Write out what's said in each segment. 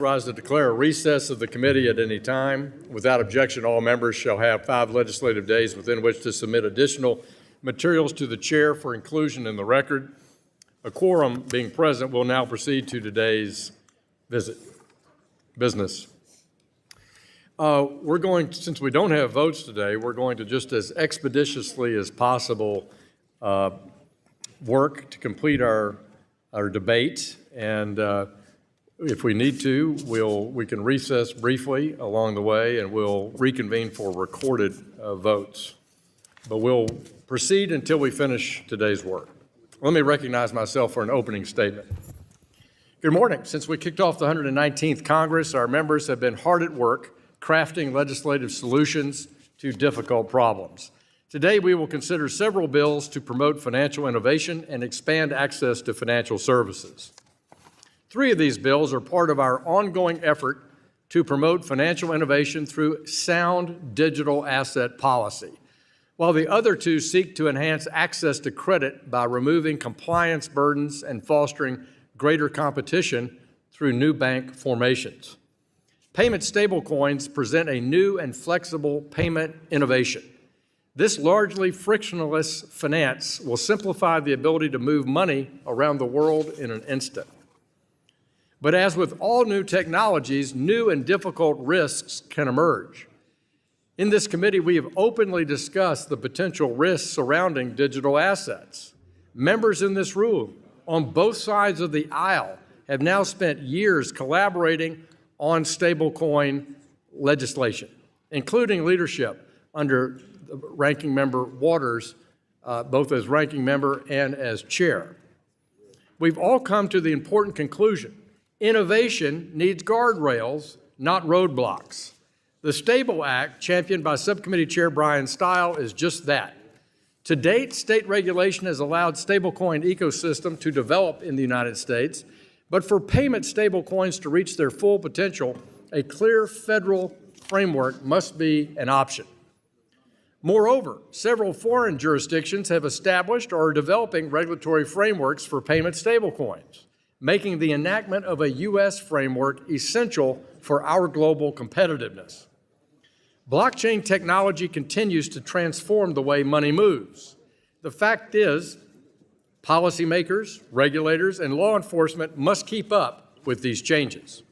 Rise to declare a recess of the committee at any time. Without objection, all members shall have 5 legislative days within which to submit additional materials to the chair for inclusion in the record. A quorum being present, we'll now proceed to today's business. Since we don't have votes today, we're going to just as expeditiously as possible work to complete our debate, and if we need to, we can recess briefly along the way, and we'll reconvene for recorded votes. But we'll proceed until we finish today's work. Let me recognize myself for an opening statement. Good morning. Since we kicked off the 119th Congress, our members have been hard at work crafting legislative solutions to difficult problems. Today, we will consider several bills to promote financial innovation and expand access to financial services. 3 of these bills are part of our ongoing effort to promote financial innovation through sound digital asset policy, while the other 2 seek to enhance access to credit by removing compliance burdens and fostering greater competition through new bank formations. Payment stablecoins present a new and flexible payment innovation. This largely frictionless finance will simplify the ability to move money around the world in an instant. But as with all new technologies, new and difficult risks can emerge. In this committee, we have openly discussed the potential risks surrounding digital assets. Members in this room, on both sides of the aisle, have now spent years collaborating on stablecoin legislation, including leadership under Ranking Member Waters, both as ranking member and as chair. We've all come to the important conclusion: innovation needs guardrails, not roadblocks. The Stable Act, championed by Subcommittee Chair Brian Steil, is just that. To date, state regulation has allowed stablecoin ecosystem to develop in the United States, but for payment stablecoins to reach their full potential, a clear federal framework must be an option. Moreover, several foreign jurisdictions have established or are developing regulatory frameworks for payment stablecoins, making the enactment of a U.S. framework essential for our global competitiveness. Blockchain technology continues to transform the way money moves. The fact is, policymakers, regulators, and law enforcement must keep up with these changes.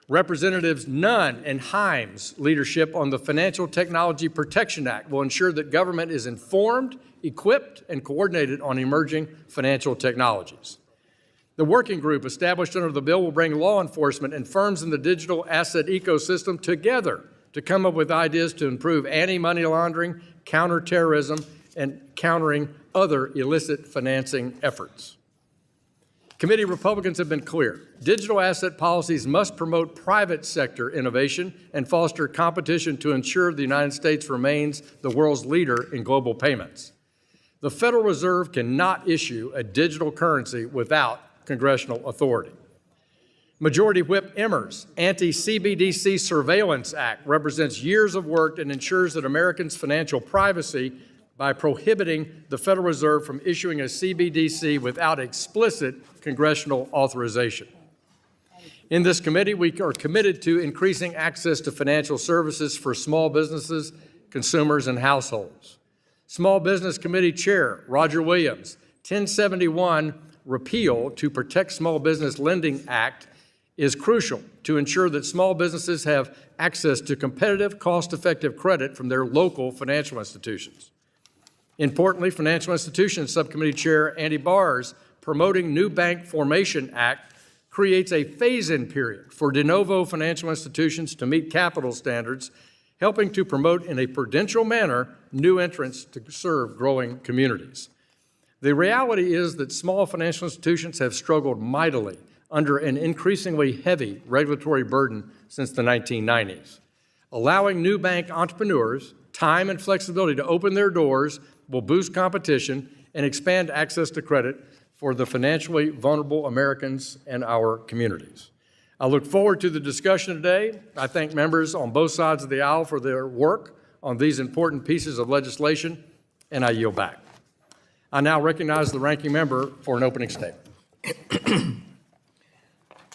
Representatives Nunn and Himes' leadership on the Financial Technology Protection Act will ensure that government is informed, equipped, and coordinated on emerging financial technologies. The working group established under the bill will bring law enforcement and firms in the digital asset ecosystem together to come up with ideas to improve anti-money laundering, counterterrorism, and countering other illicit financing efforts. Committee Republicans have been clear. Digital asset policies must promote private sector innovation and foster competition to ensure the United States remains the world's leader in global payments. The Federal Reserve cannot issue a digital currency without congressional authority. Majority Whip Emmer's Anti-CBDC Surveillance Act represents years of work and ensures that Americans' financial privacy by prohibiting the Federal Reserve from issuing a CBDC without explicit congressional authorization. In this committee, we are committed to increasing access to financial services for small businesses, consumers, and households. Small Business Committee Chair Roger Williams' 1071 Repeal to Protect Small Business Lending Act is crucial to ensure that small businesses have access to competitive, cost-effective credit from their local financial institutions. Importantly, Financial Institutions Subcommittee Chair Andy Barr's Promoting New Bank Formation Act creates a phase-in period for de novo financial institutions to meet capital standards, helping to promote in a prudential manner new entrants to serve growing communities. The reality is that small financial institutions have struggled mightily under an increasingly heavy regulatory burden since the 1990s. Allowing new bank entrepreneurs time and flexibility to open their doors will boost competition and expand access to credit for the financially vulnerable Americans and our communities. I look forward to the discussion today. I thank members on both sides of the aisle for their work on these important pieces of legislation, and I yield back. I now recognize the ranking member for an opening statement.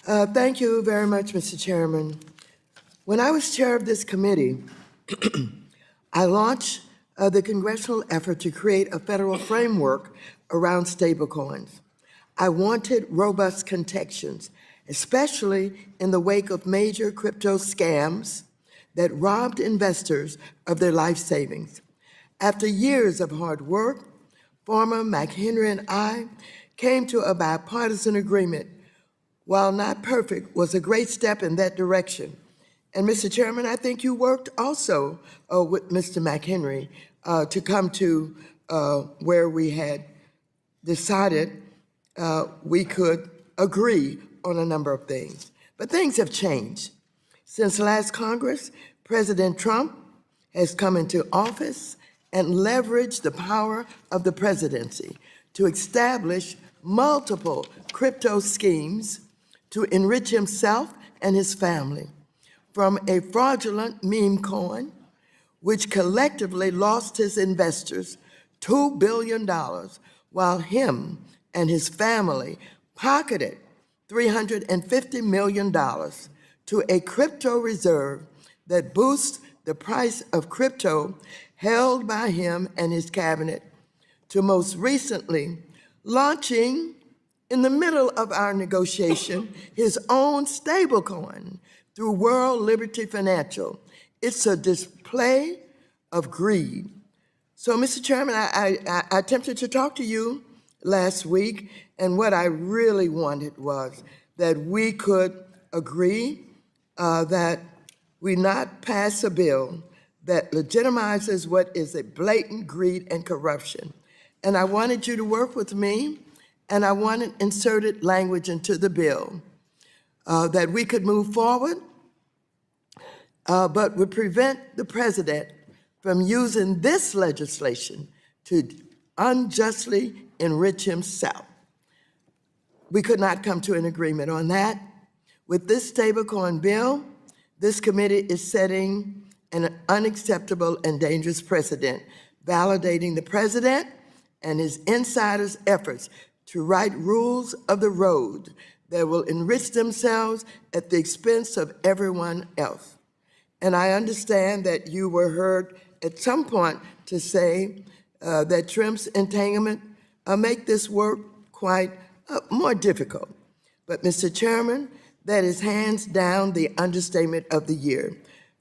Thank you very much, Mr. Chairman. When I was chair of this committee, I launched the congressional effort to create a federal framework around stablecoins. I wanted robust protections, especially in the wake of major crypto scams that robbed investors of their life savings. After years of hard work, Farmer McHenry and I came to a bipartisan agreement. While not perfect, was a great step in that direction. And Mr. Chairman, I think you worked also with Mr. McHenry to come to where we had decided we could agree on a number of things. But things have changed. Since last Congress, President Trump has come into office and leveraged the power of the presidency to establish multiple crypto schemes to enrich himself and his family, from a fraudulent meme coin, which collectively lost his investors $2 billion, while him and his family pocketed $350 million to a crypto reserve that boosts the price of crypto held by him and his cabinet, to most recently launching, in the middle of our negotiation, his own stablecoin through World Liberty Financial. It's a display of greed. So, Mr. Chairman, I attempted to talk to you last week, and what I really wanted was that we could agree that we not pass a bill that legitimizes what is a blatant greed and corruption. And I wanted you to work with me, and I wanted inserted language into the bill that we could move forward, but would prevent the president from using this legislation to unjustly enrich himself. We could not come to an agreement on that. With this stablecoin bill, this committee is setting an unacceptable and dangerous precedent, validating the president and his insiders' efforts to write rules of the road that will enrich themselves at the expense of everyone else. And I understand that you were heard at some point to say that Trump's entanglement make this work quite more difficult. But Mr. Chairman, that is hands down the understatement of the year.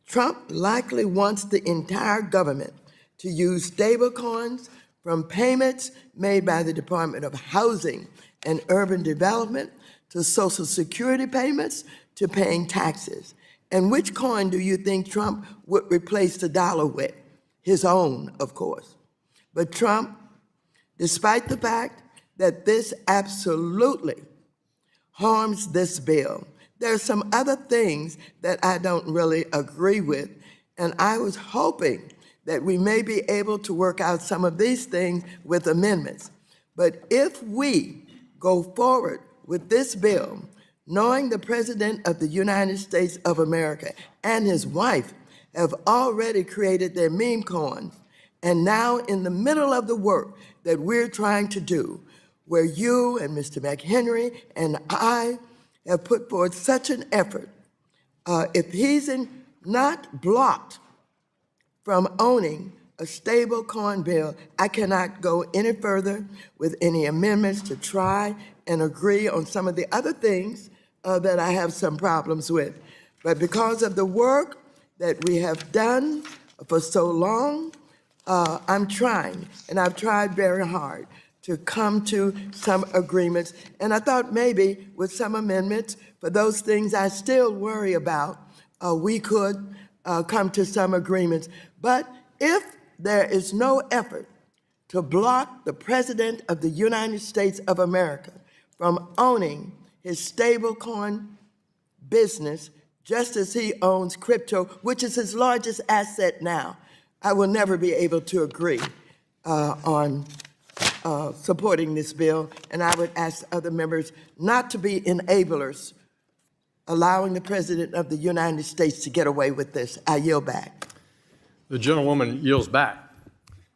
Trump likely wants the entire government to use stablecoins, from payments made by the Department of Housing and Urban Development to Social Security payments to paying taxes. And which coin do you think Trump would replace the dollar with? His own, of course. But Trump, despite the fact that this absolutely harms this bill, there are some other things that I don't really agree with, and I was hoping that we may be able to work out some of these things with amendments. But if we go forward with this bill, knowing the President of the United States of America and his wife have already created their meme coins, and now in the middle of the work that we're trying to do, where you and Mr. McHenry and I have put forth such an effort, if he's not blocked from owning a stable coin bill, I cannot go any further with any amendments to try and agree on some of the other things that I have some problems with. But because of the work that we have done for so long, I'm trying, and I've tried very hard to come to some agreements. And I thought maybe with some amendments for those things I still worry about, we could come to some agreements. But if there is no effort to block the President of the United States of America from owning his stablecoin business, just as he owns crypto, which is his largest asset now, I will never be able to agree on supporting this bill, and I would ask other members not to be enablers, allowing the President of the United States to get away with this. I yield back. The gentlewoman yields back.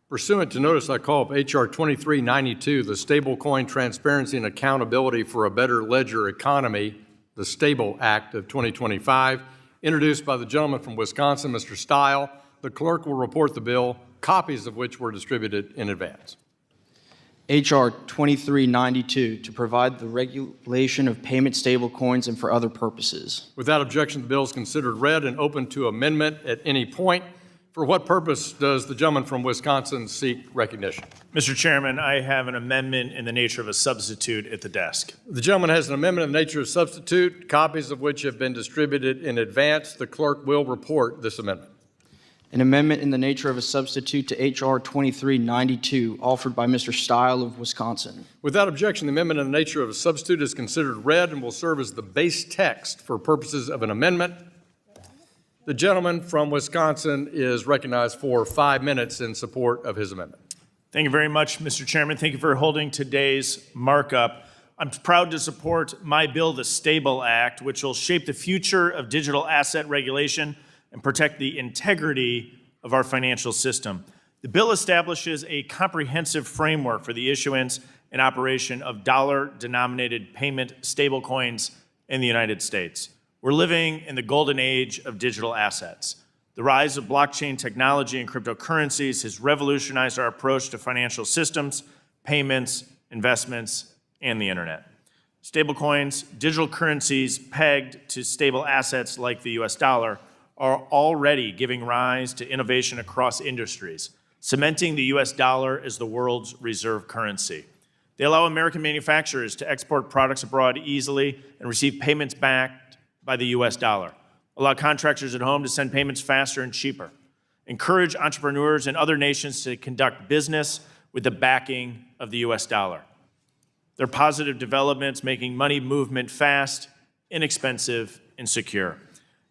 Pursuant to notice I call up H.R. 2392, the Stablecoin Transparency and Accountability for a Better Ledger Economy, the Stable Act of 2025, introduced by the gentleman from Wisconsin, Mr. Steil. The clerk will report the bill, copies of which were distributed in advance. H.R. 2392, to provide the regulation of payment stablecoins and for other purposes. Without objection, the bill is considered read and open to amendment at any point. For what purpose does the gentleman from Wisconsin seek recognition? Mr. Chairman, I have an amendment in the nature of a substitute at the desk. The gentleman has an amendment in the nature of substitute, copies of which have been distributed in advance. The clerk will report this amendment. An amendment in the nature of a substitute to H.R. 2392, offered by Mr. Steil of Wisconsin. Without objection, the amendment in the nature of a substitute is considered read and will serve as the base text for purposes of an amendment. The gentleman from Wisconsin is recognized for 5 minutes in support of his amendment. Thank you very much, Mr. Chairman. Thank you for holding today's markup. I'm proud to support my bill, the Stable Act, which will shape the future of digital asset regulation and protect the integrity of our financial system. The bill establishes a comprehensive framework for the issuance and operation of dollar-denominated payment stablecoins in the United States. We're living in the golden age of digital assets. The rise of blockchain technology and cryptocurrencies has revolutionized our approach to financial systems, payments, investments, and the internet. Stablecoins, digital currencies pegged to stable assets like the US dollar, are already giving rise to innovation across industries, cementing the US dollar as the world's reserve currency. They allow American manufacturers to export products abroad easily and receive payments backed by the US dollar, allow contractors at home to send payments faster and cheaper, encourage entrepreneurs in other nations to conduct business with the backing of the US dollar. They're positive developments making money movement fast, inexpensive, and secure.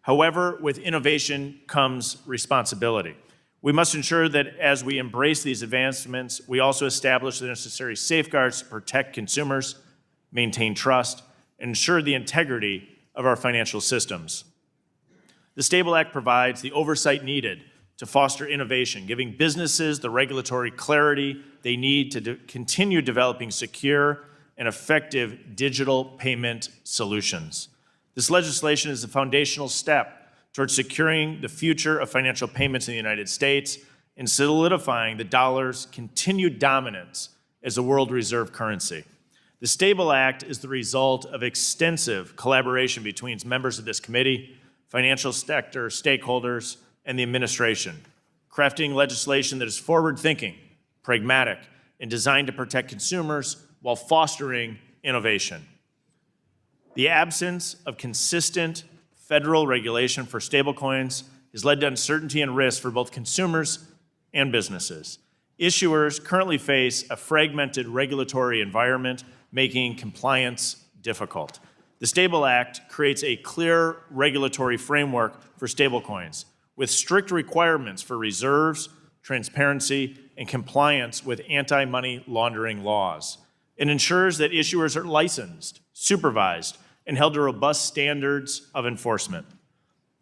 However, with innovation comes responsibility. We must ensure that as we embrace these advancements, we also establish the necessary safeguards to protect consumers, maintain trust, and ensure the integrity of our financial systems. The Stable Act provides the oversight needed to foster innovation, giving businesses the regulatory clarity they need to continue developing secure and effective digital payment solutions. This legislation is a foundational step towards securing the future of financial payments in the United States and solidifying the dollar's continued dominance as a world reserve currency. The Stable Act is the result of extensive collaboration between members of this committee, financial sector stakeholders, and the administration, crafting legislation that is forward-thinking, pragmatic, and designed to protect consumers while fostering innovation. The absence of consistent federal regulation for stablecoins has led to uncertainty and risk for both consumers and businesses. Issuers currently face a fragmented regulatory environment, making compliance difficult. The Stable Act creates a clear regulatory framework for stablecoins with strict requirements for reserves, transparency, and compliance with anti-money laundering laws. It ensures that issuers are licensed, supervised, and held to robust standards of enforcement.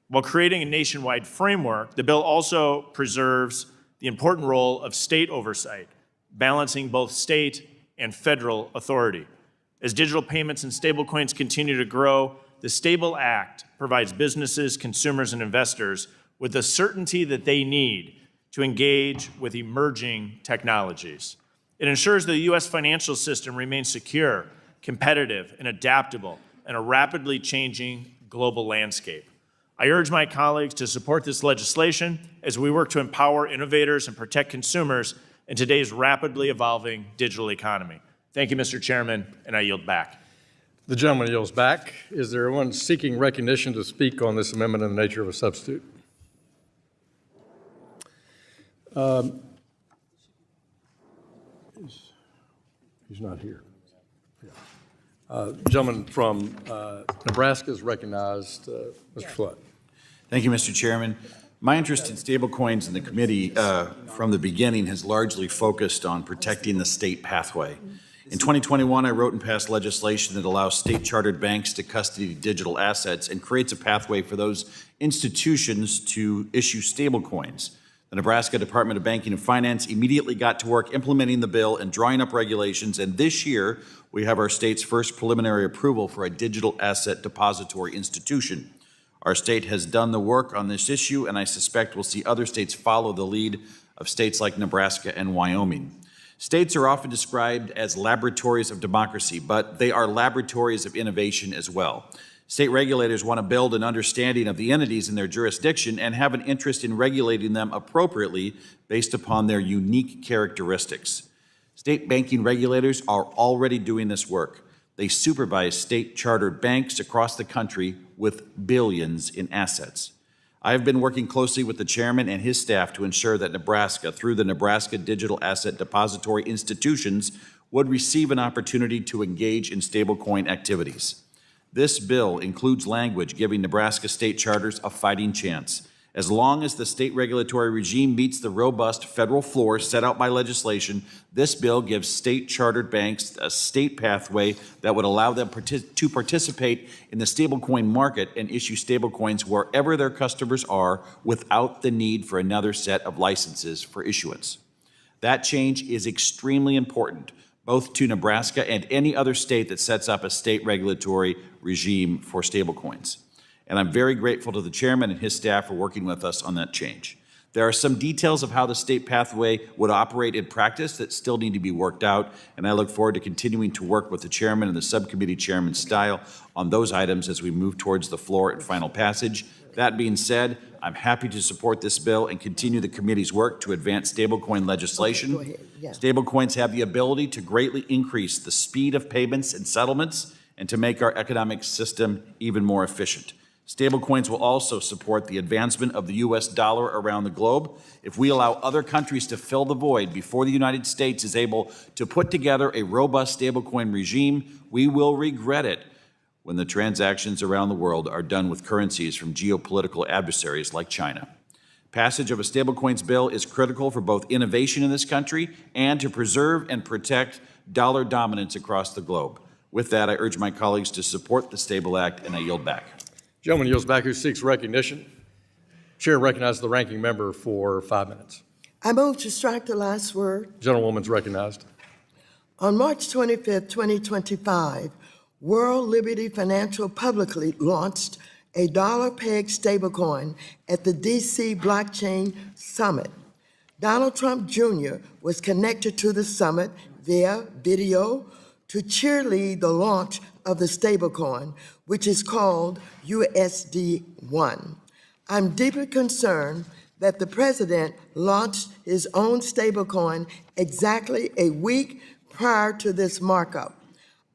While creating a nationwide framework, the bill also preserves the important role of state oversight, balancing both state and federal authority. As digital payments and stablecoins continue to grow, the Stable Act provides businesses, consumers, and investors with the certainty that they need to engage with emerging technologies. It ensures the U.S. financial system remains secure, competitive, and adaptable in a rapidly changing global landscape. I urge my colleagues to support this legislation as we work to empower innovators and protect consumers in today's rapidly evolving digital economy. Thank you, Mr. Chairman, and I yield back. The gentleman yields back. Is there anyone seeking recognition to speak on this amendment in the nature of a substitute? He's not here. Gentleman from Nebraska is recognized. Mr. Flood. Thank you, Mr. Chairman. My interest in stablecoins in the committee from the beginning has largely focused on protecting the state pathway. In 2021, I wrote and passed legislation that allows state-chartered banks to custody digital assets and creates a pathway for those institutions to issue stablecoins. The Nebraska Department of Banking and Finance immediately got to work implementing the bill and drawing up regulations, and this year we have our state's first preliminary approval for a digital asset depository institution. Our state has done the work on this issue, and I suspect we'll see other states follow the lead of states like Nebraska and Wyoming. States are often described as laboratories of democracy, but they are laboratories of innovation as well. State regulators want to build an understanding of the entities in their jurisdiction and have an interest in regulating them appropriately based upon their unique characteristics. State banking regulators are already doing this work. They supervise state chartered banks across the country with billions in assets. I have been working closely with the chairman and his staff to ensure that Nebraska, through the Nebraska Digital Asset Depository institutions, would receive an opportunity to engage in stablecoin activities. This bill includes language giving Nebraska state charters a fighting chance. As long as the state regulatory regime meets the robust federal floor set out by legislation, this bill gives state chartered banks a state pathway that would allow them to participate in the stablecoin market and issue stablecoins wherever their customers are without the need for another set of licenses for issuance. That change is extremely important, both to Nebraska and any other state that sets up a state regulatory regime for stablecoins. And I'm very grateful to the chairman and his staff for working with us on that change. There are some details of how the state pathway would operate in practice that still need to be worked out, and I look forward to continuing to work with the chairman and the subcommittee chairman Steil on those items as we move towards the floor and final passage. That being said, I'm happy to support this bill and continue the committee's work to advance stablecoin legislation. Okay, go ahead. Yeah. Stablecoins have the ability to greatly increase the speed of payments and settlements and to make our economic system even more efficient. Stablecoins will also support the advancement of the U.S. dollar around the globe. If we allow other countries to fill the void before the United States is able to put together a robust stablecoin regime, we will regret it when the transactions around the world are done with currencies from geopolitical adversaries like China. Passage of a stablecoins bill is critical for both innovation in this country and to preserve and protect dollar dominance across the globe. With that, I urge my colleagues to support the Stable Act, and I yield back. Gentleman yields back who seeks recognition. Chair recognizes the ranking member for 5 minutes. I move to strike the last word. Gentlewoman's recognized. On March 25th, 2025, World Liberty Financial publicly launched a dollar-pegged stablecoin at the DC Blockchain Summit. Donald Trump Jr. was connected to the summit via video to cheerlead the launch of the stablecoin, which is called USD1. I'm deeply concerned that the president launched his own stablecoin exactly a week prior to this markup.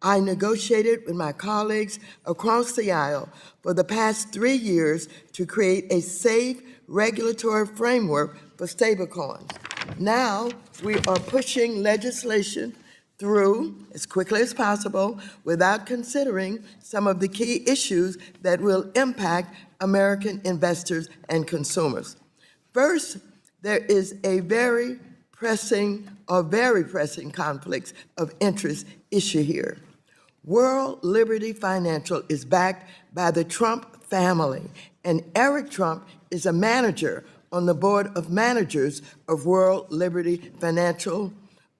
I negotiated with my colleagues across the aisle for the past 3 years to create a safe regulatory framework for stablecoins. Now we are pushing legislation through as quickly as possible without considering some of the key issues that will impact American investors and consumers. First, there is a very pressing conflicts of interest issue here. World Liberty Financial is backed by the Trump family, and Eric Trump is a manager on the board of managers of World Liberty Financial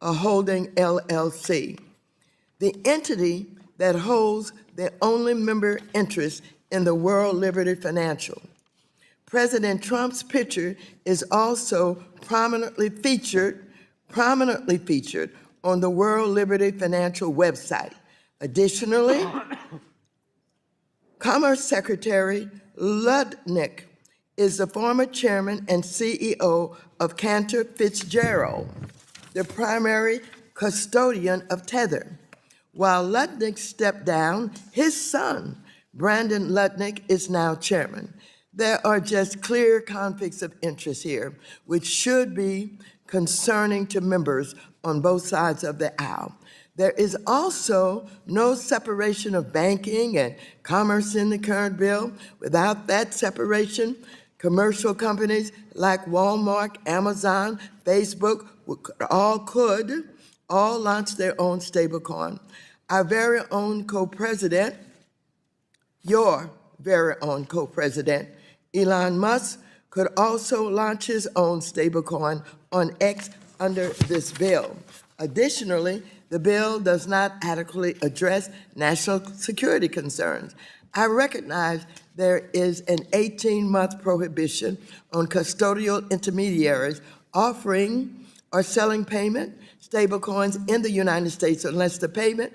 Holding LLC, the entity that holds the only member interest in the World Liberty Financial. President Trump's picture is also prominently featured on the World Liberty Financial website. Additionally, Commerce Secretary Ludnick is the former chairman and CEO of Cantor Fitzgerald, the primary custodian of Tether. While Ludnick stepped down, his son, Brandon Ludnick, is now chairman. There are just clear conflicts of interest here, which should be concerning to members on both sides of the aisle. There is also no separation of banking and commerce in the current bill. Without that separation, commercial companies like Walmart, Amazon, Facebook could all launch their own stablecoin. Our very own co-president, your very own co-president, Elon Musk, could also launch his own stablecoin on X under this bill. Additionally, the bill does not adequately address national security concerns. I recognize there is an 18-month prohibition on custodial intermediaries offering or selling payment stablecoins in the United States unless the payment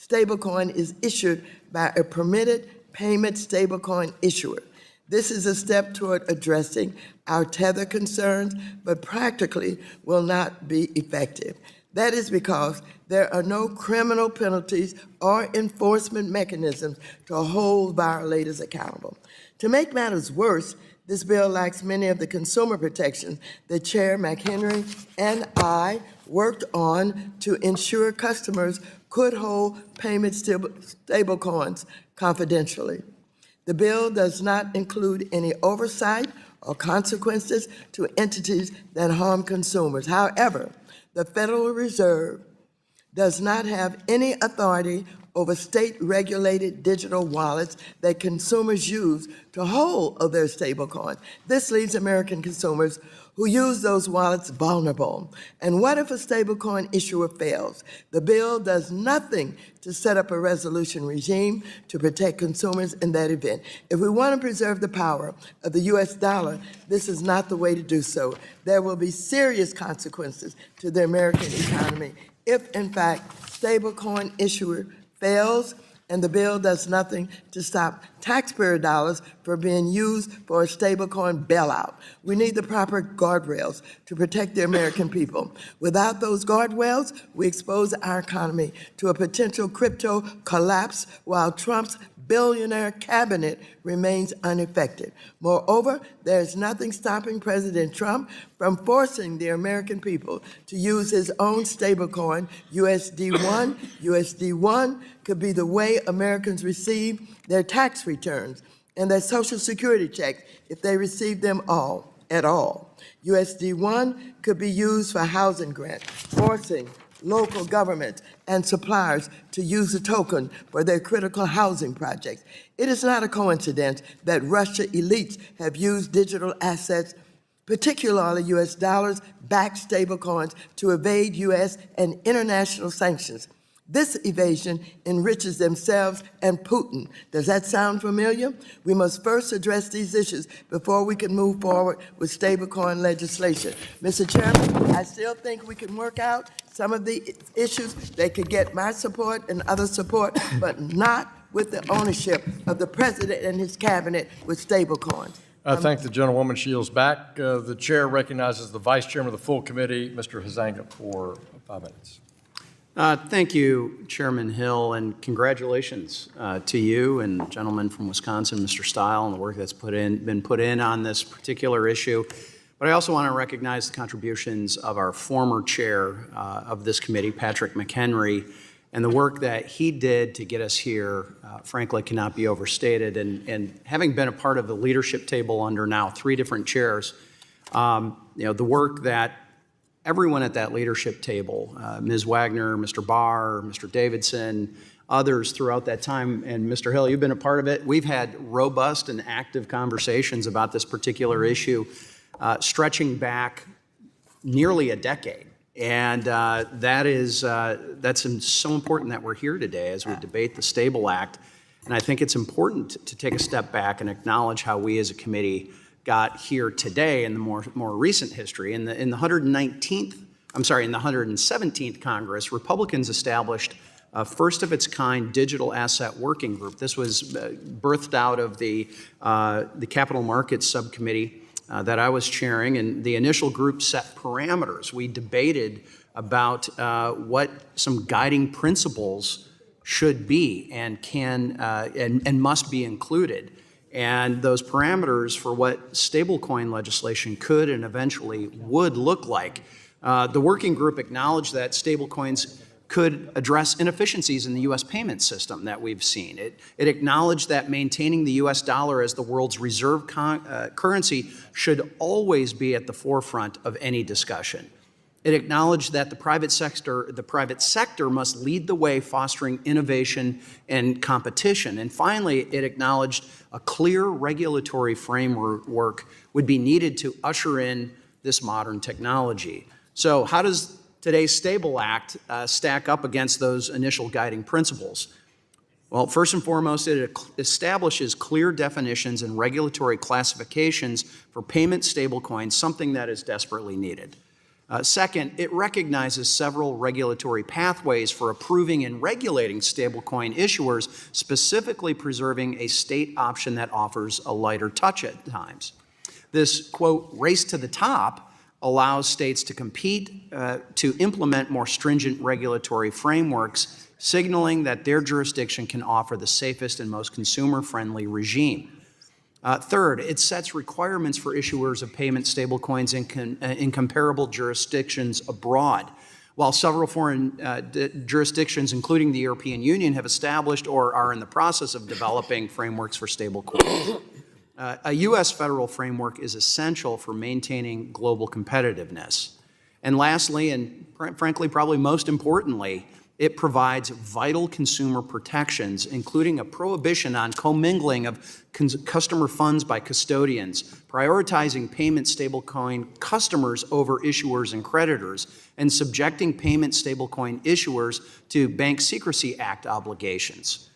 stablecoin is issued by a permitted payment stablecoin issuer. This is a step toward addressing our tether concerns, but practically will not be effective. That is because there are no criminal penalties or enforcement mechanisms to hold violators accountable. To make matters worse, this bill lacks many of the consumer protections that Chair McHenry and I worked on to ensure customers could hold payment stablecoins confidentially. The bill does not include any oversight or consequences to entities that harm consumers. However, the Federal Reserve does not have any authority over state-regulated digital wallets that consumers use to hold of their stablecoins. This leaves American consumers who use those wallets vulnerable. And what if a stablecoin issuer fails? The bill does nothing to set up a resolution regime to protect consumers in that event. If we want to preserve the power of the U.S. dollar, this is not the way to do so. There will be serious consequences to the American economy if, in fact, stablecoin issuer fails, and the bill does nothing to stop taxpayer dollars from being used for a stablecoin bailout. We need the proper guardrails to protect the American people. Without those guardrails, we expose our economy to a potential crypto collapse while Trump's billionaire cabinet remains unaffected. Moreover, there is nothing stopping President Trump from forcing the American people to use his own stablecoin, USD1. USD1 could be the way Americans receive their tax returns and their Social Security checks if they receive them at all. USD1 could be used for housing grants, forcing local governments and suppliers to use the token for their critical housing projects. It is not a coincidence that Russia elites have used digital assets, particularly U.S. dollars-backed stablecoins, to evade U.S. and international sanctions. This evasion enriches themselves and Putin. Does that sound familiar? We must first address these issues before we can move forward with stablecoin legislation. Mr. Chairman, I still think we can work out some of the issues. They could get my support and other support, but not with the ownership of the president and his cabinet with stablecoins. I thank the gentlewoman. She yields back. The chair recognizes the vice chairman of the full committee, Mr. Hazanga, for 5 minutes. Thank you, Chairman Hill, and congratulations to you and gentleman from Wisconsin, Mr. Steil, and the work that's been put in on this particular issue. But I also want to recognize the contributions of our former chair of this committee, Patrick McHenry, and the work that he did to get us here, frankly, cannot be overstated. And having been a part of the leadership table under now 3 different chairs, the work that everyone at that leadership table, Ms. Wagner, Mr. Barr, Mr. Davidson, others throughout that time, and Mr. Hill, you've been a part of it. We've had robust and active conversations about this particular issue, stretching back nearly a decade. And that's so important that we're here today as we debate the Stable Act. And I think it's important to take a step back and acknowledge how we as a committee got here today in the more recent history. In the 117th Congress, Republicans established a first of its kind digital asset working group. This was birthed out of the Capital Markets Subcommittee that I was chairing, and the initial group set parameters. We debated about what some guiding principles should be and can and must be included. And those parameters for what stablecoin legislation could and eventually would look like. The working group acknowledged that stablecoins could address inefficiencies in the U.S. payment system that we've seen. It acknowledged that maintaining the U.S. dollar as the world's reserve currency should always be at the forefront of any discussion. It acknowledged that the private sector must lead the way, fostering innovation and competition. And finally, it acknowledged a clear regulatory framework would be needed to usher in this modern technology. So how does today's Stable Act stack up against those initial guiding principles? Well, first and foremost, it establishes clear definitions and regulatory classifications for payment stablecoins, something that is desperately needed. Second, it recognizes several regulatory pathways for approving and regulating stablecoin issuers, specifically preserving a state option that offers a lighter touch at times. This, quote, race to the top allows states to compete to implement more stringent regulatory frameworks, signaling that their jurisdiction can offer the safest and most consumer-friendly regime. Third, it sets requirements for issuers of payment stablecoins in comparable jurisdictions abroad. While several foreign jurisdictions, including the European Union, have established or are in the process of developing frameworks for stablecoins, a U.S. federal framework is essential for maintaining global competitiveness. And lastly, and frankly, probably most importantly, it provides vital consumer protections, including a prohibition on commingling of customer funds by custodians, prioritizing payment stablecoin customers over issuers and creditors, and subjecting payment stablecoin issuers to Bank Secrecy Act obligations.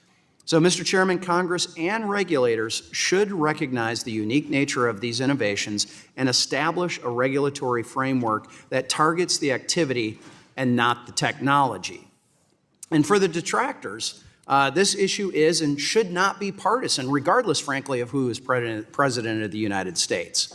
So, Mr. Chairman, Congress and regulators should recognize the unique nature of these innovations and establish a regulatory framework that targets the activity and not the technology. And for the detractors, this issue is and should not be partisan, regardless, frankly, of who is president of the United States.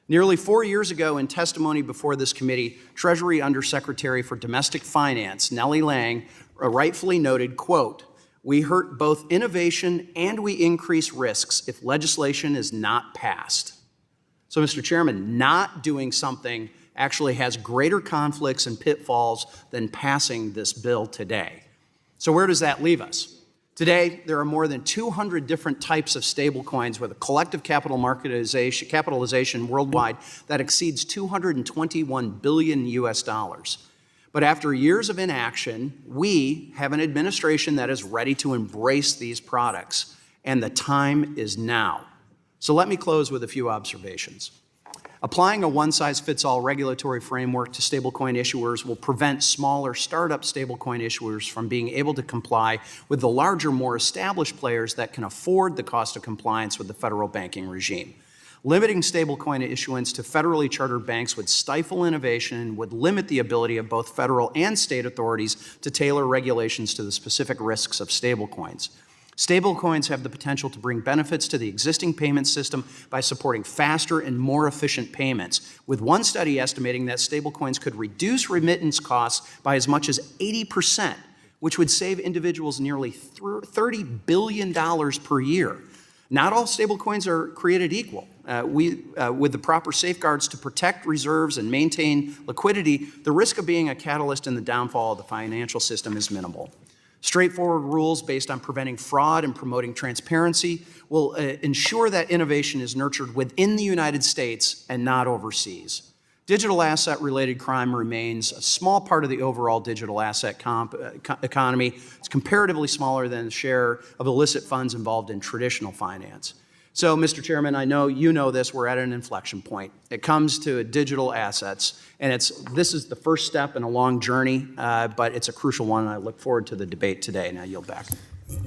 Nearly 4 years ago, in testimony before this committee, Treasury Undersecretary for Domestic Finance, Nellie Lang, rightfully noted, quote, "We hurt both innovation and we increase risks if legislation is not passed." So, Mr. Chairman, not doing something actually has greater conflicts and pitfalls than passing this bill today. So where does that leave us? Today, there are more than 200 different types of stablecoins with a collective capitalization worldwide that exceeds $221 billion US. But after years of inaction, we have an administration that is ready to embrace these products, and the time is now. So let me close with a few observations. Applying a one-size-fits-all regulatory framework to stablecoin issuers will prevent smaller startup stablecoin issuers from being able to comply with the larger, more established players that can afford the cost of compliance with the federal banking regime. Limiting stablecoin issuance to federally chartered banks would stifle innovation and would limit the ability of both federal and state authorities to tailor regulations to the specific risks of stablecoins. Stablecoins have the potential to bring benefits to the existing payment system by supporting faster and more efficient payments, with one study estimating that stablecoins could reduce remittance costs by as much as 80%, which would save individuals nearly $30 billion per year. Not all stablecoins are created equal. With the proper safeguards to protect reserves and maintain liquidity, the risk of being a catalyst in the downfall of the financial system is minimal. Straightforward rules based on preventing fraud and promoting transparency will ensure that innovation is nurtured within the United States and not overseas. Digital asset-related crime remains a small part of the overall digital asset economy. It's comparatively smaller than the share of illicit funds involved in traditional finance. So, Mr. Chairman, I know you know this, we're at an inflection point. It comes to digital assets, and this is the first step in a long journey, but it's a crucial one, and I look forward to the debate today. Now, I yield back.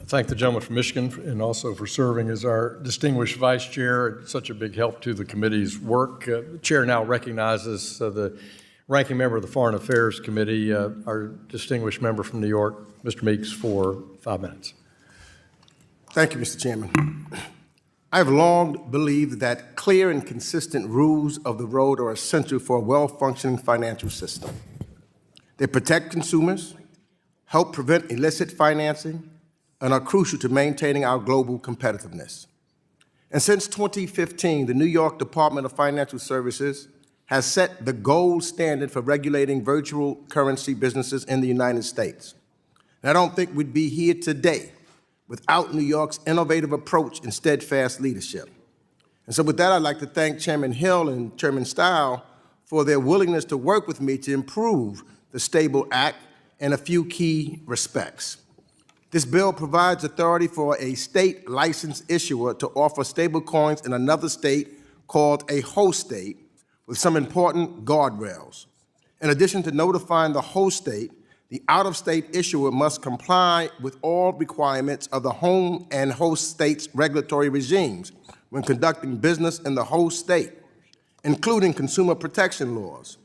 Thank the gentleman from Michigan and also for serving as our distinguished vice chair. It's such a big help to the committee's work. The chair now recognizes the ranking member of the Foreign Affairs Committee, our distinguished member from New York, Mr. Meeks, for 5 minutes. Thank you, Mr. Chairman. I have long believed that clear and consistent rules of the road are essential for a well-functioning financial system. They protect consumers, help prevent illicit financing, and are crucial to maintaining our global competitiveness. And since 2015, the New York Department of Financial Services has set the gold standard for regulating virtual currency businesses in the United States. And I don't think we'd be here today without New York's innovative approach and steadfast leadership. And so with that, I'd like to thank Chairman Hill and Chairman Steil for their willingness to work with me to improve the Stable Act in a few key respects. This bill provides authority for a state licensed issuer to offer stablecoins in another state called a host state with some important guardrails. In addition to notifying the host state, the out-of-state issuer must comply with all requirements of the home and host state's regulatory regimes when conducting business in the host state, including consumer protection laws.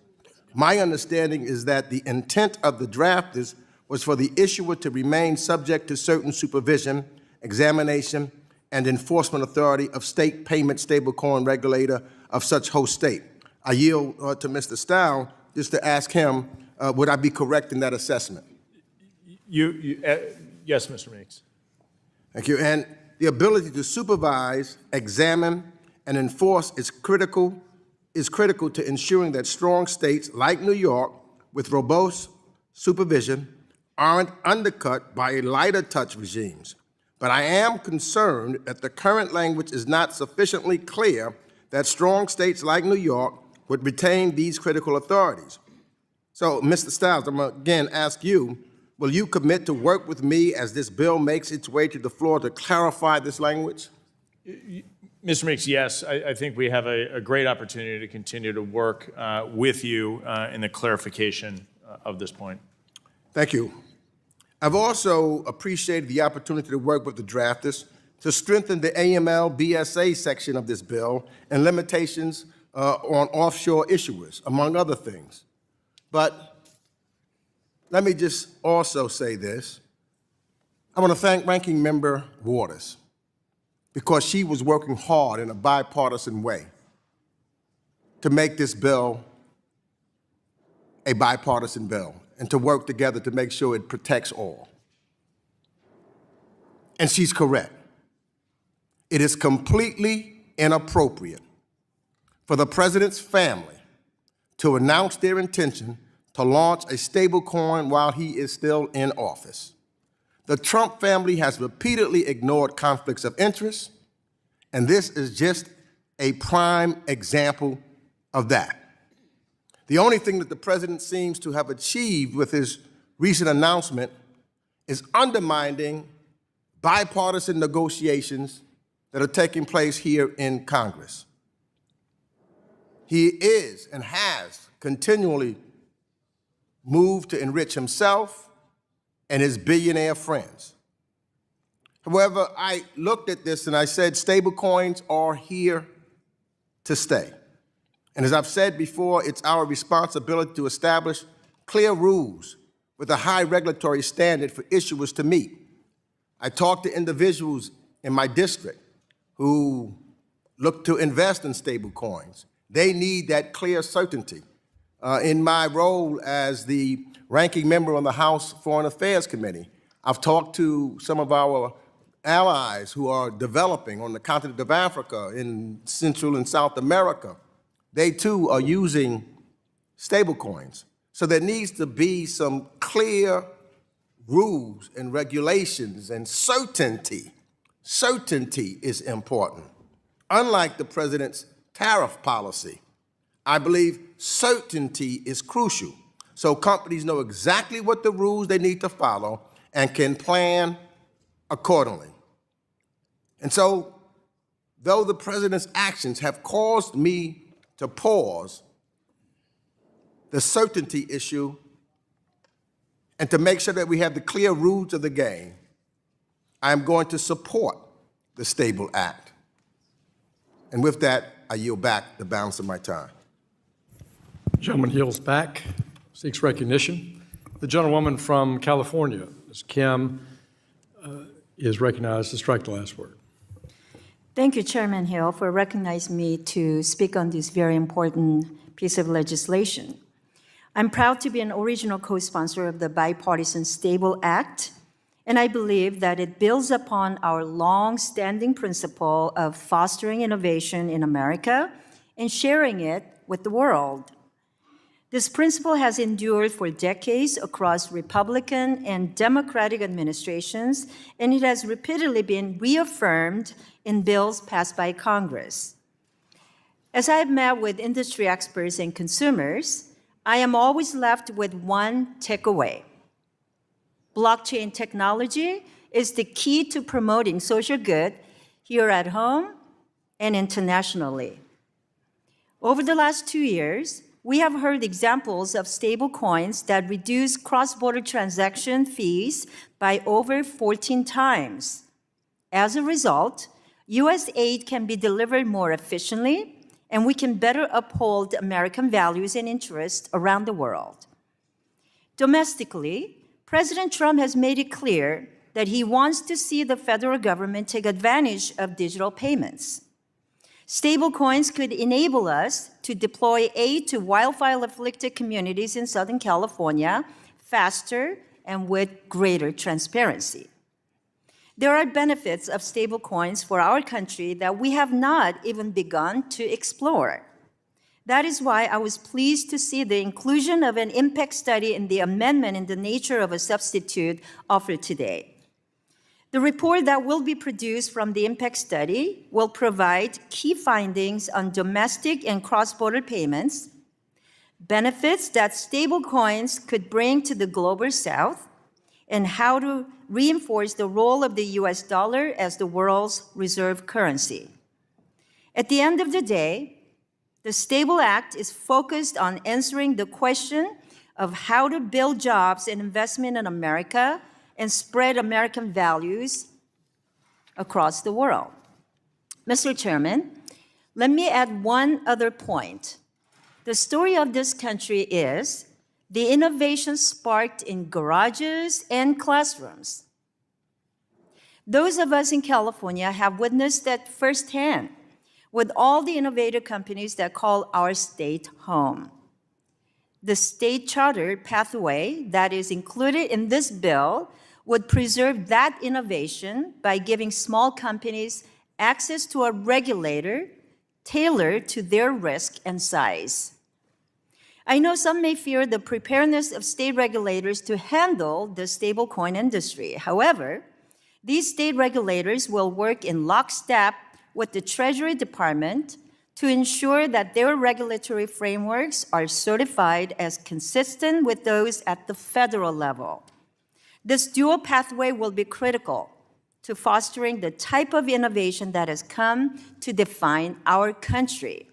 My understanding is that the intent of the drafters was for the issuer to remain subject to certain supervision, examination, and enforcement authority of state payment stablecoin regulator of such host state. I yield to Mr. Steil just to ask him, would I be correct in that assessment? Yes, Mr. Meeks. Thank you. And the ability to supervise, examine, and enforce is critical to ensuring that strong states like New York, with robust supervision, aren't undercut by lighter touch regimes. But I am concerned that the current language is not sufficiently clear that strong states like New York would retain these critical authorities. So, Mr. Stiles, I'm going to again ask you, will you commit to work with me as this bill makes its way to the floor to clarify this language? Mr. Meeks, yes, I think we have a great opportunity to continue to work with you in the clarification of this point. Thank you. I've also appreciated the opportunity to work with the drafters to strengthen the AML-BSA section of this bill and limitations on offshore issuers, among other things. But let me just also say this. I want to thank Ranking Member Waters because she was working hard in a bipartisan way to make this bill a bipartisan bill and to work together to make sure it protects all. And she's correct. It is completely inappropriate for the president's family to announce their intention to launch a stablecoin while he is still in office. The Trump family has repeatedly ignored conflicts of interest, and this is just a prime example of that. The only thing that the president seems to have achieved with his recent announcement is undermining bipartisan negotiations that are taking place here in Congress. He is and has continually moved to enrich himself and his billionaire friends. However, I looked at this and I said stablecoins are here to stay. And as I've said before, it's our responsibility to establish clear rules with a high regulatory standard for issuers to meet. I talked to individuals in my district who look to invest in stablecoins. They need that clear certainty. In my role as the ranking member on the House Foreign Affairs Committee, I've talked to some of our allies who are developing on the continent of Africa, in Central and South America. They too are using stablecoins. So there needs to be some clear rules and regulations and certainty. Certainty is important. Unlike the president's tariff policy, I believe certainty is crucial. So companies know exactly what the rules they need to follow and can plan accordingly. And so, though the president's actions have caused me to pause the certainty issue and to make sure that we have the clear rules of the game, I am going to support the Stable Act. And with that, I yield back the balance of my time. Gentleman yields back, seeks recognition. The gentlewoman from California, Ms. Kim, is recognized to strike the last word. Thank you, Chairman Hill, for recognizing me to speak on this very important piece of legislation. I'm proud to be an original co-sponsor of the Bipartisan Stable Act, and I believe that it builds upon our long-standing principle of fostering innovation in America and sharing it with the world. This principle has endured for decades across Republican and Democratic administrations, and it has repeatedly been reaffirmed in bills passed by Congress. As I have met with industry experts and consumers, I am always left with one takeaway. Blockchain technology is the key to promoting social good here at home and internationally. Over the last 2 years, we have heard examples of stablecoins that reduce cross-border transaction fees by over 14 times. As a result, U.S. aid can be delivered more efficiently, and we can better uphold American values and interests around the world. Domestically, President Trump has made it clear that he wants to see the federal government take advantage of digital payments. Stablecoins could enable us to deploy aid to wildfire-afflicted communities in Southern California faster and with greater transparency. There are benefits of stablecoins for our country that we have not even begun to explore. That is why I was pleased to see the inclusion of an impact study in the amendment in the nature of a substitute offered today. The report that will be produced from the impact study will provide key findings on domestic and cross-border payments, benefits that stablecoins could bring to the global south, and how to reinforce the role of the US dollar as the world's reserve currency. At the end of the day, the Stable Act is focused on answering the question of how to build jobs and investment in America and spread American values across the world. Mr. Chairman, let me add one other point. The story of this country is the innovation sparked in garages and classrooms. Those of us in California have witnessed that firsthand with all the innovative companies that call our state home. The state charter pathway that is included in this bill would preserve that innovation by giving small companies access to a regulator tailored to their risk and size. I know some may fear the preparedness of state regulators to handle the stablecoin industry. However, these state regulators will work in lockstep with the Treasury Department to ensure that their regulatory frameworks are certified as consistent with those at the federal level. This dual pathway will be critical to fostering the type of innovation that has come to define our country.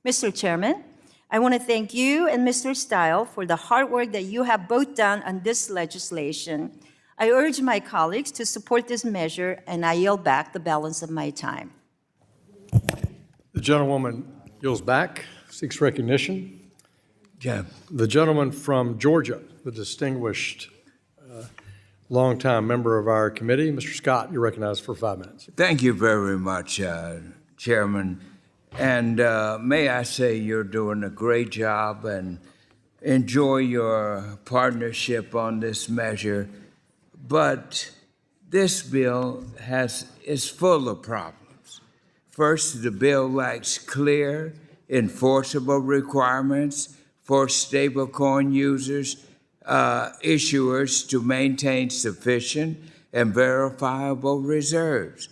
Mr. Chairman, I want to thank you and Mr. Steil for the hard work that you have both done on this legislation. I urge my colleagues to support this measure, and I yield back the balance of my time. The gentlewoman yields back, seeks recognition. Yeah. The gentleman from Georgia, the distinguished longtime member of our committee, Mr. Scott, you're recognized for 5 minutes. Thank you very much, Chairman. And may I say you're doing a great job and enjoy your partnership on this measure. But this bill is full of problems. First, the bill lacks clear, enforceable requirements for stablecoin users, issuers to maintain sufficient and verifiable reserves.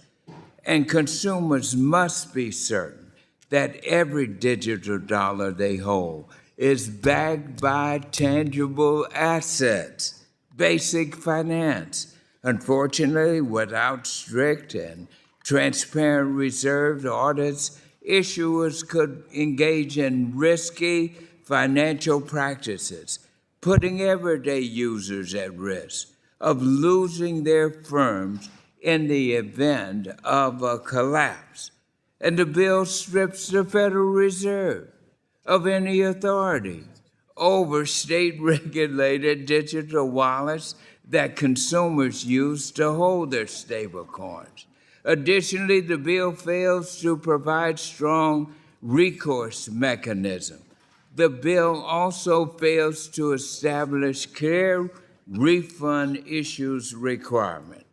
And consumers must be certain that every digital dollar they hold is backed by tangible assets, basic finance. Unfortunately, without strict and transparent reserve audits, issuers could engage in risky financial practices, putting everyday users at risk of losing their firms in the event of a collapse. And the bill strips the Federal Reserve of any authority over state-regulated digital wallets that consumers use to hold their stablecoins. Additionally, the bill fails to provide strong recourse mechanism. The bill also fails to establish clear refund issues requirement.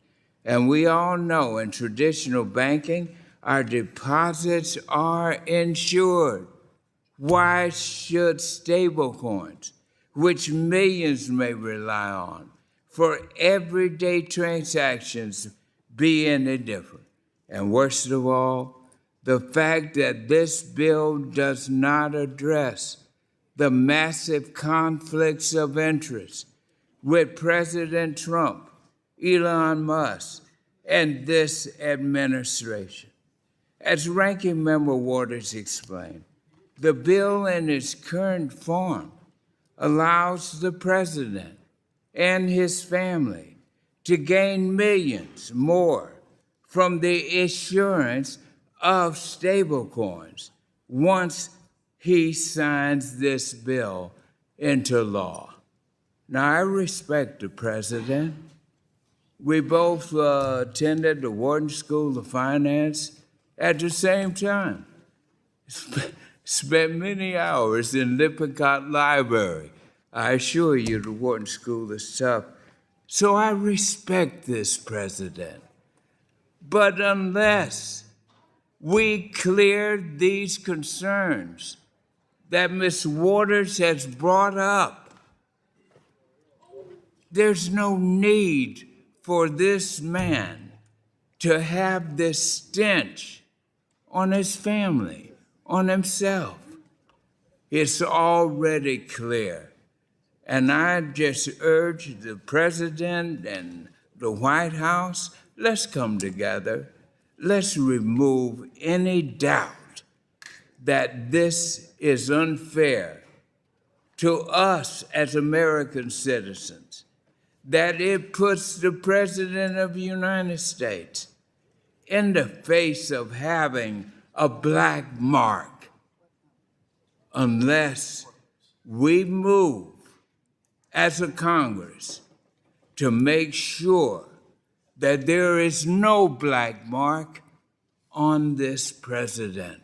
And we all know in traditional banking, our deposits are insured. Why should stablecoins, which millions may rely on for everyday transactions, be any different? And worst of all, the fact that this bill does not address the massive conflicts of interest with President Trump, Elon Musk, and this administration. As Ranking Member Waters explained, the bill in its current form allows the president and his family to gain millions more from the issuance of stablecoins once he signs this bill into law. Now, I respect the president. We both attended the Wharton School of Finance at the same time. Spent many hours in Lippincott Library. I assure you the Wharton School is tough. So I respect this president. But unless we clear these concerns that Ms. Waters has brought up, there's no need for this man to have this stench on his family, on himself. It's already clear. And I just urge the president and the White House, let's come together. Let's remove any doubt that this is unfair to us as American citizens, that it puts the President of the United States in the face of having a black mark unless we move as a Congress to make sure that there is no black mark on this president.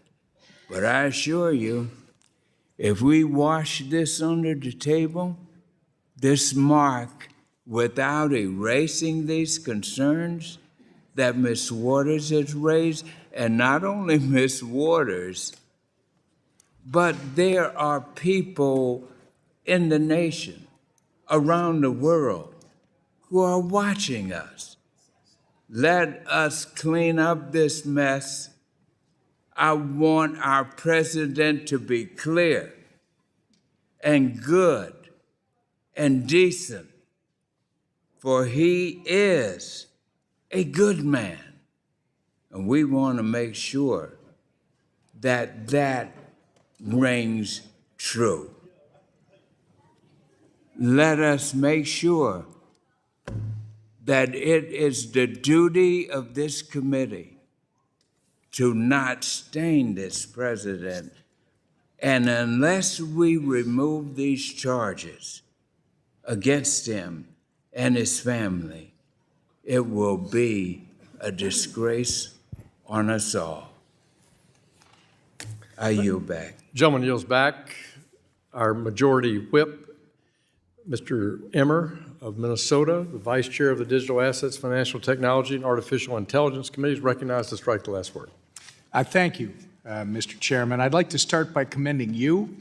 But I assure you, if we wash this under the table, this mark, without erasing these concerns that Ms. Waters has raised, and not only Ms. Waters, but there are people in the nation, around the world, who are watching us. Let us clean up this mess. I want our president to be clear and good and decent, for he is a good man. And we want to make sure that that rings true. Let us make sure that it is the duty of this committee to not stain this president. And unless we remove these charges against him and his family, it will be a disgrace on us all. I yield back. Gentleman yields back. Our majority whip, Mr. Emmer of Minnesota, the Vice Chair of the Digital Assets, Financial Technology, and Artificial Intelligence Committee, is recognized to strike the last word. I thank you, Mr. Chairman. I'd like to start by commending you,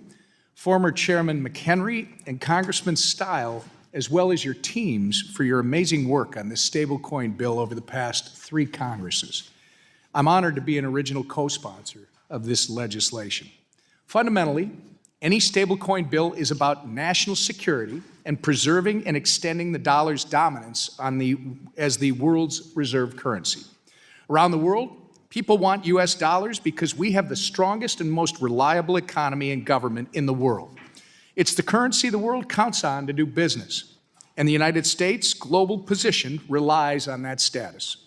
former Chairman McHenry, and Congressman Steil, as well as your teams, for your amazing work on this stablecoin bill over the past 3 Congresses. I'm honored to be an original co-sponsor of this legislation. Fundamentally, any stablecoin bill is about national security and preserving and extending the dollar's dominance as the world's reserve currency. Around the world, people want U.S. dollars because we have the strongest and most reliable economy and government in the world. It's the currency the world counts on to do business, and the United States' global position relies on that status.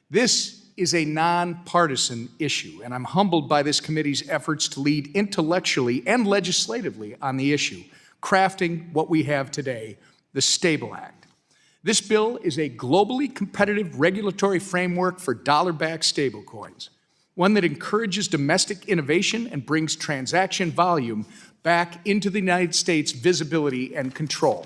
This is a nonpartisan issue, and I'm humbled by this committee's efforts to lead intellectually and legislatively on the issue, crafting what we have today, the Stable Act. This bill is a globally competitive regulatory framework for dollar-backed stablecoins, one that encourages domestic innovation and brings transaction volume back into the United States' visibility and control.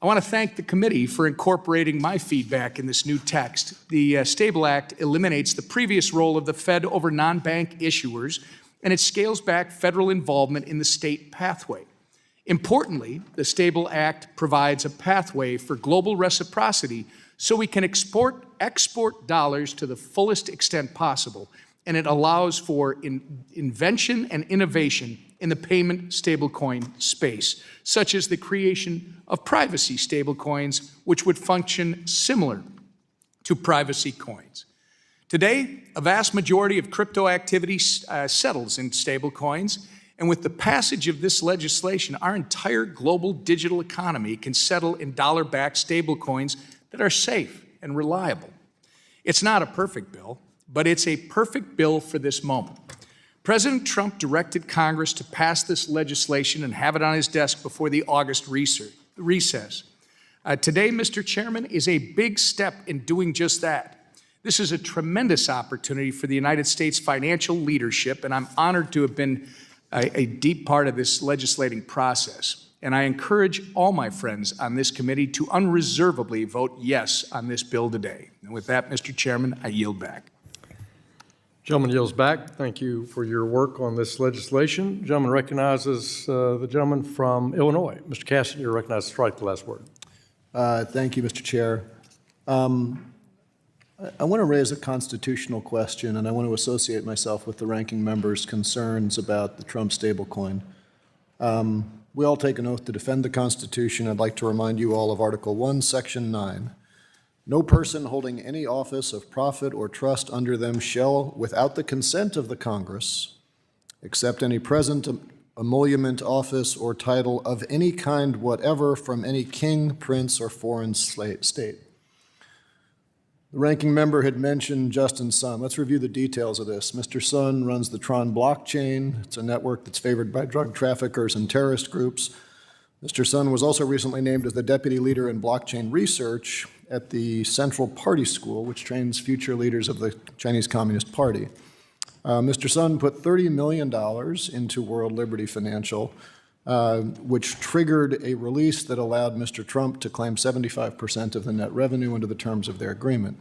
I want to thank the committee for incorporating my feedback in this new text. The Stable Act eliminates the previous role of the Fed over non-bank issuers, and it scales back federal involvement in the state pathway. Importantly, the Stable Act provides a pathway for global reciprocity so we can export dollars to the fullest extent possible, and it allows for invention and innovation in the payment stablecoin space, such as the creation of privacy stablecoins, which would function similar to privacy coins. Today, a vast majority of crypto activity settles in stablecoins, and with the passage of this legislation, our entire global digital economy can settle in dollar-backed stablecoins that are safe and reliable. It's not a perfect bill, but it's a perfect bill for this moment. President Trump directed Congress to pass this legislation and have it on his desk before the August recess. Today, Mr. Chairman, is a big step in doing just that. This is a tremendous opportunity for the United States financial leadership, and I'm honored to have been a deep part of this legislating process. And I encourage all my friends on this committee to unreservedly vote yes on this bill today. And with that, Mr. Chairman, I yield back. Gentleman yields back. Thank you for your work on this legislation. Gentleman recognizes the gentleman from Illinois. Mr. Cassidy, you're recognized to strike the last word. Thank you, Mr. Chair. I want to raise a constitutional question, and I want to associate myself with the ranking member's concerns about the Trump stablecoin. We all take an oath to defend the Constitution. I'd like to remind you all of Article 1, Section 9. No person holding any office of profit or trust under them shall, without the consent of the Congress, accept any present, emolument, office, or title of any kind whatever from any king, prince, or foreign state. The ranking member had mentioned Justin Sun. Let's review the details of this. Mr. Sun runs the Tron blockchain. It's a network that's favored by drug traffickers and terrorist groups. Mr. Sun was also recently named as the deputy leader in blockchain research at the Central Party School, which trains future leaders of the Chinese Communist Party. Mr. Sun put $30 million into World Liberty Financial, which triggered a release that allowed Mr. Trump to claim 75% of the net revenue under the terms of their agreement.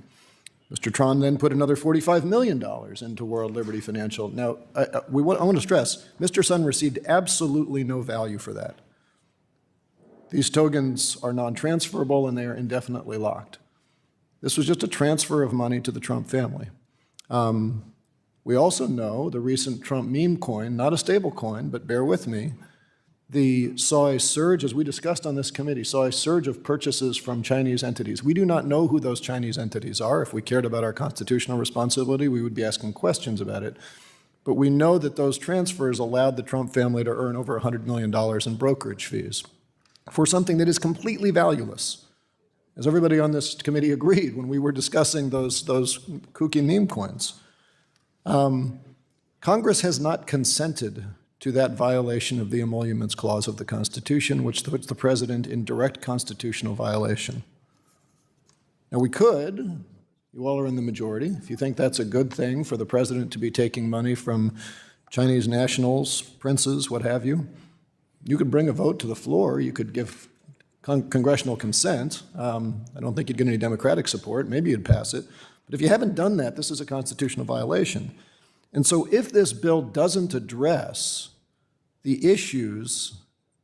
Mr. Tron then put another $45 million into World Liberty Financial. Now, I want to stress, Mr. Sun received absolutely no value for that. These tokens are non-transferable and they are indefinitely locked. This was just a transfer of money to the Trump family. We also know the recent Trump meme coin, not a stable coin, but bear with me, saw a surge, as we discussed on this committee, saw a surge of purchases from Chinese entities. We do not know who those Chinese entities are. If we cared about our constitutional responsibility, we would be asking questions about it. But we know that those transfers allowed the Trump family to earn over $100 million in brokerage fees for something that is completely valueless. As everybody on this committee agreed when we were discussing those kooky meme coins. Congress has not consented to that violation of the emoluments clause of the Constitution, which puts the president in direct constitutional violation. Now we could, you all are in the majority, if you think that's a good thing for the president to be taking money from Chinese nationals, princes, what have you, you could bring a vote to the floor, you could give congressional consent. I don't think you'd get any Democratic support, maybe you'd pass it. But if you haven't done that, this is a constitutional violation. And so if this bill doesn't address the issues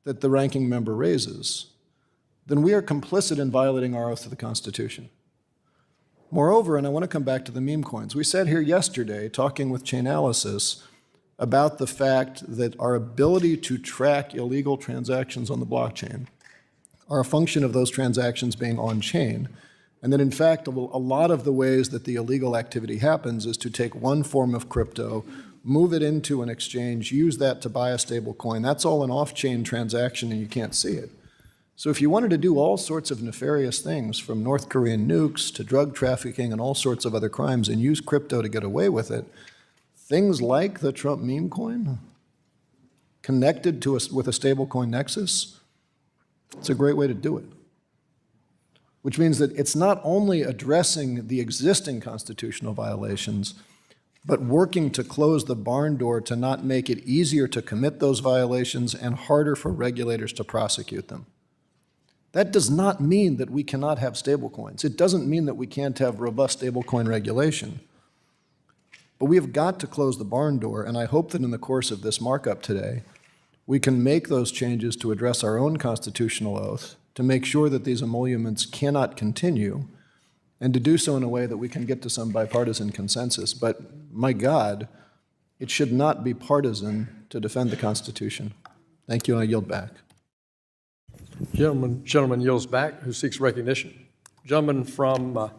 that the ranking member raises, then we are complicit in violating our oath to the Constitution. Moreover, and I want to come back to the meme coins, we sat here yesterday talking with Chainalysis about the fact that our ability to track illegal transactions on the blockchain are a function of those transactions being on-chain, and that in fact a lot of the ways that the illegal activity happens is to take one form of crypto, move it into an exchange, use that to buy a stable coin. That's all an off-chain transaction and you can't see it. So if you wanted to do all sorts of nefarious things, from North Korean nukes to drug trafficking and all sorts of other crimes, and use crypto to get away with it, things like the Trump meme coin, connected to with a stablecoin nexus, it's a great way to do it. Which means that it's not only addressing the existing constitutional violations, but working to close the barn door to not make it easier to commit those violations and harder for regulators to prosecute them. That does not mean that we cannot have stablecoins. It doesn't mean that we can't have robust stablecoin regulation. But we have got to close the barn door, and I hope that in the course of this markup today, we can make those changes to address our own constitutional oath, to make sure that these emoluments cannot continue, and to do so in a way that we can get to some bipartisan consensus. But my God, it should not be partisan to defend the Constitution. Thank you, and I yield back. Gentleman yields back, who seeks recognition. Gentleman from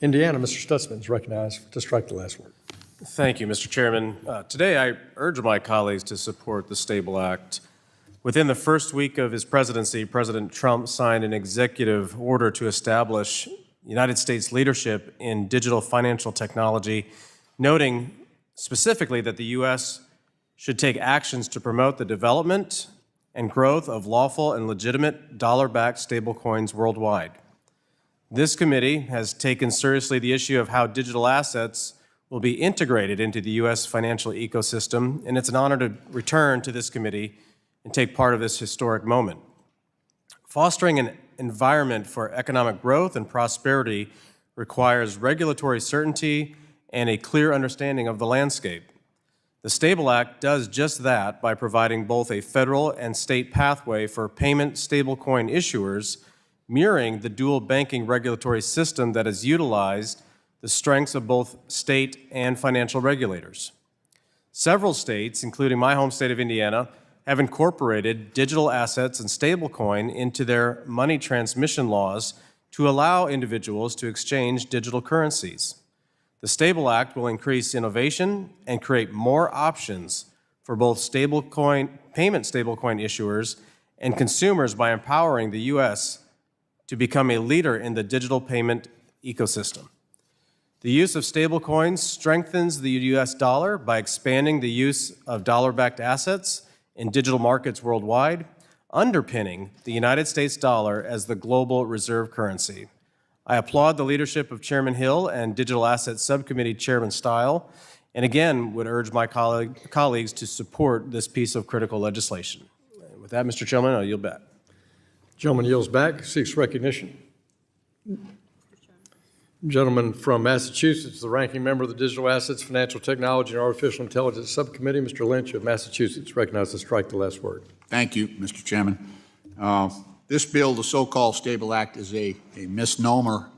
Indiana, Mr. Stutzman, is recognized to strike the last word. Thank you, Mr. Chairman. Today, I urge my colleagues to support the Stable Act. Within the first week of his presidency, President Trump signed an executive order to establish United States leadership in digital financial technology, noting specifically that the U.S. should take actions to promote the development and growth of lawful and legitimate dollar-backed stablecoins worldwide. This committee has taken seriously the issue of how digital assets will be integrated into the U.S. financial ecosystem, and it's an honor to return to this committee and take part of this historic moment. Fostering an environment for economic growth and prosperity requires regulatory certainty and a clear understanding of the landscape. The Stable Act does just that by providing both a federal and state pathway for payment stablecoin issuers, mirroring the dual banking regulatory system that has utilized the strengths of both state and financial regulators. Several states, including my home state of Indiana, have incorporated digital assets and stablecoin into their money transmission laws to allow individuals to exchange digital currencies. The Stable Act will increase innovation and create more options for both payment stablecoin issuers and consumers by empowering the U.S. to become a leader in the digital payment ecosystem. The use of stablecoins strengthens the U.S. dollar by expanding the use of dollar-backed assets in digital markets worldwide, underpinning the United States dollar as the global reserve currency. I applaud the leadership of Chairman Hill and Digital Assets Subcommittee Chairman Steil, and again would urge my colleagues to support this piece of critical legislation. With that, Mr. Chairman, I'll yield back. Gentleman yields back, seeks recognition. Gentleman from Massachusetts, the ranking member of the Digital Assets, Financial Technology, and Artificial Intelligence Subcommittee, Mr. Lynch of Massachusetts, recognized to strike the last word. Thank you, Mr. Chairman. This bill, the so-called Stable Act, is a misnomer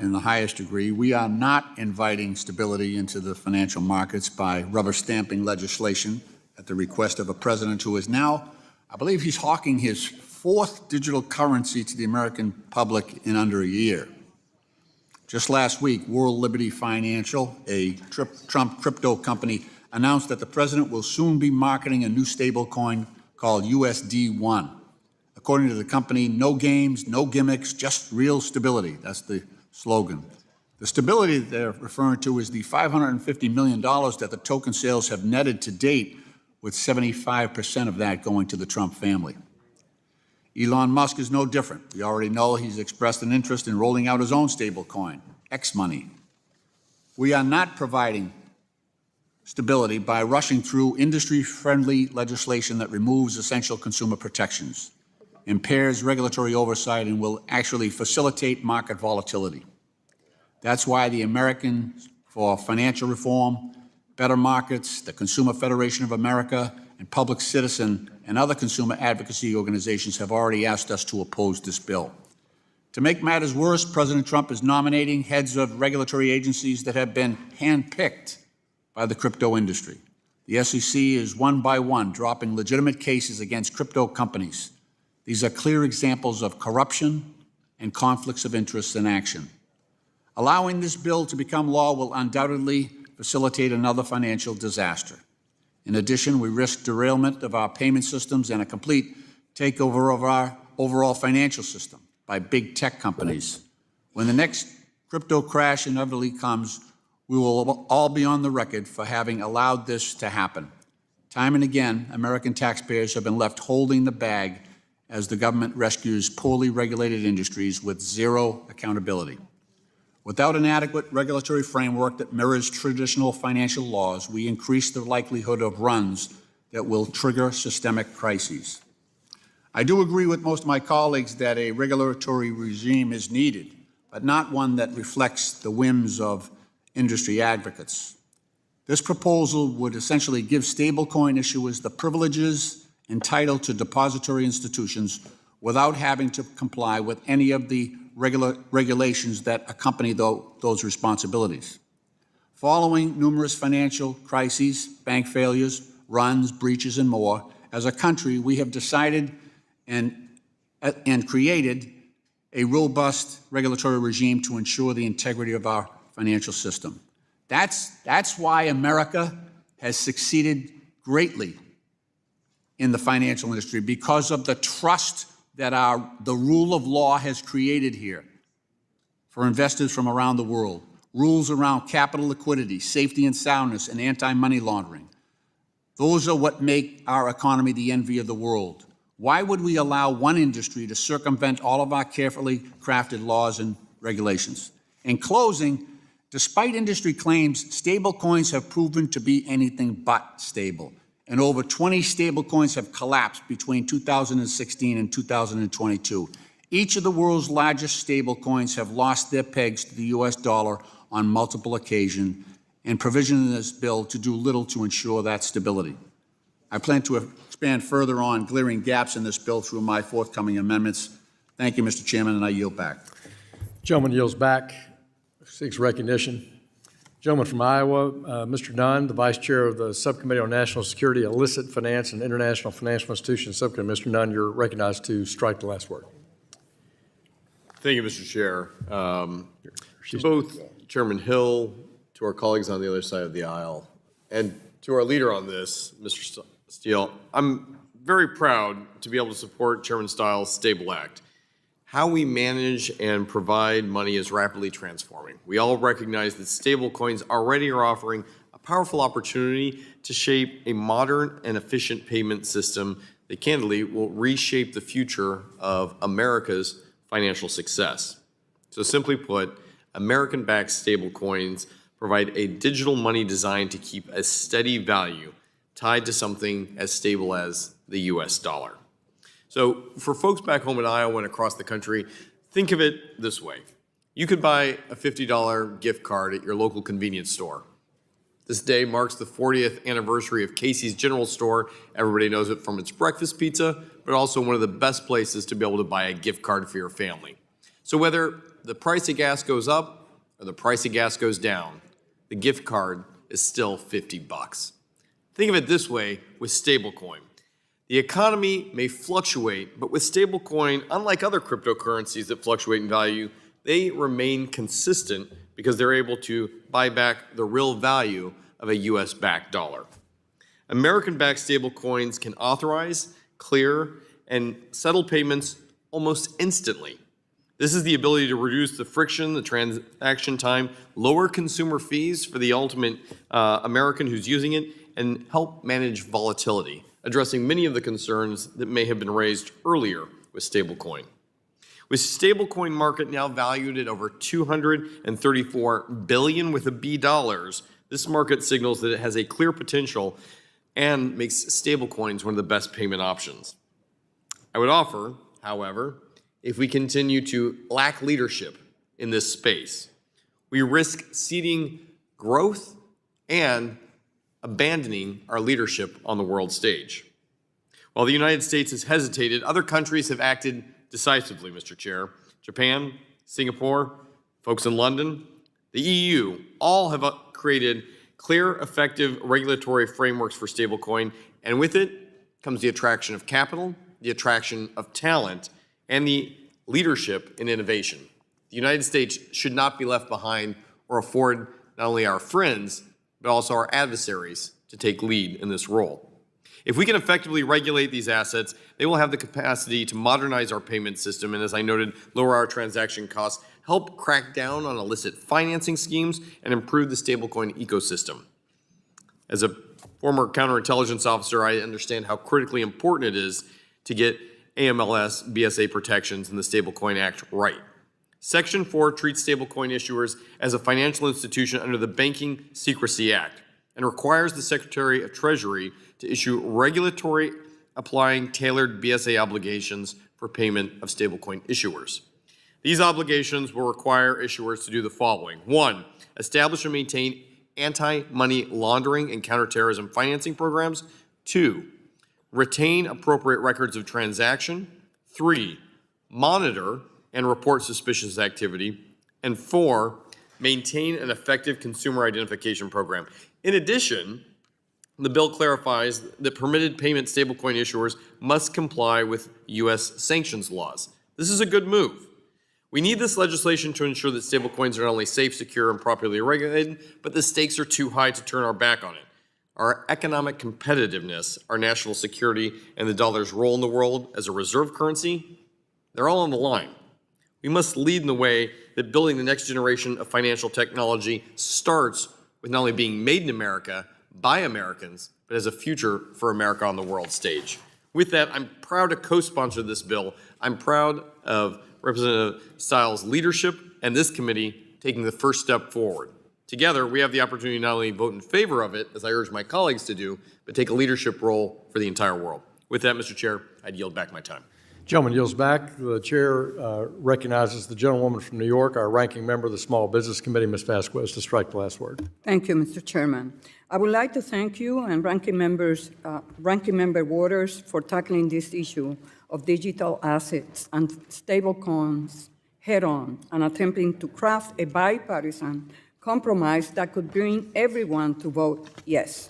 in the highest degree. We are not inviting stability into the financial markets by rubber stamping legislation at the request of a president who is now, I believe he's hawking his fourth digital currency to the American public in under a year. Just last week, World Liberty Financial, a Trump crypto company, announced that the president will soon be marketing a new stablecoin called USD1. According to the company, no games, no gimmicks, just real stability. That's the slogan. The stability they're referring to is the $550 million that the token sales have netted to date, with 75% of that going to the Trump family. Elon Musk is no different. We already know he's expressed an interest in rolling out his own stablecoin, X Money. We are not providing stability by rushing through industry-friendly legislation that removes essential consumer protections, impairs regulatory oversight, and will actually facilitate market volatility. That's why the Americans for Financial Reform, Better Markets, the Consumer Federation of America, and Public Citizen and other consumer advocacy organizations have already asked us to oppose this bill. To make matters worse, President Trump is nominating heads of regulatory agencies that have been handpicked by the crypto industry. The SEC is one by one dropping legitimate cases against crypto companies. These are clear examples of corruption and conflicts of interest in action. Allowing this bill to become law will undoubtedly facilitate another financial disaster. In addition, we risk derailment of our payment systems and a complete takeover of our overall financial system by big tech companies. When the next crypto crash inevitably comes, we will all be on the record for having allowed this to happen. Time and again, American taxpayers have been left holding the bag as the government rescues poorly regulated industries with zero accountability. Without an adequate regulatory framework that mirrors traditional financial laws, we increase the likelihood of runs that will trigger systemic crises. I do agree with most of my colleagues that a regulatory regime is needed, but not one that reflects the whims of industry advocates. This proposal would essentially give stablecoin issuers the privileges entitled to depository institutions without having to comply with any of the regulations that accompany those responsibilities. Following numerous financial crises, bank failures, runs, breaches, and more, as a country, we have decided and created a robust regulatory regime to ensure the integrity of our financial system. That's why America has succeeded greatly in the financial industry, because of the trust that the rule of law has created here for investors from around the world. Rules around capital liquidity, safety and soundness, and anti-money laundering. Those are what make our economy the envy of the world. Why would we allow one industry to circumvent all of our carefully crafted laws and regulations? In closing, despite industry claims, stablecoins have proven to be anything but stable, and over 20 stablecoins have collapsed between 2016 and 2022. Each of the world's largest stablecoins have lost their pegs to the US dollar on multiple occasions, and provision in this bill to do little to ensure that stability. I plan to expand further on glaring gaps in this bill through my forthcoming amendments. Thank you, Mr. Chairman, and I yield back. Gentleman yields back, seeks recognition. Gentleman from Iowa, Mr. Nunn, the Vice Chair of the Subcommittee on National Security, Illicit Finance, and International Financial Institutions Subcommittee. Mr. Nunn, you're recognized to strike the last word. Thank you, Mr. Chair. To both Chairman Hill, to our colleagues on the other side of the aisle, and to our leader on this, Mr. Steil, I'm very proud to be able to support Chairman Steil's Stable Act. How we manage and provide money is rapidly transforming. We all recognize that stablecoins already are offering a powerful opportunity to shape a modern and efficient payment system that candidly will reshape the future of America's financial success. So simply put, American-backed stablecoins provide a digital money designed to keep a steady value tied to something as stable as the US dollar. So for folks back home in Iowa and across the country, think of it this way. You could buy a $50 gift card at your local convenience store. This day marks the 40th anniversary of Casey's General Store. Everybody knows it from its breakfast pizza, but also one of the best places to be able to buy a gift card for your family. So whether the price of gas goes up or the price of gas goes down, the gift card is still $50. Think of it this way with stablecoin. The economy may fluctuate, but with stablecoin, unlike other cryptocurrencies that fluctuate in value, they remain consistent because they're able to buy back the real value of a US-backed dollar. American-backed stablecoins can authorize, clear, and settle payments almost instantly. This is the ability to reduce the friction, the transaction time, lower consumer fees for the ultimate American who's using it, and help manage volatility, addressing many of the concerns that may have been raised earlier with stablecoin. With stablecoin market now valued at over $234 billion with a B dollars, this market signals that it has a clear potential and makes stablecoins one of the best payment options. I would offer, however, if we continue to lack leadership in this space, we risk ceding growth and abandoning our leadership on the world stage. While the United States has hesitated, other countries have acted decisively, Mr. Chair. Japan, Singapore, folks in London, the EU, all have created clear, effective regulatory frameworks for stablecoin, and with it comes the attraction of capital, the attraction of talent, and the leadership in innovation. The United States should not be left behind or afford not only our friends, but also our adversaries to take lead in this role. If we can effectively regulate these assets, they will have the capacity to modernize our payment system and, as I noted, lower our transaction costs, help crack down on illicit financing schemes, and improve the stablecoin ecosystem. As a former counterintelligence officer, I understand how critically important it is to get AMLS BSA protections in the Stablecoin Act right. Section 4 treats stablecoin issuers as a financial institution under the Banking Secrecy Act and requires the Secretary of Treasury to issue regulatory applying tailored BSA obligations for payment of stablecoin issuers. These obligations will require issuers to do the following. 1, establish and maintain anti-money laundering and counterterrorism financing programs. 2, retain appropriate records of transaction. 3, monitor and report suspicious activity. And 4, maintain an effective consumer identification program. In addition, the bill clarifies that permitted payment stablecoin issuers must comply with U.S. sanctions laws. This is a good move. We need this legislation to ensure that stablecoins are not only safe, secure, and properly regulated, but the stakes are too high to turn our back on it. Our economic competitiveness, our national security, and the dollar's role in the world as a reserve currency, they're all on the line. We must lead in the way that building the next generation of financial technology starts with not only being made in America by Americans, but as a future for America on the world stage. With that, I'm proud to co-sponsor this bill. I'm proud of Representative Steil's leadership and this committee taking the first step forward. Together, we have the opportunity to not only vote in favor of it, as I urge my colleagues to do, but take a leadership role for the entire world. With that, Mr. Chair, I'd yield back my time. Gentleman yields back. The chair recognizes the gentlewoman from New York, our ranking member of the Small Business Committee, Ms. Vasquez, to strike the last word. Thank you, Mr. Chairman. I would like to thank you and Ranking Member Waters for tackling this issue of digital assets and stablecoins head-on and attempting to craft a bipartisan compromise that could bring everyone to vote yes.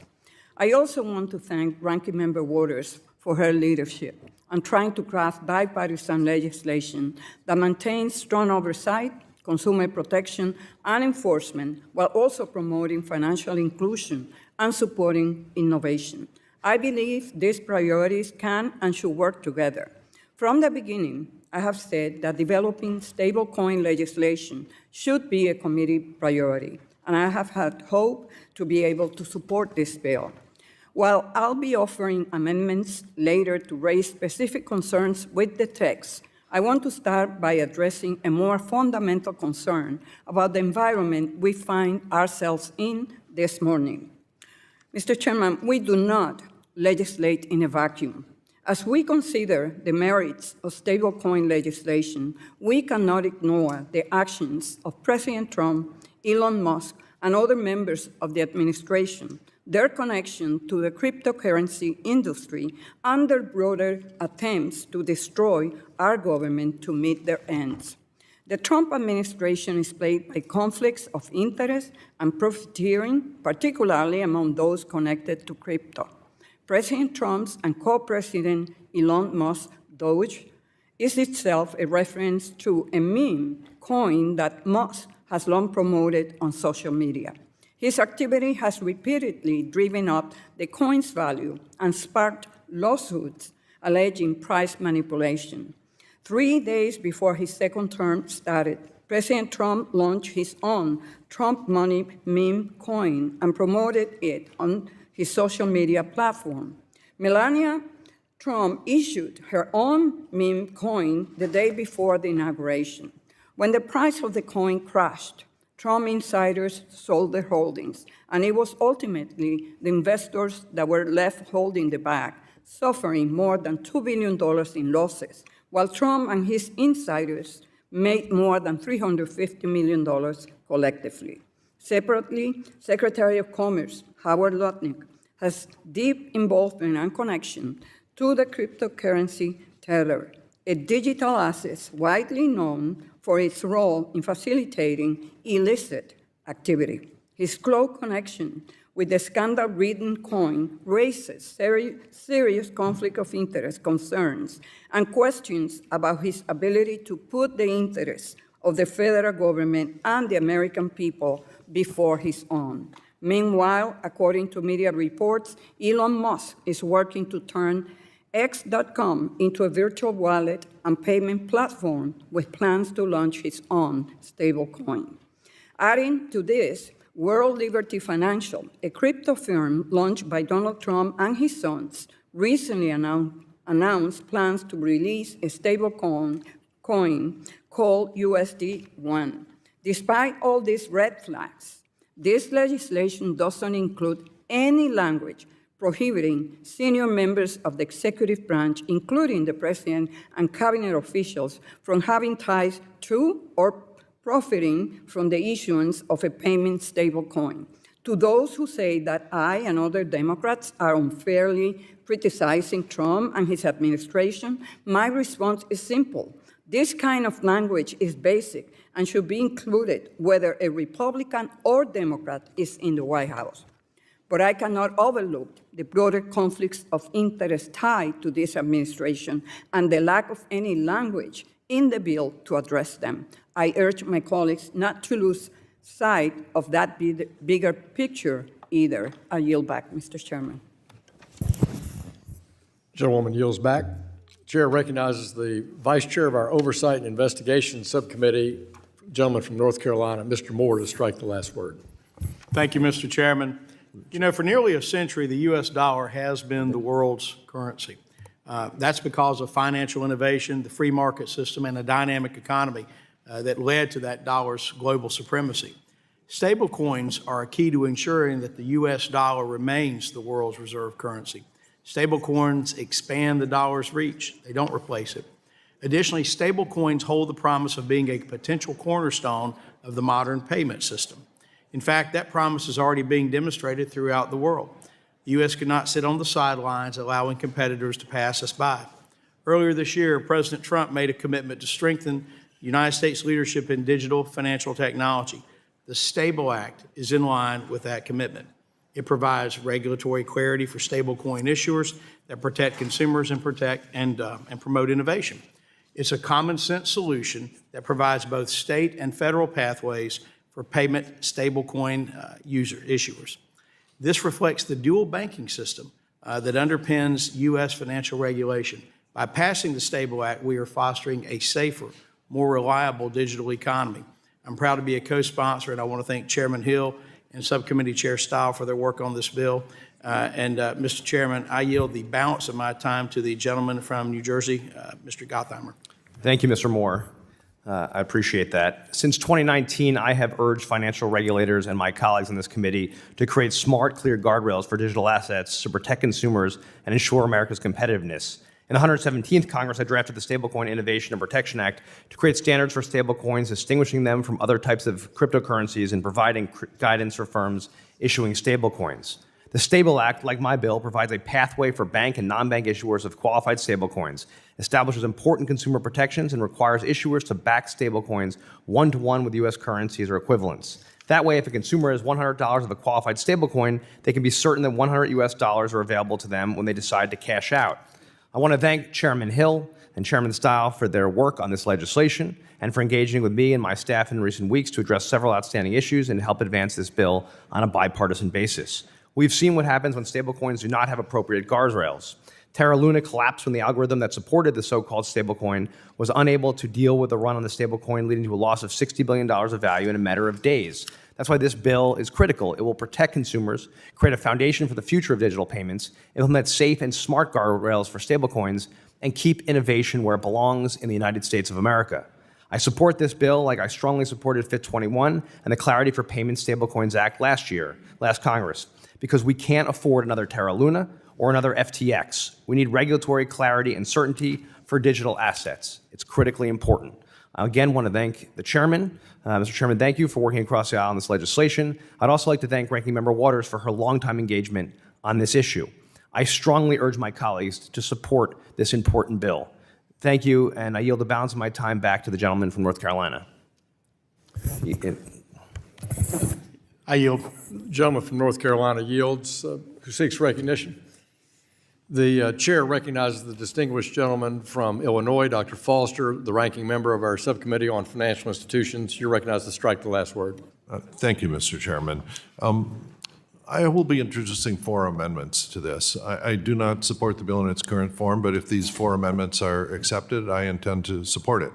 I also want to thank Ranking Member Waters for her leadership and trying to craft bipartisan legislation that maintains strong oversight, consumer protection, and enforcement, while also promoting financial inclusion and supporting innovation. I believe these priorities can and should work together. From the beginning, I have said that developing stablecoin legislation should be a committee priority, and I have had hope to be able to support this bill. While I'll be offering amendments later to raise specific concerns with the text, I want to start by addressing a more fundamental concern about the environment we find ourselves in this morning. Mr. Chairman, we do not legislate in a vacuum. As we consider the merits of stablecoin legislation, we cannot ignore the actions of President Trump, Elon Musk, and other members of the administration, their connection to the cryptocurrency industry, and their broader attempts to destroy our government to meet their ends. The Trump administration is plagued by conflicts of interest and profiteering, particularly among those connected to crypto. President Trump's and co-president Elon Musk's Doge is itself a reference to a meme coin that Musk has long promoted on social media. His activity has repeatedly driven up the coin's value and sparked lawsuits alleging price manipulation. 3 days before his second term started, President Trump launched his own Trump Money meme coin and promoted it on his social media platform. Melania Trump issued her own meme coin the day before the inauguration. When the price of the coin crashed, Trump insiders sold their holdings, and it was ultimately the investors that were left holding the bag, suffering more than $2 billion in losses, while Trump and his insiders made more than $350 million collectively. Separately, Secretary of Commerce Howard Lutnick has deep involvement and connection to the cryptocurrency Tether, a digital asset widely known for its role in facilitating illicit activity. His close connection with the scandal-ridden coin raises serious conflict of interest concerns and questions about his ability to put the interests of the federal government and the American people before his own. Meanwhile, according to media reports, Elon Musk is working to turn X.com into a virtual wallet and payment platform with plans to launch his own stablecoin. Adding to this, World Liberty Financial, a crypto firm launched by Donald Trump and his sons, recently announced plans to release a stablecoin called USD1. Despite all these red flags, this legislation doesn't include any language prohibiting senior members of the executive branch, including the president and cabinet officials, from having ties to or profiting from the issuance of a payment stablecoin. To those who say that I and other Democrats are unfairly criticizing Trump and his administration, my response is simple. This kind of language is basic and should be included whether a Republican or Democrat is in the White House. But I cannot overlook the broader conflicts of interest tied to this administration and the lack of any language in the bill to address them. I urge my colleagues not to lose sight of that bigger picture either. I yield back, Mr. Chairman. Gentlewoman yields back. Chair recognizes the Vice Chair of our Oversight and Investigation Subcommittee, gentleman from North Carolina, Mr. Moore, to strike the last word. Thank you, Mr. Chairman. You know, for nearly a century, the U.S. dollar has been the world's currency. That's because of financial innovation, the free market system, and a dynamic economy that led to that dollar's global supremacy. Stablecoins are a key to ensuring that the U.S. dollar remains the world's reserve currency. Stablecoins expand the dollar's reach. They don't replace it. Additionally, stablecoins hold the promise of being a potential cornerstone of the modern payment system. In fact, that promise is already being demonstrated throughout the world. The U.S. cannot sit on the sidelines allowing competitors to pass us by. Earlier this year, President Trump made a commitment to strengthen the United States leadership in digital financial technology. The Stable Act is in line with that commitment. It provides regulatory clarity for stablecoin issuers that protect consumers and promote innovation. It's a common sense solution that provides both state and federal pathways for payment stablecoin issuers. This reflects the dual banking system that underpins U.S. financial regulation. By passing the Stable Act, we are fostering a safer, more reliable digital economy. I'm proud to be a co-sponsor, and I want to thank Chairman Hill and Subcommittee Chair Steil for their work on this bill. Mr. Chairman, I yield the balance of my time to the gentleman from New Jersey, Mr. Gottheimer. Thank you, Mr. Moore. I appreciate that. Since 2019, I have urged financial regulators and my colleagues on this committee to create smart, clear guardrails for digital assets to protect consumers and ensure America's competitiveness. In the 117th Congress, I drafted the Stablecoin Innovation and Protection Act to create standards for stablecoins, distinguishing them from other types of cryptocurrencies and providing guidance for firms issuing stablecoins. The Stable Act, like my bill, provides a pathway for bank and non-bank issuers of qualified stablecoins, establishes important consumer protections, and requires issuers to back stablecoins one-to-one with U.S. currencies or equivalents. That way, if a consumer has $100 of a qualified stablecoin, they can be certain that $100 US are available to them when they decide to cash out. I want to thank Chairman Hill and Chairman Steil for their work on this legislation and for engaging with me and my staff in recent weeks to address several outstanding issues and help advance this bill on a bipartisan basis. We've seen what happens when stablecoins do not have appropriate guardrails. Terra Luna collapsed when the algorithm that supported the so-called stablecoin was unable to deal with the run on the stablecoin, leading to a loss of $60 billion of value in a matter of days. That's why this bill is critical. It will protect consumers, create a foundation for the future of digital payments, implement safe and smart guardrails for stablecoins, and keep innovation where it belongs in the United States of America. I support this bill like I strongly supported FIT 21 and the Clarity for Payments Stablecoins Act last Congress, because we can't afford another Terra Luna or another FTX. We need regulatory clarity and certainty for digital assets. It's critically important. I again want to thank the chairman. Mr. Chairman, thank you for working across the aisle on this legislation. I'd also like to thank Ranking Member Waters for her longtime engagement on this issue. I strongly urge my colleagues to support this important bill. Thank you, and I yield the balance of my time back to the gentleman from North Carolina. I yield. Gentleman from North Carolina yields, who seeks recognition. The chair recognizes the distinguished gentleman from Illinois, Dr. Foster, the ranking member of our subcommittee on financial institutions. You're recognized to strike the last word. Thank you, Mr. Chairman. I will be introducing 4 amendments to this. I do not support the bill in its current form, but if these 4 amendments are accepted, I intend to support it.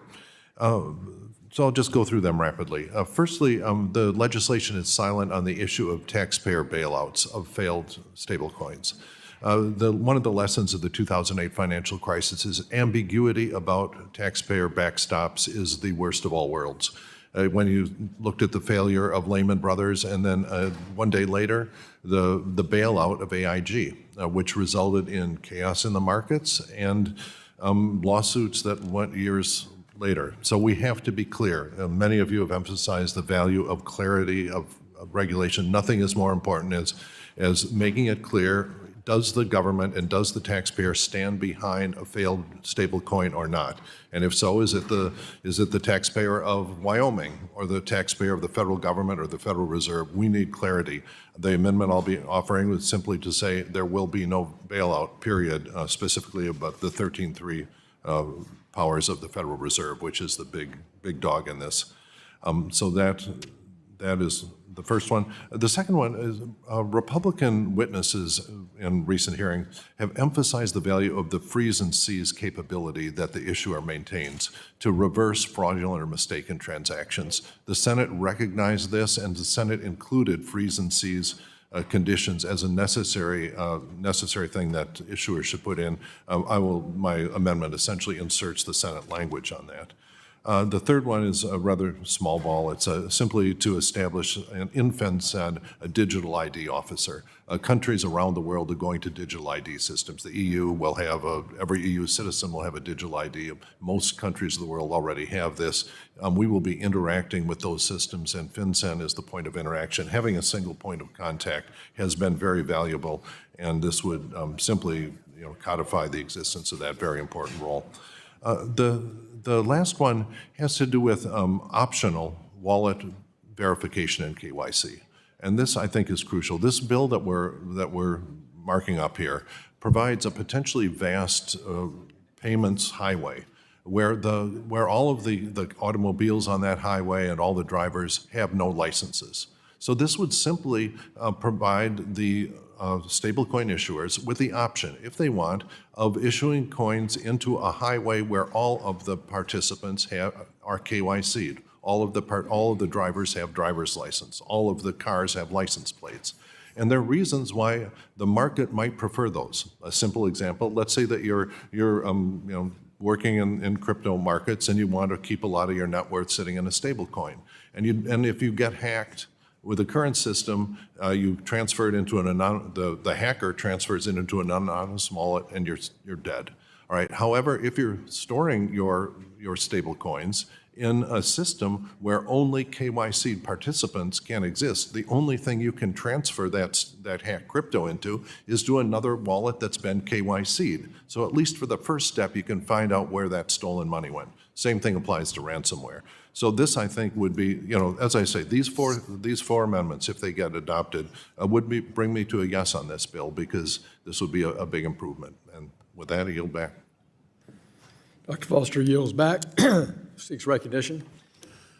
So I'll just go through them rapidly. Firstly, the legislation is silent on the issue of taxpayer bailouts of failed stablecoins. One of the lessons of the 2008 financial crisis is ambiguity about taxpayer backstops is the worst of all worlds. When you looked at the failure of Lehman Brothers and then one day later, the bailout of AIG, which resulted in chaos in the markets and lawsuits that went years later. So we have to be clear. Many of you have emphasized the value of clarity of regulation. Nothing is more important as making it clear does the government and does the taxpayer stand behind a failed stablecoin or not? And if so, is it the taxpayer of Wyoming or the taxpayer of the federal government or the Federal Reserve? We need clarity. The amendment I'll be offering is simply to say there will be no bailout, period, specifically about the 13.3 powers of the Federal Reserve, which is the big dog in this. So that is the first one. The second one is Republican witnesses in recent hearings have emphasized the value of the freeze and seize capability that the issuer maintains to reverse fraudulent or mistaken transactions. The Senate recognized this, and the Senate included freeze and seize conditions as a necessary thing that issuers should put in. My amendment essentially inserts the Senate language on that. The third one is a rather small ball. It's simply to establish in FinCEN a digital ID officer. Countries around the world are going to digital ID systems. The EU will have every EU citizen will have a digital ID. Most countries of the world already have this. We will be interacting with those systems, and FinCEN is the point of interaction. Having a single point of contact has been very valuable, and this would simply codify the existence of that very important role. The last one has to do with optional wallet verification and KYC. And this, I think, is crucial. This bill that we're marking up here provides a potentially vast payments highway where all of the automobiles on that highway and all the drivers have no licenses. So this would simply provide the stablecoin issuers with the option, if they want, of issuing coins into a highway where all of the participants are KYC'd. All of the drivers have driver's license. All of the cars have license plates. And there are reasons why the market might prefer those. A simple example: let's say that you're working in crypto markets and you want to keep a lot of your net worth sitting in a stablecoin, and if you get hacked with the current system, you transfer it into the hacker transfers it into an anonymous wallet, and you're dead. All right. However, if you're storing your stable coins in a system where only KYC participants can exist, the only thing you can transfer that hacked crypto into is to another wallet that's been KYC'd. So at least for the first step, you can find out where that stolen money went. Same thing applies to ransomware. So this, I think, would be, as I say, these four amendments, if they get adopted, would bring me to a yes on this bill, because this would be a big improvement. And with that, I yield back. Dr. Foster yields back, seeks recognition.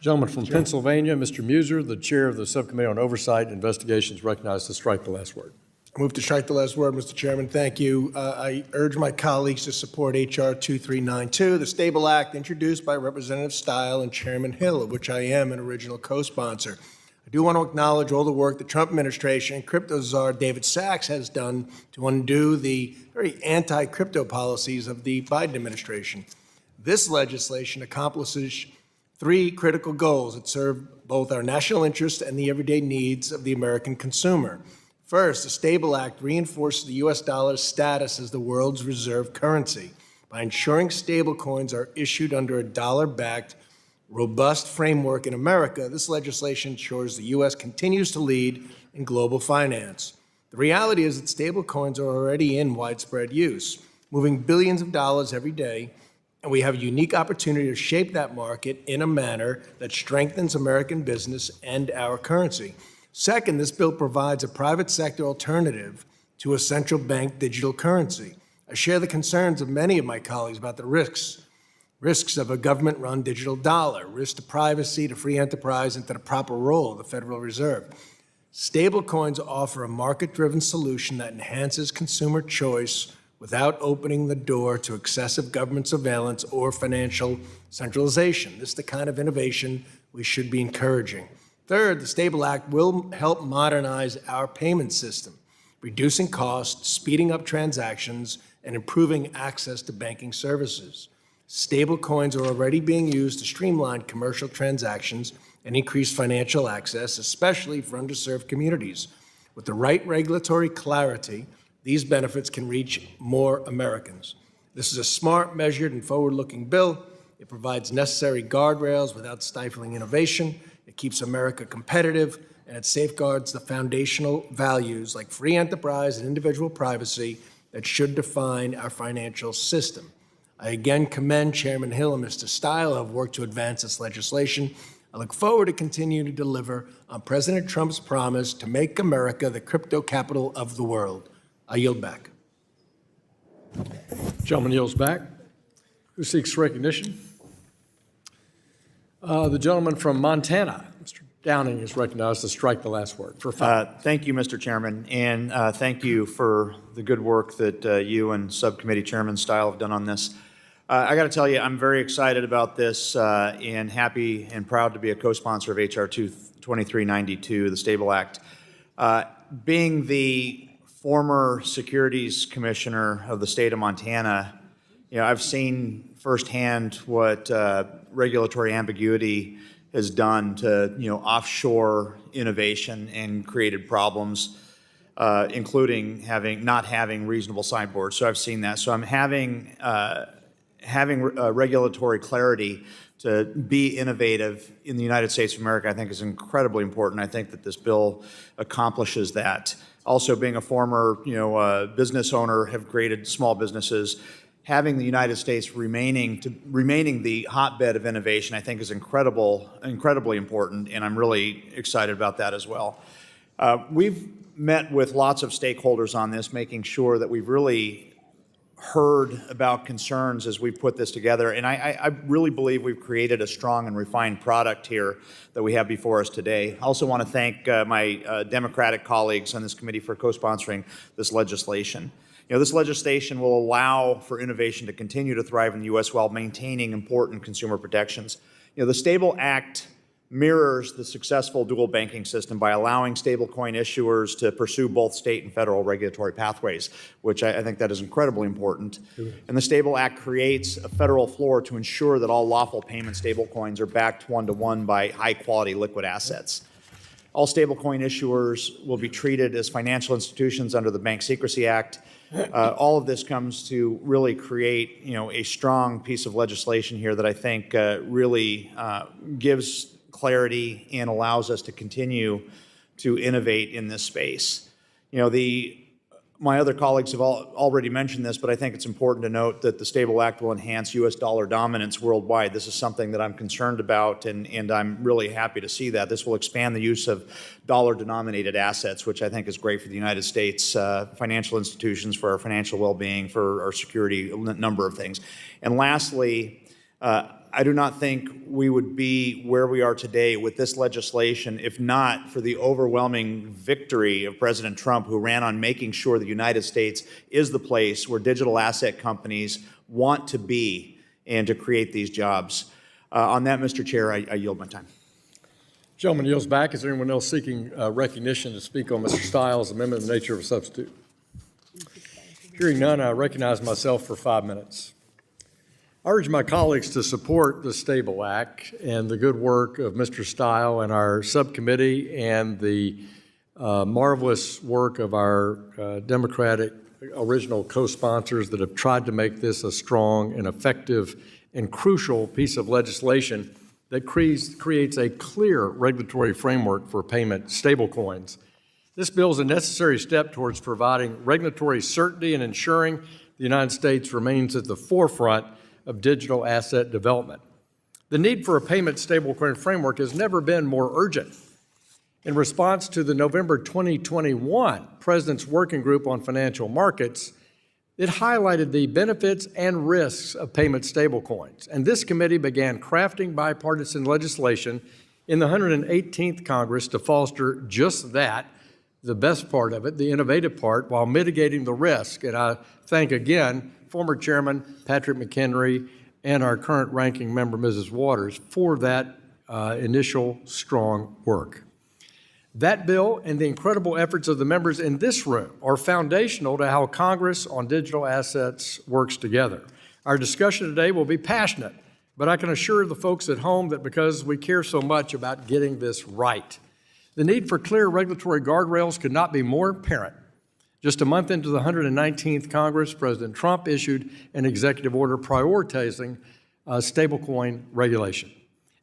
Gentleman from Pennsylvania, Mr. Muser, the chair of the Subcommittee on Oversight and Investigations, recognized to strike the last word. I move to strike the last word, Mr. Chairman. Thank you. I urge my colleagues to support H.R. 2392, the Stable Act introduced by Representative Steil and Chairman Hill, of which I am an original co-sponsor. I do want to acknowledge all the work the Trump administration and crypto czar David Sachs has done to undo the very anti-crypto policies of the Biden administration. This legislation accomplishes three critical goals that serve both our national interests and the everyday needs of the American consumer. First, the Stable Act reinforces the U.S. dollar's status as the world's reserve currency by ensuring stablecoins are issued under a dollar-backed, robust framework in America. This legislation ensures the U.S. continues to lead in global finance. The reality is that stablecoins are already in widespread use, moving billions of dollars every day, and we have a unique opportunity to shape that market in a manner that strengthens American business and our currency. Second, this bill provides a private sector alternative to a central bank digital currency. I share the concerns of many of my colleagues about the risks of a government-run digital dollar, risk to privacy, to free enterprise, and to the proper role of the Federal Reserve. Stablecoins offer a market-driven solution that enhances consumer choice without opening the door to excessive government surveillance or financial centralization. This is the kind of innovation we should be encouraging. Third, the Stable Act will help modernize our payment system, reducing costs, speeding up transactions, and improving access to banking services. Stablecoins are already being used to streamline commercial transactions and increase financial access, especially for underserved communities. With the right regulatory clarity, these benefits can reach more Americans. This is a smart, measured, and forward-looking bill. It provides necessary guardrails without stifling innovation. It keeps America competitive, and it safeguards the foundational values like free enterprise and individual privacy that should define our financial system. I again commend Chairman Hill and Mr. Steil, who have worked to advance this legislation. I look forward to continuing to deliver on President Trump's promise to make America the crypto capital of the world. I yield back. Gentleman yields back. Who seeks recognition? The gentleman from Montana, Mr. Downing, is recognized to strike the last word for 5. Thank you, Mr. Chairman, and thank you for the good work that you and Subcommittee Chairman Steil have done on this. I got to tell you, I'm very excited about this and happy and proud to be a co-sponsor of H.R. 2392, the Stable Act. Being the former Securities Commissioner of the state of Montana, I've seen firsthand what regulatory ambiguity has done to, offshore innovation and created problems, including not having reasonable sideboards. So I've seen that. So I'm having regulatory clarity to be innovative in the United States of America, I think, is incredibly important. I think that this bill accomplishes that. Also, being a former, business owner, have created small businesses. Having the United States remaining the hotbed of innovation, I think, is incredibly important, and I'm really excited about that as well. We've met with lots of stakeholders on this, making sure that we've really heard about concerns as we put this together, and I really believe we've created a strong and refined product here that we have before us today. I also want to thank my Democratic colleagues on this committee for co-sponsoring this legislation. This legislation will allow for innovation to continue to thrive in the U.S. while maintaining important consumer protections. The Stable Act mirrors the successful dual banking system by allowing stablecoin issuers to pursue both state and federal regulatory pathways, which I think that is incredibly important. And the Stable Act creates a federal floor to ensure that all lawful payment stablecoins are backed one-to-one by high-quality liquid assets. All stablecoin issuers will be treated as financial institutions under the Bank Secrecy Act. All of this comes to really create, a strong piece of legislation here that I think really gives clarity and allows us to continue to innovate in this space. My other colleagues have already mentioned this, but I think it's important to note that the Stable Act will enhance U.S. dollar dominance worldwide. This is something that I'm concerned about, and I'm really happy to see that. This will expand the use of dollar-denominated assets, which I think is great for the United States financial institutions, for our financial well-being, for our security, a number of things. And lastly, I do not think we would be where we are today with this legislation if not for the overwhelming victory of President Trump, who ran on making sure the United States is the place where digital asset companies want to be and to create these jobs. On that, Mr. Chair, I yield my time. Gentleman yields back. Is there anyone else seeking recognition to speak on Mr. Stiles' amendment in the nature of a substitute? Hearing none, I recognize myself for 5 minutes. I urge my colleagues to support the Stable Act and the good work of Mr. Steil and our subcommittee and the marvelous work of our Democratic original co-sponsors that have tried to make this a strong and effective and crucial piece of legislation that creates a clear regulatory framework for payment stablecoins. This bill is a necessary step towards providing regulatory certainty and ensuring the United States remains at the forefront of digital asset development. The need for a payment stablecoin framework has never been more urgent. In response to the November 2021 President's Working Group on Financial Markets, it highlighted the benefits and risks of payment stablecoins, and this committee began crafting bipartisan legislation in the 118th Congress to foster just that, the best part of it, the innovative part, while mitigating the risk. And I thank again former Chairman Patrick McHenry and our current ranking member, Mrs. Waters, for that initial strong work. That bill and the incredible efforts of the members in this room are foundational to how Congress on digital assets works together. Our discussion today will be passionate, but I can assure the folks at home that because we care so much about getting this right, the need for clear regulatory guardrails could not be more apparent. Just a month into the 119th Congress, President Trump issued an executive order prioritizing stablecoin regulation.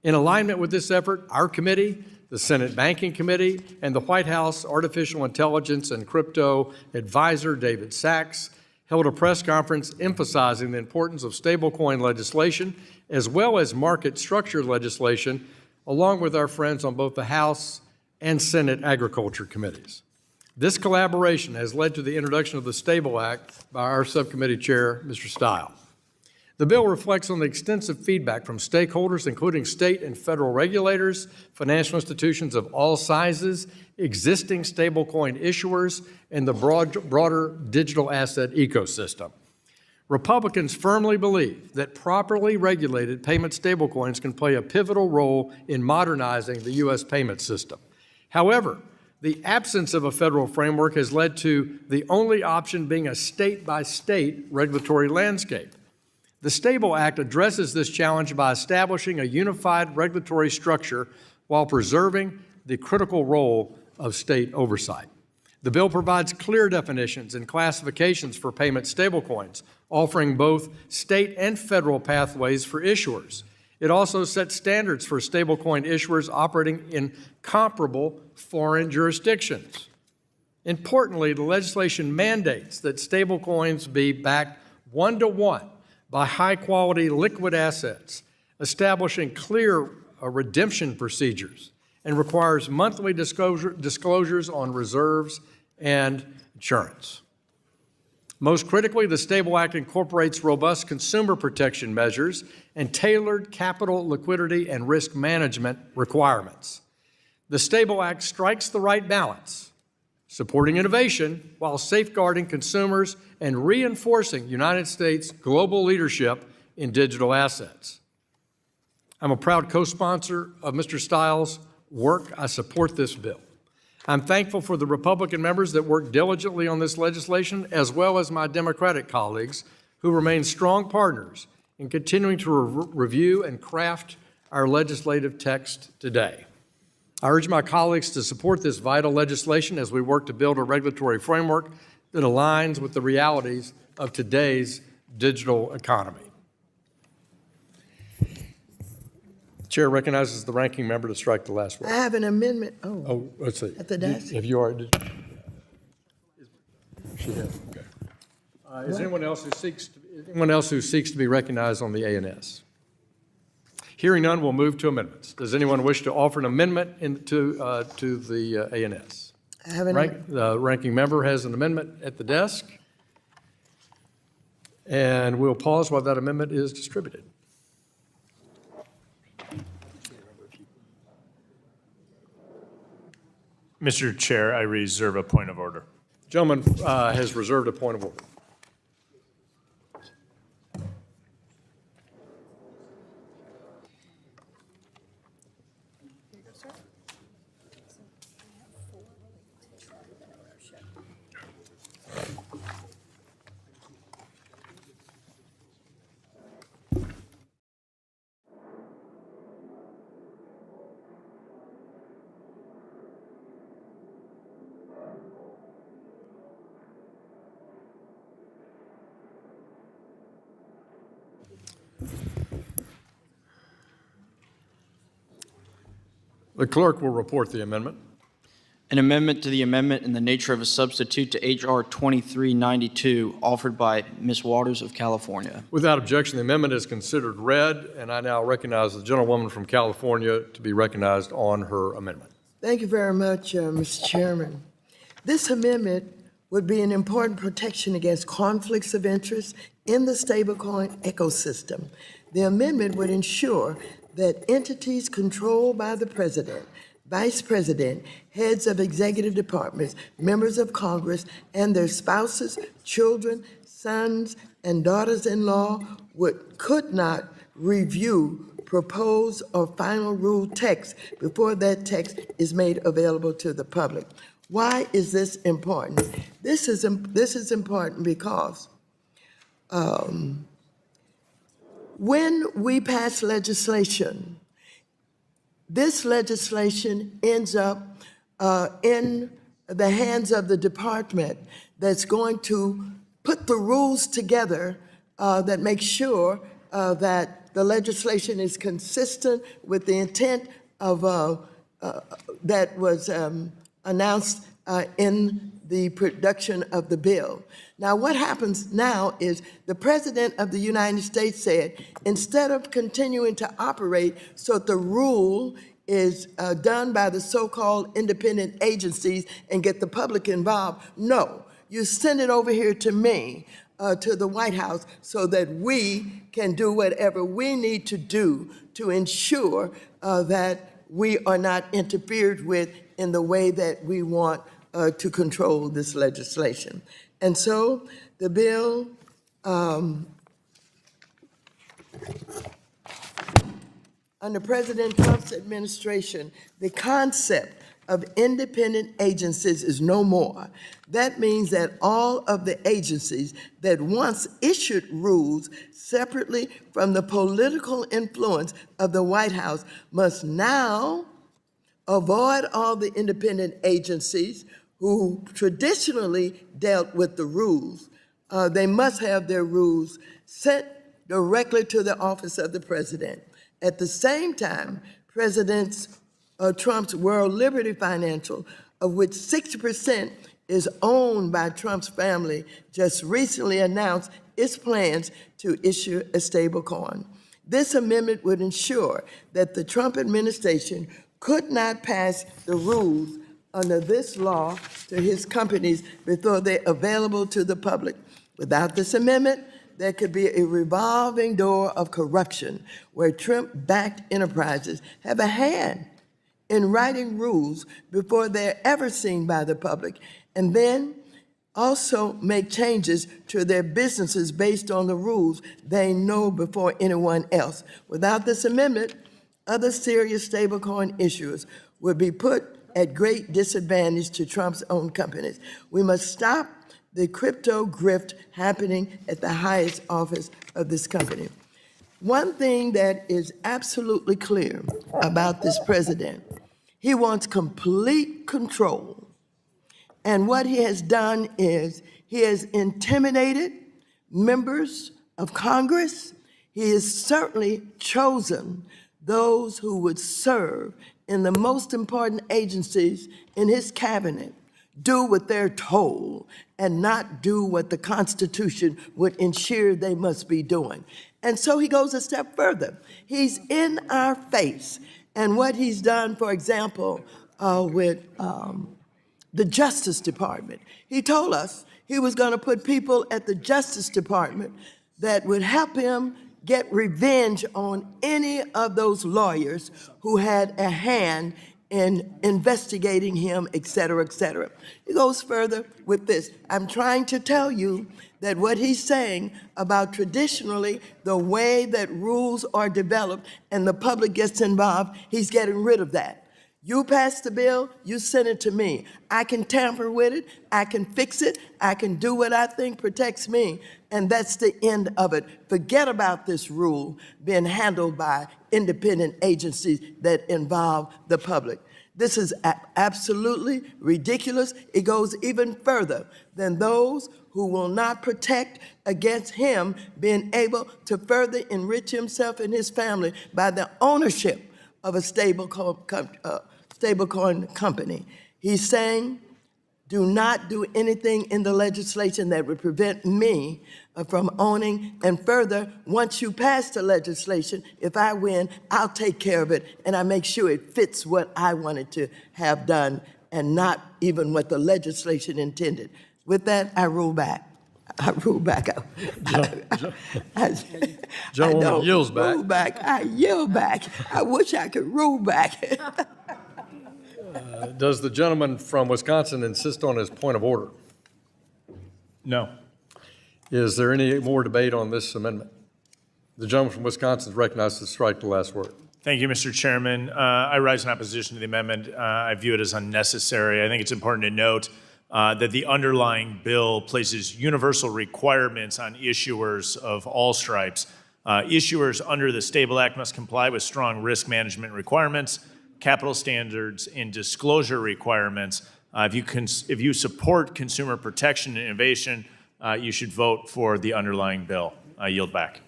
In alignment with this effort, our committee, The Senate Banking Committee and the White House Artificial Intelligence and Crypto Advisor, David Sachs, held a press conference emphasizing the importance of stablecoin legislation as well as market structure legislation, along with our friends on both the House and Senate Agriculture Committees. This collaboration has led to the introduction of the Stable Act by our subcommittee chair, Mr. Steil. The bill reflects on the extensive feedback from stakeholders, including state and federal regulators, financial institutions of all sizes, existing stablecoin issuers, and the broader digital asset ecosystem. Republicans firmly believe that properly regulated payment stablecoins can play a pivotal role in modernizing the U.S. payment system. However, the absence of a federal framework has led to the only option being a state-by-state regulatory landscape. The Stable Act addresses this challenge by establishing a unified regulatory structure while preserving the critical role of state oversight. The bill provides clear definitions and classifications for payment stablecoins, offering both state and federal pathways for issuers. It also sets standards for stablecoin issuers operating in comparable foreign jurisdictions. Importantly, the legislation mandates that stablecoins be backed one-to-one by high-quality liquid assets, establishing clear redemption procedures, and requires monthly disclosures on reserves and insurance. Most critically, the Stable Act incorporates robust consumer protection measures and tailored capital, liquidity, and risk management requirements. The Stable Act strikes the right balance, supporting innovation while safeguarding consumers and reinforcing United States' global leadership in digital assets. I'm a proud co-sponsor of Mr. Steil's work. I support this bill. I'm thankful for the Republican members that worked diligently on this legislation, as well as my Democratic colleagues who remain strong partners in continuing to review and craft our legislative text today. I urge my colleagues to support this vital legislation as we work to build a regulatory framework that aligns with the realities of today's digital economy. The chair recognizes the ranking member to strike the last word. I have an amendment. Oh, let's see. At the desk. If you are, she has. Okay. Is anyone else who seeks to be recognized on the A&S? Hearing none, we'll move to amendments. Does anyone wish to offer an amendment to the A&S? I have an The ranking member has an amendment at the desk, and we'll pause while that amendment is distributed. Mr. Chair, I reserve a point of order. Gentleman has reserved a point of order. The clerk will report the amendment. An amendment to the amendment in the nature of a substitute to H.R. 2392, offered by Ms. Waters of California. Without objection, the amendment is considered read, and I now recognize the gentlewoman from California to be recognized on her amendment. Thank you very much, Mr. Chairman. This amendment would be an important protection against conflicts of interest in the stablecoin ecosystem. The amendment would ensure that entities controlled by the President, Vice President, heads of executive departments, members of Congress, and their spouses, children, sons, and daughters-in-law could not review proposed or final rule text before that text is made available to the public. Why is this important? This is important because when we pass legislation, this legislation ends up in the hands of the department that's going to put the rules together that make sure that the legislation is consistent with the intent of that was announced in the production of the bill. Now, what happens now is the President of the United States said, instead of continuing to operate so that the rule is done by the so-called independent agencies and get the public involved, no, you send it over here to me, to the White House, so that we can do whatever we need to do to ensure that we are not interfered with in the way that we want to control this legislation. And so the bill under President Trump's administration, the concept of independent agencies is no more. That means that all of the agencies that once issued rules separately from the political influence of the White House must now avoid all the independent agencies who traditionally dealt with the rules. They must have their rules sent directly to the office of the president. At the same time, President Trump's World Liberty Financial, of which 60% is owned by Trump's family, just recently announced its plans to issue a stablecoin. This amendment would ensure that the Trump administration could not pass the rules under this law to his companies before they're available to the public. Without this amendment, there could be a revolving door of corruption where Trump-backed enterprises have a hand in writing rules before they're ever seen by the public, and then also make changes to their businesses based on the rules they know before anyone else. Without this amendment, other serious stablecoin issuers would be put at great disadvantage to Trump's own companies. We must stop the crypto grift happening at the highest office of this company. One thing that is absolutely clear about this president, he wants complete control. And what he has done is he has intimidated members of Congress. He has certainly chosen those who would serve in the most important agencies in his cabinet, do what they're told and not do what the Constitution would ensure they must be doing. And so he goes a step further. He's in our face. And what he's done, for example, with the Justice Department, he told us he was going to put people at the Justice Department that would help him get revenge on any of those lawyers who had a hand in investigating him, et cetera, et cetera. He goes further with this. I'm trying to tell you that what he's saying about traditionally the way that rules are developed and the public gets involved, he's getting rid of that. You pass the bill, you send it to me. I can tamper with it, I can fix it, I can do what I think protects me, and that's the end of it. Forget about this rule being handled by independent agencies that involve the public. This is absolutely ridiculous. It goes even further than those who will not protect against him being able to further enrich himself and his family by the ownership of a stablecoin company. He's saying, do not do anything in the legislation that would prevent me from owning. And further, once you pass the legislation, if I win, I'll take care of it, and I make sure it fits what I wanted to have done and not even what the legislation intended. With that, I rule back. I rule back. Gentleman yields back. Rule back. I yield back. I wish I could rule back. Does the gentleman from Wisconsin insist on his point of order? No. Is there any more debate on this amendment? The gentleman from Wisconsin is recognized to strike the last word. Thank you, Mr. Chairman. I rise in opposition to the amendment. I view it as unnecessary. I think it's important to note that the underlying bill places universal requirements on issuers of all stripes. Issuers under the Stable Act must comply with strong risk management requirements, capital standards, and disclosure requirements. If you support consumer protection and innovation, you should vote for the underlying bill. I yield back.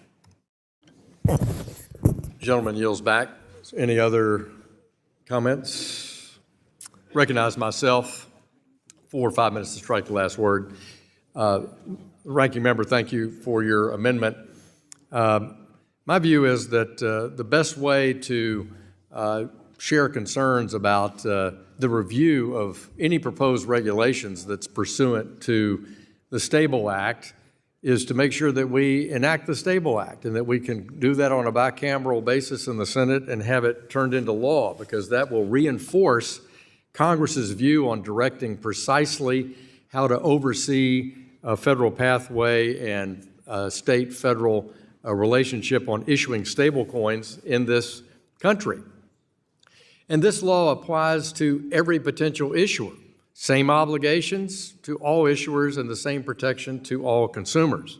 Gentleman yields back. Any other comments? recognize myself 4 or 5 minutes to strike the last word. Ranking member, thank you for your amendment. My view is that the best way to share concerns about the review of any proposed regulations that's pursuant to the Stable Act is to make sure that we enact the Stable Act and that we can do that on a bicameral basis in the Senate and have it turned into law, because that will reinforce Congress's view on directing precisely how to oversee a federal pathway and state-federal relationship on issuing stablecoins in this country. And this law applies to every potential issuer. Same obligations to all issuers and the same protection to all consumers.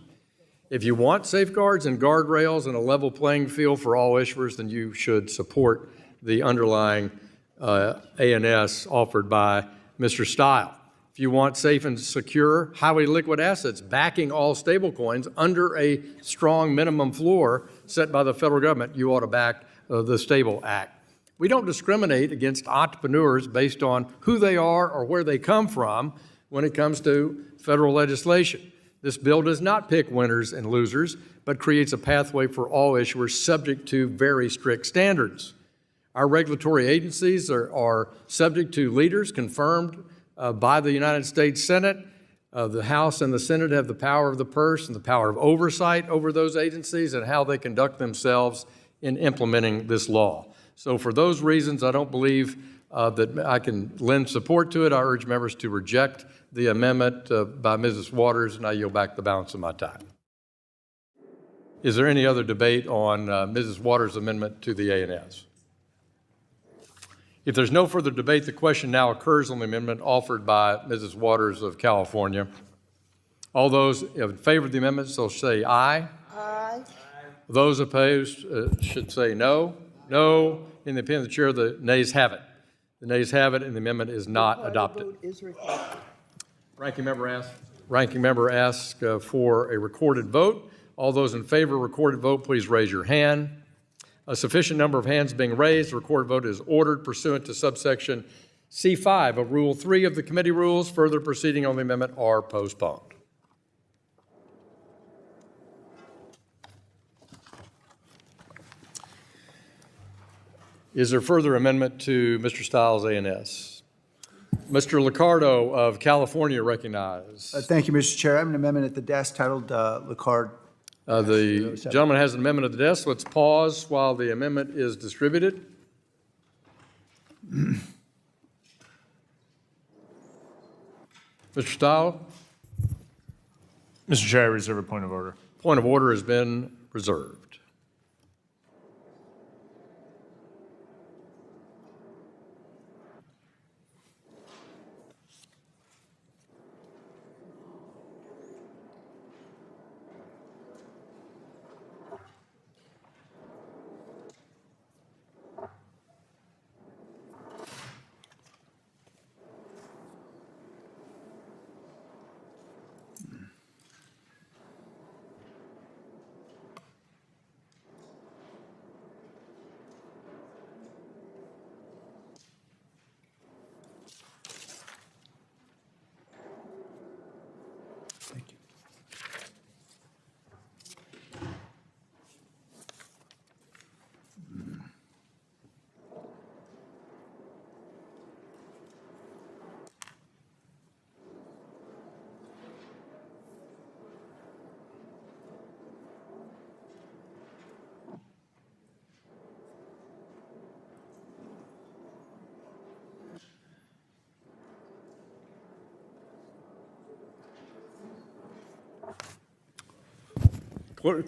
If you want safeguards and guardrails and a level playing field for all issuers, then you should support the underlying ANS offered by Mr. Steil. If you want safe and secure, highly liquid assets backing all stablecoins under a strong minimum floor set by the federal government, you ought to back the Stable Act. We don't discriminate against entrepreneurs based on who they are or where they come from when it comes to federal legislation. This bill does not pick winners and losers, but creates a pathway for all issuers subject to very strict standards. Our regulatory agencies are subject to leaders confirmed by the United States Senate. The House and the Senate have the power of the purse and the power of oversight over those agencies and how they conduct themselves in implementing this law. So for those reasons, I don't believe that I can lend support to it. I urge members to reject the amendment by Mrs. Waters, and I yield back the balance of my time. Is there any other debate on Mrs. Waters' amendment to the ANS? If there's no further debate, the question now occurs on the amendment offered by Mrs. Waters of California. All those in favor of the amendment shall say aye. Aye. Those opposed should say no. No. In the opinion of the chair, the nays have it. The nays have it, and the amendment is not adopted. Ranking member asks for a recorded vote. All those in favor of a recorded vote, please raise your hand. A sufficient number of hands being raised, the recorded vote is ordered pursuant to subsection C5 of Rule 3 of the committee rules. Further proceeding on the amendment are postponed. Is there further amendment to Mr. Steil's ANS? Mr. Liccardo of California recognized. Thank you, Mr. Chair. I have an amendment at the desk titled Licard. The gentleman has an amendment at the desk. Let's pause while the amendment is distributed. Mr. Steil? Mr. Chair, I reserve a point of order. Point of order has been reserved.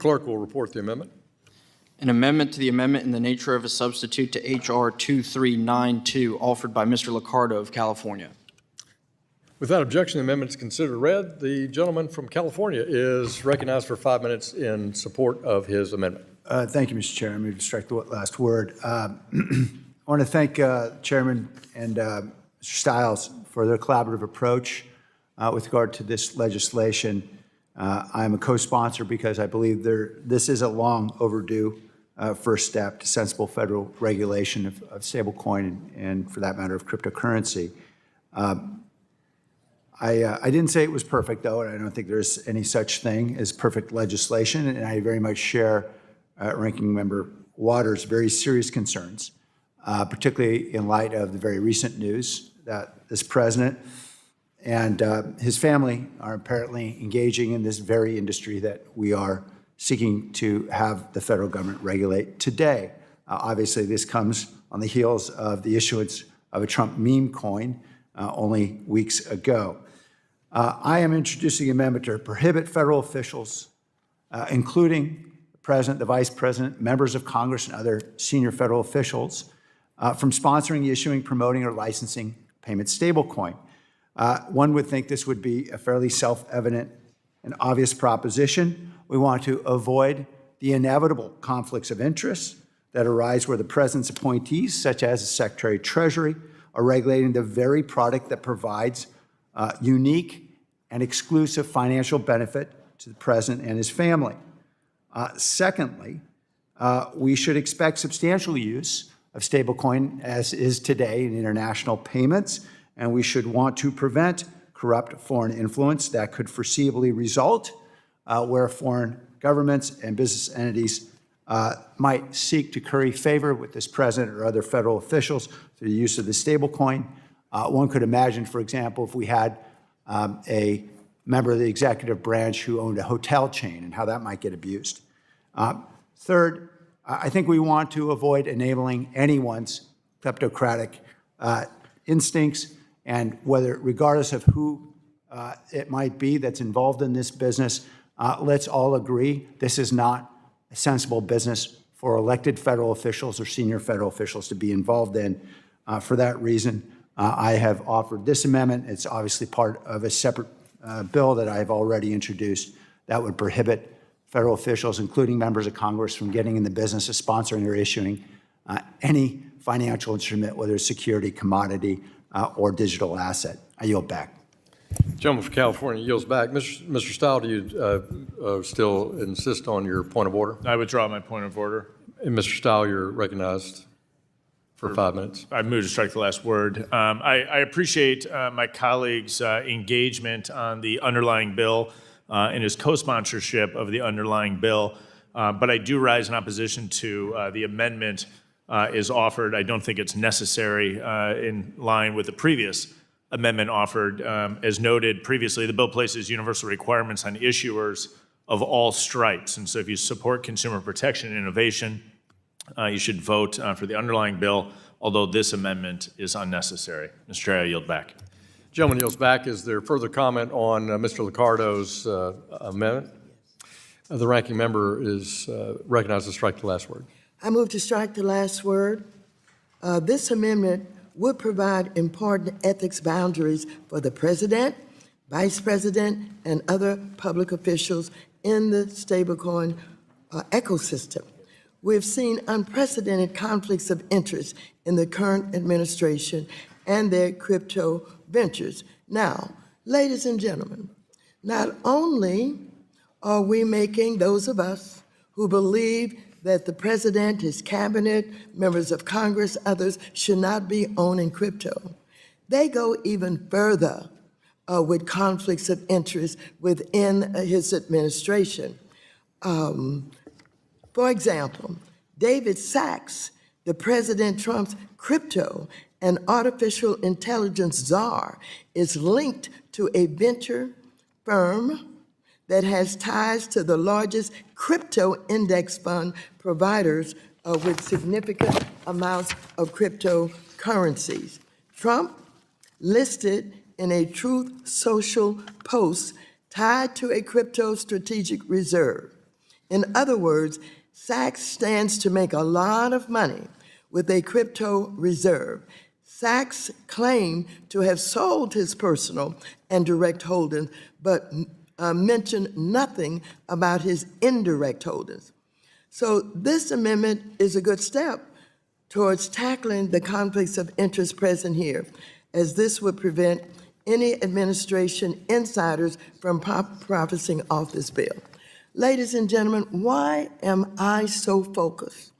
Clerk will report the amendment. An amendment to the amendment in the nature of a substitute to H.R. 2392 offered by Mr. Liccardo of California. Without objection, the amendment is considered read. The gentleman from California is recognized for 5 minutes in support of his amendment. Thank you, Mr. Chair. I'm going to strike the last word. I want to thank Chairman and Mr. Stiles for their collaborative approach with regard to this legislation. I'm a co-sponsor because I believe this is a long overdue first step to sensible federal regulation of stablecoin and, for that matter, of cryptocurrency. I didn't say it was perfect, though, and I don't think there's any such thing as perfect legislation, and I very much share Ranking Member Waters' very serious concerns, particularly in light of the very recent news that this president and his family are apparently engaging in this very industry that we are seeking to have the federal government regulate today. Obviously, this comes on the heels of the issuance of a Trump meme coin only weeks ago. I am introducing an amendment to prohibit federal officials, including the president, the vice president, members of Congress, and other senior federal officials, from sponsoring, issuing, promoting, or licensing payment stablecoin. One would think this would be a fairly self-evident and obvious proposition. We want to avoid the inevitable conflicts of interest that arise where the president's appointees, such as the Secretary of Treasury, are regulating the very product that provides unique and exclusive financial benefit to the president and his family. Secondly, we should expect substantial use of stablecoin, as is today, in international payments, and we should want to prevent corrupt foreign influence that could foreseeably result where foreign governments and business entities might seek to curry favor with this president or other federal officials through the use of the stablecoin. One could imagine, for example, if we had a member of the executive branch who owned a hotel chain and how that might get abused. Third, I think we want to avoid enabling anyone's kleptocratic instincts, and whether, regardless of who it might be that's involved in this business, let's all agree this is not a sensible business for elected federal officials or senior federal officials to be involved in. For that reason, I have offered this amendment. It's obviously part of a separate bill that I've already introduced that would prohibit federal officials, including members of Congress, from getting in the business of sponsoring or issuing any financial instrument, whether it's security, commodity, or digital asset. I yield back. Gentleman from California yields back. Mr. Steil, do you still insist on your point of order? I withdraw my point of order. And Mr. Steil, you're recognized for 5 minutes. I move to strike the last word. I appreciate my colleague's engagement on the underlying bill and his co-sponsorship of the underlying bill, but I do rise in opposition to the amendment is offered. I don't think it's necessary in line with the previous amendment offered. As noted previously, the bill places universal requirements on issuers of all stripes, and so if you support consumer protection and innovation, you should vote for the underlying bill, although this amendment is unnecessary. Mr. Chair, I yield back. Gentleman yields back. Is there further comment on Mr. Liccardo's amendment? The ranking member is recognized to strike the last word. I move to strike the last word. This amendment would provide important ethics boundaries for the president, vice president, and other public officials in the stablecoin ecosystem. We've seen unprecedented conflicts of interest in the current administration and their crypto ventures. Now, ladies and gentlemen, not only are we making those of us who believe that the president, his cabinet, members of Congress, others should not be owning crypto, they go even further with conflicts of interest within his administration. For example, David Sachs, the President Trump's crypto and artificial intelligence czar, is linked to a venture firm that has ties to the largest crypto index fund providers with significant amounts of cryptocurrencies. Trump listed in a Truth Social post tied to a crypto strategic reserve. In other words, Sachs stands to make a lot of money with a crypto reserve. Sachs claimed to have sold his personal and direct holdings, but mentioned nothing about his indirect holdings. So this amendment is a good step towards tackling the conflicts of interest present here, as this would prevent any administration insiders from profiting off this bill. Ladies and gentlemen, why am I so focused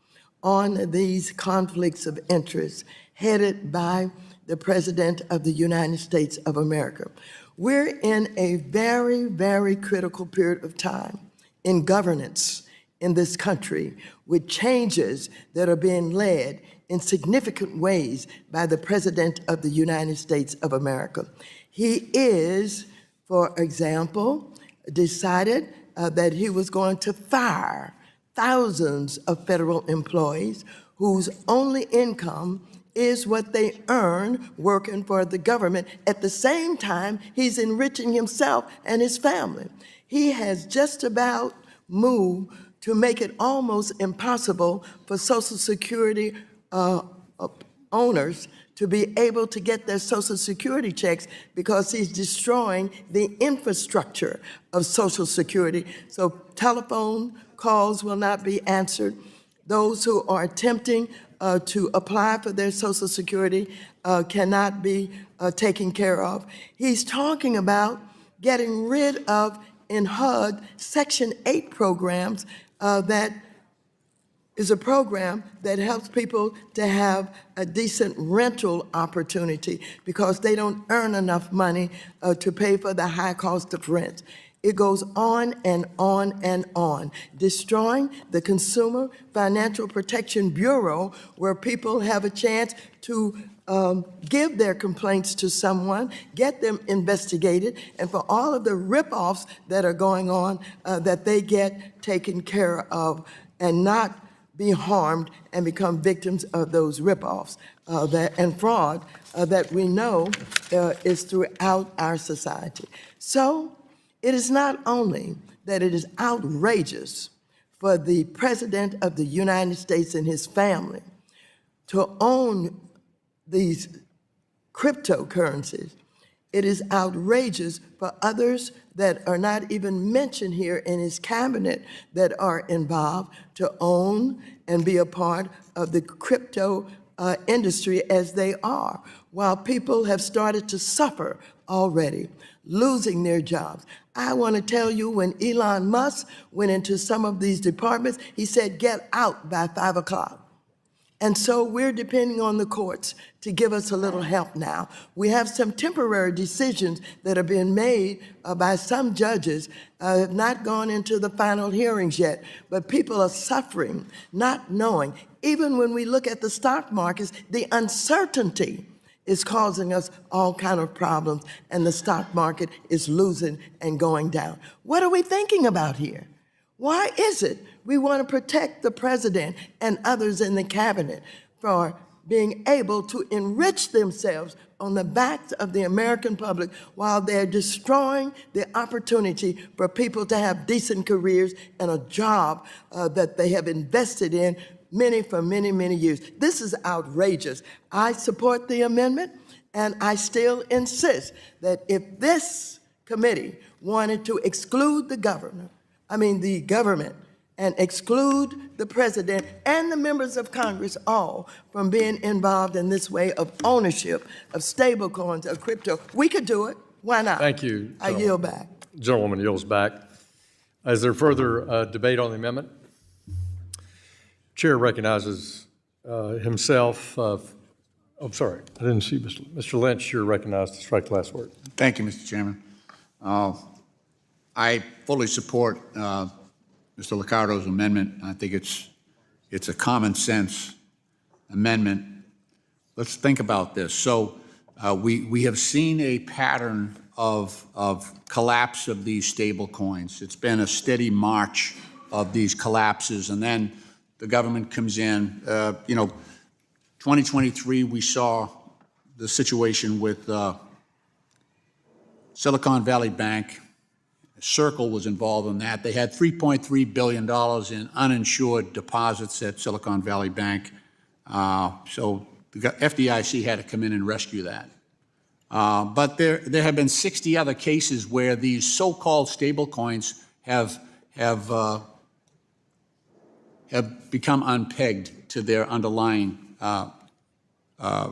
on these conflicts of interest headed by the President of the United States of America? We're in a very, very critical period of time in governance in this country with changes that are being led in significant ways by the President of the United States of America. He is, for example, decided that he was going to fire thousands of federal employees whose only income is what they earn working for the government. At the same time, he's enriching himself and his family. He has just about moved to make it almost impossible for Social Security owners to be able to get their Social Security checks because he's destroying the infrastructure of Social Security. So telephone calls will not be answered. Those who are attempting to apply for their Social Security cannot be taken care of. He's talking about getting rid of, in HUD, Section 8 programs that is a program that helps people to have a decent rental opportunity because they don't earn enough money to pay for the high cost of rent. It goes on and on and on, destroying the Consumer Financial Protection Bureau, where people have a chance to give their complaints to someone, get them investigated, and for all of the rip-offs that are going on, that they get taken care of and not be harmed and become victims of those rip-offs and fraud that we know is throughout our society. So it is not only that it is outrageous for the President of the United States and his family to own these cryptocurrencies, it is outrageous for others that are not even mentioned here in his cabinet that are involved to own and be a part of the crypto industry as they are, while people have started to suffer already, losing their jobs. I want to tell you, when Elon Musk went into some of these departments, he said, get out by 5 o'clock. And so we're depending on the courts to give us a little help now. We have some temporary decisions that are being made by some judges, have not gone into the final hearings yet, but people are suffering, not knowing. Even when we look at the stock markets, the uncertainty is causing us all kind of problems, and the stock market is losing and going down. What are we thinking about here? Why is it we want to protect the president and others in the cabinet for being able to enrich themselves on the backs of the American public while they're destroying the opportunity for people to have decent careers and a job that they have invested in for many, many years? This is outrageous. I support the amendment, and I still insist that if this committee wanted to exclude the government, and exclude the president and the members of Congress all from being involved in this way of ownership of stablecoins, of crypto, we could do it. Why not? Thank you. I yield back. Gentlewoman yields back. Is there further debate on the amendment? Chair recognizes himself. I'm sorry, I didn't see Mr. Lynch. You're recognized to strike the last word. Thank you, Mr. Chairman. I fully support Mr. Liccardo's amendment. I think it's a common sense amendment. Let's think about this. So we have seen a pattern of collapse of these stable coins. It's been a steady march of these collapses, and then the government comes in. 2023, we saw the situation with Silicon Valley Bank. Circle was involved in that. They had $3.3 billion in uninsured deposits at Silicon Valley Bank. So the FDIC had to come in and rescue that. But there have been 60 other cases where these so-called stablecoins have become unpegged to their underlying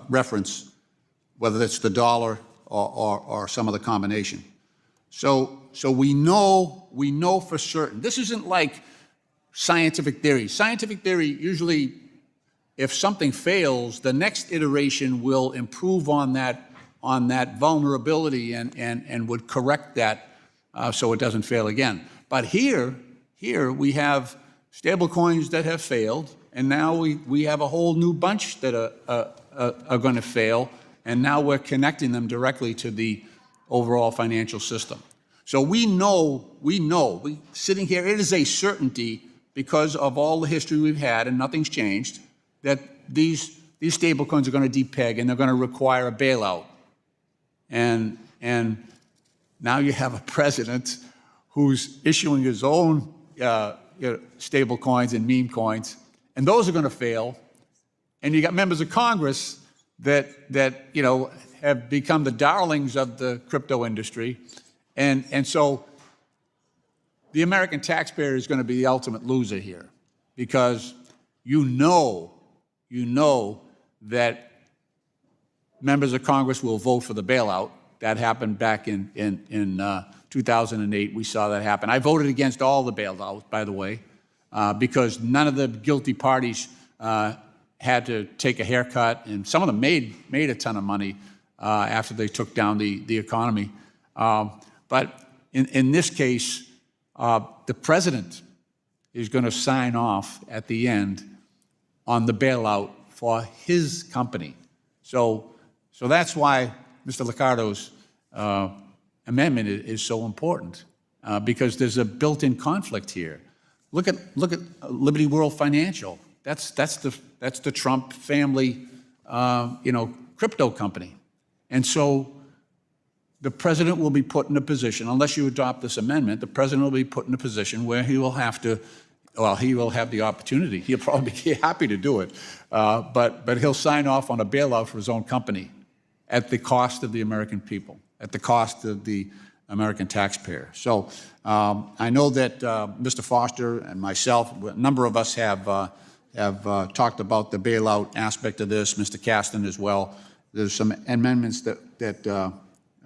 reference, whether it's the dollar or some other combination. So we know for certain. This isn't like scientific theory. Scientific theory usually, if something fails, the next iteration will improve on that vulnerability and would correct that so it doesn't fail again. But here we have stablecoins that have failed, and now we have a whole new bunch that are going to fail, and now we're connecting them directly to the overall financial system. So we sitting here, it is a certainty because of all the history we've had, and nothing's changed, that these stablecoins are going to depeg and they're going to require a bailout. And now you have a president who's issuing his own stable coins and meme coins, and those are going to fail. And you got members of Congress that have become the darlings of the crypto industry, and so the American taxpayer is going to be the ultimate loser here, because you know that members of Congress will vote for the bailout. That happened back in 2008. We saw that happen. I voted against all the bailouts, by the way, because none of the guilty parties had to take a haircut, and some of them made a ton of money after they took down the economy. But in this case, the president is going to sign off at the end on the bailout for his company. So that's why Mr. Liccardo's amendment is so important, because there's a built-in conflict here. Look at Liberty World Financial. That's the Trump family, crypto company, and so the president will be put in a position, unless you adopt this amendment, the president will be put in a position where he will have the opportunity. He'll probably be happy to do it, but he'll sign off on a bailout for his own company at the cost of the American people, at the cost of the American taxpayer. So I know that Mr. Foster and myself, a number of us have talked about the bailout aspect of this, Mr. Caston as well. There's some amendments that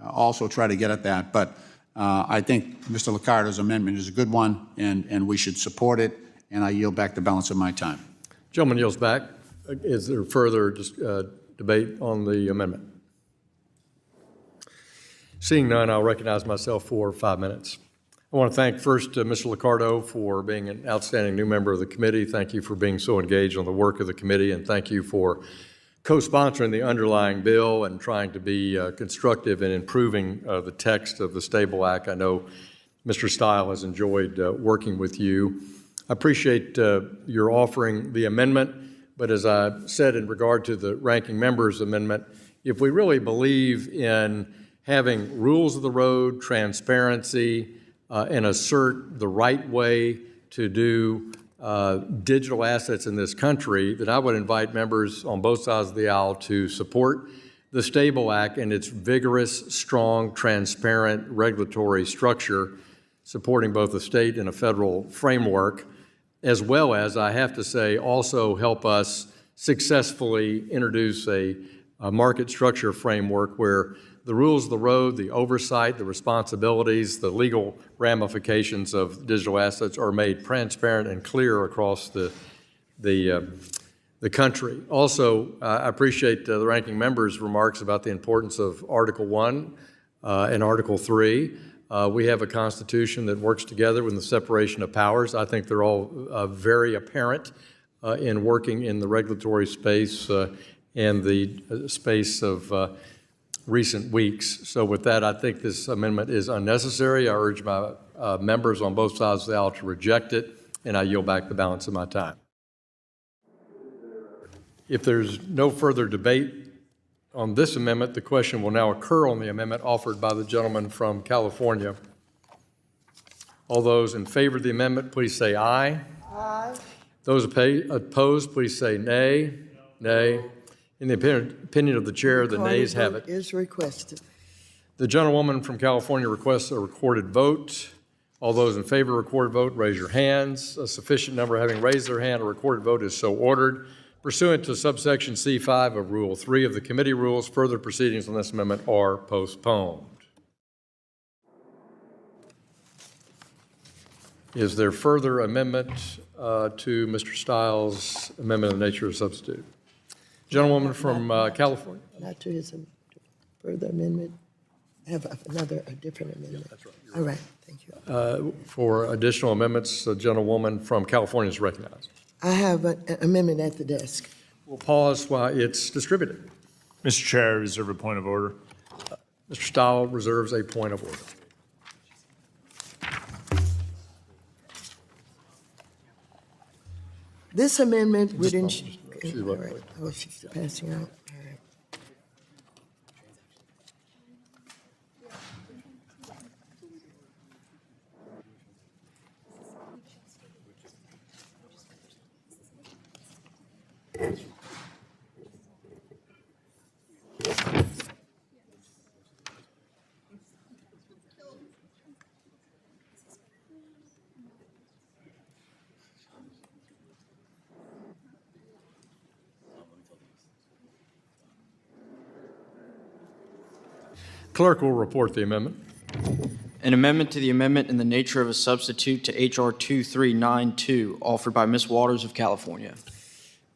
also try to get at that, but I think Mr. Liccardo's amendment is a good one, and we should support it, and I yield back the balance of my time. Gentleman yields back. Is there further debate on the amendment? Seeing none, I'll recognize myself for 5 minutes. I want to thank first Mr. Liccardo for being an outstanding new member of the committee. Thank you for being so engaged on the work of the committee, and thank you for co-sponsoring the underlying bill and trying to be constructive in improving the text of the Stable Act. I know Mr. Steil has enjoyed working with you. I appreciate your offering the amendment, but as I said in regard to the ranking member's amendment, if we really believe in having rules of the road, transparency, and assert the right way to do digital assets in this country, that I would invite members on both sides of the aisle to support the Stable Act and its vigorous, strong, transparent regulatory structure, supporting both a state and a federal framework, as well as, I have to say, also help us successfully introduce a market structure framework where the rules of the road, the oversight, the responsibilities, the legal ramifications of digital assets are made transparent and clear across the country. Also, I appreciate the ranking member's remarks about the importance of Article 1 and Article 3. We have a Constitution that works together with the separation of powers. I think they're all very apparent in working in the regulatory space and the space of recent weeks. So with that, I think this amendment is unnecessary. I urge my members on both sides of the aisle to reject it, and I yield back the balance of my time. If there's no further debate on this amendment, the question will now occur on the amendment offered by the gentleman from California. All those in favor of the amendment, please say aye. Aye. Those opposed, please say nay. Nay. In the opinion of the chair, the nays have it. Is requested. The gentlewoman from California requests a recorded vote. All those in favor of a recorded vote, raise your hands. A sufficient number having raised their hand, a recorded vote is so ordered. Pursuant to subsection C5 of Rule 3 of the committee rules, further proceedings on this amendment are postponed. Is there further amendment to Mr. Steil's amendment of the nature of substitute? Gentlewoman from California. Not to his further amendment. I have a different amendment. That's right. All right, thank you. For additional amendments, the gentlewoman from California is recognized. I have an amendment at the desk. We'll pause while it's distributed. Mr. Chair, I reserve a point of order. Mr. Steil reserves a point of order. This amendment would ensure. she's All right. Oh, she's passing out. All right. Clerk will report the amendment. An amendment to the amendment in the nature of a substitute to H.R. 2392, offered by Ms. Waters of California.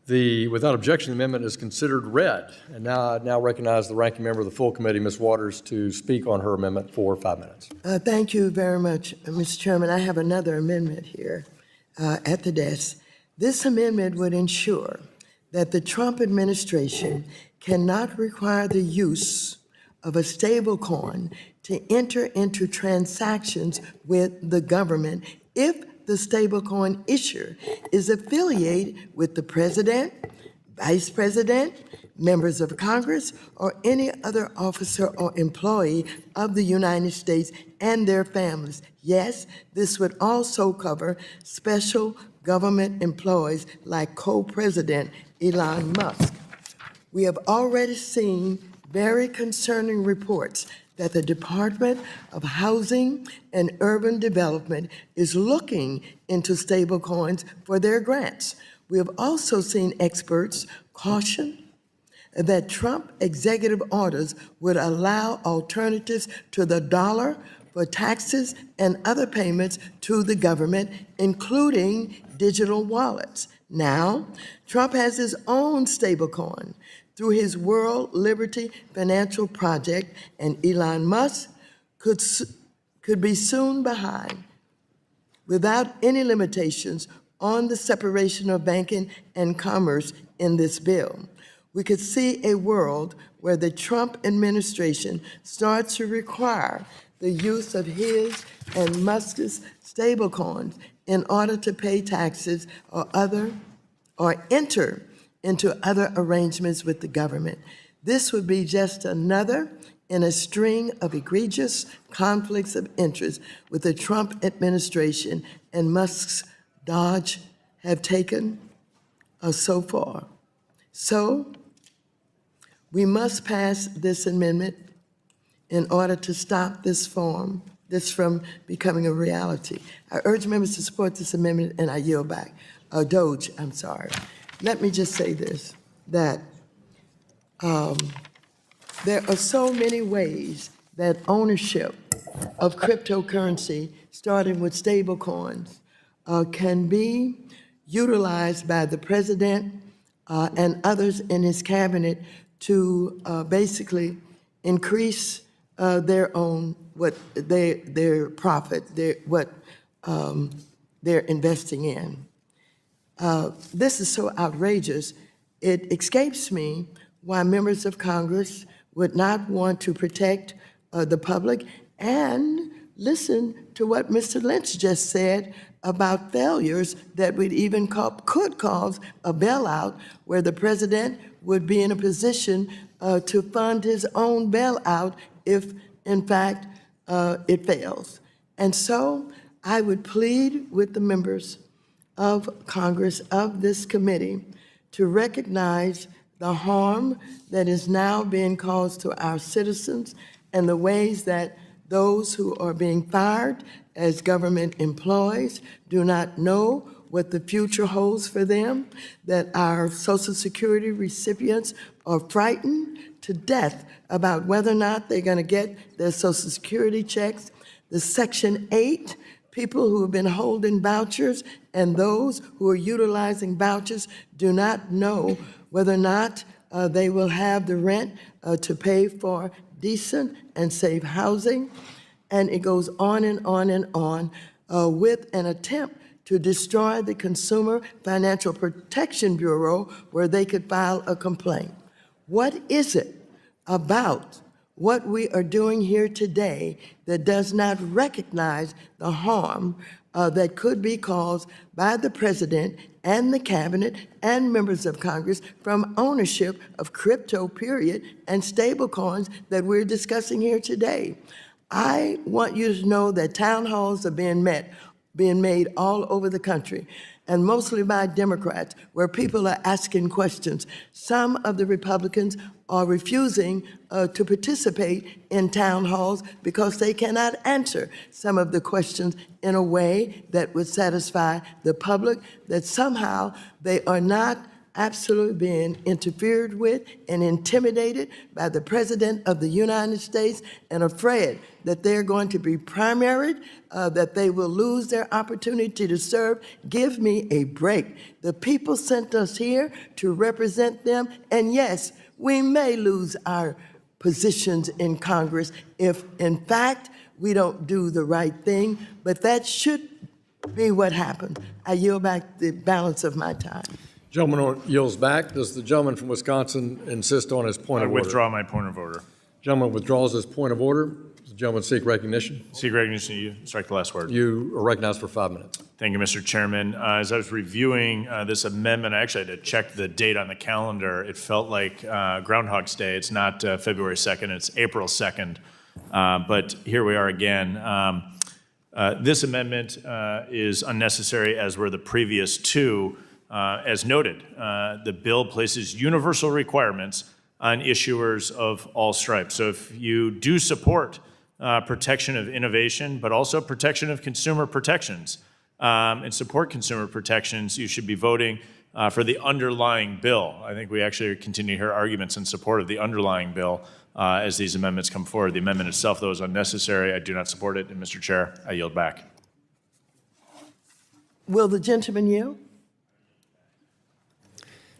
Without objection, the amendment is considered read. And I now recognize the ranking member of the full committee, Ms. Waters, to speak on her amendment for 5 minutes. Thank you very much, Mr. Chairman. I have another amendment here at the desk. This amendment would ensure that the Trump administration cannot require the use of a stablecoin to enter into transactions with the government if the stablecoin issuer is affiliated with the president, vice president, members of Congress, or any other officer or employee of the United States and their families. Yes, this would also cover special government employees like co-president Elon Musk. We have already seen very concerning reports that the Department of Housing and Urban Development is looking into stablecoins for their grants. We have also seen experts caution that Trump executive orders would allow alternatives to the dollar for taxes and other payments to the government, including digital wallets. Now, Trump has his own stablecoin through his World Liberty Financial Project, and Elon Musk could be soon behind without any limitations on the separation of banking and commerce in this bill. We could see a world where the Trump administration starts to require the use of his and Musk's stablecoins in order to pay taxes or enter into other arrangements with the government. This would be just another in a string of egregious conflicts of interest with the Trump administration and Musk's dodge have taken so far. So we must pass this amendment in order to stop this from becoming a reality. I urge members to support this amendment, and I yield back. Doge, I'm sorry. Let me just say this, that there are so many ways that ownership of cryptocurrency, starting with stablecoins, can be utilized by the president and others in his cabinet to basically increase their own, their profit, what they're investing in. This is so outrageous, it escapes me why members of Congress would not want to protect the public and listen to what Mr. Lynch just said about failures that would even could cause a bailout, where the president would be in a position to fund his own bailout if, in fact, it fails. And so I would plead with the members of Congress, of this committee, to recognize the harm that is now being caused to our citizens and the ways that those who are being fired as government employees do not know what the future holds for them, that our Social Security recipients are frightened to death about whether or not they're going to get their Social Security checks. The Section 8 people who have been holding vouchers and those who are utilizing vouchers do not know whether or not they will have the rent to pay for decent and safe housing. And it goes on and on and on with an attempt to destroy the Consumer Financial Protection Bureau where they could file a complaint. What is it about what we are doing here today that does not recognize the harm that could be caused by the president and the cabinet and members of Congress from ownership of crypto, period, and stablecoins that we're discussing here today? I want you to know that town halls are being made all over the country, and mostly by Democrats, where people are asking questions. Some of the Republicans are refusing to participate in town halls because they cannot answer some of the questions in a way that would satisfy the public, that somehow they are not absolutely being interfered with and intimidated by the President of the United States and afraid that they're going to be primaried, that they will lose their opportunity to serve. Give me a break. The people sent us here to represent them, and yes, we may lose our positions in Congress if, in fact, we don't do the right thing, but that should be what happens. I yield back the balance of my time. Gentleman yields back. Does the gentleman from Wisconsin insist on his point of order? I withdraw my point of order. Gentleman withdraws his point of order. Does the gentleman seek recognition? Seek recognition. You strike the last word. You are recognized for 5 minutes. Thank you, Mr. Chairman. As I was reviewing this amendment, I actually had to check the date on the calendar. It felt like Groundhog's Day. It's not February 2nd, it's April 2nd. But here we are again. This amendment is unnecessary, as were the previous two. As noted, the bill places universal requirements on issuers of all stripes. So if you do support protection of innovation, but also protection of consumer protections, and support consumer protections, you should be voting for the underlying bill. I think we actually continue to hear arguments in support of the underlying bill as these amendments come forward. The amendment itself, though, is unnecessary. I do not support it, and Mr. Chair, I yield back. Will the gentleman yield?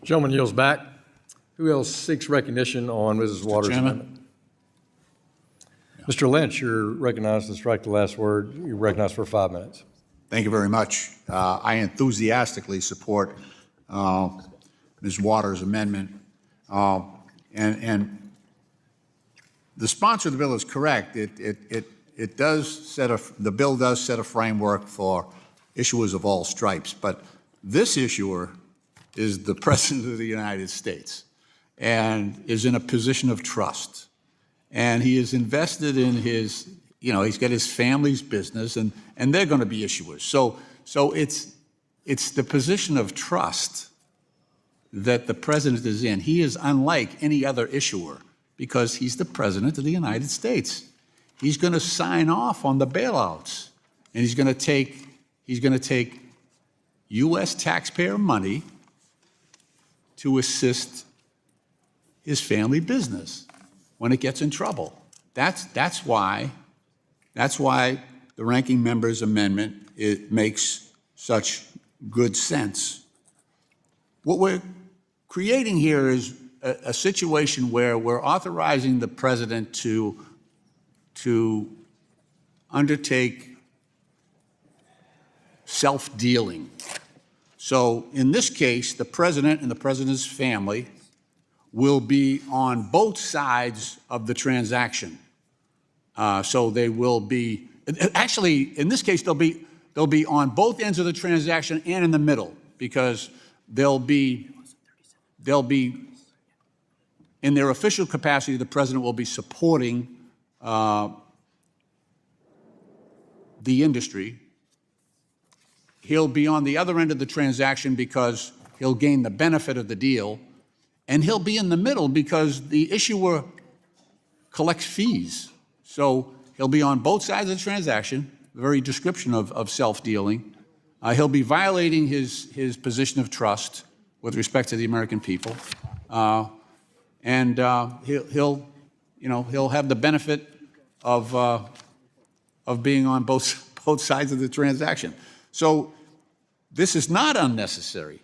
Gentleman yields back. Who else seeks recognition on Mrs. Waters' amendment? Mr. Lynch, you're recognized to strike the last word. You're recognized for 5 minutes. Thank you very much. I enthusiastically support Ms. Waters' amendment. And the sponsor of the bill is correct. It does set the bill does set a framework for issuers of all stripes, but this issuer is the President of the United States and is in a position of trust. And he is invested in his, he's got his family's business, and they're going to be issuers. So it's the position of trust that the President is in. He is unlike any other issuer because he's the President of the United States. He's going to sign off on the bailouts, and he's going to take U.S. taxpayer money to assist his family business when it gets in trouble. That's why the ranking member's amendment, it makes such good sense. What we're creating here is a situation where we're authorizing the president to undertake self-dealing. So in this case, the president and the president's family will be on both sides of the transaction. So they will be, actually, in this case, they'll be on both ends of the transaction and in the middle, because they'll be, in their official capacity, the president will be supporting the industry. He'll be on the other end of the transaction because he'll gain the benefit of the deal, and he'll be in the middle because the issuer collects fees. So he'll be on both sides of the transaction, the very description of self-dealing. He'll be violating his position of trust with respect to the American people, and he'll have the benefit of being on both both sides of the transaction. So this is not unnecessary.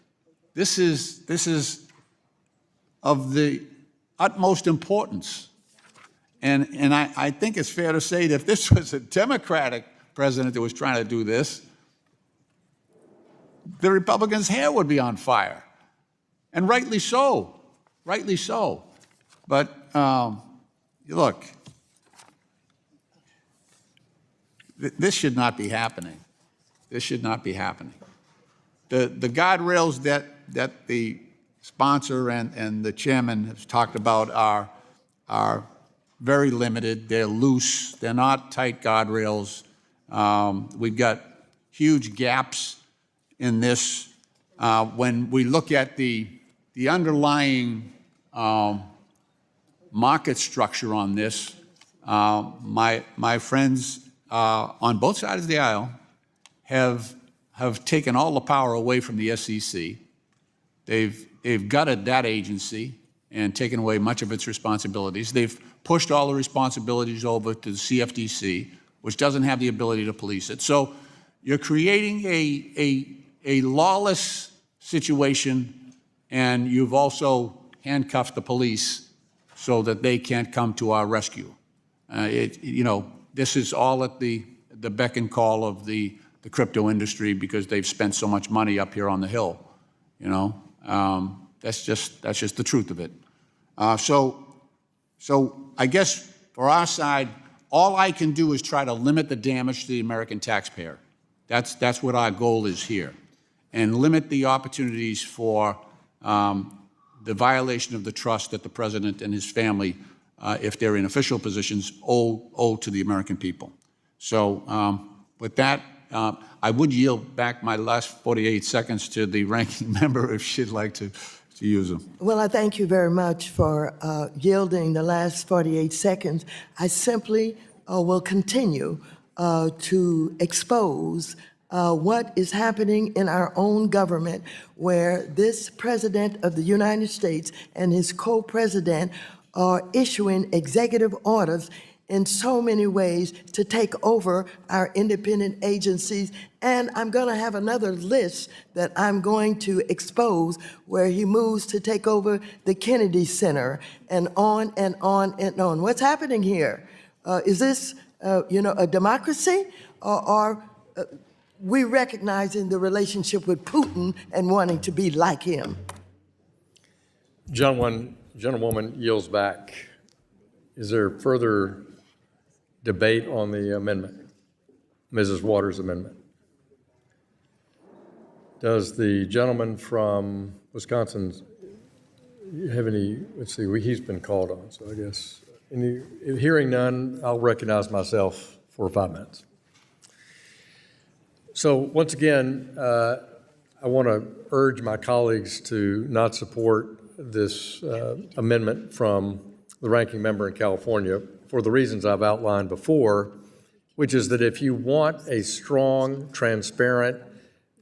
This is of the utmost importance. And I think it's fair to say that if this was a Democratic president that was trying to do this, the Republicans' hair would be on fire. And rightly so, rightly so. But look, this should not be happening. This should not be happening. The guardrails that the sponsor and the chairman have talked about are very limited. They're loose. They're not tight guardrails. We've got huge gaps in this. When we look at the underlying market structure on this, my friends on both sides of the aisle have taken all the power away from the SEC. They've gutted that agency and taken away much of its responsibilities. They've pushed all the responsibilities over to the CFTC, which doesn't have the ability to police it. So you're creating a lawless situation, and you've also handcuffed the police so that they can't come to our rescue. This is all at the beck and call of the crypto industry because they've spent so much money up here on the Hill. That's just the truth of it. So I guess for our side, all I can do is try to limit the damage to the American taxpayer. That's what our goal is here, and limit the opportunities for the violation of the trust that the president and his family, if they're in official positions, owe to the American people. So with that, I would yield back my last 48 seconds to the ranking member if she'd like to use them. Well, I thank you very much for yielding the last 48 seconds. I simply will continue to expose what is happening in our own government, where this President of the United States and his co-president are issuing executive orders in so many ways to take over our independent agencies. And I'm going to have another list that I'm going to expose where he moves to take over the Kennedy Center and on and on and on. What's happening here? Is this, a democracy, or are we recognizing the relationship with Putin and wanting to be like him? Gentlewoman yields back. Is there further debate on the amendment, Mrs. Waters' amendment? Does the gentleman from Wisconsin have any, let's see, he's been called on, so I guess, hearing none, I'll recognize myself for 5 minutes. So once again, I want to urge my colleagues to not support this amendment from the ranking member in California for the reasons I've outlined before, which is that if you want a strong, transparent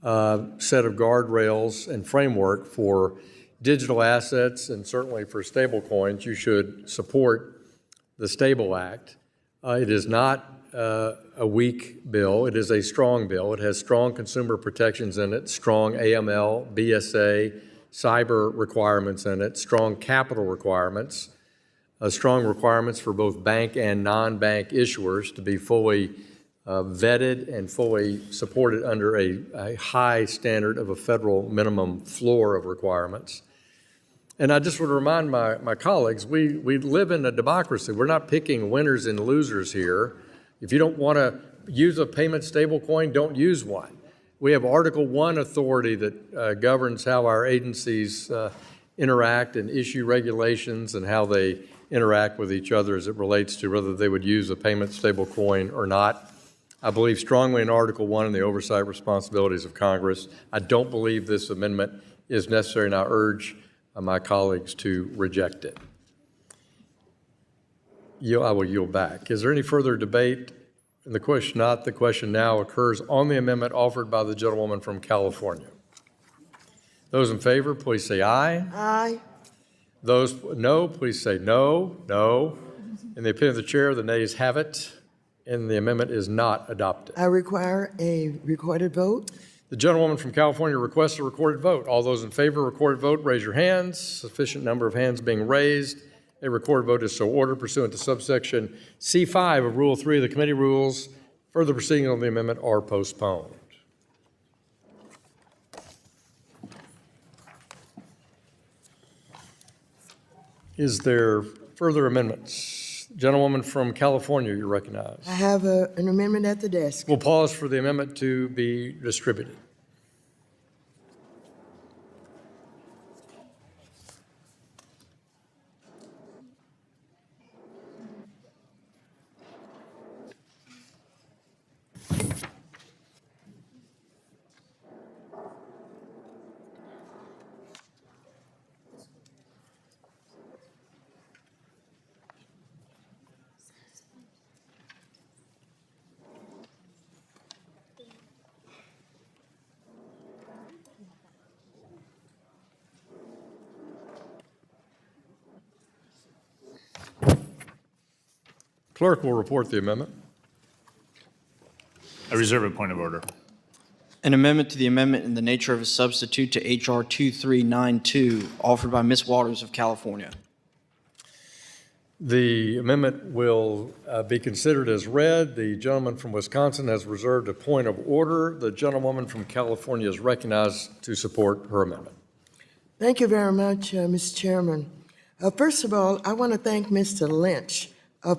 set of guardrails and framework for digital assets and certainly for stablecoins, you should support the Stable Act. It is not a weak bill. It is a strong bill. It has strong consumer protections in it, strong AML, BSA, cyber requirements in it, strong capital requirements, strong requirements for both bank and non-bank issuers to be fully vetted and fully supported under a high standard of a federal minimum floor of requirements. And I just would remind my colleagues, we live in a democracy. We're not picking winners and losers here. If you don't want to use a payment stablecoin, don't use one. We have Article I authority that governs how our agencies interact and issue regulations and how they interact with each other as it relates to whether they would use a payment stablecoin or not. I believe strongly in Article I and the oversight responsibilities of Congress. I don't believe this amendment is necessary, and I urge my colleagues to reject it. I will yield back. Is there any further debate? And the question now occurs on the amendment offered by the gentlewoman from California. Those in favor, please say aye. Aye. Those no, please say no. No. In the opinion of the chair, the nays have it, and the amendment is not adopted. I require a recorded vote. The gentlewoman from California requests a recorded vote. All those in favor of recorded vote, raise your hands. Sufficient number of hands being raised. A recorded vote is so ordered pursuant to subsection C5 of Rule 3 of the committee rules. Further proceedings on the amendment are postponed. Is there further amendments? Gentlewoman from California, you're recognized. I have an amendment at the desk. We'll pause for the amendment to be distributed. Clerk will report the amendment. I reserve a point of order. An amendment to the amendment in the nature of a substitute to H.R. 2392, offered by Ms. Waters of California. The amendment will be considered as read. The gentleman from Wisconsin has reserved a point of order. The gentlewoman from California is recognized to support her amendment. Thank you very much, Mr. Chairman. First of all, I want to thank Mr. Lynch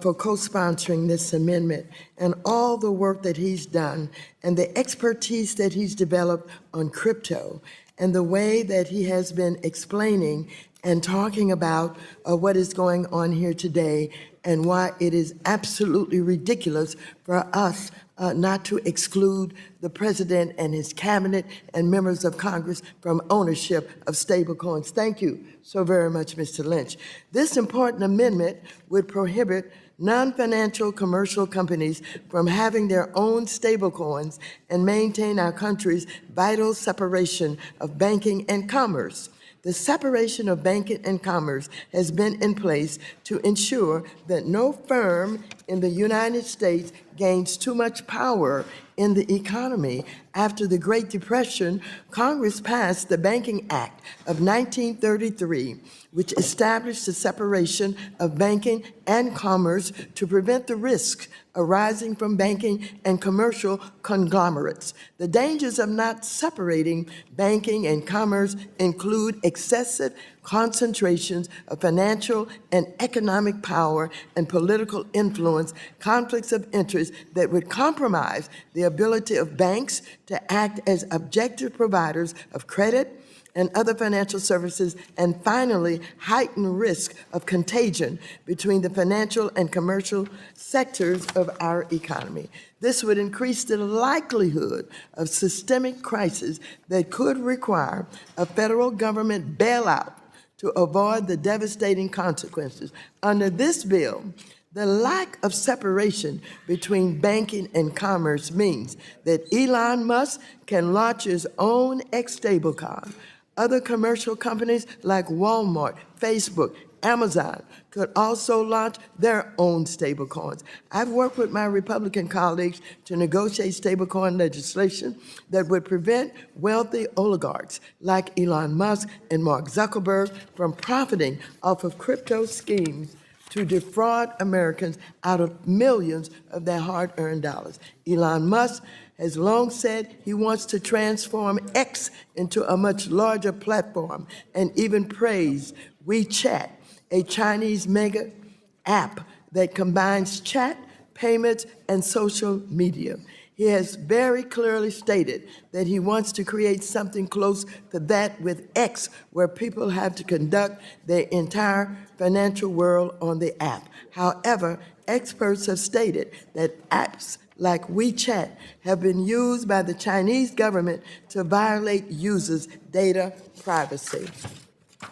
for co-sponsoring this amendment and all the work that he's done and the expertise that he's developed on crypto and the way that he has been explaining and talking about what is going on here today and why it is absolutely ridiculous for us not to exclude the president and his cabinet and members of Congress from ownership of stablecoins. Thank you so very much, Mr. Lynch. This important amendment would prohibit non-financial commercial companies from having their own stablecoins and maintain our country's vital separation of banking and commerce. The separation of banking and commerce has been in place to ensure that no firm in the United States gains too much power in the economy. After the Great Depression, Congress passed the Banking Act of 1933, which established the separation of banking and commerce to prevent the risks arising from banking and commercial conglomerates. The dangers of not separating banking and commerce include excessive concentrations of financial and economic power and political influence, conflicts of interest that would compromise the ability of banks to act as objective providers of credit and other financial services, and finally, heightened risk of contagion between the financial and commercial sectors of our economy. This would increase the likelihood of systemic crisis that could require a federal government bailout to avoid the devastating consequences. Under this bill, the lack of separation between banking and commerce means that Elon Musk can launch his own stablecoin. Other commercial companies like Walmart, Facebook, Amazon could also launch their own stablecoins. I've worked with my Republican colleagues to negotiate stablecoin legislation that would prevent wealthy oligarchs like Elon Musk and Mark Zuckerberg from profiting off of crypto schemes to defraud Americans out of millions of their hard-earned dollars. Elon Musk has long said he wants to transform X into a much larger platform and even praised WeChat, a Chinese mega app that combines chat, payments, and social media. He has very clearly stated that he wants to create something close to that with X, where people have to conduct their entire financial world on the app. However, experts have stated that apps like WeChat have been used by the Chinese government to violate users' data privacy.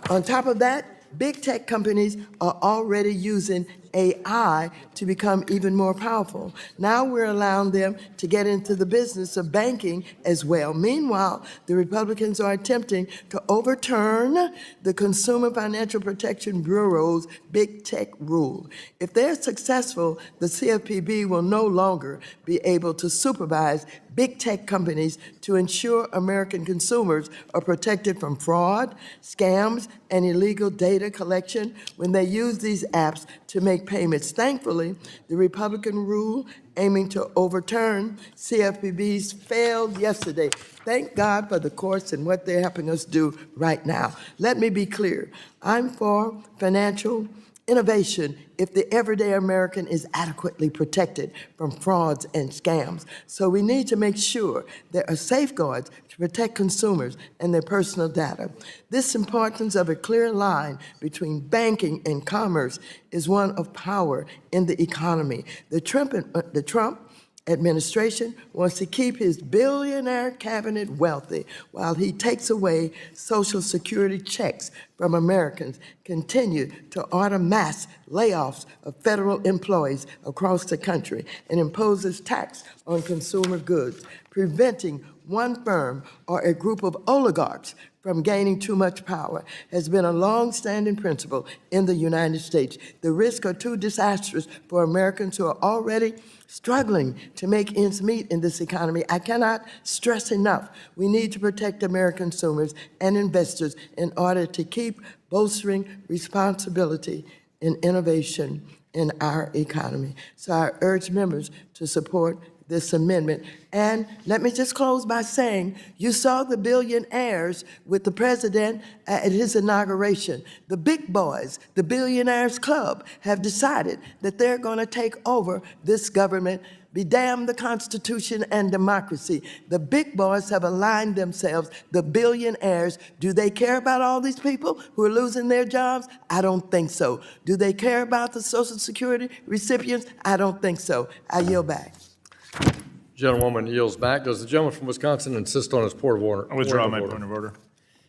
On top of that, big tech companies are already using AI to become even more powerful. Now we're allowing them to get into the business of banking as well. Meanwhile, the Republicans are attempting to overturn the Consumer Financial Protection Bureau's big tech rule. If they're successful, the CFPB will no longer be able to supervise big tech companies to ensure American consumers are protected from fraud, scams, and illegal data collection when they use these apps to make payments. Thankfully, the Republican rule aiming to overturn CFPB's failed yesterday. Thank God for the courts and what they're helping us do right now. Let me be clear. I'm for financial innovation if the everyday American is adequately protected from frauds and scams. So we need to make sure there are safeguards to protect consumers and their personal data. This importance of a clear line between banking and commerce is one of power in the economy. The Trump administration wants to keep his billionaire cabinet wealthy while he takes away Social Security checks from Americans, continue to order mass layoffs of federal employees across the country, and imposes tax on consumer goods, preventing one firm or a group of oligarchs from gaining too much power has been a long-standing principle in the United States. The risks are too disastrous for Americans who are already struggling to make ends meet in this economy. I cannot stress enough, we need to protect American consumers and investors in order to keep bolstering responsibility and innovation in our economy. So I urge members to support this amendment. And let me just close by saying, you saw the billionaires with the president at his inauguration. The big boys, the Billionaires Club, have decided that they're going to take over this government. Be damned the Constitution and democracy. The big boys have aligned themselves, the billionaires. Do they care about all these people who are losing their jobs? I don't think so. Do they care about the Social Security recipients? I don't think so. I yield back. Gentlewoman yields back. Does the gentleman from Wisconsin insist on his point of order? I withdraw my point of order.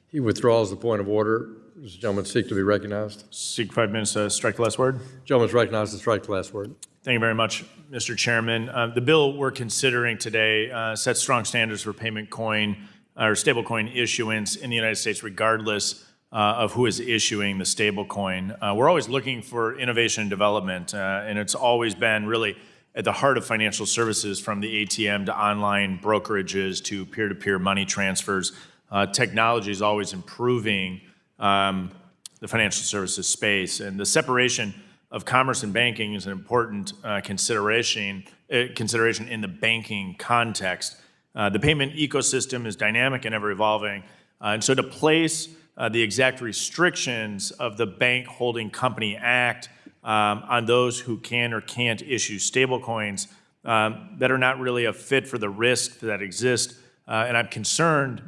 He withdraws the point of order. Does the gentleman seek to be recognized? Seek 5 minutes to strike the last word. Gentleman's recognized to strike the last word. Thank you very much, Mr. Chairman. The bill we're considering today sets strong standards for payment coin or stablecoin issuance in the United States, regardless of who is issuing the stablecoin. We're always looking for innovation and development, and it's always been really at the heart of financial services, from the ATM to online brokerages to peer-to-peer money transfers. Technology is always improving the financial services space, and the separation of commerce and banking is an important consideration in the banking context. The payment ecosystem is dynamic and ever-evolving, and so to place the exact restrictions of the Bank Holding Company Act on those who can or can't issue stablecoins that are not really a fit for the risk that exist. And I'm concerned,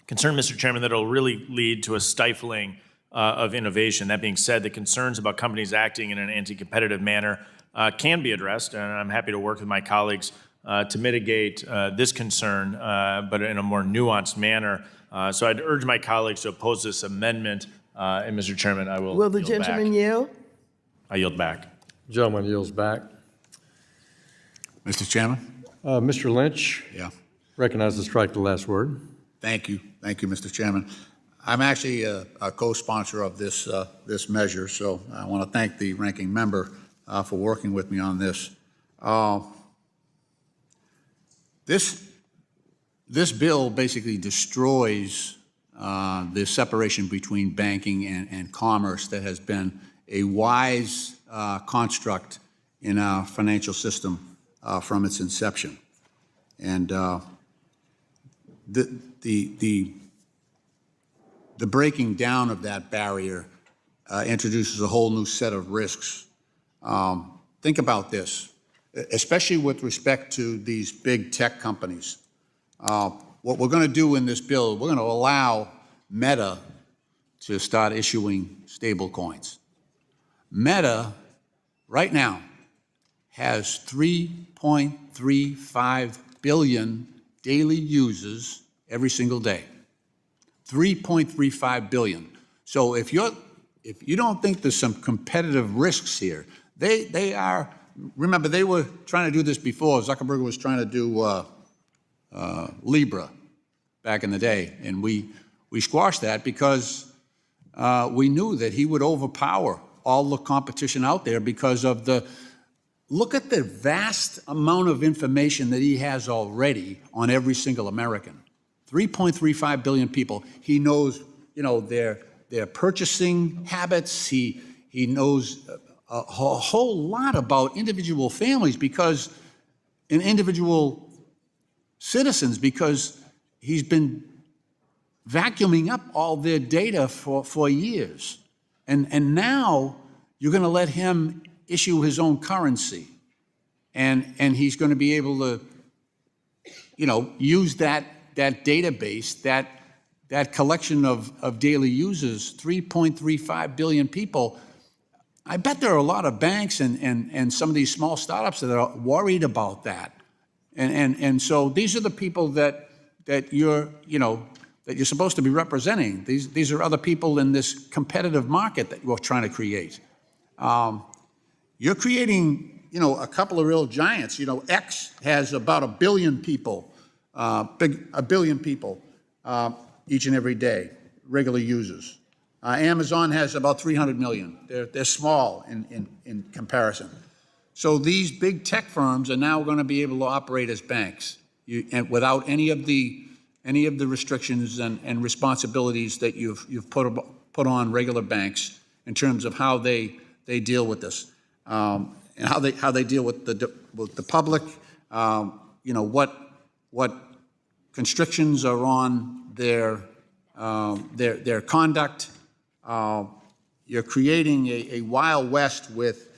Mr. Chairman, that it'll really lead to a stifling of innovation. That being said, the concerns about companies acting in an anti-competitive manner can be addressed, and I'm happy to work with my colleagues to mitigate this concern, but in a more nuanced manner. So I'd urge my colleagues to oppose this amendment, and Mr. Chairman, I will Will the yield gentleman back. yield? I yield back. Gentleman yields back. Mr. Chairman? Mr. Lynch. Yeah. Recognized to strike the last word. Thank you. Thank you, Mr. Chairman. I'm actually a co-sponsor of this measure, so I want to thank the ranking member for working with me on this. This bill basically destroys the separation between banking and commerce that has been a wise construct in our financial system from its inception. And the breaking down of that barrier introduces a whole new set of risks. Think about this, especially with respect to these big tech companies. What we're going to do in this bill, we're going to allow Meta to start issuing stable coins. Meta, right now, has 3.35 billion daily users every single day. 3.35 billion. So if you don't think there's some competitive risks here, They are, remember, they were trying to do this before. Zuckerberg was trying to do Libra back in the day, and we squashed that because we knew that he would overpower all the competition out there because of look at the vast amount of information that he has already on every single American. 3.35 billion people. He knows, their purchasing habits. He knows a whole lot about individual families and individual citizens because he's been vacuuming up all their data for years. And now you're going to let him issue his own currency. And he's going to be able to, use that database, that collection of daily users, 3.35 billion people. I bet there are a lot of banks and some of these small startups that are worried about that. And so these are the people that you're supposed to be representing. These are other people in this competitive market that you're trying to create. You're creating, a couple of real giants. X has about 1 billion people, 1 billion people each and every day, regular users. Amazon has about 300 million. They're small in comparison. So these big tech firms are now going to be able to operate as banks and without any of the restrictions and responsibilities that you've put on regular banks in terms of how they deal with this, and how they deal with the public. What constrictions are on their conduct. You're creating a Wild West with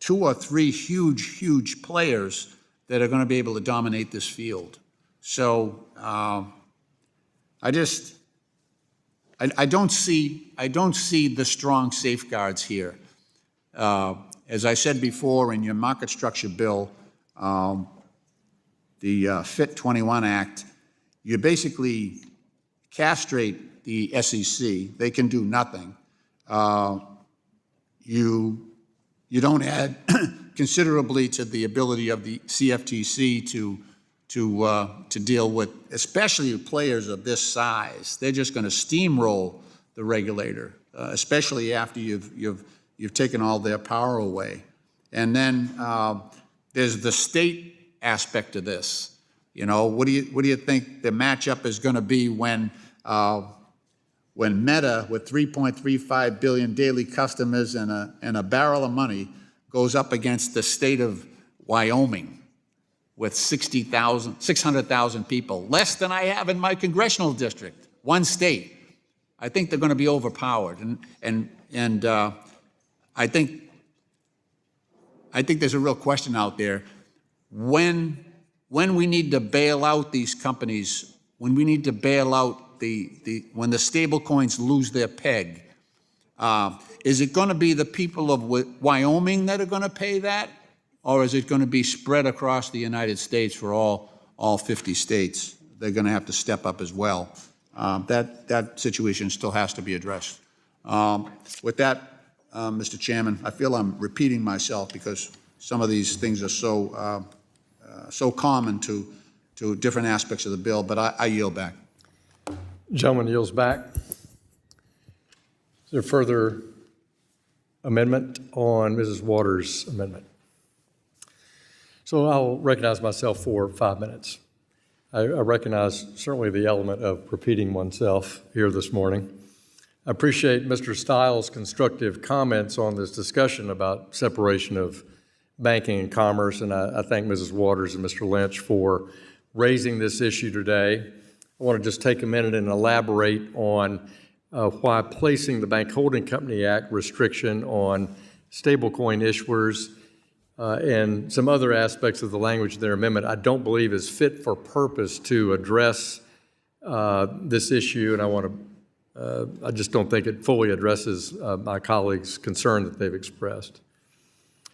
2 or 3 huge players that are going to be able to dominate this field. So I don't see the strong safeguards here. As I said before, in your market structure bill, the FIT 21 Act, you basically castrate the SEC. They can do nothing. You don't add considerably to the ability of the CFTC to deal with, especially players of this size. They're just going to steamroll the regulator, especially after you've taken all their power away. And then there's the state aspect of this. What do you think the matchup is going to be when Meta, with 3.35 billion daily customers and a barrel of money, goes up against the state of Wyoming with 600,000 people, less than I have in my congressional district, one state? I think they're going to be overpowered, and I think there's a real question out there when we need to bail out these companies, when we need to bail out when the stablecoins lose their peg. Is it going to be the people of Wyoming that are going to pay that, or is it going to be spread across the United States for all 50 states? They're going to have to step up as well. That situation still has to be addressed. With that, Mr. Chairman, I feel I'm repeating myself because some of these things are so common to different aspects of the bill, but I yield back. Gentleman yields back. Is there further amendment on Mrs. Waters' amendment? So I'll recognize myself for 5 minutes. I recognize certainly the element of repeating oneself here this morning. I appreciate Mr. Steil's constructive comments on this discussion about separation of banking and commerce, and I thank Mrs. Waters and Mr. Lynch for raising this issue today. I want to just take a minute and elaborate on why placing the Bank Holding Company Act restriction on stablecoin issuers and some other aspects of the language of their amendment I don't believe is fit for purpose to address this issue, and I just don't think it fully addresses my colleagues' concern that they've expressed.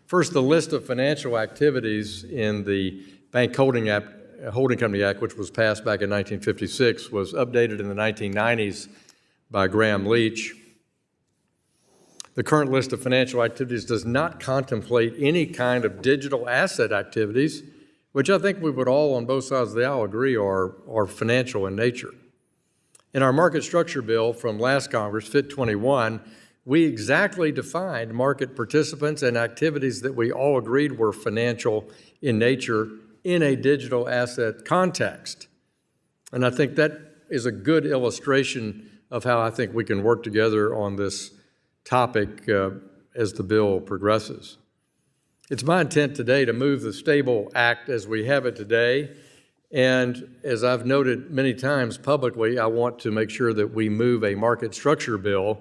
First, the list of financial activities in the Bank Holding Company Act, which was passed back in 1956, was updated in the 1990s by Graham Leach. The current list of financial activities does not contemplate any kind of digital asset activities, which I think we would all on both sides of the aisle agree are financial in nature. In our market structure bill from last Congress, Fit 21, we exactly defined market participants and activities that we all agreed were financial in nature in a digital asset context. And I think that is a good illustration of how I think we can work together on this topic as the bill progresses. It's my intent today to move the Stable Act as we have it today. And as I've noted many times publicly, I want to make sure that we move a market structure bill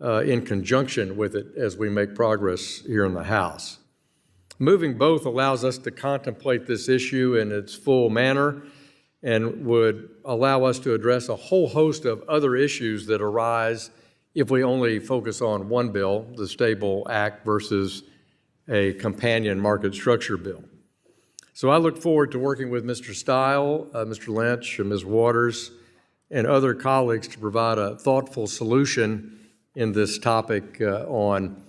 in conjunction with it as we make progress here in the House. Moving both allows us to contemplate this issue in its full manner and would allow us to address a whole host of other issues that arise if we only focus on one bill, the Stable Act, versus a companion market structure bill. So I look forward to working with Mr. Steil, Mr. Lynch, and Ms. Waters, and other colleagues to provide a thoughtful solution in this topic on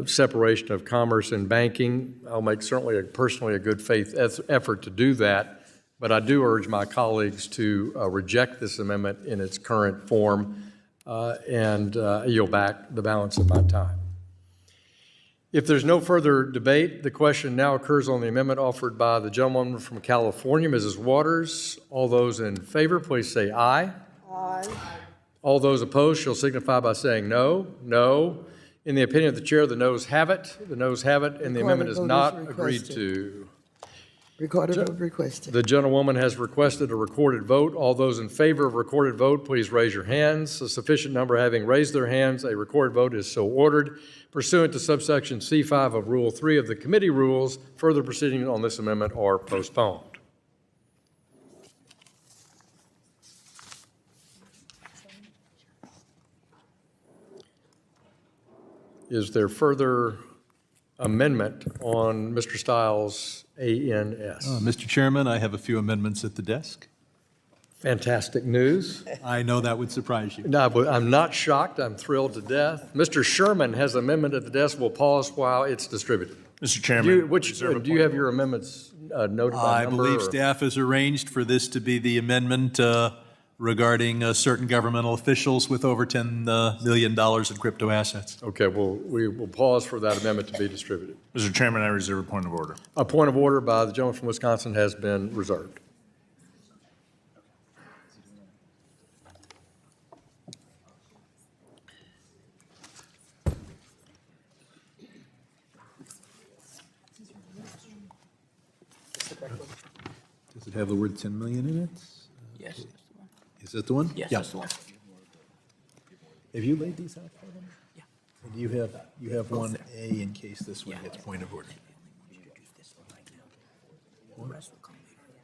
separation of commerce and banking. I'll make certainly personally a good faith effort to do that, but I do urge my colleagues to reject this amendment in its current form and yield back the balance of my time. If there's no further debate, the question now occurs on the amendment offered by the gentlewoman from California, Mrs. Waters. All those in favor, please say aye. Aye. All those opposed shall signify by saying no. No. In the opinion of the chair, the noes have it. The noes have it, and the amendment is not agreed to. Recorded vote requested. The gentlewoman has requested a recorded vote. All those in favor of recorded vote, please raise your hands. A sufficient number having raised their hands, a recorded vote is so ordered. Pursuant to subsection C5 of Rule 3 of the committee rules, further proceedings on this amendment are postponed. Is there further amendment on Mr. Stiles' ANS? Mr. Chairman, I have a few amendments at the desk. Fantastic news. I know that would surprise you. No, I'm not shocked. I'm thrilled to death. Mr. Sherman has an amendment at the desk. We'll pause while it's distributed. Mr. Chairman, do you have your amendments noted by I number? believe staff has arranged for this to be the amendment regarding certain governmental officials with over $10 million in crypto assets. Okay, well, we will pause for that amendment to be distributed. Mr. Chairman, I reserve a point of order. A point of order by the gentleman from Wisconsin has been reserved. Does it have the word 10 million in it? Yes. Is that the one? Yes, Yeah. that's the one. Have you laid these out for them? Yeah. And you have one A in case this one gets point of order.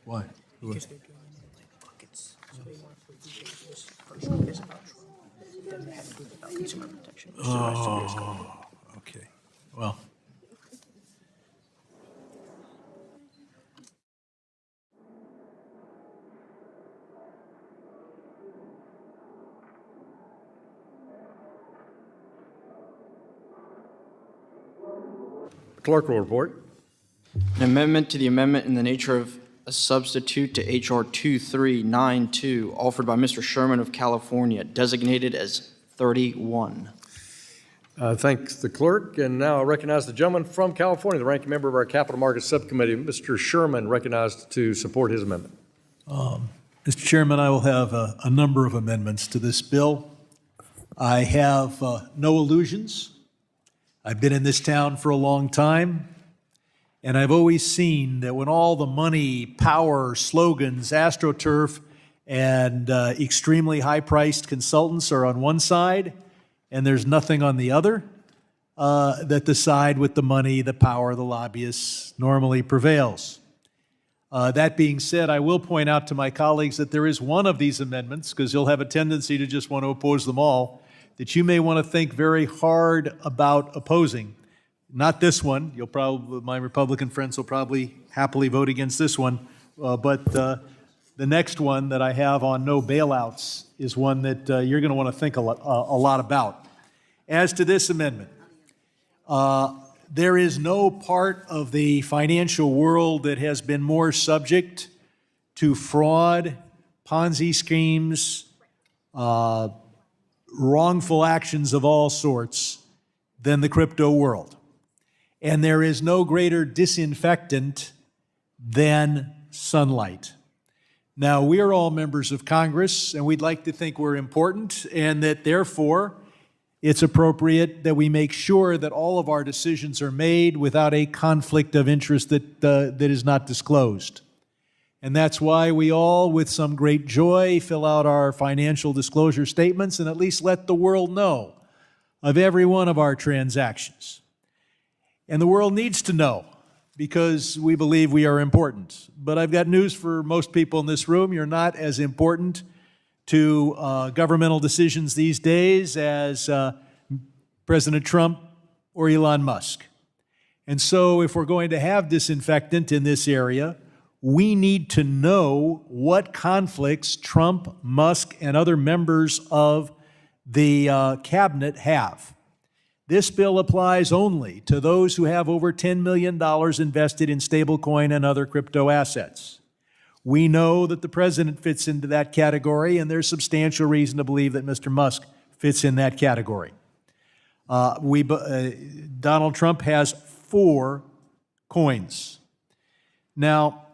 Why? Because they're doing it like buckets. So they want to do this first is about Trump, then they have to do it about consumer protection. Oh, okay. Well. Clerk will report. An amendment to the amendment in the nature of a substitute to H.R. 2392, offered by Mr. Sherman of California, designated as 31. Thanks, the clerk. And now I recognize the gentleman from California, the ranking member of our Capital Markets Subcommittee, Mr. Sherman, recognized to support his amendment. Mr. Chairman, I will have a number of amendments to this bill. I have no illusions. I've been in this town for a long time, and I've always seen that when all the money, power, slogans, AstroTurf, and extremely high-priced consultants are on one side, and there's nothing on the other, that the side with the money, the power, the lobbyists normally prevails. That being said, I will point out to my colleagues that there is one of these amendments, because you'll have a tendency to just want to oppose them all, that you may want to think very hard about opposing. Not this one. My Republican friends will probably happily vote against this one. But the next one that I have on no bailouts is one that you're going to want to think a lot about. As to this amendment, there is no part of the financial world that has been more subject to fraud, Ponzi schemes, wrongful actions of all sorts than the crypto world. And there is no greater disinfectant than sunlight. Now, we are all members of Congress, and we'd like to think we're important, and that therefore it's appropriate that we make sure that all of our decisions are made without a conflict of interest that is not disclosed. And that's why we all, with some great joy, fill out our financial disclosure statements and at least let the world know of every one of our transactions. And the world needs to know, because we believe we are important. But I've got news for most people in this room. You're not as important to governmental decisions these days as President Trump or Elon Musk. And so if we're going to have disinfectant in this area, we need to know what conflicts Trump, Musk, and other members of the cabinet have. This bill applies only to those who have over $10 million invested in stablecoin and other crypto assets. We know that the president fits into that category, and there's substantial reason to believe that Mr. Musk fits in that category. Donald Trump has 4 coins. Now,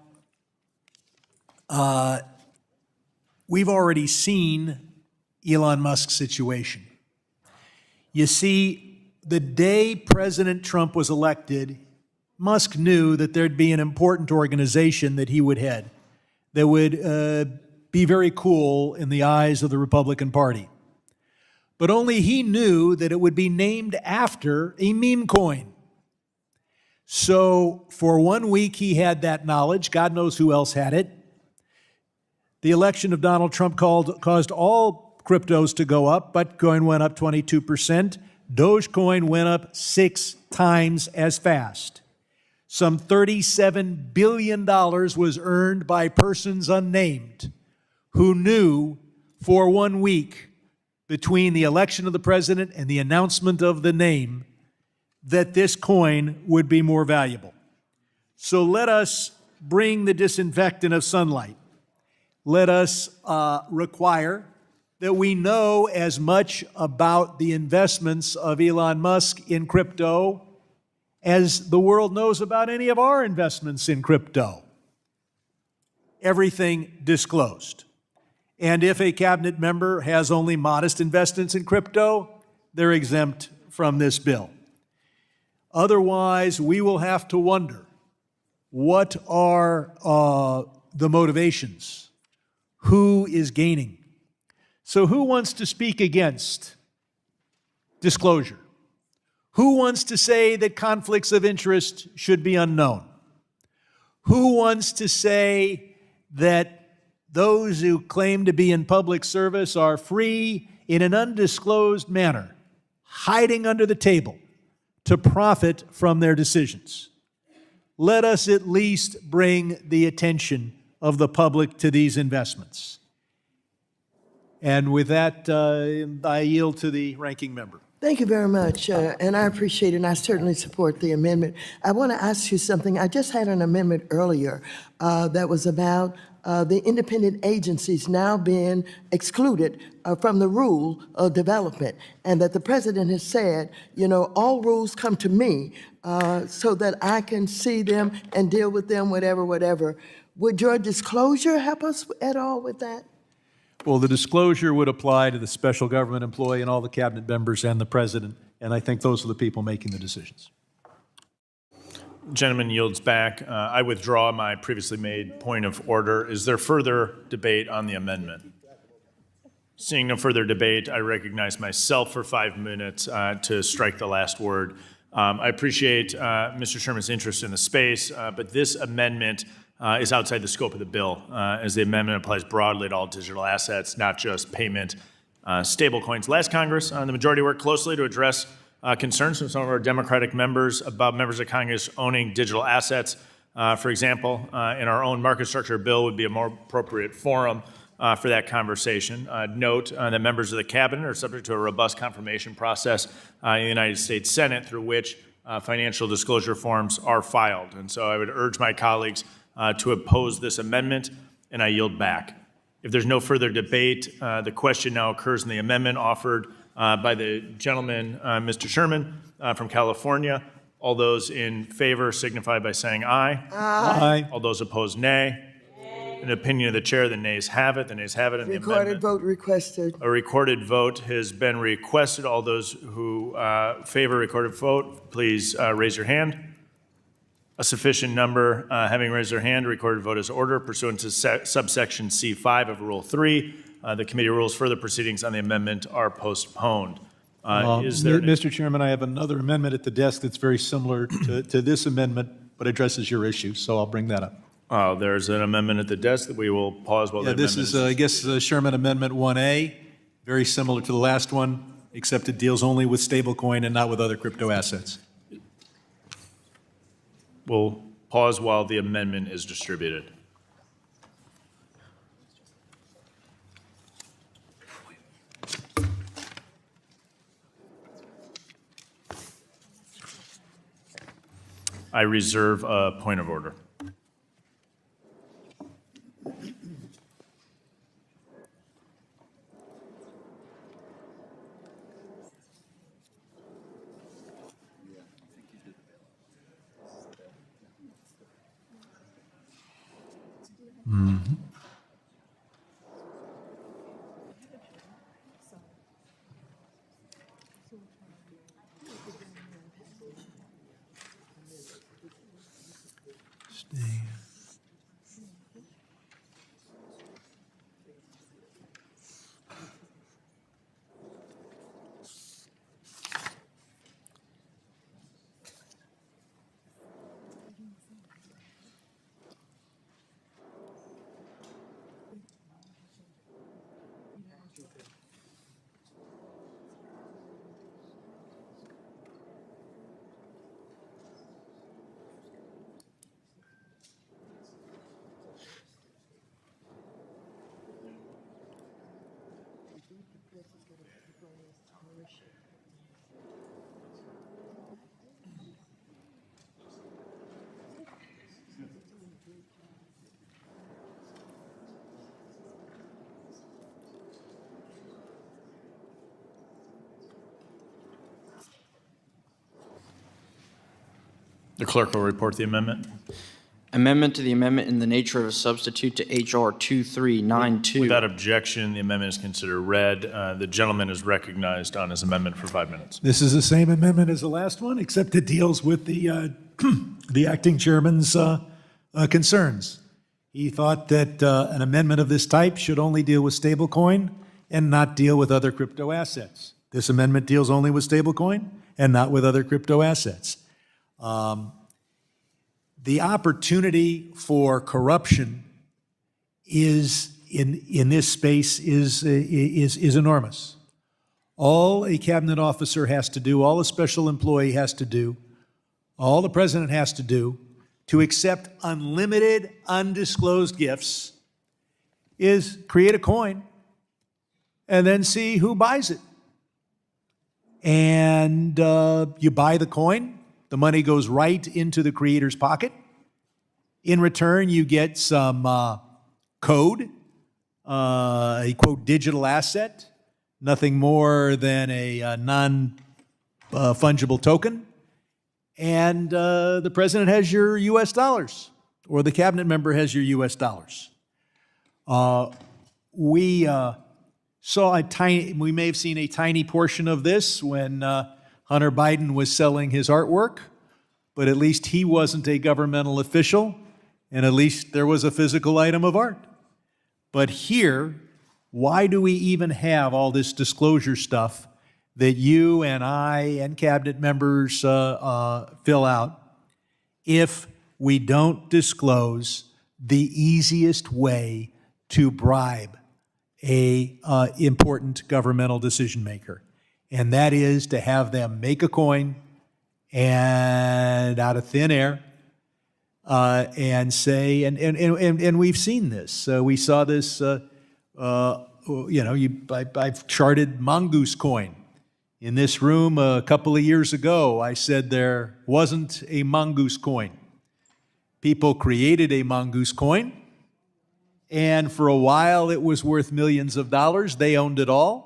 we've already seen Elon Musk's situation. You see, the day President Trump was elected, Musk knew that there'd be an important organization that he would head that would be very cool in the eyes of the Republican Party. But only he knew that it would be named after a meme coin. So for 1 week he had that knowledge. God knows who else had it. The election of Donald Trump caused all cryptos to go up. Bitcoin went up 22%. Dogecoin went up 6 times as fast. Some $37 billion was earned by persons unnamed who knew for 1 week between the election of the president and the announcement of the name that this coin would be more valuable. So let us bring the disinfectant of sunlight. Let us require that we know as much about the investments of Elon Musk in crypto as the world knows about any of our investments in crypto. Everything disclosed. And if a cabinet member has only modest investments in crypto, they're exempt from this bill. Otherwise, we will have to wonder, what are the motivations? Who is gaining? So who wants to speak against disclosure? Who wants to say that conflicts of interest should be unknown? Who wants to say that those who claim to be in public service are free in an undisclosed manner, hiding under the table to profit from their decisions? Let us at least bring the attention of the public to these investments. And with that, I yield to the ranking member. Thank you very much, and I appreciate it, and I certainly support the amendment. I want to ask you something. I just had an amendment earlier that was about the independent agencies now being excluded from the rule of development, and that the president has said, you know, all rules come to me so that I can see them and deal with them, whatever. Would your disclosure help us at all with that? Well, the disclosure would apply to the special government employee and all the cabinet members and the president, and I think those are the people making the decisions. Gentleman yields back. I withdraw my previously made point of order. Is there further debate on the amendment? Seeing no further debate, I recognize myself for 5 minutes to strike the last word. I appreciate Mr. Sherman's interest in the space, but this amendment is outside the scope of the bill, as the amendment applies broadly to all digital assets, not just payment stablecoins. Last Congress, the majority worked closely to address concerns from some of our Democratic members about members of Congress owning digital assets. For example, in our own market structure bill would be a more appropriate forum for that conversation. Note that members of the cabinet are subject to a robust confirmation process in the United States Senate through which financial disclosure forms are filed. And so I would urge my colleagues to oppose this amendment, and I yield back. If there's no further debate, the question now occurs in the amendment offered by the gentleman, Mr. Sherman from California. All those in favor signify by saying aye. Aye. All those opposed, nay. In the opinion of the chair, the nays have it. The nays have it, and the Recorded amendment. vote requested. A recorded vote has been requested. All those who favor recorded vote, please raise your hand. A sufficient number having raised their hand, a recorded vote is ordered pursuant to subsection C5 of Rule 3. The committee rules further proceedings on the amendment are postponed. Is there Mr. Chairman, I have another amendment at the desk that's very similar to this amendment, but addresses your issue, so I'll bring that up. There's an amendment at the desk that we will pause while the Yeah, amendment this is, I guess, Sherman Amendment 1A, very similar to the last one, except it deals only with stablecoin and not with other crypto assets. We'll pause while the amendment is distributed. I reserve a point of order. The clerk will report the amendment. Amendment to the amendment in the nature of a substitute to H.R. 2392. Without objection, the amendment is considered read. The gentleman is recognized on his amendment for 5 minutes. This is the same amendment as the last one, except it deals with the the acting chairman's concerns. He thought that an amendment of this type should only deal with stablecoin and not deal with other crypto assets. This amendment deals only with stablecoin and not with other crypto assets. The opportunity for corruption is in this space is enormous. All a cabinet officer has to do, all a special employee has to do, all the president has to do to accept unlimited, undisclosed gifts is create a coin and then see who buys it. And you buy the coin. The money goes right into the creator's pocket. In return, you get some code, a quote digital asset, nothing more than a non-fungible token. And the president has your US dollars, or the cabinet member has your US dollars. We may have seen a tiny portion of this when Hunter Biden was selling his artwork, but at least he wasn't a governmental official, and at least there was a physical item of art. But here, why do we even have all this disclosure stuff that you and I and cabinet members fill out if we don't disclose the easiest way to bribe a important governmental decision maker? And that is to have them make a coin and out of thin air and say, and we've seen this. We saw this I've charted Mongoose coin. In this room a couple of years ago, I said there wasn't a Mongoose coin. People created a Mongoose coin, and for a while it was worth millions of dollars. They owned it all.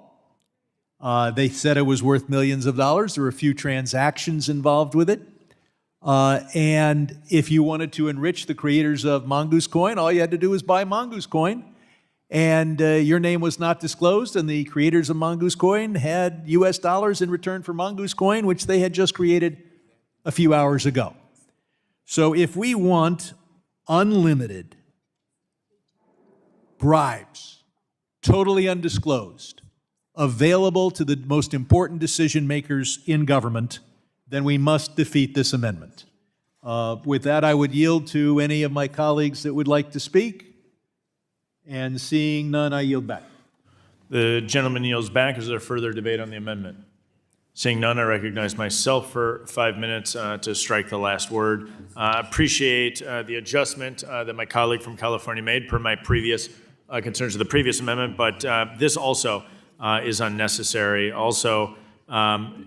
They said it was worth millions of dollars. There were a few transactions involved with it. And if you wanted to enrich the creators of Mongoose coin, all you had to do was buy Mongoose coin. And your name was not disclosed, and the creators of Mongoose coin had US dollars in return for Mongoose coin, which they had just created a few hours ago. So if we want unlimited bribes, totally undisclosed, available to the most important decision makers in government, then we must defeat this amendment. With that, I would yield to any of my colleagues that would like to speak. And seeing none, I yield back. The gentleman yields back. Is there further debate on the amendment? Seeing none, I recognize myself for 5 minutes to strike the last word. Appreciate the adjustment that my colleague from California made per my previous concerns of the previous amendment, but this also is unnecessary, also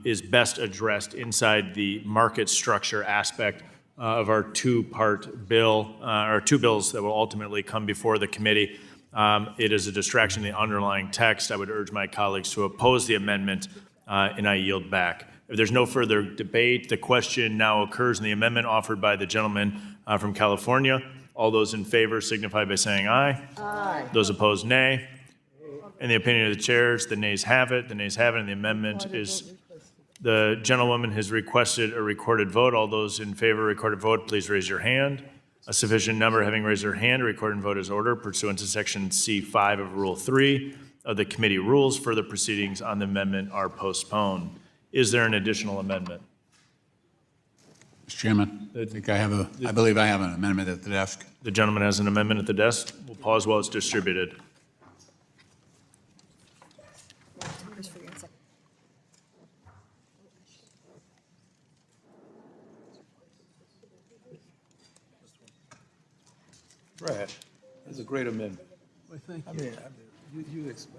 is best addressed inside the market structure aspect of our two-part bill, or two bills that will ultimately come before the committee. It is a distraction in the underlying text. I would urge my colleagues to oppose the amendment, and I yield back. If there's no further debate, the question now occurs in the amendment offered by the gentleman from California. All those in favor signify by saying aye. Aye. Those opposed, nay. In the opinion of the chairs, the nays have it. The nays have it, and the amendment is, the gentlewoman has requested a recorded vote. All those in favor of recorded vote, please raise your hand. A sufficient number having raised their hand, a recorded vote is ordered pursuant to Section C5 of Rule 3 of the committee rules. Further proceedings on the amendment are postponed. Is there an additional amendment? Mr. Chairman, I believe I have an amendment at the desk. The gentleman has an amendment at the desk. We'll pause while it's distributed. Brad, that's a great amendment. Well, thank you.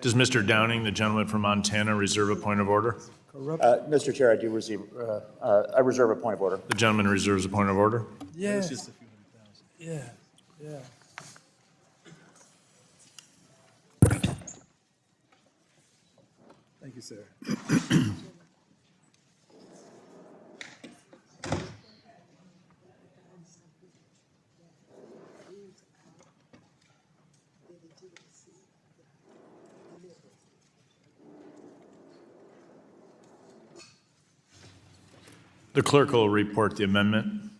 Does Mr. Downing, the gentleman from Montana, reserve a point of order? Mr. Chair, I reserve a point of order. The gentleman reserves a point of order. Yeah. Yeah, yeah. Thank you, sir. The clerk will report the amendment.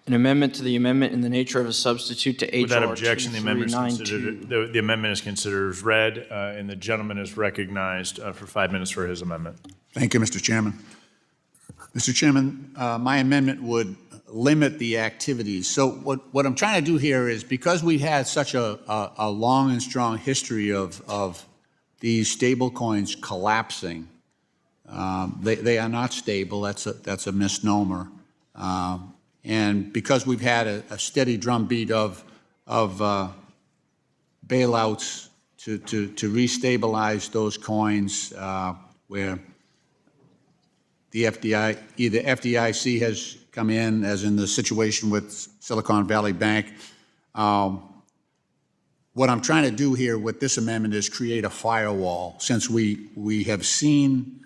An amendment to the amendment in the nature of a substitute to H.R. Without objection, the amendment is 2392. considered, the amendment is considered as read, and the gentleman is recognized for 5 minutes for his amendment. Thank you, Mr. Chairman. Mr. Chairman, my amendment would limit the activities. So what I'm trying to do here is, because we had such a long and strong history of these stable coins collapsing, they are not stable. That's a misnomer. And because we've had a steady drumbeat of bailouts to restabilize those coins, where the FDIC has come in, as in the situation with Silicon Valley Bank. What I'm trying to do here with this amendment is create a firewall. Since we have seen,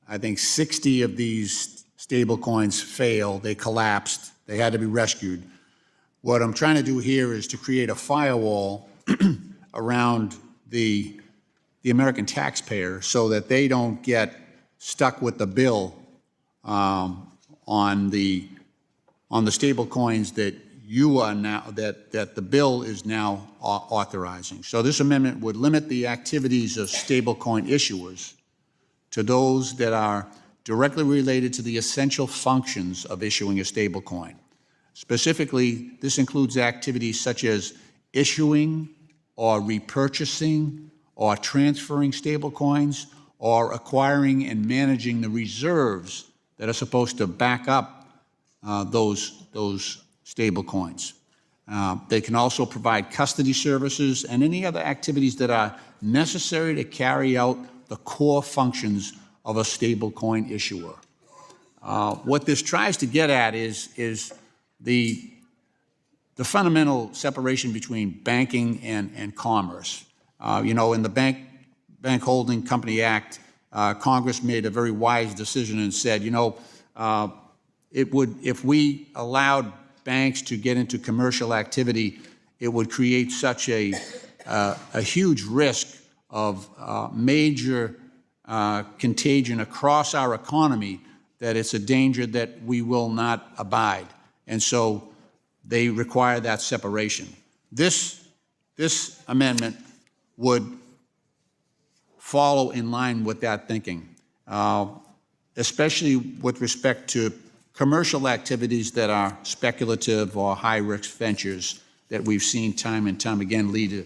I think, 60 of these stable coins fail, they collapsed, they had to be rescued. What I'm trying to do here is to create a firewall around the American taxpayer so that they don't get stuck with the bill on the stable coins that you are now, that the bill is now authorizing. So this amendment would limit the activities of stablecoin issuers to those that are directly related to the essential functions of issuing a stablecoin. Specifically, this includes activities such as issuing or repurchasing or transferring stablecoins or acquiring and managing the reserves that are supposed to back up those stablecoins. They can also provide custody services and any other activities that are necessary to carry out the core functions of a stablecoin issuer. What this tries to get at is the fundamental separation between banking and commerce. In the Bank Holding Company Act, Congress made a very wise decision and said, if we allowed banks to get into commercial activity, it would create such a huge risk of major contagion across our economy that it's a danger that we will not abide. And so they require that separation. This amendment would follow in line with that thinking, especially with respect to commercial activities that are speculative or high-risk ventures that we've seen time and time again lead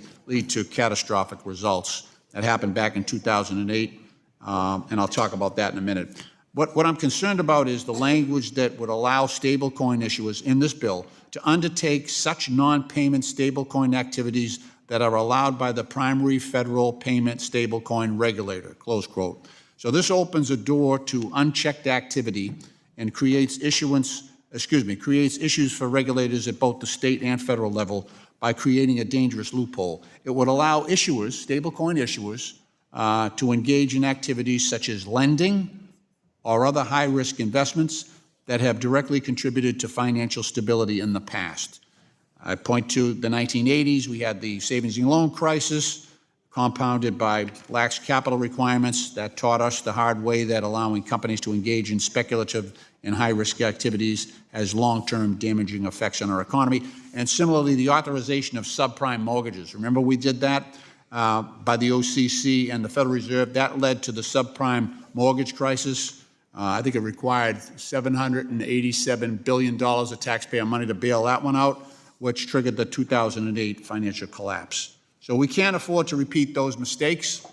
to catastrophic results. That happened back in 2008, and I'll talk about that in a minute. What I'm concerned about is the language that would allow stablecoin issuers in this bill to undertake such non-payment stablecoin activities that are allowed by the primary federal payment stablecoin regulator, close quote. So this opens a door to unchecked activity and creates issues for regulators at both the state and federal level by creating a dangerous loophole. It would allow issuers, stablecoin issuers, to engage in activities such as lending or other high-risk investments that have directly contributed to financial stability in the past. I point to the 1980s. We had the savings and loan crisis, compounded by lax capital requirements that taught us the hard way that allowing companies to engage in speculative and high-risk activities has long-term damaging effects on our economy. And similarly, the authorization of subprime mortgages. Remember we did that by the OCC and the Federal Reserve. That led to the subprime mortgage crisis. I think it required $787 billion of taxpayer money to bail that one out, which triggered the 2008 financial collapse. So we can't afford to repeat those mistakes.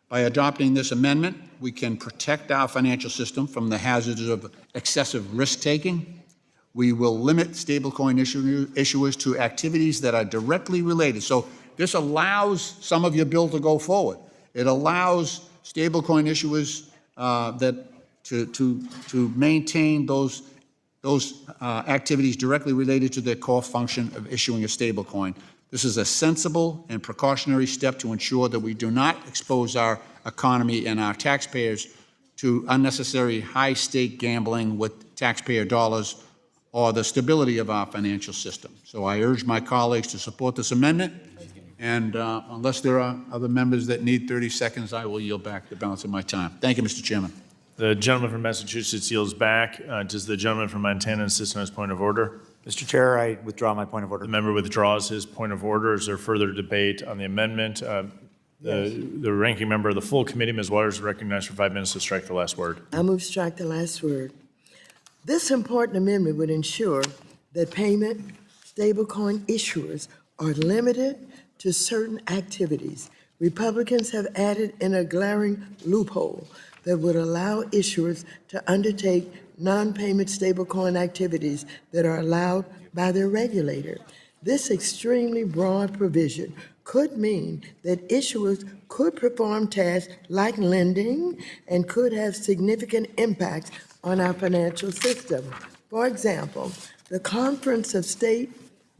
By adopting this amendment, we can protect our financial system from the hazards of excessive risk-taking. We will limit stablecoin issuers to activities that are directly related. So this allows some of your bill to go forward. It allows stablecoin issuers to maintain those activities directly related to their core function of issuing a stablecoin. This is a sensible and precautionary step to ensure that we do not expose our economy and our taxpayers to unnecessary high-stake gambling with taxpayer dollars or the stability of our financial system. So I urge my colleagues to support this amendment, and unless there are other members that need 30 seconds, I will yield back the balance of my time. Thank you, Mr. Chairman. The gentleman from Massachusetts yields back. Does the gentleman from Montana insist on his point of order? Mr. Chair, I withdraw my point of order. The member withdraws his point of order. Is there further debate on the amendment? The ranking member of the full committee, Ms. Waters, is recognized for 5 minutes to strike the last word. I move strike the last word. This important amendment would ensure that payment stablecoin issuers are limited to certain activities. Republicans have added in a glaring loophole that would allow issuers to undertake non-payment stablecoin activities that are allowed by their regulator. This extremely broad provision could mean that issuers could perform tasks like lending and could have significant impacts on our financial system. For example, the Conference of State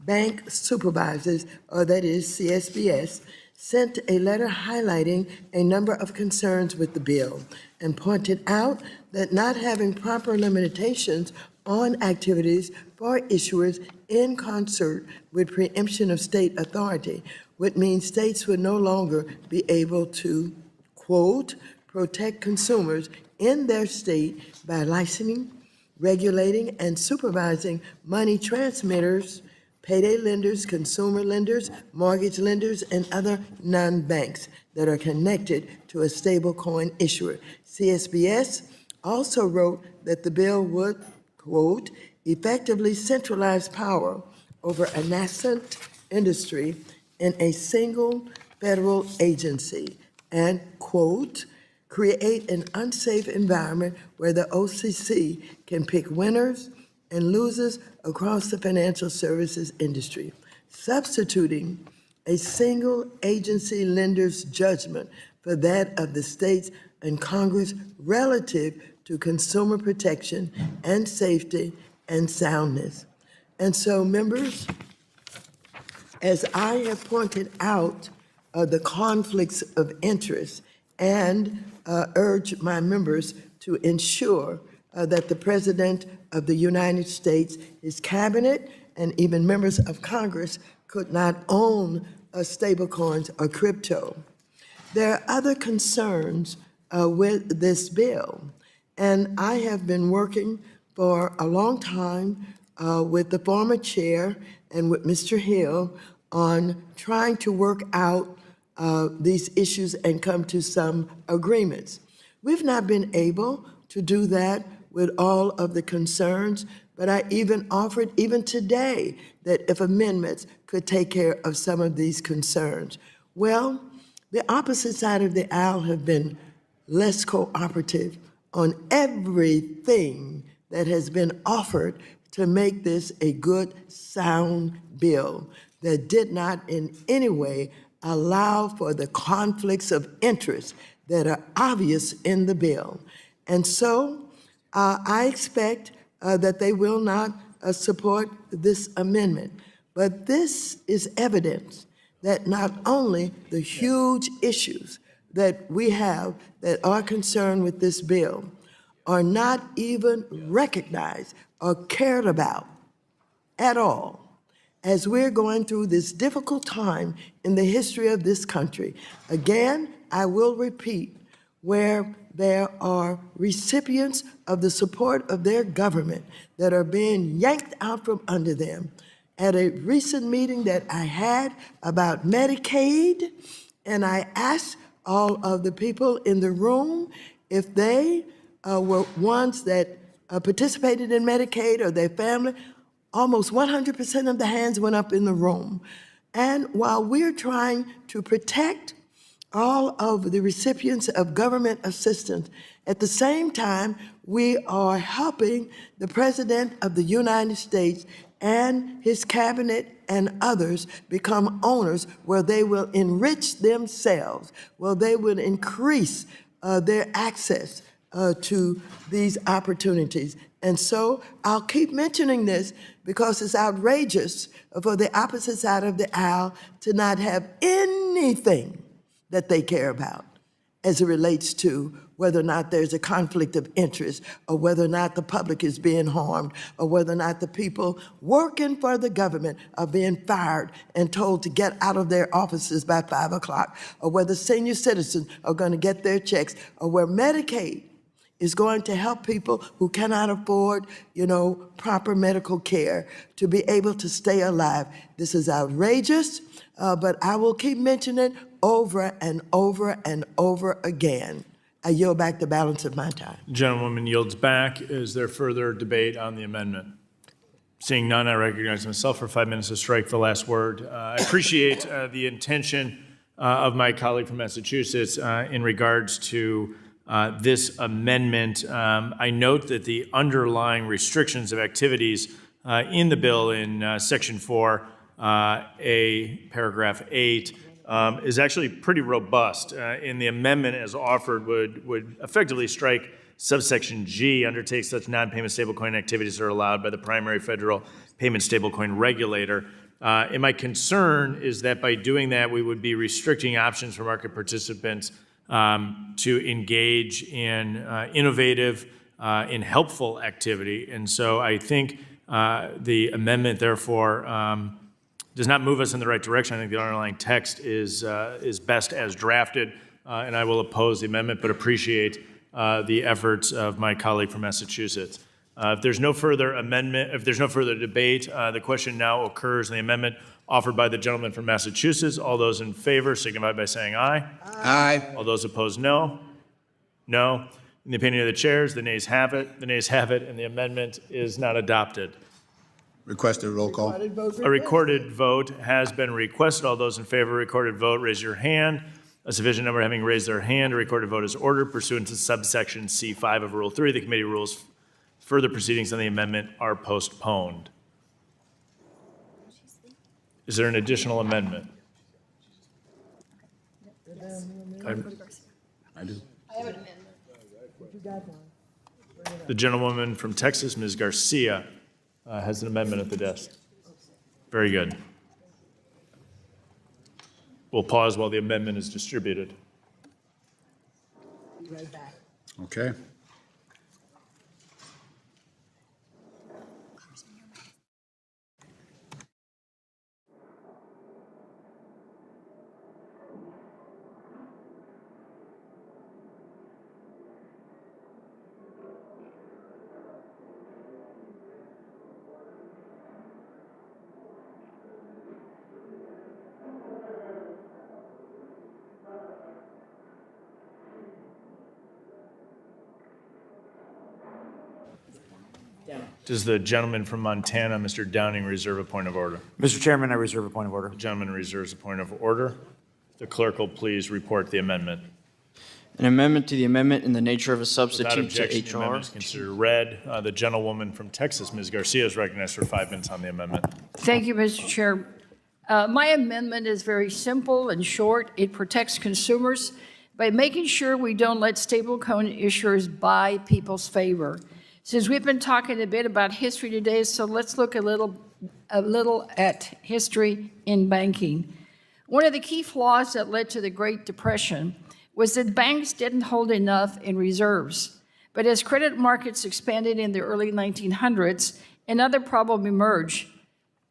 Bank Supervisors, or that is CSBS, sent a letter highlighting a number of concerns with the bill and pointed out that not having proper limitations on activities for issuers in concert with preemption of state authority would mean states would no longer be able to, quote, protect consumers in their state by licensing, regulating, and supervising money transmitters, payday lenders, consumer lenders, mortgage lenders, and other non-banks that are connected to a stablecoin issuer. CSBS also wrote that the bill would, quote, effectively centralize power over a nascent industry in a single federal agency and, quote, create an unsafe environment where the OCC can pick winners and losers across the financial services industry. substituting a single agency lender's judgment for that of the states and Congress relative to consumer protection and safety and soundness. And so, members, as I have pointed out, the conflicts of interest and urge my members to ensure that the President of the United States, his cabinet, and even members of Congress could not own stablecoins or crypto. There are other concerns with this bill, and I have been working for a long time with the former chair and with Mr. Hill on trying to work out these issues and come to some agreements. We've not been able to do that with all of the concerns, but I even offered, even today, that if amendments could take care of some of these concerns. Well, the opposite side of the aisle have been less cooperative on everything that has been offered to make this a good, sound bill that did not in any way allow for the conflicts of interest that are obvious in the bill. And so I expect that they will not support this amendment. But this is evidence that not only the huge issues that we have that are concerned with this bill are not even recognized or cared about at all as we're going through this difficult time in the history of this country. Again, I will repeat, where there are recipients of the support of their government that are being yanked out from under them. At a recent meeting that I had about Medicaid, and I asked all of the people in the room if they were ones that participated in Medicaid or their family, almost 100% of the hands went up in the room. And while we're trying to protect all of the recipients of government assistance, at the same time, we are helping the President of the United States and his cabinet and others become owners where they will enrich themselves, where they will increase their access to these opportunities. And so I'll keep mentioning this because it's outrageous for the opposite side of the aisle to not have anything that they care about as it relates to whether or not there's a conflict of interest, or whether or not the public is being harmed, or whether or not the people working for the government are being fired and told to get out of their offices by 5 o'clock, or whether senior citizens are going to get their checks, or where Medicaid is going to help people who cannot afford, proper medical care to be able to stay alive. This is outrageous, but I will keep mentioning it over and over and over again. I yield back the balance of my time. Gentlewoman yields back. Is there further debate on the amendment? Seeing none, I recognize myself for 5 minutes to strike the last word. I appreciate the intention of my colleague from Massachusetts in regards to this amendment. I note that the underlying restrictions of activities in the bill in Section 4, paragraph 8, is actually pretty robust. In the amendment as offered would effectively strike subsection G, undertake such non-payment stablecoin activities are allowed by the primary federal payment stablecoin regulator. And my concern is that by doing that, we would be restricting options for market participants to engage in innovative and helpful activity. And so I think the amendment, therefore, does not move us in the right direction. I think the underlying text is best as drafted, and I will oppose the amendment, but appreciate the efforts of my colleague from Massachusetts. If there's no further debate, the question now occurs on the amendment offered by the gentleman from Massachusetts. All those in favor signify by saying aye. Aye. All those opposed, no. No. In the opinion of the chairs, the nays have it. The nays have it, and the amendment is not adopted. Requested roll call. A recorded vote has been requested. All those in favor of a recorded vote, raise your hand. A sufficient number having raised their hand, a recorded vote is ordered pursuant to subsection C5 of Rule 3. The committee rules further proceedings on the amendment are postponed. Is there an additional amendment? I do. The gentlewoman from Texas, Ms. Garcia, has an amendment at the desk. Very good. We'll pause while the amendment is distributed. Okay. Does the gentleman from Montana, Mr. Downing, reserve a point of order? Mr. Chairman, I reserve a point of order. The gentleman reserves a point of order. The clerk will please report the amendment. An amendment to the amendment in the nature of a Without substitute to objection, the H.R. amendment is considered read. The gentlewoman from Texas, Ms. Garcia, is recognized for 5 minutes on the amendment. Thank you, Mr. Chair. My amendment is very simple and short. It protects consumers by making sure we don't let stablecoin issuers buy people's favor. Since we've been talking a bit about history today, so let's look a little at history in banking. One of the key flaws that led to the Great Depression was that banks didn't hold enough in reserves. But as credit markets expanded in the early 1900s, another problem emerged.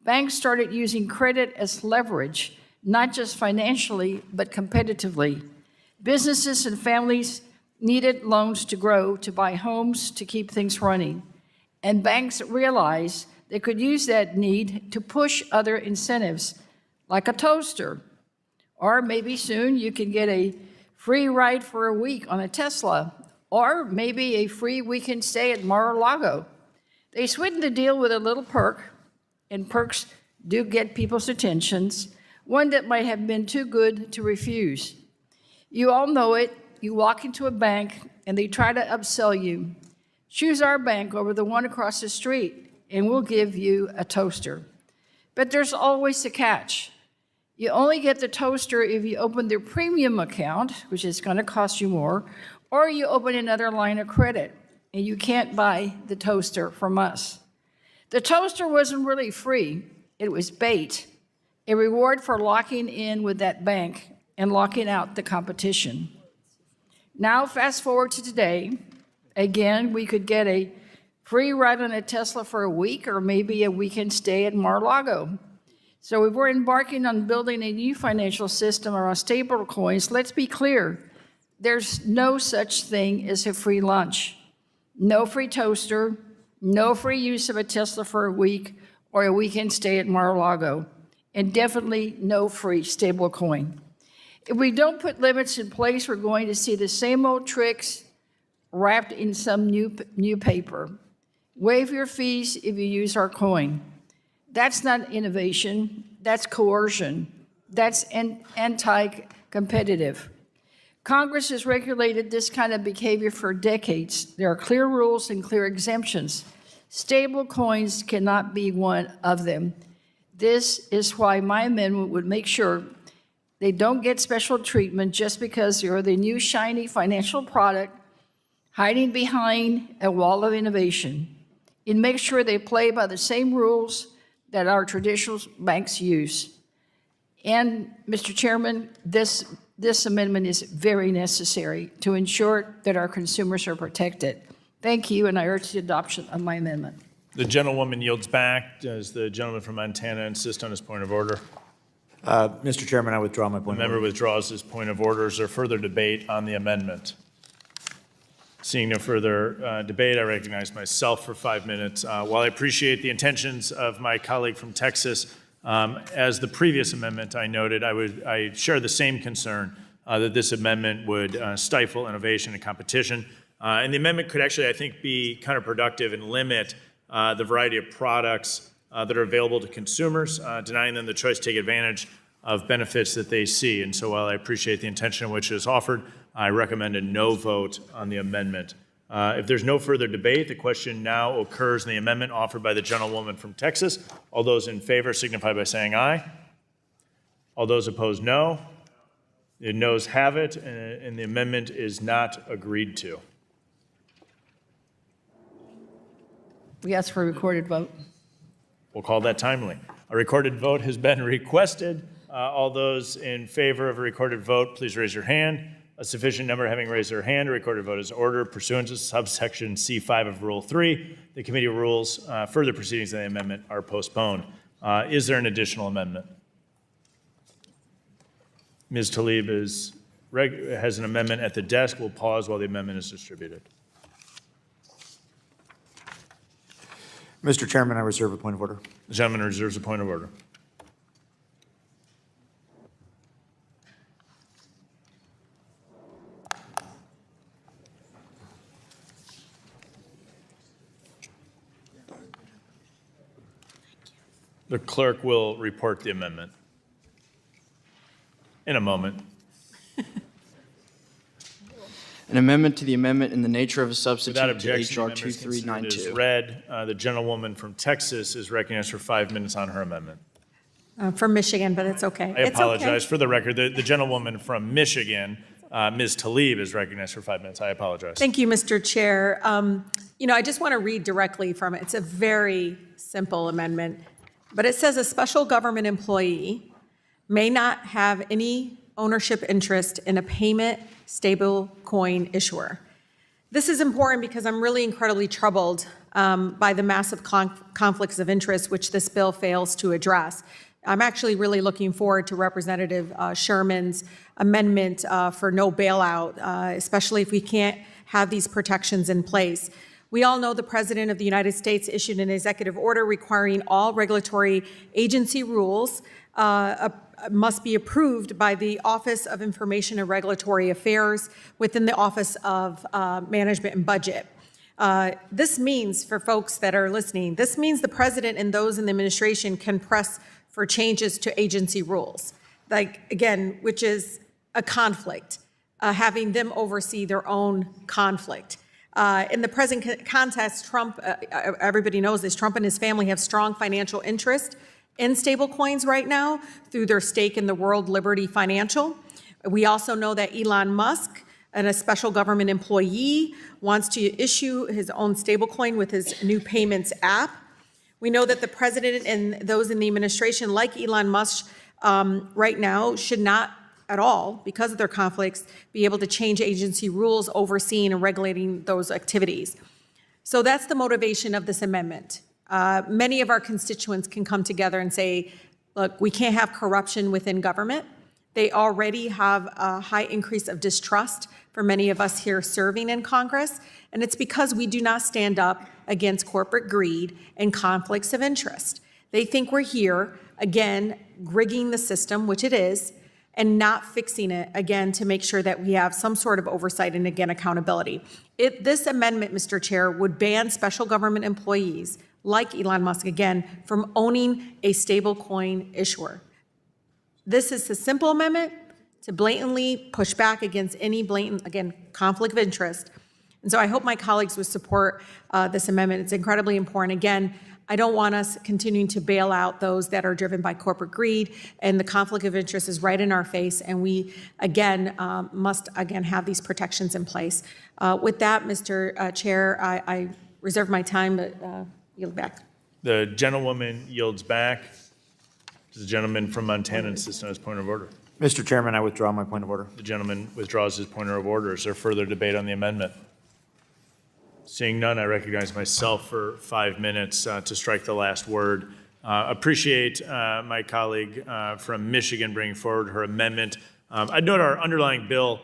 Banks started using credit as leverage, not just financially, but competitively. Businesses and families needed loans to grow, to buy homes, to keep things running. And banks realized they could use that need to push other incentives, like a toaster. Or maybe soon you can get a free ride for a week on a Tesla, or maybe a free weekend stay at Mar-a-Lago. They sweetened the deal with a little perk, and perks do get people's attentions, one that might have been too good to refuse. You all know it. You walk into a bank and they try to upsell you. Choose our bank over the one across the street and we'll give you a toaster. But there's always a catch. You only get the toaster if you open their premium account, which is going to cost you more, or you open another line of credit and you can't buy the toaster from us. The toaster wasn't really free. It was bait, a reward for locking in with that bank and locking out the competition. Now, fast forward to today, again, we could get a free ride on a Tesla for a week or maybe a weekend stay at Mar-a-Lago. So if we're embarking on building a new financial system around stablecoins, let's be clear, there's no such thing as a free lunch. No free toaster, no free use of a Tesla for a week or a weekend stay at Mar-a-Lago, and definitely no free stablecoin. If we don't put limits in place, we're going to see the same old tricks wrapped in some new paper. Waive your fees if you use our coin. That's not innovation, that's coercion. That's anti-competitive. Congress has regulated this kind of behavior for decades. There are clear rules and clear exemptions. Stable coins cannot be one of them. This is why my amendment would make sure they don't get special treatment just because they're the new shiny financial product hiding behind a wall of innovation. It makes sure they play by the same rules that our traditional banks use. And, Mr. Chairman, this amendment is very necessary to ensure that our consumers are protected. Thank you, and I urge the adoption of my amendment. The gentlewoman yields back. Does the gentleman from Montana insist on his point of order? Mr. Chairman, I withdraw my point The of member order. withdraws his point of order. Is there further debate on the amendment? Seeing no further debate, I recognize myself for 5 minutes. While I appreciate the intentions of my colleague from Texas, as the previous amendment I noted, I share the same concern that this amendment would stifle innovation and competition. And the amendment could actually, I think, be counterproductive and limit the variety of products that are available to consumers, denying them the choice to take advantage of benefits that they see. And so while I appreciate the intention in which it is offered, I recommend a no vote on the amendment. If there's no further debate, the question now occurs in the amendment offered by the gentlewoman from Texas. All those in favor signify by saying aye. All those opposed, no. The noes have it, and the amendment is not agreed to. We ask for a recorded vote. We'll call that timely. A recorded vote has been requested. All those in favor of a recorded vote, please raise your hand. A sufficient number having raised their hand, a recorded vote is ordered pursuant to subsection C5 of Rule 3. The committee rules further proceedings on the amendment are postponed. Is there an additional amendment? Ms. Tlaib has an amendment at the desk. We'll pause while the amendment is distributed. Mr. Chairman, I reserve a point of order. The gentleman reserves a point of order. The clerk will report the amendment in a moment. An amendment to the amendment in the nature of a substitute Without to objection, H.R. the amendment is considered 2392. as read. The gentlewoman from Texas is recognized for 5 minutes on her amendment. From Michigan, but it's okay. I apologize. For the record, the gentlewoman from Michigan, Ms. Tlaib, is recognized for 5 minutes. I apologize. Thank you, Mr. Chair. I just want to read directly from it. It's a very simple amendment, but it says a special government employee may not have any ownership interest in a payment stablecoin issuer. This is important because I'm really incredibly troubled by the massive conflicts of interest which this bill fails to address. I'm actually really looking forward to Representative Sherman's amendment for no bailout, especially if we can't have these protections in place. We all know the President of the United States issued an executive order requiring all regulatory agency rules must be approved by the Office of Information and Regulatory Affairs within the Office of Management and Budget. This means, for folks that are listening, this means the President and those in the administration can press for changes to agency rules, which is a conflict, having them oversee their own conflict. In the present context, Trump, everybody knows this, Trump and his family have strong financial interest in stablecoins right now through their stake in the World Liberty Financial. We also know that Elon Musk, and a special government employee, wants to issue his own stablecoin with his new payments app. We know that the president and those in the administration, like Elon Musk, right now should not at all, because of their conflicts, be able to change agency rules overseeing and regulating those activities. So that's the motivation of this amendment. Many of our constituents can come together and say, look, we can't have corruption within government. They already have a high increase of distrust for many of us here serving in Congress, and it's because we do not stand up against corporate greed and conflicts of interest. They think we're here, again, rigging the system, which it is, and not fixing it, again, to make sure that we have some sort of oversight and, again, accountability. This amendment, Mr. Chair, would ban special government employees, like Elon Musk, again, from owning a stablecoin issuer. This is a simple amendment to blatantly push back against any blatant, again, conflict of interest. And so I hope my colleagues would support this amendment. It's incredibly important. Again, I don't want us continuing to bail out those that are driven by corporate greed, and the conflict of interest is right in our face, and we, again, must, again, have these protections in place. With that, Mr. Chair, I reserve my time, but yield back. The gentlewoman yields back. Does the gentleman from Montana insist on his point of order? Mr. Chairman, I withdraw my point of order. The gentleman withdraws his point of order. Is there further debate on the amendment? Seeing none, I recognize myself for 5 minutes to strike the last word. Appreciate my colleague from Michigan bringing forward her amendment. I'd note our underlying bill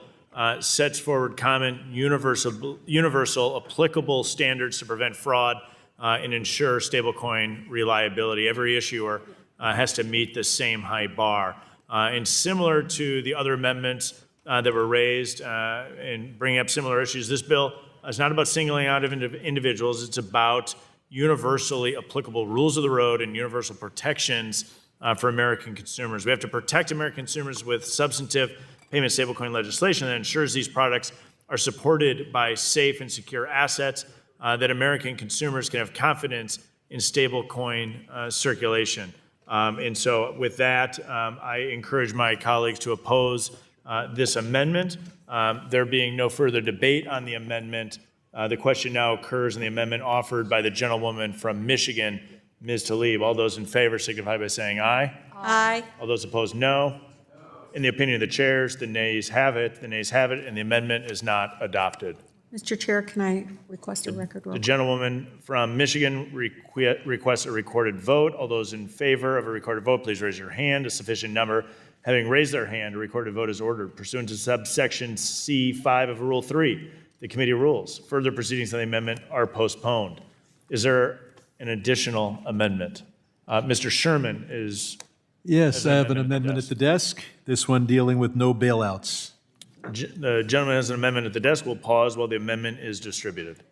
sets forward common, universal applicable standards to prevent fraud and ensure stablecoin reliability. Every issuer has to meet the same high bar. And similar to the other amendments that were raised and bringing up similar issues, this bill is not about singling out individuals. It's about universally applicable rules of the road and universal protections for American consumers. We have to protect American consumers with substantive payment stablecoin legislation that ensures these products are supported by safe and secure assets, that American consumers can have confidence in stablecoin circulation. And so with that, I encourage my colleagues to oppose this amendment. There being no further debate on the amendment, the question now occurs on the amendment offered by the gentlewoman from Michigan, Ms. Tlaib. All those in favor signify by saying aye. Aye. All those opposed, no. In the opinion of the chairs, the nays have it. The nays have it, and the amendment is not adopted. Mr. Chair, can I request a record roll? The gentlewoman from Michigan requests a recorded vote. All those in favor of a recorded vote, please raise your hand. A sufficient number having raised their hand, a recorded vote is ordered pursuant to subsection C5 of Rule 3, the committee rules. Further proceedings on the amendment are postponed. Is there an additional amendment? Mr. Sherman is... Yes, I have an amendment at the desk. This one dealing with no bailouts. The gentleman has an amendment at the desk. We'll pause while the amendment is distributed.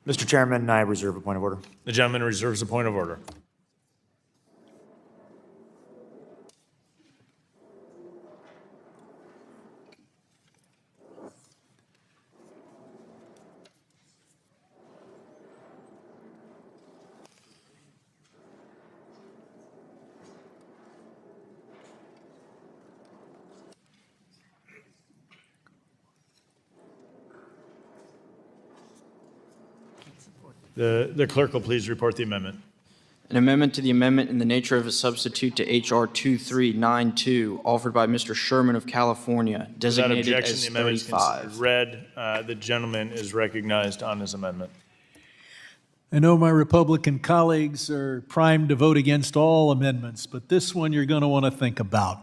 Mr. Chairman, I reserve a point of order. The gentleman reserves a point of order. The clerk will please report the amendment. An amendment to the amendment in the nature of a substitute to H.R. 2392, offered by Mr. Sherman of California, designated Without objection, as the amendment is 35. considered read. The gentleman is recognized on his amendment. I know my Republican colleagues are primed to vote against all amendments, but this one you're going to want to think about.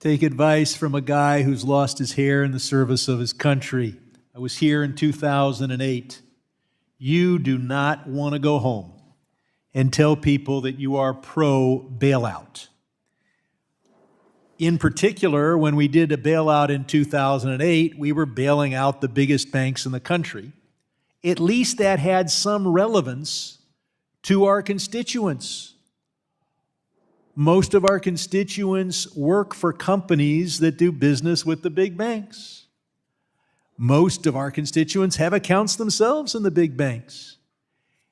Take advice from a guy who's lost his hair in the service of his country. I was here in 2008. You do not want to go home and tell people that you are pro-bailout. In particular, when we did a bailout in 2008, we were bailing out the biggest banks in the country. At least that had some relevance to our constituents. Most of our constituents work for companies that do business with the big banks. Most of our constituents have accounts themselves in the big banks.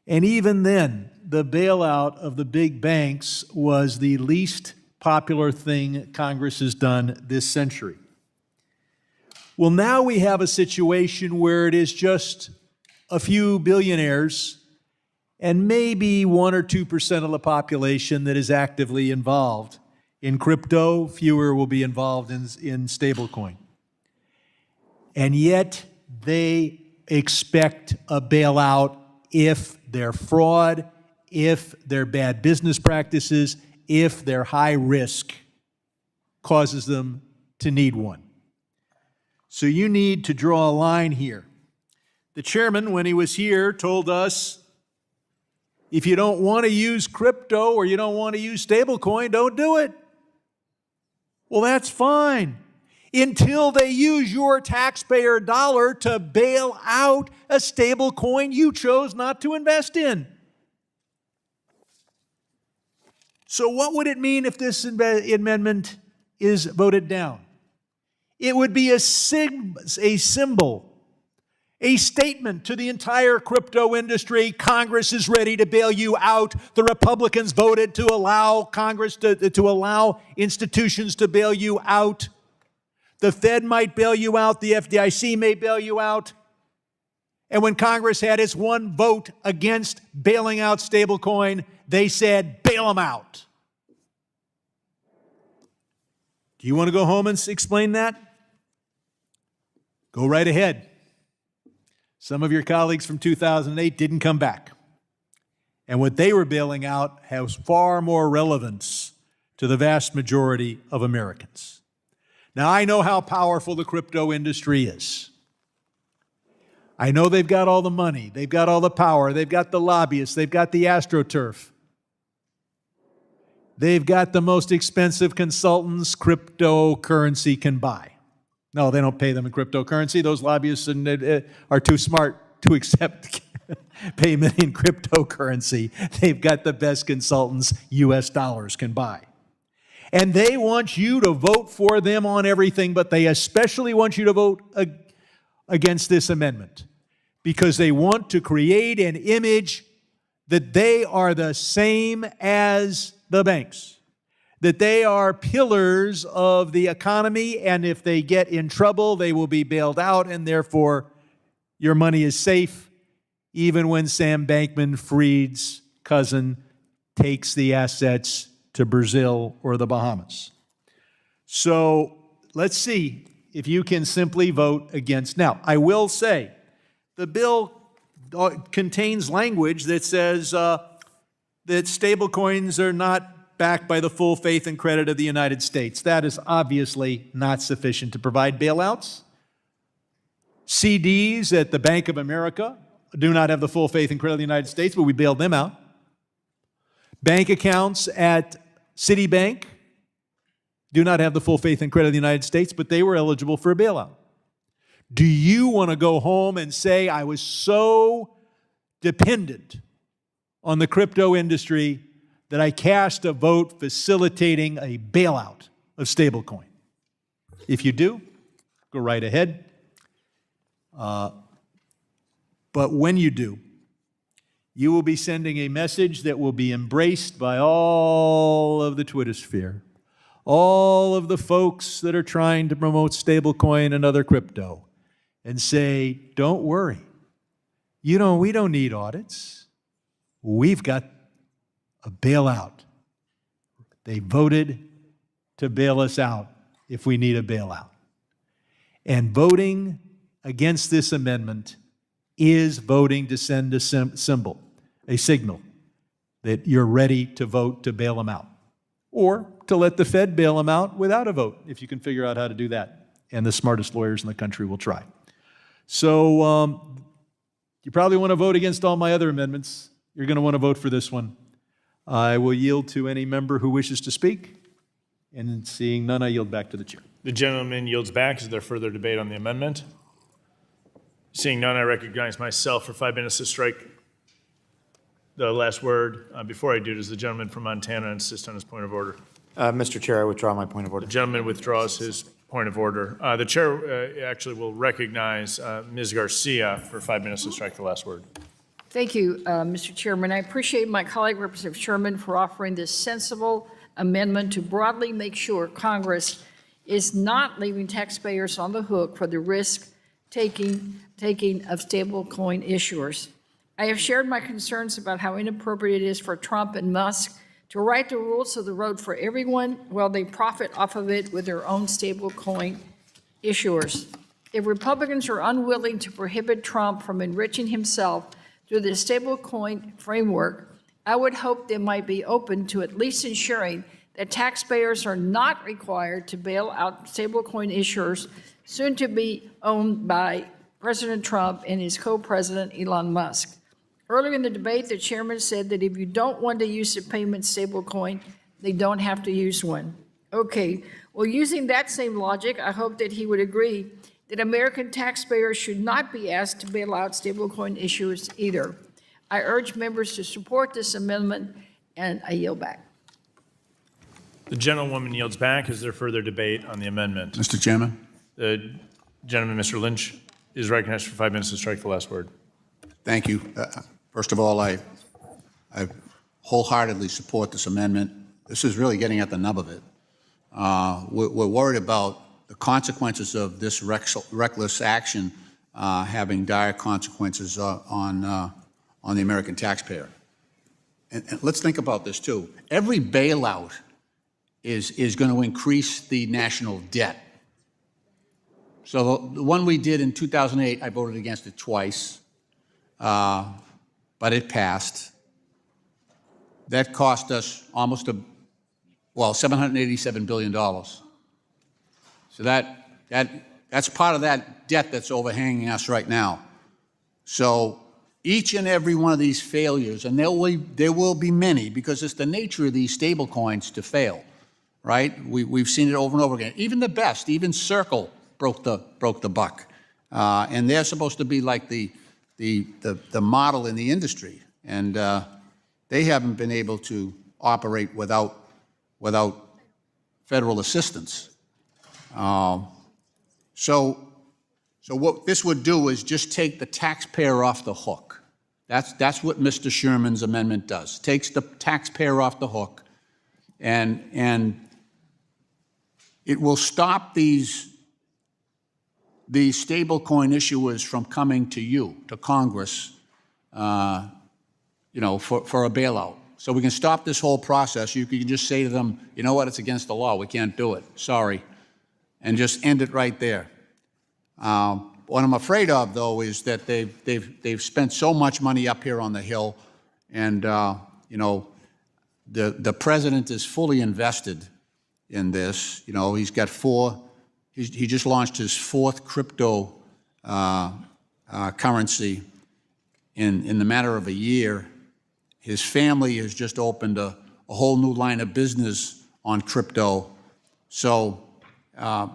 And even then, the bailout of the big banks was the least popular thing Congress has done this century. Well, now we have a situation where it is just a few billionaires and maybe 1 or 2% of the population that is actively involved in crypto. Fewer will be involved in stablecoin. And yet they expect a bailout if they're fraud, if their bad business practices, if their high risk causes them to need one. So you need to draw a line here. The chairman, when he was here, told us, if you don't want to use crypto or you don't want to use stablecoin, don't do it. Well, that's fine, until they use your taxpayer dollar to bail out a stablecoin you chose not to invest in. So what would it mean if this amendment is voted down? It would be a symbol, a statement to the entire crypto industry. Congress is ready to bail you out. The Republicans voted to allow Congress to allow institutions to bail you out. The Fed might bail you out. The FDIC may bail you out. And when Congress had its one vote against bailing out stablecoin, they said, bail them out. Do you want to go home and explain that? Go right ahead. Some of your colleagues from 2008 didn't come back. And what they were bailing out has far more relevance to the vast majority of Americans. Now, I know how powerful the crypto industry is. I know they've got all the money, they've got all the power, they've got the lobbyists, they've got the AstroTurf. They've got the most expensive consultants cryptocurrency can buy. No, they don't pay them in cryptocurrency. Those lobbyists are too smart to accept payment in cryptocurrency. They've got the best consultants US dollars can buy. And they want you to vote for them on everything, but they especially want you to vote against this amendment because they want to create an image that they are the same as the banks, that they are pillars of the economy, and if they get in trouble, they will be bailed out, and therefore your money is safe, even when Sam Bankman-Fried's cousin takes the assets to Brazil or the Bahamas. So let's see if you can simply vote against. Now, I will say, the bill contains language that says that stablecoins are not backed by the full faith and credit of the United States. That is obviously not sufficient to provide bailouts. CDs at the Bank of America do not have the full faith and credit of the United States, but we bailed them out. Bank accounts at Citibank do not have the full faith and credit of the United States, but they were eligible for a bailout. Do you want to go home and say, I was so dependent on the crypto industry that I cast a vote facilitating a bailout of stablecoin? If you do, go right ahead. But when you do, you will be sending a message that will be embraced by all of the Twitter sphere, all of the folks that are trying to promote stablecoin and other crypto, and say, don't worry. We don't need audits. We've got a bailout. They voted to bail us out if we need a bailout. And voting against this amendment is voting to send a signal that you're ready to vote to bail them out, or to let the Fed bail them out without a vote, if you can figure out how to do that. And the smartest lawyers in the country will try. So you probably want to vote against all my other amendments. You're going to want to vote for this one. I will yield to any member who wishes to speak. And seeing none, I yield back to the chair. The gentleman yields back. Is there further debate on the amendment? Seeing none, I recognize myself for 5 minutes to strike the last word. Before I do, does the gentleman from Montana insist on his point of order? Mr. Chair, I withdraw my point of order. The gentleman withdraws his point of order. The chair actually will recognize Ms. Garcia for 5 minutes to strike the last word. Thank you, Mr. Chairman. I appreciate my colleague, Representative Sherman, for offering this sensible amendment to broadly make sure Congress is not leaving taxpayers on the hook for the risk-taking of stablecoin issuers. I have shared my concerns about how inappropriate it is for Trump and Musk to write the rules of the road for everyone while they profit off of it with their own stablecoin issuers. If Republicans are unwilling to prohibit Trump from enriching himself through the stablecoin framework, I would hope they might be open to at least ensuring that taxpayers are not required to bail out stablecoin issuers soon to be owned by President Trump and his co-president, Elon Musk. Earlier in the debate, the chairman said that if you don't want to use a payment stablecoin, they don't have to use one. Okay, well, using that same logic, I hope that he would agree that American taxpayers should not be asked to bail out stablecoin issuers either. I urge members to support this amendment, and I yield back. The gentlewoman yields back. Is there further debate on the amendment? Mr. Chairman? The gentleman, Mr. Lynch, is recognized for 5 minutes to strike the last word. Thank you. First of all, I wholeheartedly support this amendment. This is really getting at the nub of it. We're worried about the consequences of this reckless action having dire consequences on the American taxpayer. And let's think about this too. Every bailout is going to increase the national debt. So the one we did in 2008, I voted against it twice, but it passed. That cost us almost $787 billion. So that's part of that debt that's overhanging us right now. So each and every one of these failures, and there will be many, because it's the nature of these stable coins to fail, right? We've seen it over and over again. Even the best, even Circle broke the buck, and they're supposed to be like the model in the industry, and they haven't been able to operate without federal assistance. So what this would do is just take the taxpayer off the hook. That's what Mr. Sherman's amendment does. Takes the taxpayer off the hook, and it will stop these stablecoin issuers from coming to you, to Congress, for a bailout. So we can stop this whole process. You can just say to them, you know what, it's against the law. We can't do it. Sorry. And just end it right there. What I'm afraid of, though, is that they've spent so much money up here on the Hill, and the president is fully invested in this. He's got he just launched his 4th crypto currency in the matter of a year. His family has just opened a whole new line of business on crypto. So I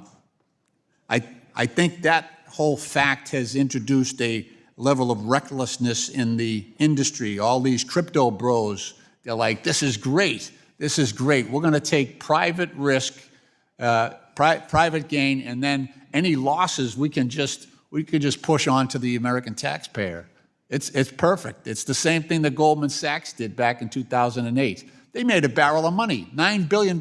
think that whole fact has introduced a level of recklessness in the industry. All these crypto bros, they're like, this is great. This is great. We're going to take private risk, private gain, and then any losses we could just push on to the American taxpayer. It's perfect. It's the same thing that Goldman Sachs did back in 2008. They made a barrel of money, $9 billion.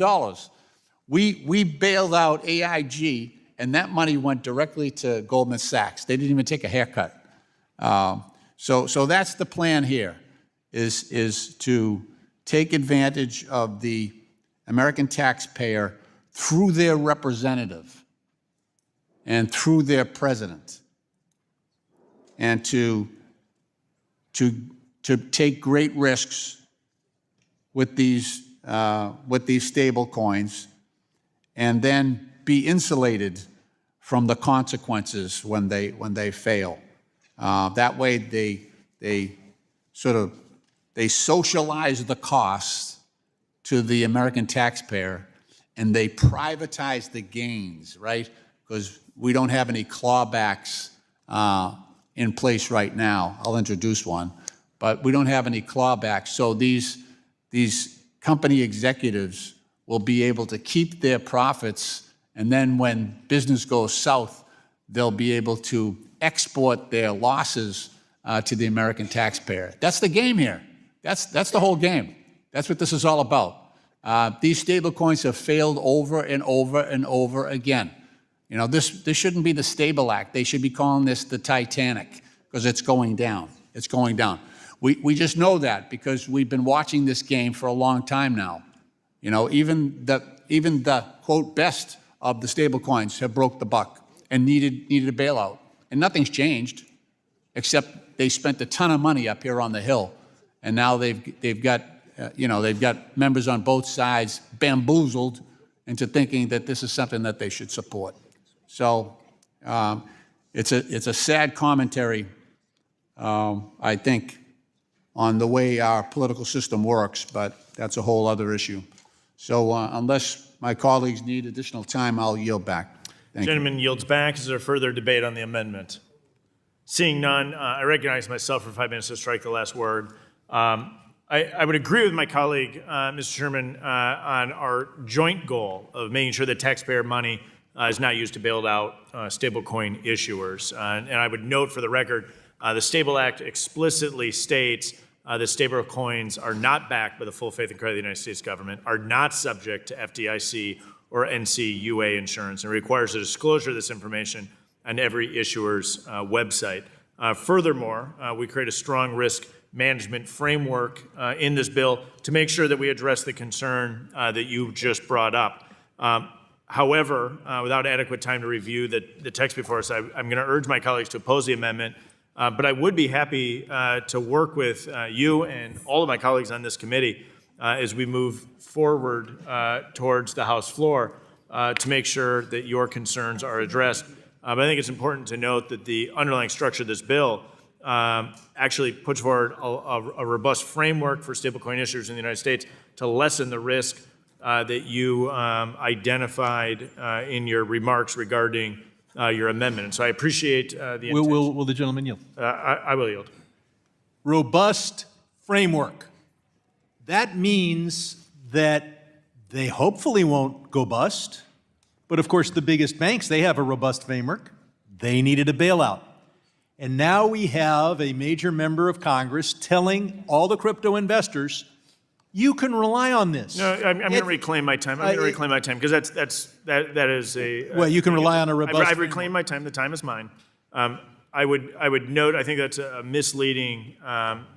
We bailed out AIG, and that money went directly to Goldman Sachs. They didn't even take a haircut. So that's the plan here, is to take advantage of the American taxpayer through their representative and through their president, and to take great risks with these stable coins, and then be insulated from the consequences when they fail. That way, they socialize the costs to the American taxpayer, and they privatize the gains, right? Because we don't have any clawbacks in place right now. I'll introduce one, but we don't have any clawbacks. So these company executives will be able to keep their profits, and then when business goes south, they'll be able to export their losses to the American taxpayer. That's the game here. That's the whole game. That's what this is all about. These stablecoins have failed over and over and over again. This shouldn't be the Stable Act. They should be calling this the Titanic, because it's going down. It's going down. We just know that because we've been watching this game for a long time now. Even the quote best of the stablecoins have broke the buck and needed a bailout, and nothing's changed, except they spent a ton of money up here on the Hill, and now they've got members on both sides bamboozled into thinking that this is something that they should support. So it's a sad commentary, I think, on the way our political system works, but that's a whole other issue. So unless my colleagues need additional time, I'll yield back. Thank you. Gentleman yields back. Is there further debate on the amendment? Seeing none, I recognize myself for 5 minutes to strike the last word. I would agree with my colleague, Mr. Chairman, on our joint goal of making sure that taxpayer money is not used to bail out stablecoin issuers. And I would note for the record, the Stable Act explicitly states that stablecoins are not backed by the full faith and credit of the United States government, are not subject to FDIC or NCUA insurance, and requires the disclosure of this information on every issuer's website. Furthermore, we create a strong risk management framework in this bill to make sure that we address the concern that you just brought up. However, without adequate time to review the text before us, I'm going to urge my colleagues to oppose the amendment. But I would be happy to work with you and all of my colleagues on this committee as we move forward towards the House floor to make sure that your concerns are addressed. But I think it's important to note that the underlying structure of this bill actually puts forward a robust framework for stablecoin issuers in the United States to lessen the risk that you identified in your remarks regarding your amendment. And so I appreciate the intent. Will the gentleman yield? I will yield. Robust framework. That means that they hopefully won't go bust. But of course, the biggest banks, they have a robust framework. They needed a bailout. And now we have a major member of Congress telling all the crypto investors, you can rely on this. No, I'm going to reclaim my time. I'm going to reclaim my time because that is a. Well, you can rely on a robust. I've reclaimed my time. The time is mine. I would note. I think that's a misleading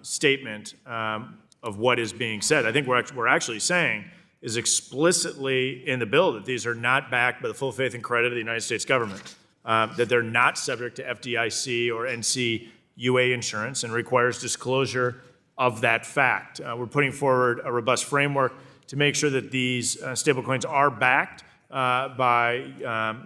statement of what is being said. I think we're actually saying is explicitly in the bill that these are not backed by the full faith and credit of the United States government, that they're not subject to FDIC or NCUA insurance and requires disclosure of that fact. We're putting forward a robust framework to make sure that these stablecoins are backed by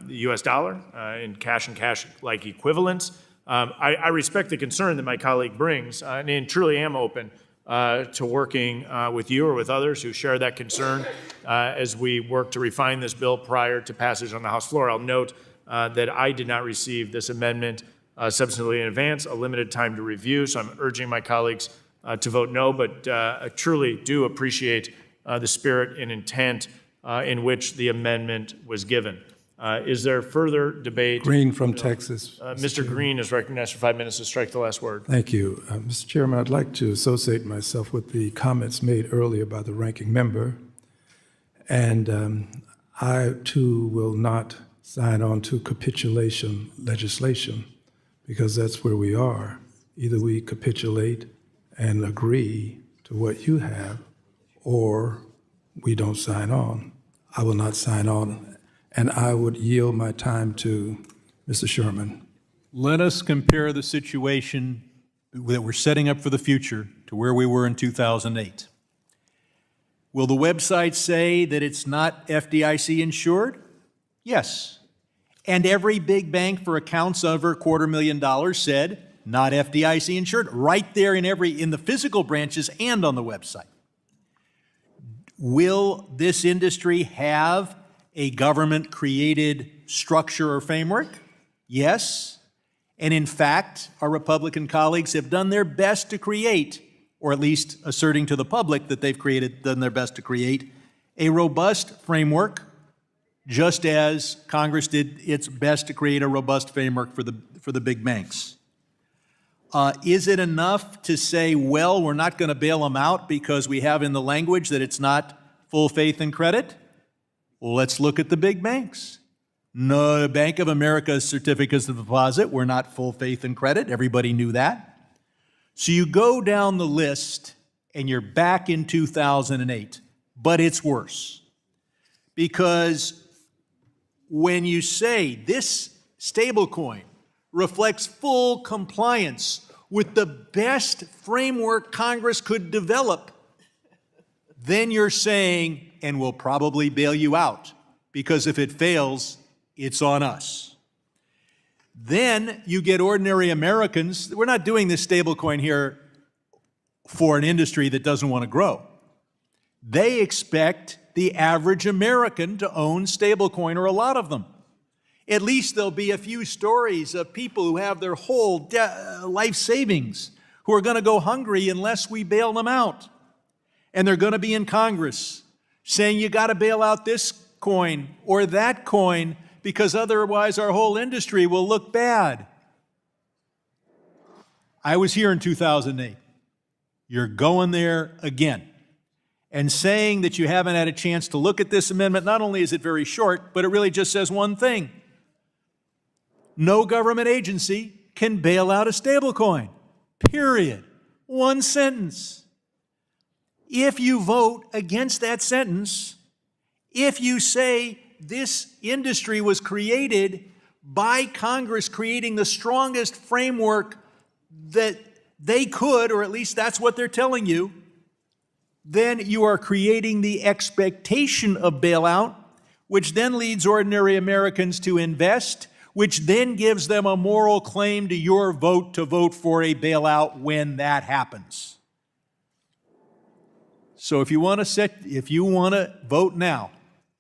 the U.S. dollar in cash and cash-like equivalents. I respect the concern that my colleague brings, and truly am open to working with you or with others who share that concern as we work to refine this bill prior to passage on the House floor. I'll note that I did not receive this amendment substantively in advance, a limited time to review, so I'm urging my colleagues to vote no, but I truly do appreciate the spirit and intent in which the amendment was given. Is there further debate? Green from Texas. Mr. Green is recognized for 5 minutes to strike the last word. Thank you. Mr. Chairman, I'd like to associate myself with the comments made earlier by the ranking member. And I, too, will not sign on to capitulation legislation because that's where we are. Either we capitulate and agree to what you have, or we don't sign on. I will not sign on, and I would yield my time to Mr. Sherman. Let us compare the situation that we're setting up for the future to where we were in 2008. Will the website say that it's not FDIC insured? Yes. And every big bank for accounts over $250,000 said, not FDIC insured, right there in the physical branches and on the website. Will this industry have a government-created structure or framework? Yes. And in fact, our Republican colleagues have done their best to create, or at least asserting to the public that they've done their best to create, a robust framework, just as Congress did its best to create a robust framework for the big banks. Is it enough to say, well, we're not going to bail them out because we have in the language that it's not full faith and credit? Well, let's look at the big banks. No, Bank of America's certificates of deposit were not full faith and credit. Everybody knew that. So you go down the list and you're back in 2008, but it's worse. Because when you say this stablecoin reflects full compliance with the best framework Congress could develop, then you're saying, and we'll probably bail you out, because if it fails, it's on us. Then you get ordinary Americans. We're not doing this stablecoin here for an industry that doesn't want to grow. They expect the average American to own stablecoin, or a lot of them. At least there'll be a few stories of people who have their whole life savings who are going to go hungry unless we bail them out. And they're going to be in Congress saying you got to bail out this coin or that coin because otherwise our whole industry will look bad. I was here in 2008. You're going there again. And saying that you haven't had a chance to look at this amendment, not only is it very short, but it really just says one thing. No government agency can bail out a stablecoin, period. One sentence. If you vote against that sentence, if you say this industry was created by Congress creating the strongest framework that they could, or at least that's what they're telling you, then you are creating the expectation of bailout, which then leads ordinary Americans to invest, which then gives them a moral claim to your vote to vote for a bailout when that happens. So if you want to vote now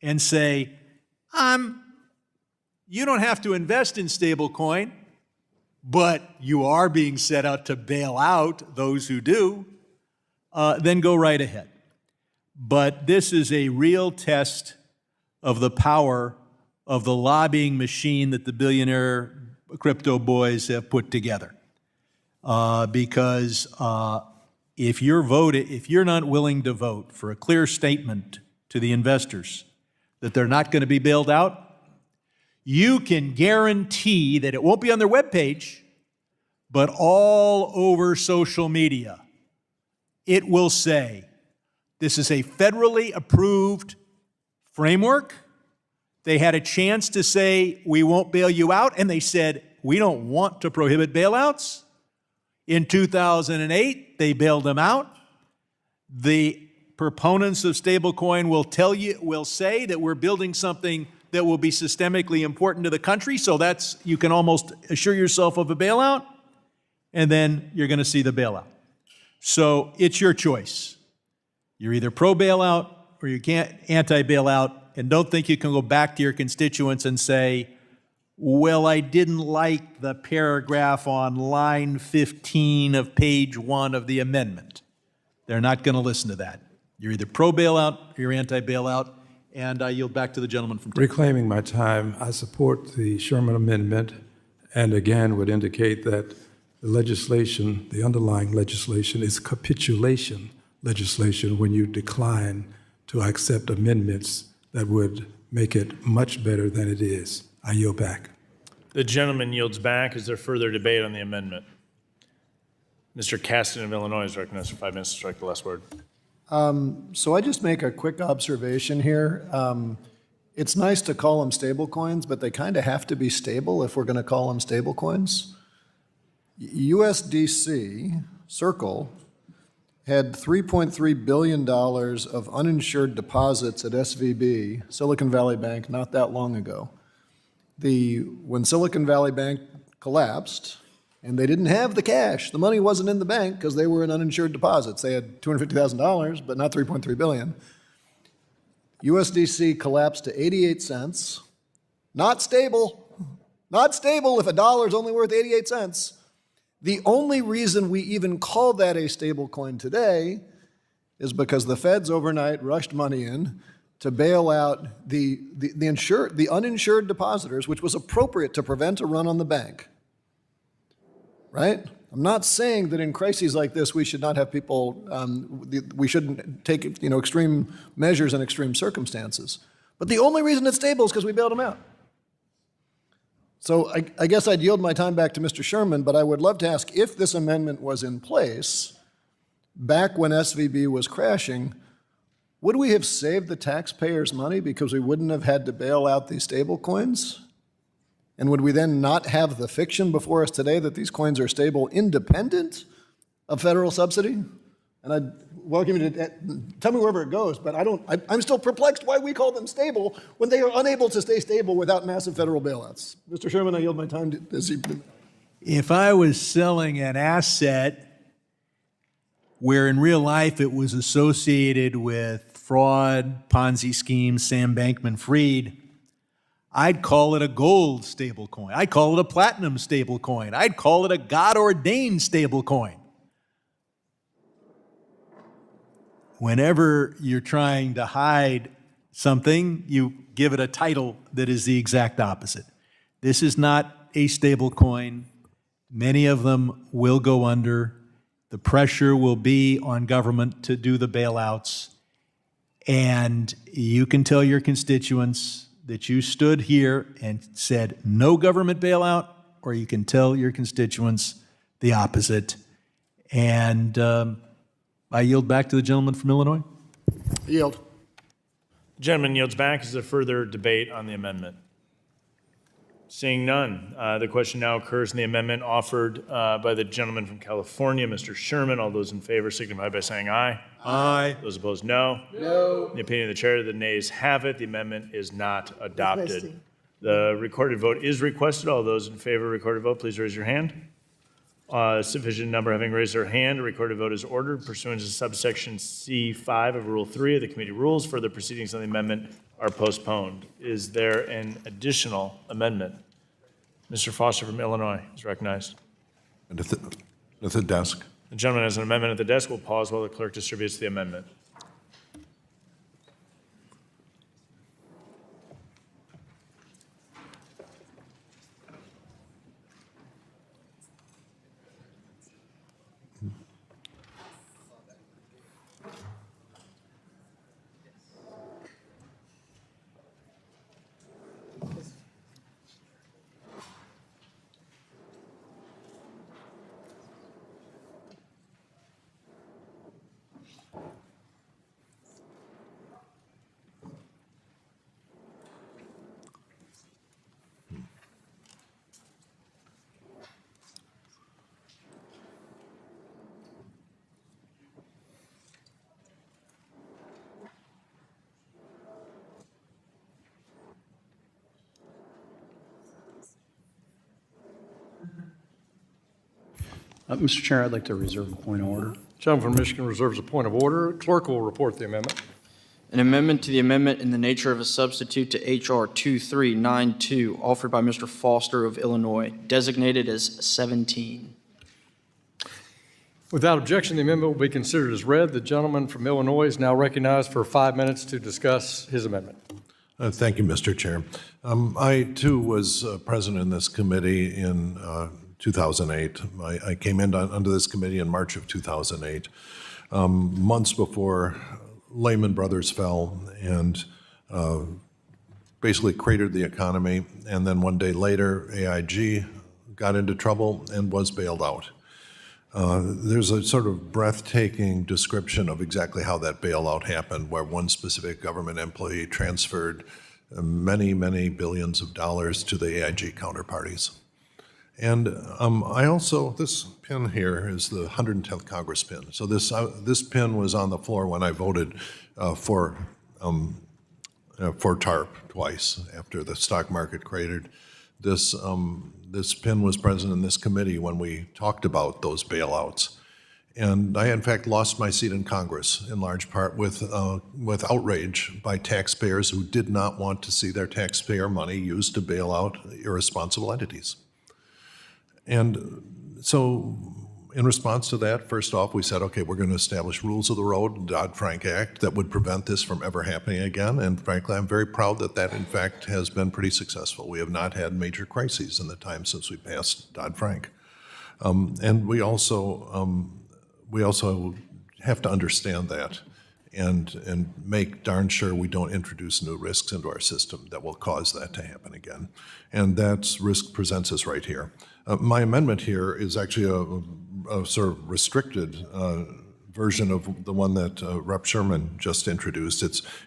and say, you don't have to invest in stablecoin, but you are being set out to bail out those who do, then go right ahead. But this is a real test of the power of the lobbying machine that the billionaire crypto boys have put together. because if you're not willing to vote for a clear statement to the investors that they're not going to be bailed out, you can guarantee that it won't be on their webpage, but all over social media. It will say, this is a federally approved framework. They had a chance to say, we won't bail you out, and they said, we don't want to prohibit bailouts. In 2008, they bailed them out. The proponents of stablecoin will say that we're building something that will be systemically important to the country, so you can almost assure yourself of a bailout, and then you're going to see the bailout. So it's your choice. You're either pro-bailout or you can't anti-bailout, and don't think you can go back to your constituents and say, well, I didn't like the paragraph on line 15 of page 1 of the amendment. They're not going to listen to that. You're either pro-bailout or you're anti-bailout, and I yield back to the gentleman from Texas. Reclaiming my time, I support the Sherman Amendment, and again would indicate that the legislation, the underlying legislation, is capitulation legislation when you decline to accept amendments that would make it much better than it is. I yield back. The gentleman yields back. Is there further debate on the amendment? Mr. Caston of Illinois is recognized for 5 minutes to strike the last word. So I just make a quick observation here. It's nice to call them stable coins, but they kind of have to be stable if we're going to call them stable coins. USDC, Circle, had $3.3 billion of uninsured deposits at SVB, Silicon Valley Bank, not that long ago. When Silicon Valley Bank collapsed, and they didn't have the cash, the money wasn't in the bank because they were in uninsured deposits. They had $250,000, but not $3.3 billion. USDC collapsed to 88 cents. Not stable. Not stable if a dollar is only worth 88 cents. The only reason we even call that a stable coin today is because the feds overnight rushed money in to bail out the uninsured depositors, which was appropriate to prevent a run on the bank. Right? I'm not saying that in crises like this we should not have people, we shouldn't take extreme measures in extreme circumstances. But the only reason it's stable is because we bailed them out. So I guess I'd yield my time back to Mr. Sherman, but I would love to ask, if this amendment was in place back when SVB was crashing, would we have saved the taxpayers money because we wouldn't have had to bail out these stable coins? And would we then not have the fiction before us today that these coins are stable independent of federal subsidy? And I'd welcome you to tell me wherever it goes, but I'm still perplexed why we call them stable when they are unable to stay stable without massive federal bailouts. Mr. Sherman, I yield my time to If I was selling an asset where in real life it was associated with fraud, Ponzi schemes, Sam Bankman-Fried, I'd call it a gold stablecoin. I'd call it a platinum stablecoin. I'd call it a God-ordained stablecoin. Whenever you're trying to hide something, you give it a title that is the exact opposite. This is not a stablecoin. Many of them will go under. The pressure will be on government to do the bailouts. And you can tell your constituents that you stood here and said no government bailout, or you can tell your constituents the opposite. And I yield back to the gentleman from Illinois. Yield. Gentleman yields back. Is there further debate on the amendment? Seeing none, the question now occurs in the amendment offered by the gentleman from California, Mr. Sherman. All those in favor signify by saying aye. Aye. Those opposed, no. No. In the opinion of the chair, the nays have it. The amendment is not adopted. The recorded vote is requested. All those in favor of recorded vote, please raise your hand. Sufficient number having raised their hand, a recorded vote is ordered pursuant to subsection C5 of Rule 3 of the committee rules. Further proceedings on the amendment are postponed. Is there an additional amendment? Mr. Foster from Illinois is recognized. And at the desk. The gentleman has an amendment at the desk. We'll pause while the clerk distributes the amendment. Mr. Chair, I'd like to reserve a point of order. Gentleman from Michigan reserves a point of order. Clerk will report the amendment. An amendment to the amendment in the nature of a substitute to H.R. 2392, offered by Mr. Foster of Illinois, designated as 17. Without objection, the amendment will be considered as read. The gentleman from Illinois is now recognized for 5 minutes to discuss his amendment. Thank you, Mr. Chair. I, too, was present in this committee in 2008. I came in under this committee in March of 2008, months before Lehman Brothers fell and basically cratered the economy. And then one day later, AIG got into trouble and was bailed out. There's a sort of breathtaking description of exactly how that bailout happened, where one specific government employee transferred many, many billions of dollars to the AIG counterparties. And I also, this pin here is the 110th Congress pin. So this pin was on the floor when I voted for TARP twice after the stock market cratered. This pin was present in this committee when we talked about those bailouts. And I, in fact, lost my seat in Congress in large part with outrage by taxpayers who did not want to see their taxpayer money used to bail out irresponsible entities. And so in response to that, first off, we said, okay, we're going to establish rules of the road, Dodd-Frank Act, that would prevent this from ever happening again. And frankly, I'm very proud that that, in fact, has been pretty successful. We have not had major crises in the time since we passed Dodd-Frank. And we also have to understand that and make darn sure we don't introduce new risks into our system that will cause that to happen again. And that risk presents us right here. My amendment here is actually a sort of restricted version of the one that Rep. Sherman just introduced.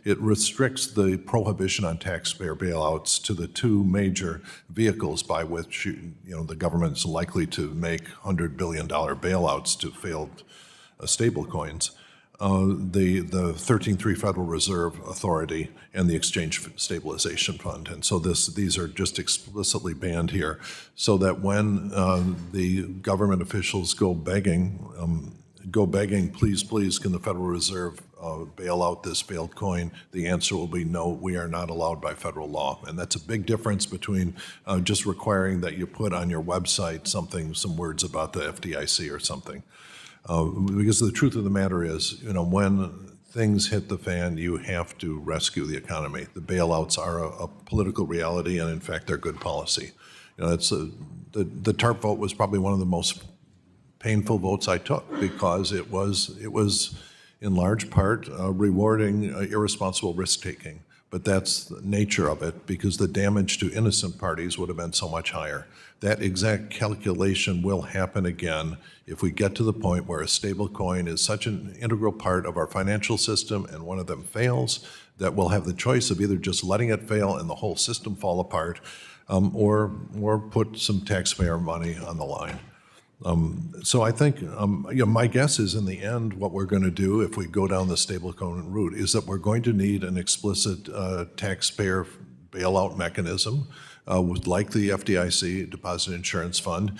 It restricts the prohibition on taxpayer bailouts to the two major vehicles by which the government is likely to make $100 billion bailouts to failed stablecoins. The 13.3 Federal Reserve Authority and the Exchange Stabilization Fund. And so these are just explicitly banned here so that when the government officials go begging, please, please, can the Federal Reserve bail out this failed coin? The answer will be no, we are not allowed by federal law. And that's a big difference between just requiring that you put on your website some words about the FDIC or something. Because the truth of the matter is, when things hit the fan, you have to rescue the economy. The bailouts are a political reality, and in fact, they're good policy. The TARP vote was probably one of the most painful votes I took because it was in large part rewarding irresponsible risk-taking. But that's the nature of it because the damage to innocent parties would have been so much higher. That exact calculation will happen again if we get to the point where a stable coin is such an integral part of our financial system and one of them fails, that we'll have the choice of either just letting it fail and the whole system fall apart or put some taxpayer money on the line. So I think, my guess is in the end, what we're going to do if we go down the stablecoin route is that we're going to need an explicit taxpayer bailout mechanism like the FDIC, Deposit Insurance Fund,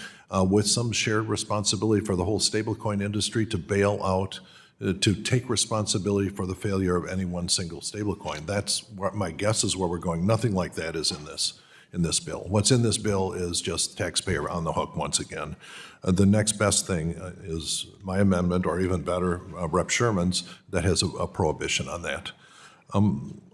with some shared responsibility for the whole stablecoin industry to bail out, to take responsibility for the failure of any one single stablecoin. That's what my guess is where we're going. Nothing like that is in this bill. What's in this bill is just taxpayer on the hook once again. The next best thing is my amendment, or even better, Rep. Sherman's, that has a prohibition on that.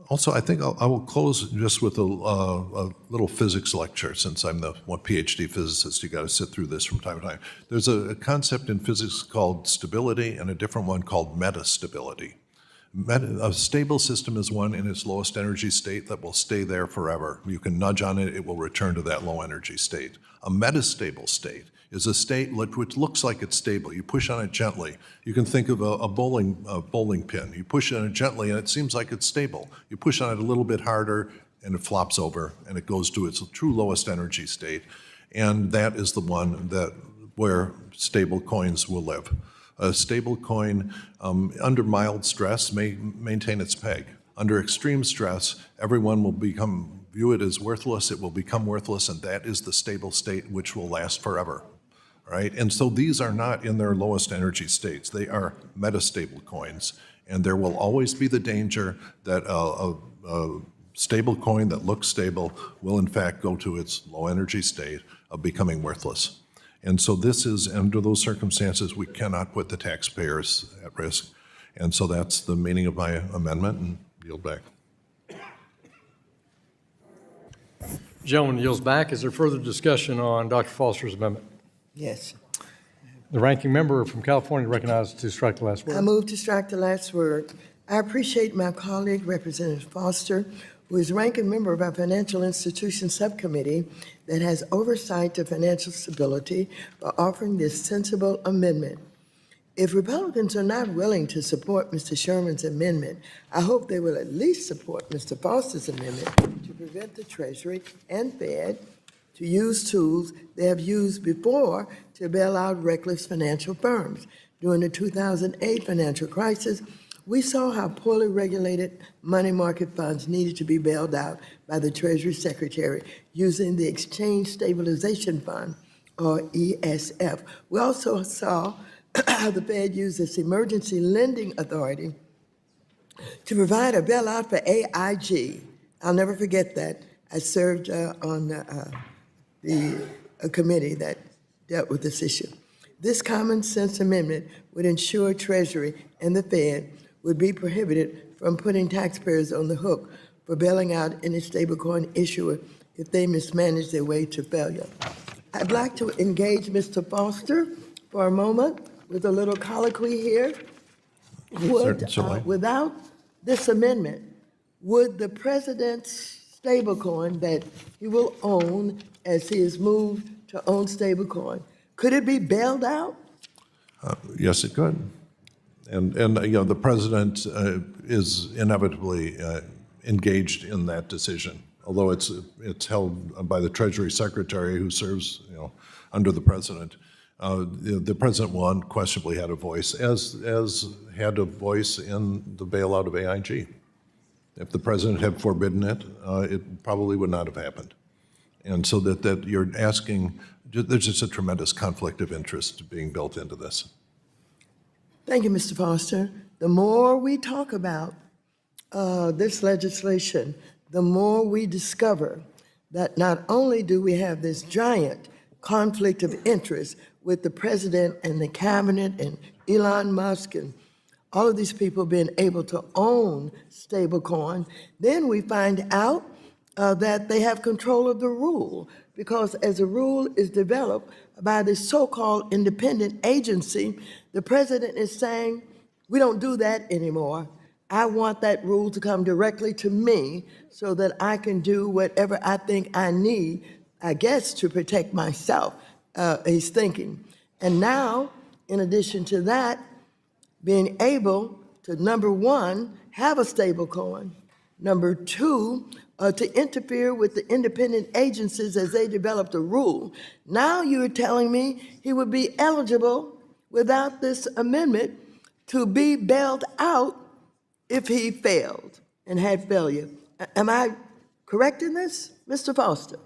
Also, I think I will close just with a little physics lecture, since I'm the one PhD physicist. You got to sit through this from time to time. There's a concept in physics called stability and a different one called metastability. A stable system is one in its lowest energy state that will stay there forever. You can nudge on it, it will return to that low energy state. A metastable state is a state which looks like it's stable. You push on it gently. You can think of a bowling pin. You push on it gently and it seems like it's stable. You push on it a little bit harder and it flops over and it goes to its true lowest energy state. And that is the one where stable coins will live. A stable coin under mild stress may maintain its peg. Under extreme stress, everyone will view it as worthless. It will become worthless, and that is the stable state which will last forever. right? And so these are not in their lowest energy states. They are metastable coins. And there will always be the danger that a stable coin that looks stable will in fact go to its low energy state of becoming worthless. And so this is, under those circumstances, we cannot put the taxpayers at risk. And so that's the meaning of my amendment, and yield back. Gentleman yields back. Is there further discussion on Dr. Foster's amendment? Yes. The ranking member from California recognized to strike the last word. I move to strike the last word. I appreciate my colleague, Representative Foster, who is ranking member of our Financial Institutions Subcommittee that has oversight to financial stability, for offering this sensible amendment. If Republicans are not willing to support Mr. Sherman's amendment, I hope they will at least support Mr. Foster's amendment to prevent the Treasury and Fed to use tools they have used before to bail out reckless financial firms. During the 2008 financial crisis, we saw how poorly regulated money market funds needed to be bailed out by the Treasury Secretary using the Exchange Stabilization Fund, or ESF. We also saw how the Fed used its emergency lending authority to provide a bailout for AIG. I'll never forget that. I served on a committee that dealt with this issue. This common sense amendment would ensure Treasury and the Fed would be prohibited from putting taxpayers on the hook for bailing out any stablecoin issuer if they mismanage their way to failure. I'd like to engage Mr. Foster for a moment with a little colloquy here. Without this amendment, would the president's stablecoin that he will own as he is moved to own stablecoin, could it be bailed out? Yes, it could. And you know, the president is inevitably engaged in that decision, although it's held by the Treasury Secretary, who serves, you know, under the president. The president will unquestionably had a voice, as had a voice in the bailout of AIG. If the president had forbidden it, it probably would not have happened. And so that you're asking, there's just a tremendous conflict of interest being built into this. Thank you, Mr. Foster. The more we talk about this legislation, the more we discover that not only do we have this giant conflict of interest with the president and the cabinet and Elon Musk and all of these people being able to own stablecoin, then we find out that they have control of the rule, because as a rule is developed by this so-called independent agency, the president is saying, we don't do that anymore. I want that rule to come directly to me so that I can do whatever I think I need, I guess, to protect myself, he's thinking. And now, in addition to that, being able to, number one, have a stable coin, number two, to interfere with the independent agencies as they develop the rule. Now you're telling me he would be eligible without this amendment to be bailed out if he failed and had failure. Am I correct in this, Mr. Foster?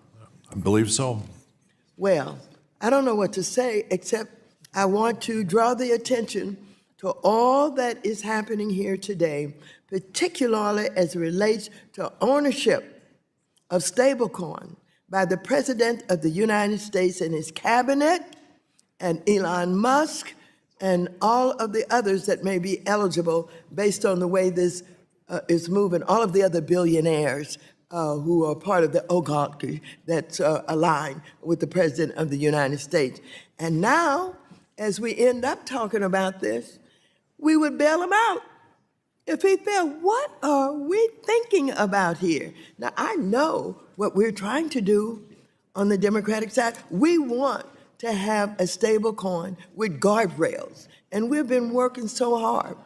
I believe so. Well, I don't know what to say, except I want to draw the attention to all that is happening here today, particularly as it relates to ownership of stablecoin by the President of the United States and his cabinet, and Elon Musk, and all of the others that may be eligible based on the way this is moving, all of the other billionaires who are part of the oligarchy that's aligned with the President of the United States. And now, as we end up talking about this, we would bail him out if he failed. What are we thinking about here? Now, I know what we're trying to do on the Democratic side. We want to have a stable coin with guardrails, and we've been working so hard,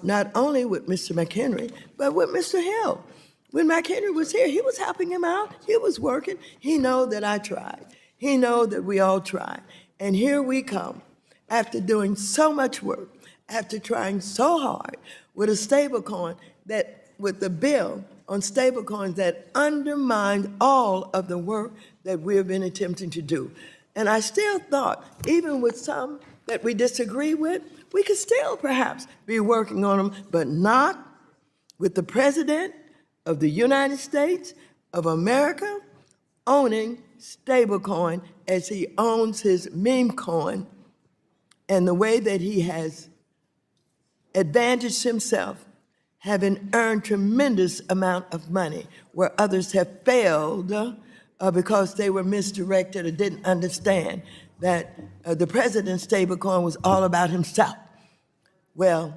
not only with Mr. McHenry, but with Mr. Hill. When McHenry was here, he was helping him out. He was working. He knows that I tried. He knows that we all tried. And here we come, after doing so much work, after trying so hard with a stablecoin that, with the bill on stablecoins that undermined all of the work that we have been attempting to do. And I still thought, even with some that we disagree with, we could still perhaps be working on them, but not with the President of the United States of America owning stablecoin as he owns his meme coin, and the way that he has advantaged himself, having earned tremendous amount of money where others have failed because they were misdirected or didn't understand that the president's stablecoin was all about himself. Well,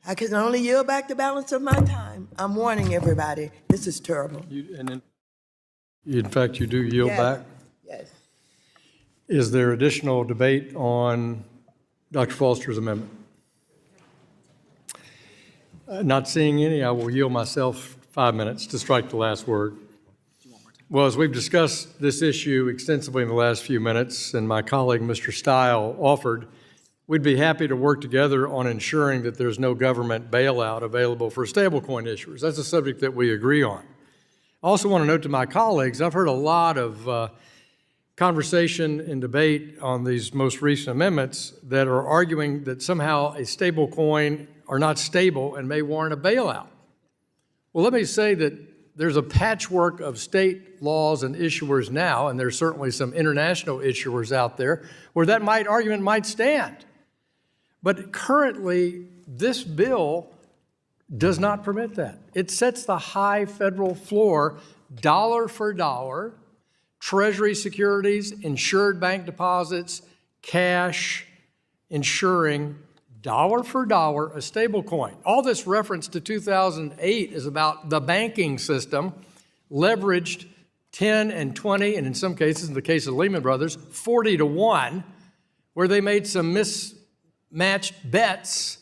I can only yield back the balance of my time. I'm warning everybody, this is terrible. In fact, you do yield Yes. back? Yes. Is there additional debate on Dr. Foster's amendment? Not seeing any, I will yield myself 5 minutes to strike the last word. Well, as we've discussed this issue extensively in the last few minutes, and my colleague, Mr. Steil, offered, we'd be happy to work together on ensuring that there's no government bailout available for stablecoin issuers. That's a subject that we agree on. I also want to note to my colleagues, I've heard a lot of conversation and debate on these most recent amendments that are arguing that somehow a stablecoin are not stable and may warrant a bailout. Well, let me say that there's a patchwork of state laws and issuers now, and there's certainly some international issuers out there where that argument might stand. But currently, this bill does not permit that. It sets the high federal floor, dollar for dollar, Treasury securities, insured bank deposits, cash, insuring dollar for dollar a stablecoin. All this reference to 2008 is about the banking system leveraged 10 and 20, and in some cases, in the case of Lehman Brothers, 40 to 1, where they made some mismatched bets,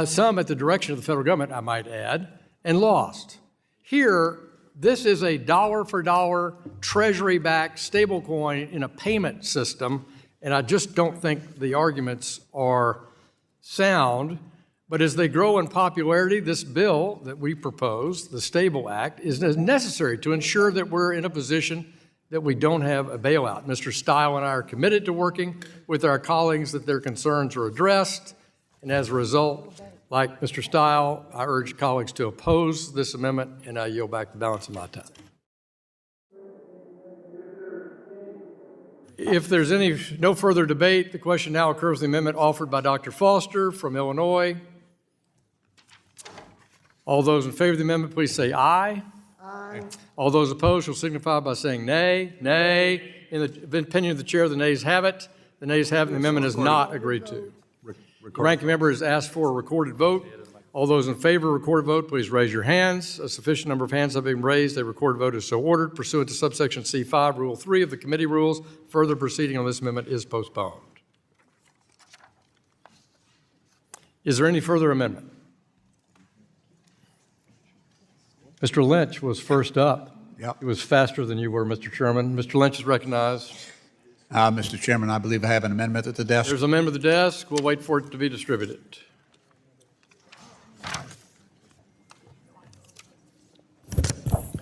some at the direction of the federal government, I might add, and lost. Here, this is a dollar for dollar Treasury-backed stablecoin in a payment system, and I just don't think the arguments are sound. But as they grow in popularity, this bill that we propose, the Stable Act, is necessary to ensure that we're in a position that we don't have a bailout. Mr. Steil and I are committed to working with our colleagues that their concerns are addressed, and as a result, like Mr. Steil, I urge colleagues to oppose this amendment, and I yield back the balance of my time. If there's no further debate, the question now occurs the amendment offered by Dr. Foster from Illinois. All those in favor of the amendment, please say aye. Aye. All those opposed shall signify by saying nay. Nay. In the opinion of the chair, the nays have it. The nays have it. The amendment is not agreed to. The ranking member has asked for a recorded vote. All those in favor of a recorded vote, please raise your hands. A sufficient number of hands have been raised. A recorded vote is so ordered. Pursuant to subsection C5, Rule 3 of the committee rules, further proceeding on this amendment is postponed. Is there any further amendment? Mr. Lynch was first up. Yep. He was faster than you were, Mr. Chairman. Mr. Lynch is recognized. Mr. Chairman, I believe I have an amendment at the desk. There's an amendment at the desk. We'll wait for it to be distributed.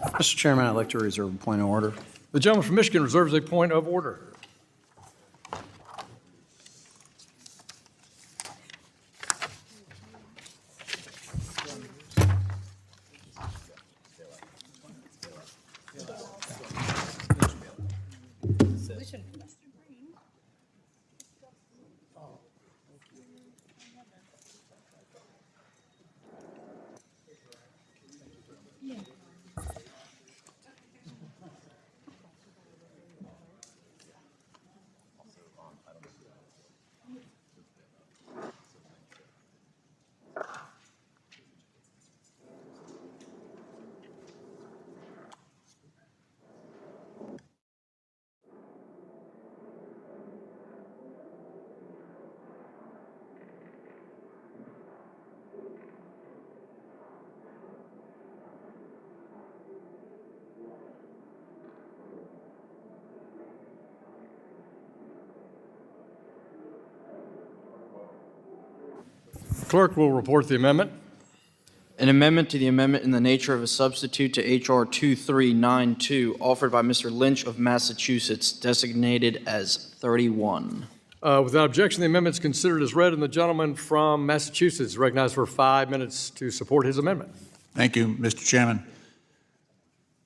Mr. Chairman, I'd like to reserve a point of order. The gentleman from Michigan reserves a point of order. Clerk will report the amendment. An amendment to the amendment in the nature of a substitute to H.R. 2392, offered by Mr. Lynch of Massachusetts, designated as 31. Without objection, the amendment is considered as read, and the gentleman from Massachusetts is recognized for 5 minutes to support his amendment. Thank you, Mr. Chairman.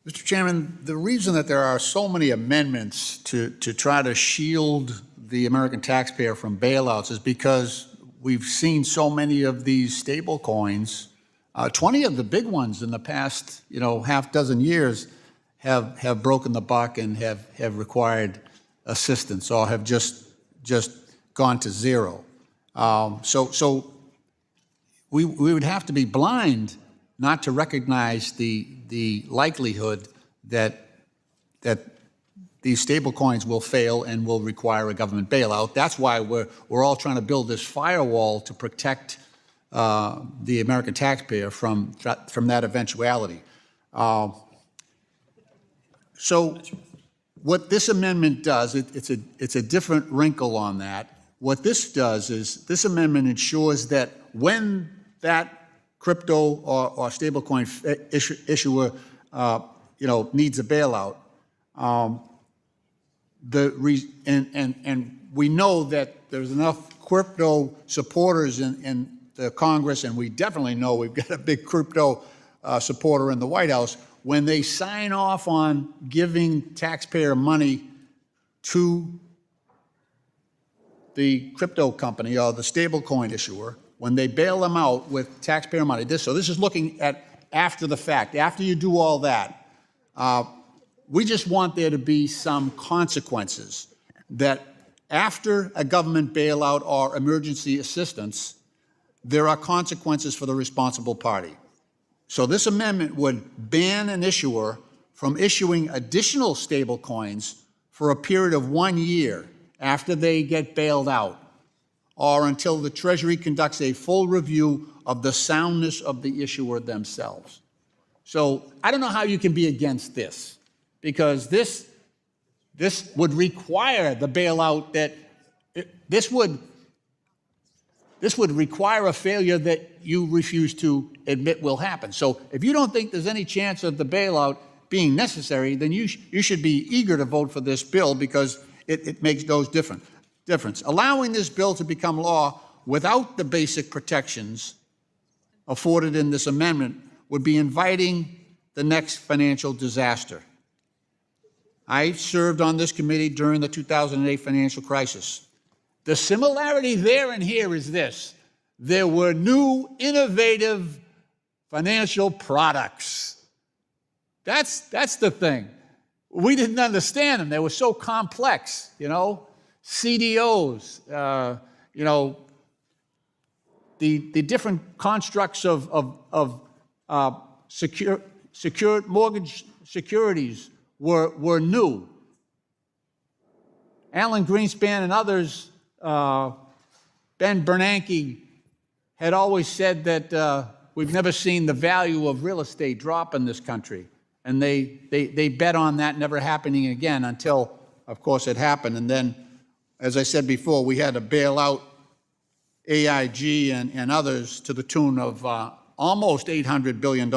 Mr. Chairman, the reason that there are so many amendments to try to shield the American taxpayer from bailouts is because we've seen so many of these stable coins. 20 of the big ones in the past, half dozen years have broken the buck and have required assistance or have just gone to zero. So we would have to be blind not to recognize the likelihood that these stable coins will fail and will require a government bailout. That's why we're all trying to build this firewall to protect the American taxpayer from that eventuality. So what this amendment does, it's a different wrinkle on that. What this does is this amendment ensures that when that crypto or stablecoin issuer needs a bailout, and we know that there's enough crypto supporters in the Congress, and we definitely know we've got a big crypto supporter in the White House. When they sign off on giving taxpayer money to the crypto company or the stablecoin issuer, when they bail them out with taxpayer money, so this is looking at after the fact, after you do all that, we just want there to be some consequences that after a government bailout or emergency assistance, there are consequences for the responsible party. So this amendment would ban an issuer from issuing additional stable coins for a period of 1 year after they get bailed out, or until the Treasury conducts a full review of the soundness of the issuer themselves. So I don't know how you can be against this, because this would require the bailout this would require a failure that you refuse to admit will happen. So if you don't think there's any chance of the bailout being necessary, then you should be eager to vote for this bill, because it makes those difference. Allowing this bill to become law without the basic protections afforded in this amendment would be inviting the next financial disaster. I served on this committee during the 2008 financial crisis. The similarity there and here is this: there were new, innovative financial products. That's the thing. We didn't understand them. They were so complex, CDOs, the different constructs of secured mortgage securities were new. Alan Greenspan and others, Ben Bernanke, had always said that we've never seen the value of real estate drop in this country. And they bet on that never happening again until, of course, it happened. And then, as I said before, we had to bail out AIG and others to the tune of almost $800 billion.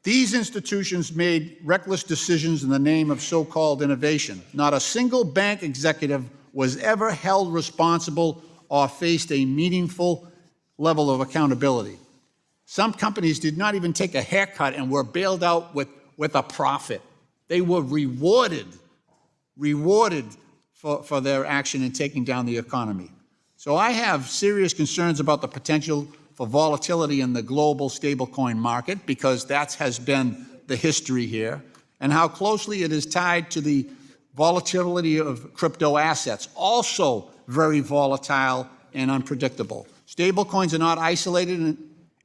These institutions made reckless decisions in the name of so-called innovation. Not a single bank executive was ever held responsible or faced a meaningful level of accountability. Some companies did not even take a haircut and were bailed out with a profit. They were rewarded for their action in taking down the economy. So I have serious concerns about the potential for volatility in the global stablecoin market, because that has been the history here, and how closely it is tied to the volatility of crypto assets, also very volatile and unpredictable. Stablecoins are not isolated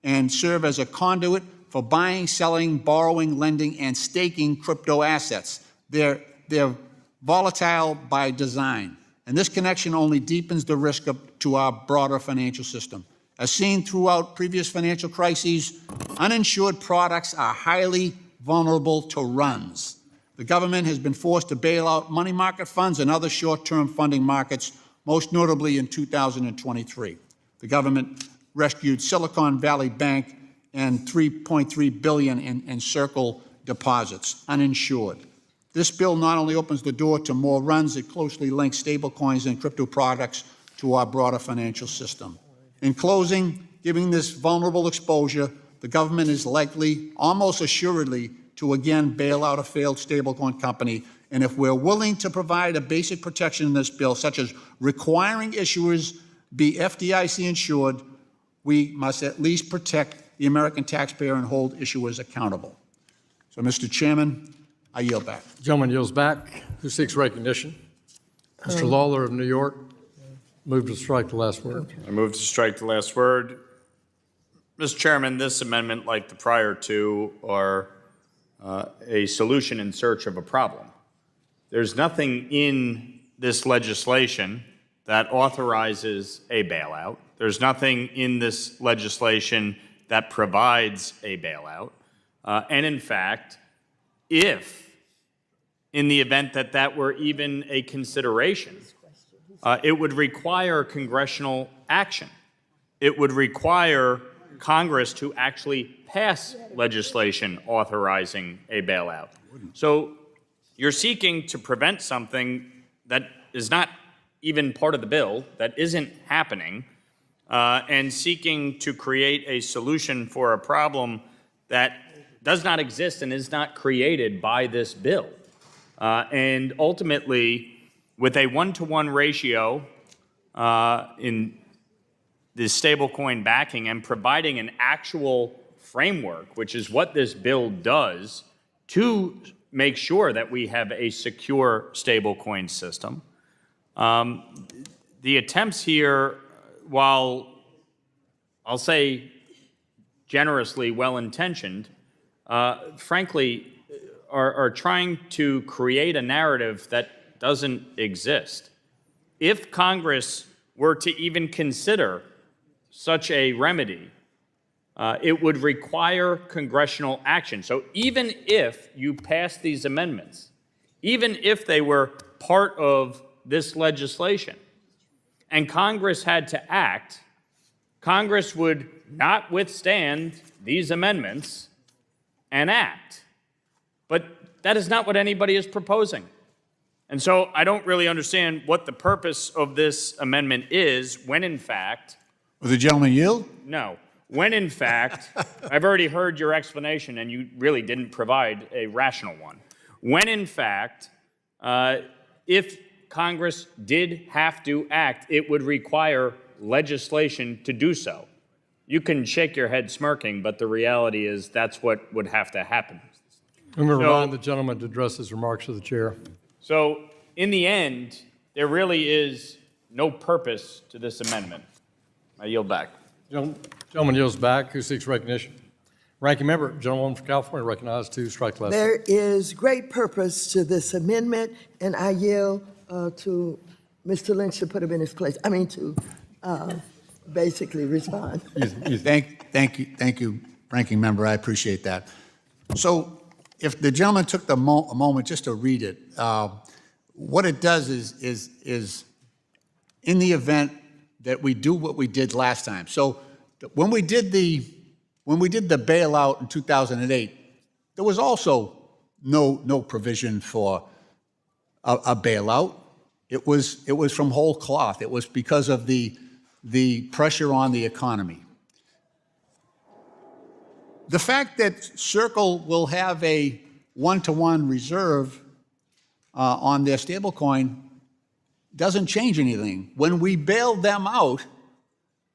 and serve as a conduit for buying, selling, borrowing, lending, and staking crypto assets. They're volatile by design, and this connection only deepens the risk to our broader financial system. As seen throughout previous financial crises, uninsured products are highly vulnerable to runs. The government has been forced to bail out money market funds and other short-term funding markets, most notably in 2023. The government rescued Silicon Valley Bank and $3.3 billion in Circle deposits, uninsured. This bill not only opens the door to more runs, it closely links stablecoins and crypto products to our broader financial system. In closing, given this vulnerable exposure, the government is likely, almost assuredly, to again bail out a failed stablecoin company. And if we're willing to provide a basic protection in this bill, such as requiring issuers be FDIC insured, we must at least protect the American taxpayer and hold issuers accountable. So, Mr. Chairman, I yield back. Gentleman yields back. Who seeks recognition? Mr. Lawler of New York. Move to strike the last word. I move to strike the last word. Mr. Chairman, this amendment, like the prior two, are a solution in search of a problem. There's nothing in this legislation that authorizes a bailout. There's nothing in this legislation that provides a bailout. And in fact, if in the event that that were even a consideration, it would require congressional action. It would require Congress to actually pass legislation authorizing a bailout. So you're seeking to prevent something that is not even part of the bill, that isn't happening, and seeking to create a solution for a problem that does not exist and is not created by this bill. And ultimately, with a 1-to-1 ratio in the stablecoin backing and providing an actual framework, which is what this bill does, to make sure that we have a secure stablecoin system. The attempts here, while I'll say generously well-intentioned, frankly, are trying to create a narrative that doesn't exist. If Congress were to even consider such a remedy, it would require congressional action. So even if you pass these amendments, even if they were part of this legislation, and Congress had to act, Congress would not withstand these amendments and act. But that is not what anybody is proposing. And so I don't really understand what the purpose of this amendment is when, in fact... Will the gentleman yield? No. When, in fact, I've already heard your explanation, and you really didn't provide a rational one. When, in fact, if Congress did have to act, it would require legislation to do so. You can shake your head smirking, but the reality is that's what would have to happen. I'm going to remind the gentleman to address his remarks to the chair. So, in the end, there really is no purpose to this amendment. I yield back. Gentleman yields back. Who seeks recognition? Ranking member, gentlewoman from California, recognized to strike the last There word. is great purpose to this amendment, and I yield to Mr. Lynch to put him in his place. I mean, to basically respond. Thank you, Ranking Member. I appreciate that. So if the gentleman took a moment just to read it, what it does is in the event that we do what we did last time. So when we did the bailout in 2008, there was also no provision for a bailout. It was from whole cloth. It was because of the pressure on the economy. The fact that Circle will have a 1-to-1 reserve on their stablecoin doesn't change anything. When we bailed them out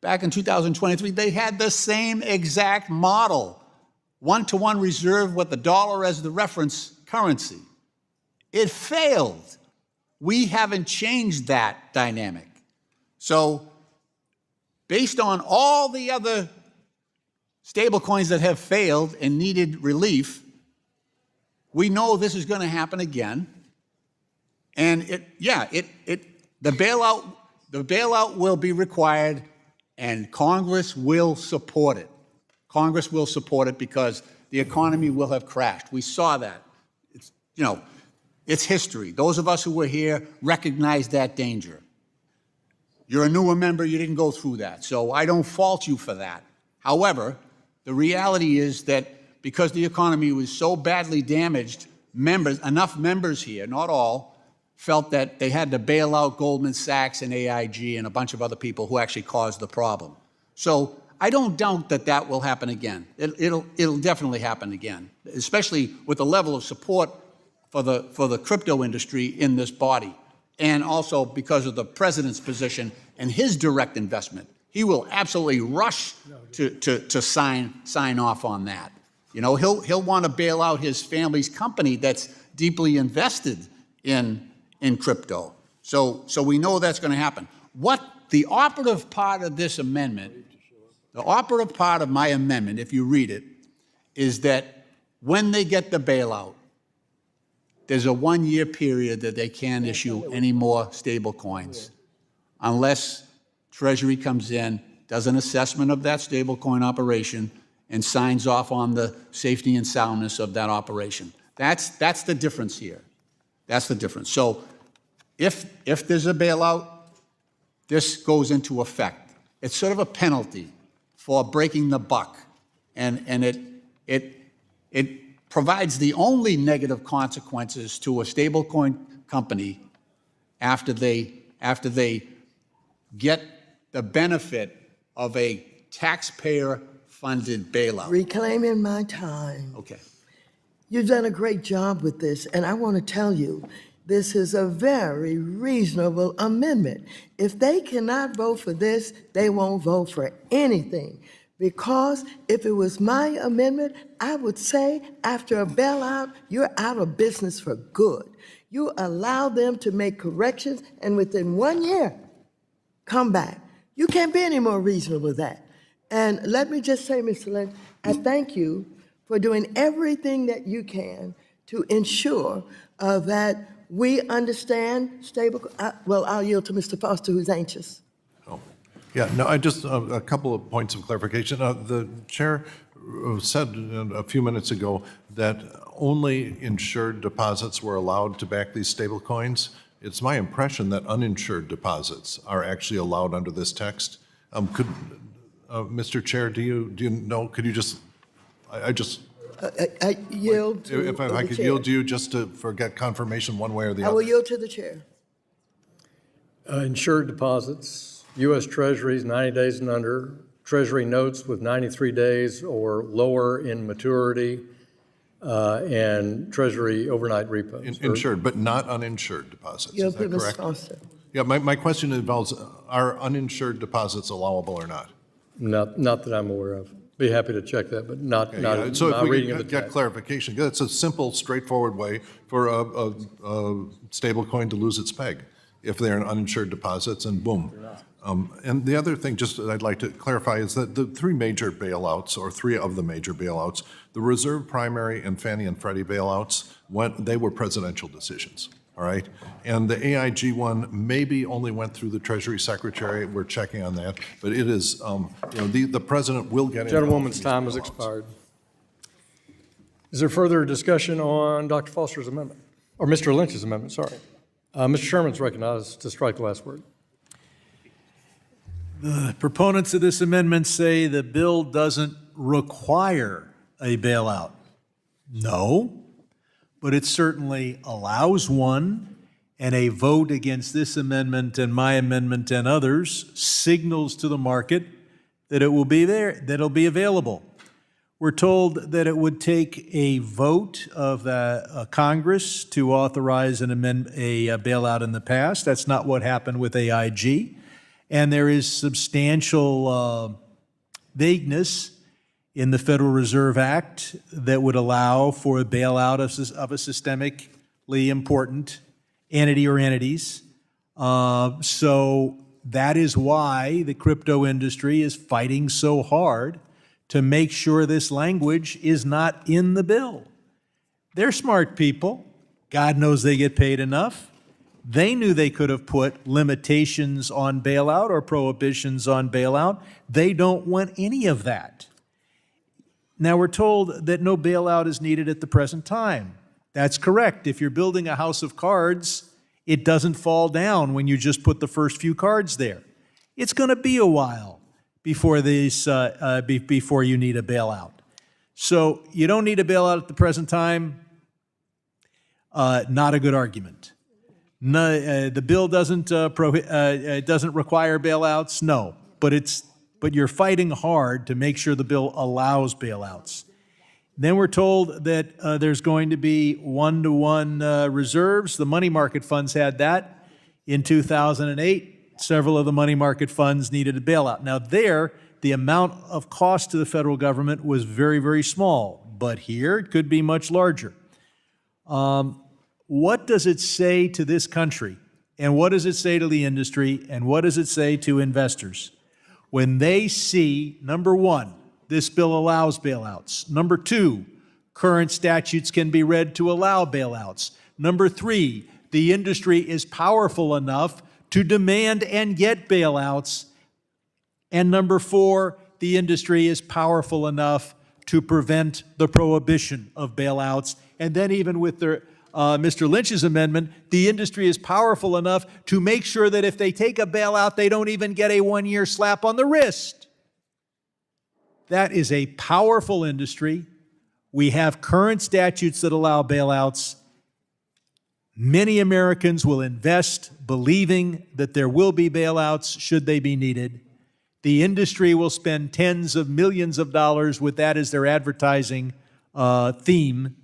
back in 2023, they had the same exact model, 1-to-1 reserve with the dollar as the reference currency. It failed. We haven't changed that dynamic. So based on all the other stablecoins that have failed and needed relief, we know this is going to happen again. And the bailout will be required, and Congress will support it. Congress will support it because the economy will have crashed. We saw that. It's history. Those of us who were here recognize that danger. You're a newer member, you didn't go through that, so I don't fault you for that. However, the reality is that because the economy was so badly damaged, enough members here, not all, felt that they had to bail out Goldman Sachs and AIG and a bunch of other people who actually caused the problem. So I don't doubt that that will happen again. It'll definitely happen again, especially with the level of support for the crypto industry in this body, and also because of the president's position and his direct investment. He will absolutely rush to sign off on that. You know, he'll want to bail out his family's company that's deeply invested in crypto. So we know that's going to happen. What the operative part of this amendment, the operative part of my amendment, if you read it, is that when they get the bailout, there's a 1-year period that they can't issue any more stable coins unless Treasury comes in, does an assessment of that stablecoin operation, and signs off on the safety and soundness of that operation. That's the difference here. That's the difference. So if there's a bailout, this goes into effect. It's sort of a penalty for breaking the buck, and it provides the only negative consequences to a stablecoin company after they get the benefit of a taxpayer-funded bailout. Reclaiming my time. Okay. You've done a great job with this, and I want to tell you, this is a very reasonable amendment. If they cannot vote for this, they won't vote for anything. Because if it was my amendment, I would say after a bailout, you're out of business for good. You allow them to make corrections, and within 1 year, come back. You can't be any more reasonable than that. And let me just say, Mr. Lynch, I thank you for doing everything that you can to ensure that we understand stable. Well, I'll yield to Mr. Foster, who's anxious. Yeah, no, I just, a couple of points of clarification. The chair said a few minutes ago that only insured deposits were allowed to back these stable coins. It's my impression that uninsured deposits are actually allowed under this text. Mr. Chair, do you know, could you just, I Yield to if I the could chair. yield to you just to get confirmation one way or the I will other. yield to the chair. Insured deposits, U.S. Treasuries 90 days and under, Treasury notes with 93 days or lower in maturity, and Treasury overnight repos. Insured, but not uninsured deposits, Yield is to that Mr. correct? Foster. Yeah, my question involves, are uninsured deposits allowable or not? Not that I'm aware of. Be happy to check that, but not Yeah, so my if we reading of the could get text. clarification, it's a simple, straightforward way for a stable coin to lose its peg if they're in uninsured deposits, and boom. And the other thing just that I'd like to clarify is that the three major bailouts, or three of the major bailouts, the reserve primary and Fannie and Freddie bailouts, they were presidential decisions, all right? And the AIG one maybe only went through the Treasury Secretary. We're checking on that, but it is, the president will get involved. Gentlewoman's time has expired. Is there further discussion on Dr. Foster's amendment, or Mr. Lynch's amendment, sorry? Mr. Sherman's recognized to strike the last word. The proponents of this amendment say the bill doesn't require a bailout. No, but it certainly allows one, and a vote against this amendment and my amendment and others signals to the market that it will be there, that it'll be available. We're told that it would take a vote of the Congress to authorize a bailout in the past. That's not what happened with AIG. And there is substantial vagueness in the Federal Reserve Act that would allow for a bailout of a systemically important entity or entities. So that is why the crypto industry is fighting so hard to make sure this language is not in the bill. They're smart people. God knows they get paid enough. They knew they could have put limitations on bailout or prohibitions on bailout. They don't want any of that. Now, we're told that no bailout is needed at the present time. That's correct. If you're building a house of cards, it doesn't fall down when you just put the first few cards there. It's going to be a while before before you need a bailout. So you don't need a bailout at the present time. Not a good argument. No, the bill doesn't it doesn't require bailouts. No, but you're fighting hard to make sure the bill allows bailouts. Then we're told that there's going to be one-to-one reserves. The money market funds had that in 2008. Several of the money market funds needed a bailout. Now the amount of cost to the federal government was very, very small, but here it could be much larger. What does it say to this country, and what does it say to the industry, and what does it say to investors when they see, number one, this bill allows bailouts. Number two, current statutes can be read to allow bailouts. Number three, the industry is powerful enough to demand and get bailouts. And number four, the industry is powerful enough to prevent the prohibition of bailouts. And then even with Mr. Lynch's amendment, the industry is powerful enough to make sure that if they take a bailout, they don't even get a one-year slap on the wrist. That is a powerful industry. We have current statutes that allow bailouts. Many Americans will invest believing that there will be bailouts should they be needed. The industry will spend tens of millions of dollars with that as their advertising theme.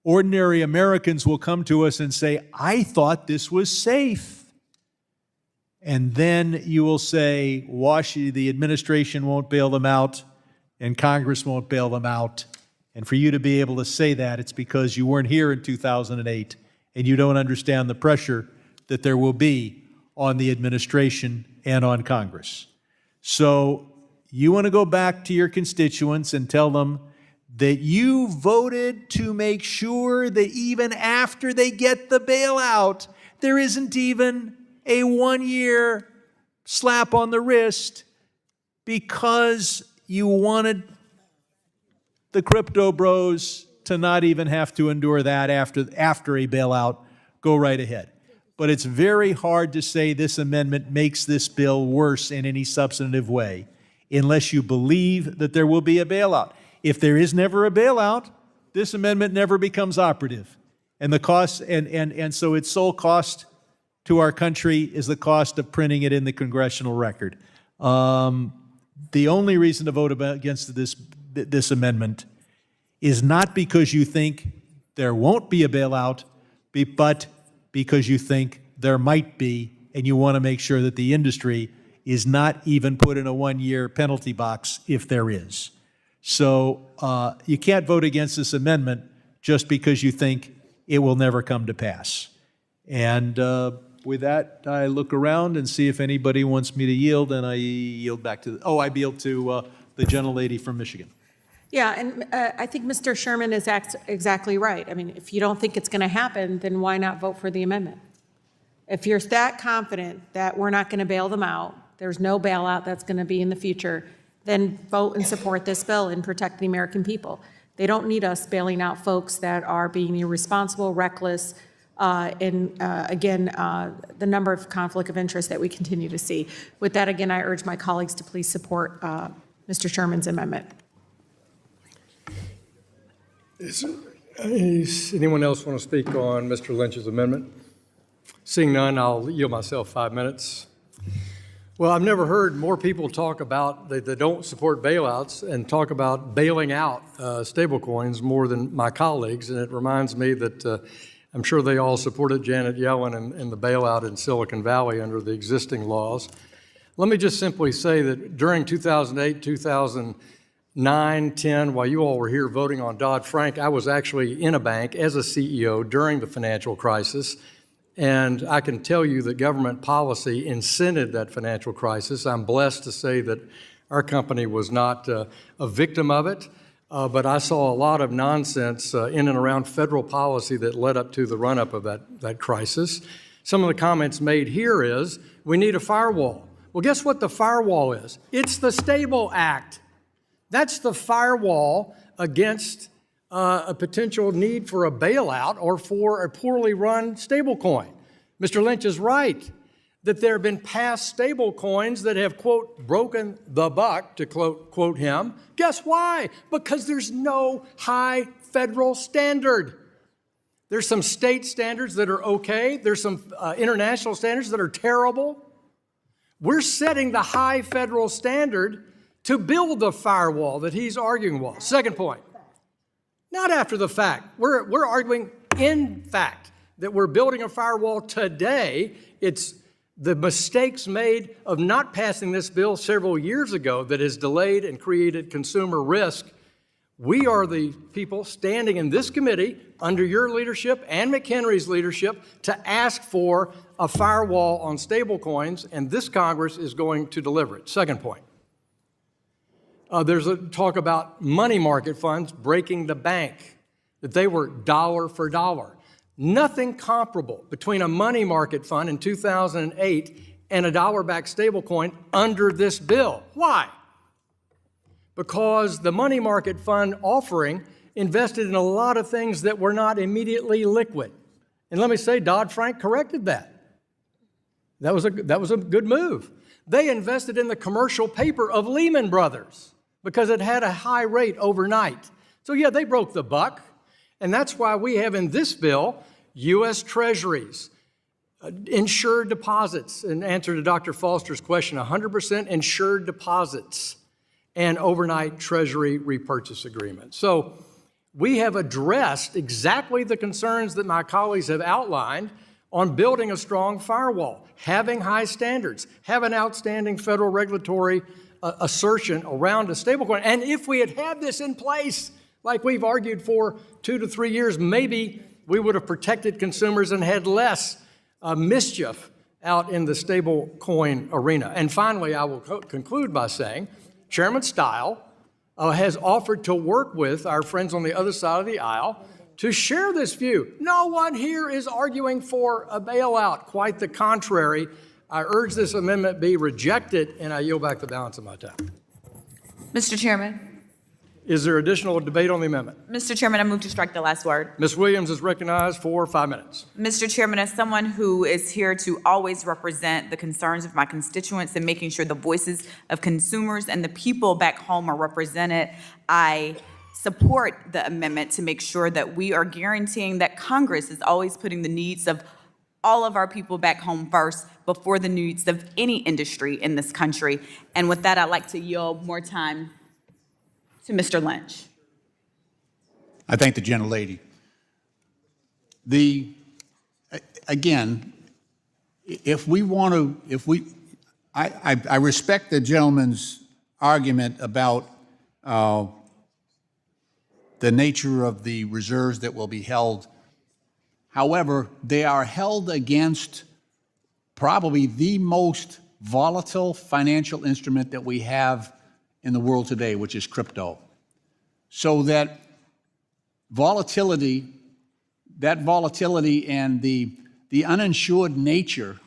Ordinary Americans will come to us and say, I thought this was safe. And then you will say, the administration won't bail them out and Congress won't bail them out. And for you to be able to say that, it's because you weren't here in 2008 and you don't understand the pressure that there will be on the administration and on Congress. So you want to go back to your constituents and tell them that you voted to make sure that even after they get the bailout, there isn't even a one-year slap on the wrist because you wanted the crypto bros to not even have to endure that after a bailout. Go right ahead. But it's very hard to say this amendment makes this bill worse in any substantive way unless you believe that there will be a bailout. If there is never a bailout, this amendment never becomes operative. And the cost, and so its sole cost to our country is the cost of printing it in the congressional record. The only reason to vote against this amendment is not because you think there won't be a bailout, but because you think there might be, and you want to make sure that the industry is not even put in a one-year penalty box if there is. So you can't vote against this amendment just because you think it will never come to pass. And with that, I look around and see if anybody wants me to yield, and I yield back to, I yield to the gentlelady from Michigan. Yeah, and I think Mr. Sherman is exactly right. I mean, if you don't think it's going to happen, then why not vote for the amendment? If you're that confident that we're not going to bail them out, there's no bailout that's going to be in the future, then vote and support this bill and protect the American people. They don't need us bailing out folks that are being irresponsible, reckless, and again, the number of conflict of interest that we continue to see. With that, again, I urge my colleagues to please support Mr. Sherman's amendment. Does anyone else want to speak on Mr. Lynch's amendment? Seeing none, I'll yield myself 5 minutes. Well, I've never heard more people talk about they don't support bailouts and talk about bailing out stablecoins more than my colleagues, and it reminds me that I'm sure they all supported Janet Yellen and the bailout in Silicon Valley under the existing laws. Let me just simply say that during 2008, 2009, 10, while you all were here voting on Dodd-Frank, I was actually in a bank as a CEO during the financial crisis. And I can tell you that government policy incented that financial crisis. I'm blessed to say that our company was not a victim of it, but I saw a lot of nonsense in and around federal policy that led up to the run-up of that crisis. Some of the comments made here is, we need a firewall. Well, guess what the firewall is? It's the Stable Act. That's the firewall against a potential need for a bailout or for a poorly run stablecoin. Mr. Lynch is right. that there have been past stable coins that have, quote, broken the buck, to quote him. Guess why? Because there's no high federal standard. There's some state standards that are okay. There's some international standards that are terrible. We're setting the high federal standard to build the firewall that he's arguing was. Second point, not after the fact. We're arguing in fact that we're building a firewall today. It's the mistakes made of not passing this bill several years ago that has delayed and created consumer risk. We are the people standing in this committee under your leadership and McHenry's leadership to ask for a firewall on stablecoins, and this Congress is going to deliver it. Second point. There's a talk about money market funds breaking the bank, that they were dollar for dollar. Nothing comparable between a money market fund in 2008 and a dollar-backed stablecoin under this bill. Why? Because the money market fund offering invested in a lot of things that were not immediately liquid. And let me say, Dodd-Frank corrected that. That was a good move. They invested in the commercial paper of Lehman Brothers because it had a high rate overnight. So yeah, they broke the buck. And that's why we have in this bill U.S. Treasuries, insured deposits, in answer to Dr. Foster's question, 100% insured deposits, and overnight Treasury repurchase agreements. So we have addressed exactly the concerns that my colleagues have outlined on building a strong firewall, having high standards, have an outstanding federal regulatory assertion around a stablecoin. And if we had this in place, like we've argued for 2 to 3 years, maybe we would have protected consumers and had less mischief out in the stablecoin arena. And finally, I will conclude by saying, Chairman Steil has offered to work with our friends on the other side of the aisle to share this view. No one here is arguing for a bailout. Quite the contrary. I urge this amendment be rejected, and I yield back the balance of my time. Mr. Chairman. Is there additional debate on the amendment? Mr. Chairman, I move to strike the last word. Ms. Williams is recognized for 5 minutes. Mr. Chairman, as someone who is here to always represent the concerns of my constituents and making sure the voices of consumers and the people back home are represented, I support the amendment to make sure that we are guaranteeing that Congress is always putting the needs of all of our people back home first before the needs of any industry in this country. And with that, I'd like to yield more time to Mr. Lynch. I thank the gentlelady. Again, if we want to, I respect the gentleman's argument about the nature of the reserves that will be held. However, they are held against probably the most volatile financial instrument that we have in the world today, which is crypto. So that volatility and the uninsured nature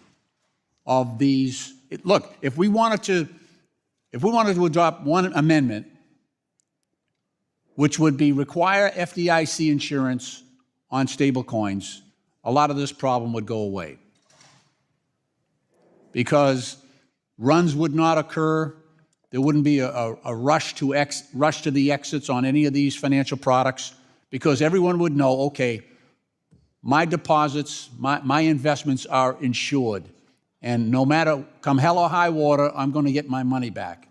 of these, look, if we wanted to adopt one amendment, which would be require FDIC insurance on stable coins, a lot of this problem would go away. Because runs would not occur. There wouldn't be a rush to the exits on any of these financial products, because everyone would know, okay, my deposits, my investments are insured, and no matter come hell or high water, I'm going to get my money back.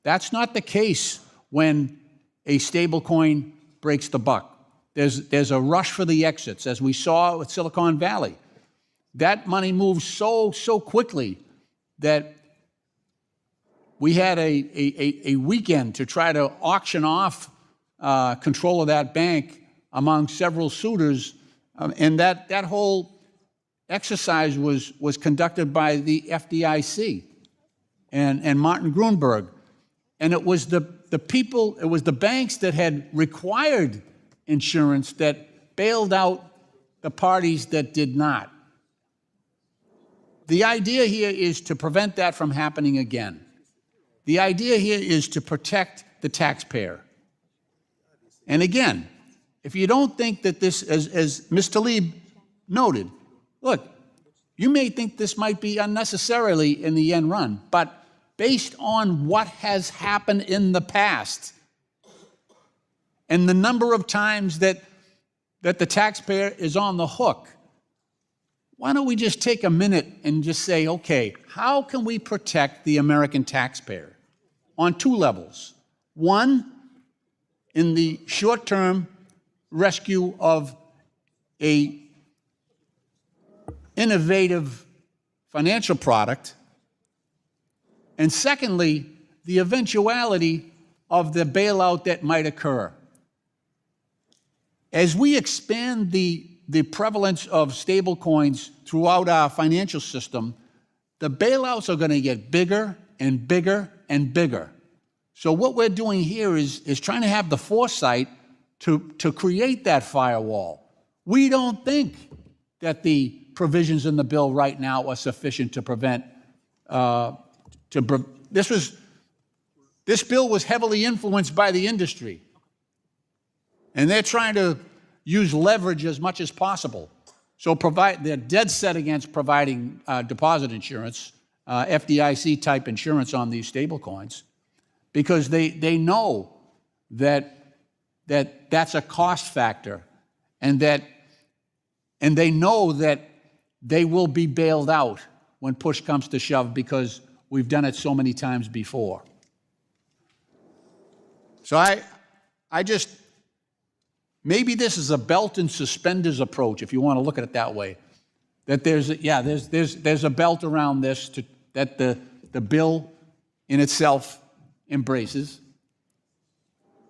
That's not the case when a stable coin breaks the buck. There's a rush for the exits, as we saw with Silicon Valley. That money moves so quickly that we had a weekend to try to auction off control of that bank among several suitors, and that whole exercise was conducted by the FDIC and Martin Grunberg, and it was the banks that had required insurance that bailed out the parties that did not. The idea here is to prevent that from happening again. The idea here is to protect the taxpayer. And again, if you don't think that this, as Ms. Tlaib noted, look, You may think this might be unnecessarily in the end run, but based on what has happened in the past and the number of times that the taxpayer is on the hook, why don't we just take a minute and just say, okay, how can we protect the American taxpayer on two levels? One, in the short-term rescue of a innovative financial product, and secondly, the eventuality of the bailout that might occur. As we expand the prevalence of stablecoins throughout our financial system, the bailouts are going to get bigger and bigger and bigger. So what we're doing here is trying to have the foresight to create that firewall. We don't think that the provisions in the bill right now are sufficient to prevent. This bill was heavily influenced by the industry, and they're trying to use leverage as much as possible. So they're dead set against providing deposit insurance, FDIC type insurance on these stablecoins, because they know that's a cost factor, and they know that they will be bailed out when push comes to shove, because we've done it so many times before. So I just, maybe this is a belt and suspenders approach, if you want to look at it that way. That there's a belt around this that the bill in itself embraces.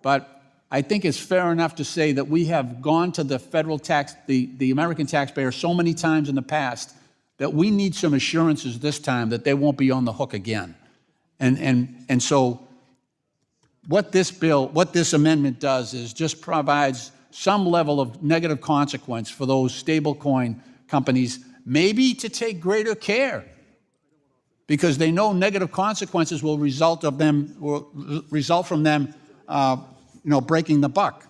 But I think it's fair enough to say that we have gone to the federal tax, the American taxpayer so many times in the past that we need some assurances this time that they won't be on the hook again. And so what this amendment does is just provides some level of negative consequence for those stablecoin companies, maybe to take greater care, because they know negative consequences will result from them breaking the buck.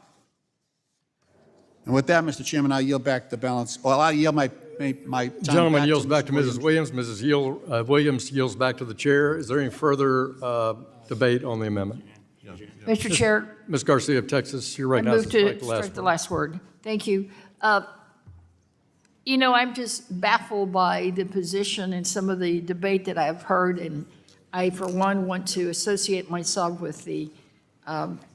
And with that, Mr. Chairman, I'll yield back the balance. Well, I'll yield my time. Gentleman yields back to Mrs. Williams. Mrs. Williams yields back to the chair. Is there any further debate on the amendment? Mr. Chair. Ms. Garcia of Texas, you're right now. I move to strike the last word. Thank you. I'm just baffled by the position and some of the debate that I've heard, and I, for one, want to associate myself with the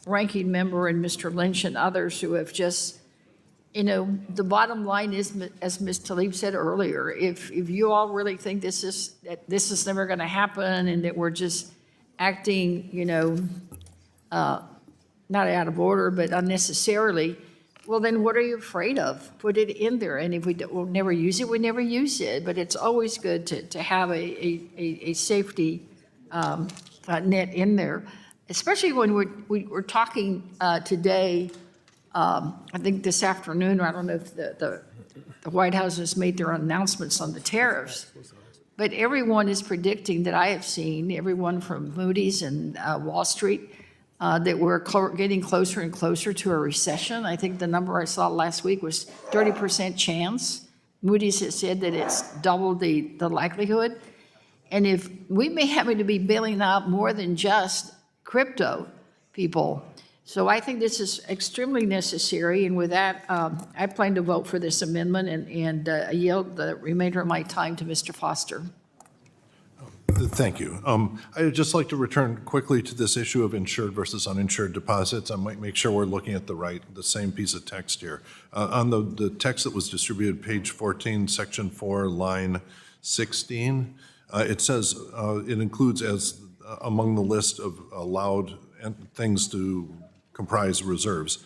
ranking member and Mr. Lynch and others who have just, the bottom line is, as Ms. Tlaib said earlier, if you all really think this is never going to happen and that we're just acting, not out of order, but unnecessarily, well, then what are you afraid of? Put it in there, and if we'll never use it, we never use it. But it's always good to have a safety net in there, especially when we're talking today. I think this afternoon, I don't know if the White House has made their announcements on the tariffs, but everyone is predicting that I have seen, everyone from Moody's and Wall Street, that we're getting closer and closer to a recession. I think the number I saw last week was 30% chance. Moody's has said that it's doubled the likelihood. And if we may happen to be bailing out more than just crypto people. So I think this is extremely necessary. And with that, I plan to vote for this amendment and yield the remainder of my time to Mr. Foster. Thank you. I'd just like to return quickly to this issue of insured versus uninsured deposits. I might make sure we're looking at the same piece of text here. On the text that was distributed, page 14, section 4, line 16, it says it includes as among the list of allowed things to comprise reserves,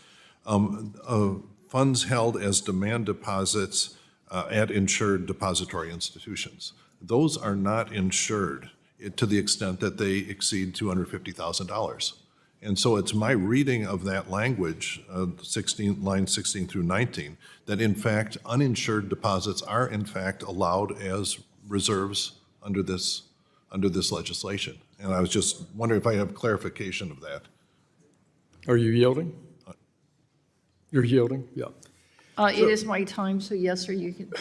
funds held as demand deposits at insured depository institutions. Those are not insured to the extent that they exceed $250,000. And so it's my reading of that language, line 16 through 19, that in fact uninsured deposits are in fact allowed as reserves under this legislation. And I was just wondering if I have clarification of that. Are you yielding? You're yielding? Yeah. It is my time, so yes, sir, you can.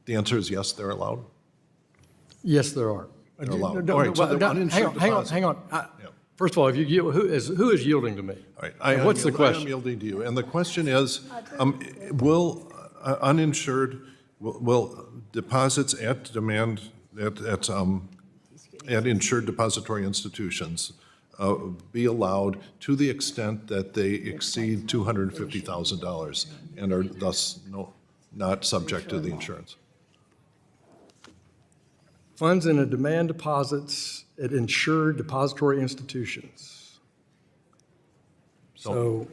The answer is yes, they're allowed? Yes, there are. They're allowed. No, All right, so well, they're no, uninsured hang on, deposits. hang on. First of all, if you yield, who is yielding to me? All right, And what's the I am question? yielding to you. And the question is, will uninsured, will deposits at demand, at insured depository institutions be allowed to the extent that they exceed $250,000 and are thus not subject to the insurance? Funds in a demand deposits at insured depository institutions. So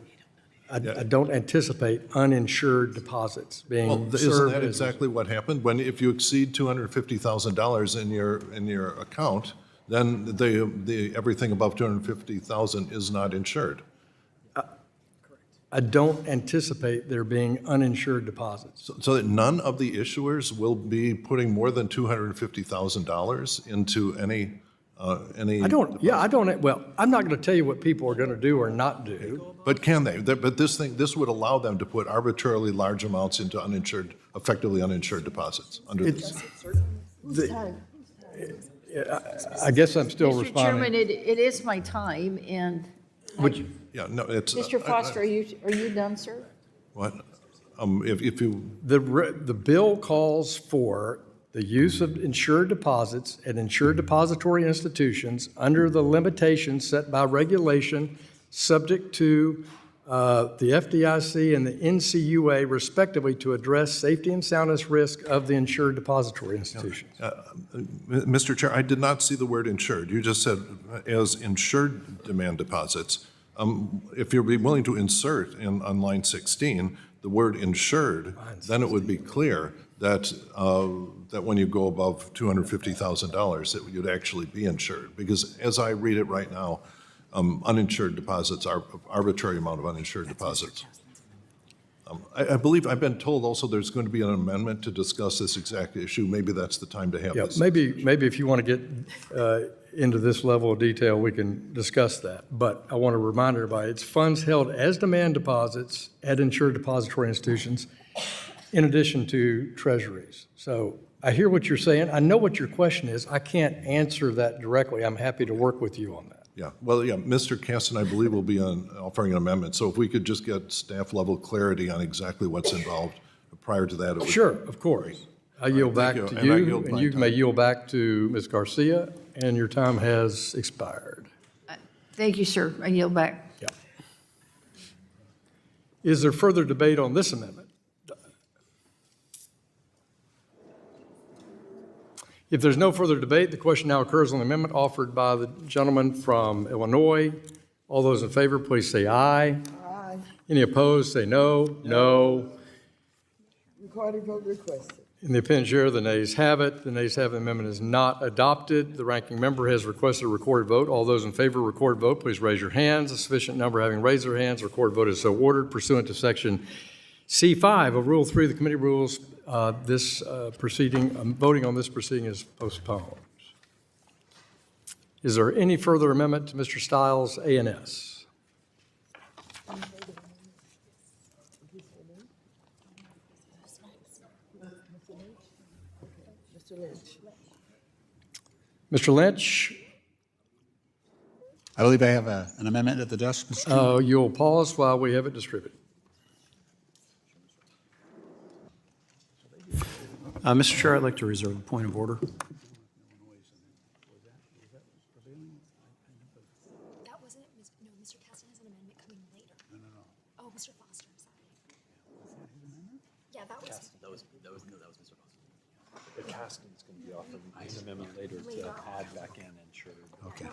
I don't anticipate uninsured deposits being Well, isn't served that as- exactly what happened? When, if you exceed $250,000 in your account, then everything above $250,000 is not insured. I don't anticipate there being uninsured deposits. So that none of the issuers will be putting more than $250,000 into any. Well, I'm not going to tell you what people are going to do or not do. But can they? But this would allow them to put arbitrarily large amounts into effectively uninsured deposits under this. I guess I'm still Mr. responding. Chairman, it is my time, and Yeah, no, it's. Mr. Foster, are you done, sir? What? If you. The bill calls for the use of insured deposits at insured depository institutions under the limitations set by regulation, subject to the FDIC and the NCUA respectively, to address safety and soundness risk of the insured depository institutions. Mr. Chair, I did not see the word insured. You just said as insured demand deposits. If you're willing to insert on line 16 the word insured, then it would be clear that when you go above $250,000, it would actually be insured. Because as I read it right now, uninsured deposits are arbitrary amount of uninsured deposits. I believe I've been told also there's going to be an amendment to discuss this exact issue. Maybe that's the time to have this. Maybe if you want to get into this level of detail, we can discuss that. But I want to remind everybody, it's funds held as demand deposits at insured depository institutions in addition to treasuries. So I hear what you're saying. I know what your question is. I can't answer that directly. I'm happy to work with you on that. Yeah, well, yeah, Mr. Caston, I believe, will be offering an amendment. So if we could just get staff level clarity on exactly what's involved prior to that. It would Sure, of course. I yield back to you, and you may yield back to Ms. Garcia, and your time has expired. Thank you, sir. I yield back. Yeah. Is there further debate on this amendment? If there's no further debate, the question now occurs on the amendment offered by the gentleman from Illinois. All those in favor, please say aye. Aye. Any opposed, say no. No. Recorded vote requested. In the opinion chair, the nays have it. The nays have it. The amendment is not adopted. The ranking member has requested a recorded vote. All those in favor of recorded vote, please raise your hands. A sufficient number having raised their hands, recorded vote is so ordered pursuant to Section C5 of Rule 3 of the committee rules. This proceeding, voting on this proceeding is postponed. Is there any further amendment to Mr. Steil's A&S? Mr. Lynch? I believe I have an amendment at the desk, Mr. Chairman. You'll pause while we have it distributed. Mr. Chair, I'd like to reserve a point of order. That wasn't, no, Mr. Caston has an amendment coming later. No. Oh, Mr. Foster, sorry. Yeah, that was. That was Mr. Foster. The Caston's going to be offering an amendment later to add back in insured. Okay.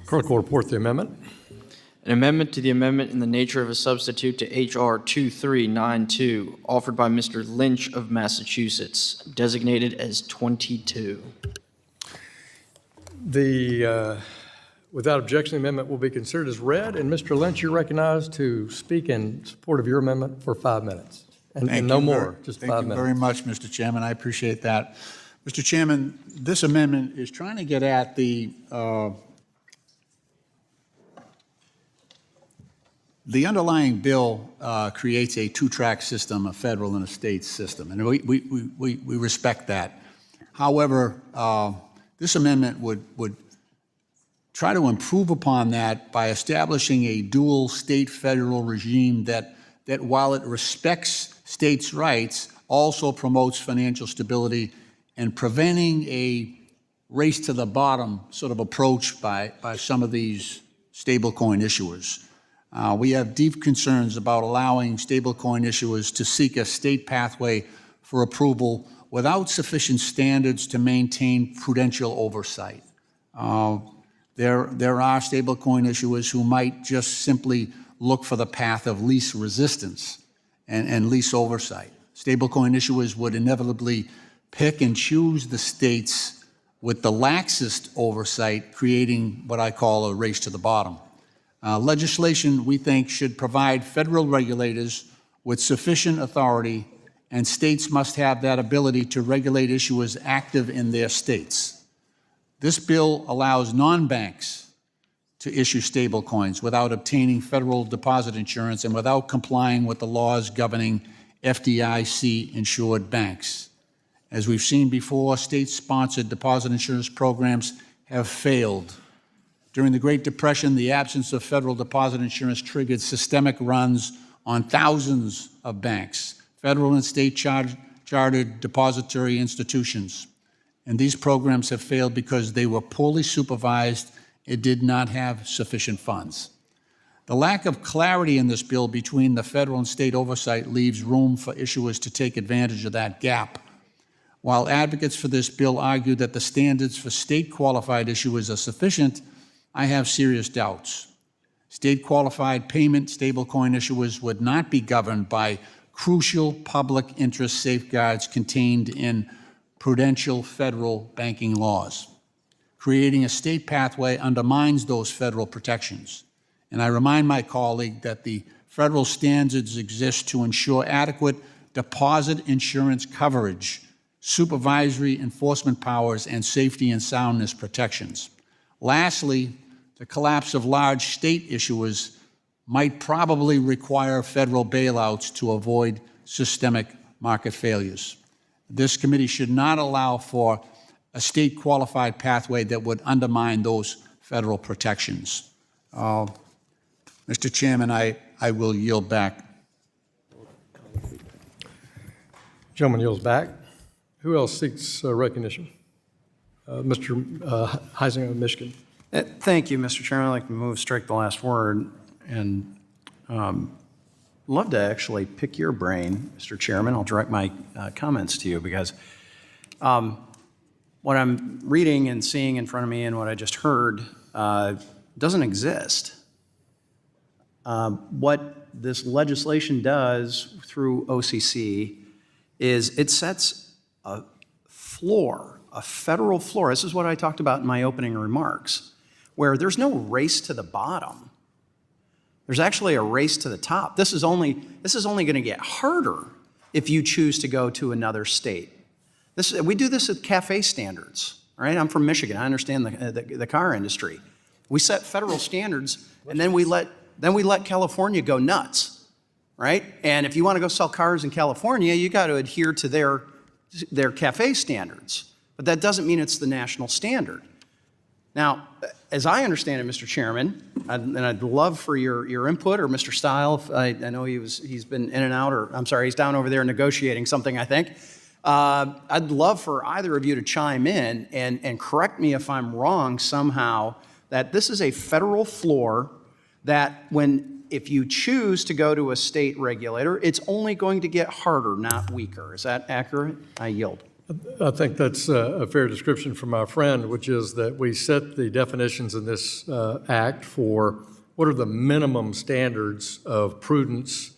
Clerk will report the amendment. An amendment to the amendment in the nature of a substitute to H.R. 2392, offered by Mr. Lynch of Massachusetts, designated as 22. The, without objection, the amendment will be considered as read, and Mr. Lynch, you're recognized to speak in support of your amendment for 5 minutes. And no more, just 5 minutes. Thank you very much, Mr. Chairman. I appreciate that. Mr. Chairman, this amendment is trying to get at the underlying bill creates a two-track system, a federal and a state system, and we respect that. However, this amendment would try to improve upon that by establishing a dual state-federal regime that while it respects states' rights, also promotes financial stability and preventing a race to the bottom sort of approach by some of these stablecoin issuers. We have deep concerns about allowing stablecoin issuers to seek a state pathway for approval without sufficient standards to maintain prudential oversight. There are stablecoin issuers who might just simply look for the path of least resistance and least oversight. Stablecoin issuers would inevitably pick and choose the states with the laxest oversight, creating what I call a race to the bottom. Legislation, we think, should provide federal regulators with sufficient authority, and states must have that ability to regulate issuers active in their states. This bill allows non-banks to issue stablecoins without obtaining federal deposit insurance and without complying with the laws governing FDIC-insured banks. As we've seen before, state-sponsored deposit insurance programs have failed. During the Great Depression, the absence of federal deposit insurance triggered systemic runs on thousands of banks, federal and state chartered depository institutions. And these programs have failed because they were poorly supervised and did not have sufficient funds. The lack of clarity in this bill between the federal and state oversight leaves room for issuers to take advantage of that gap. While advocates for this bill argue that the standards for state-qualified issuers are sufficient, I have serious doubts. State-qualified payment stablecoin issuers would not be governed by crucial public interest safeguards contained in prudential federal banking laws. Creating a state pathway undermines those federal protections. And I remind my colleague that the federal standards exist to ensure adequate deposit insurance coverage, supervisory enforcement powers, and safety and soundness protections. Lastly, the collapse of large state issuers might probably require federal bailouts to avoid systemic market failures. This committee should not allow for a state-qualified pathway that would undermine those federal protections. Mr. Chairman, I will yield back. Gentleman yields back. Who else seeks recognition? Mr. Heisinger of Michigan. Thank you, Mr. Chairman. I'd like to move strike the last word and love to actually pick your brain, Mr. Chairman. I'll direct my comments to you because what I'm reading and seeing in front of me and what I just heard doesn't exist. What this legislation does through OCC is it sets a floor, a federal floor. This is what I talked about in my opening remarks, where there's no race to the bottom. There's actually a race to the top. This is only going to get harder if you choose to go to another state. We do this with cafe standards, right? I'm from Michigan. I understand the car industry. We set federal standards, and then we let California go nuts, right? And if you want to go sell cars in California, you got to adhere to their cafe standards. But that doesn't mean it's the national standard. Now, as I understand it, Mr. Chairman, and I'd love for your input, or Mr. Steil, I know he's been in and out, or I'm sorry, he's down over there negotiating something, I think. I'd love for either of you to chime in and correct me if I'm wrong somehow, that this is a federal floor that if you choose to go to a state regulator, it's only going to get harder, not weaker. Is that accurate? I yield. I think that's a fair description from my friend, which is that we set the definitions in this act for what are the minimum standards of prudence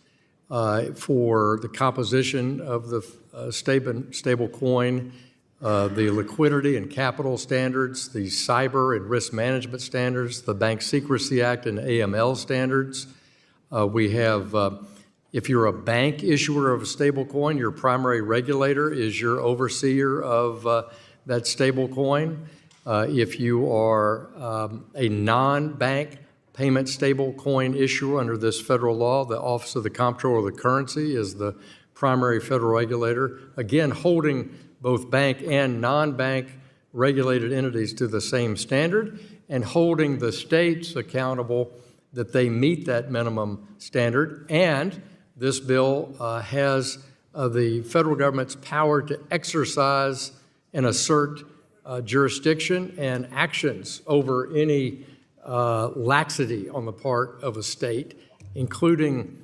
for the composition of the stable coin, the liquidity and capital standards, the cyber and risk management standards, the Bank Secrecy Act and AML standards. We have if you're a bank issuer of a stable coin, your primary regulator is your overseer of that stable coin. If you are a non-bank payment stable coin issuer under this federal law, the Office of the Comptroller of the Currency is the primary federal regulator, again, holding both bank and non-bank regulated entities to the same standard and holding the states accountable that they meet that minimum standard. And this bill has the federal government's power to exercise and assert jurisdiction and actions over any laxity on the part of a state, including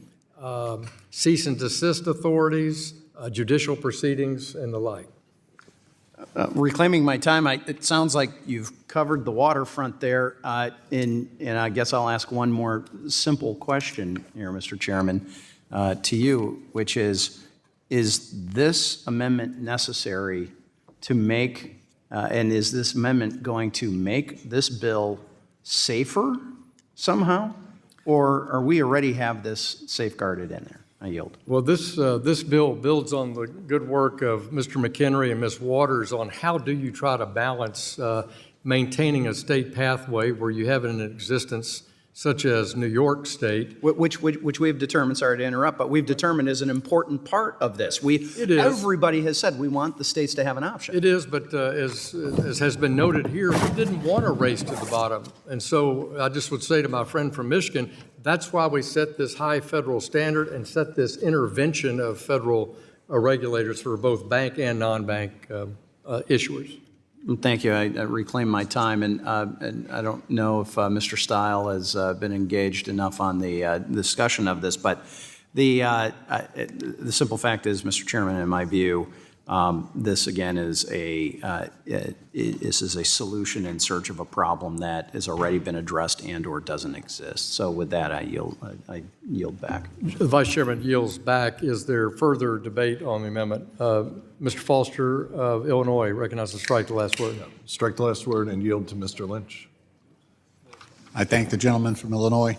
cease and desist authorities, judicial proceedings, and the like. Reclaiming my time, it sounds like you've covered the waterfront there, and I guess I'll ask one more simple question here, Mr. Chairman, to you, which is this amendment necessary to make, and is this amendment going to make this bill safer somehow, or we already have this safeguarded in there? I yield. Well, this bill builds on the good work of Mr. McHenry and Ms. Waters on how do you try to balance maintaining a state pathway where you have an existence such as New York State. Which we've determined, sorry to interrupt, but we've determined is an important part of this. It is. Everybody has said we want the states to have an option. It is, but as has been noted here, we didn't want to race to the bottom. And so I just would say to my friend from Michigan, that's why we set this high federal standard and set this intervention of federal regulators for both bank and non-bank issuers. Thank you. I reclaim my time, and I don't know if Mr. Steil has been engaged enough on the discussion of this, but the simple fact is, Mr. Chairman, in my view, this again is this is a solution in search of a problem that has already been addressed and/or doesn't exist. So with that, I yield back. The Vice Chairman yields back. Is there further debate on the amendment? Mr. Foster of Illinois recognizes strike the last word. Strike the last word and yield to Mr. Lynch. I thank the gentleman from Illinois.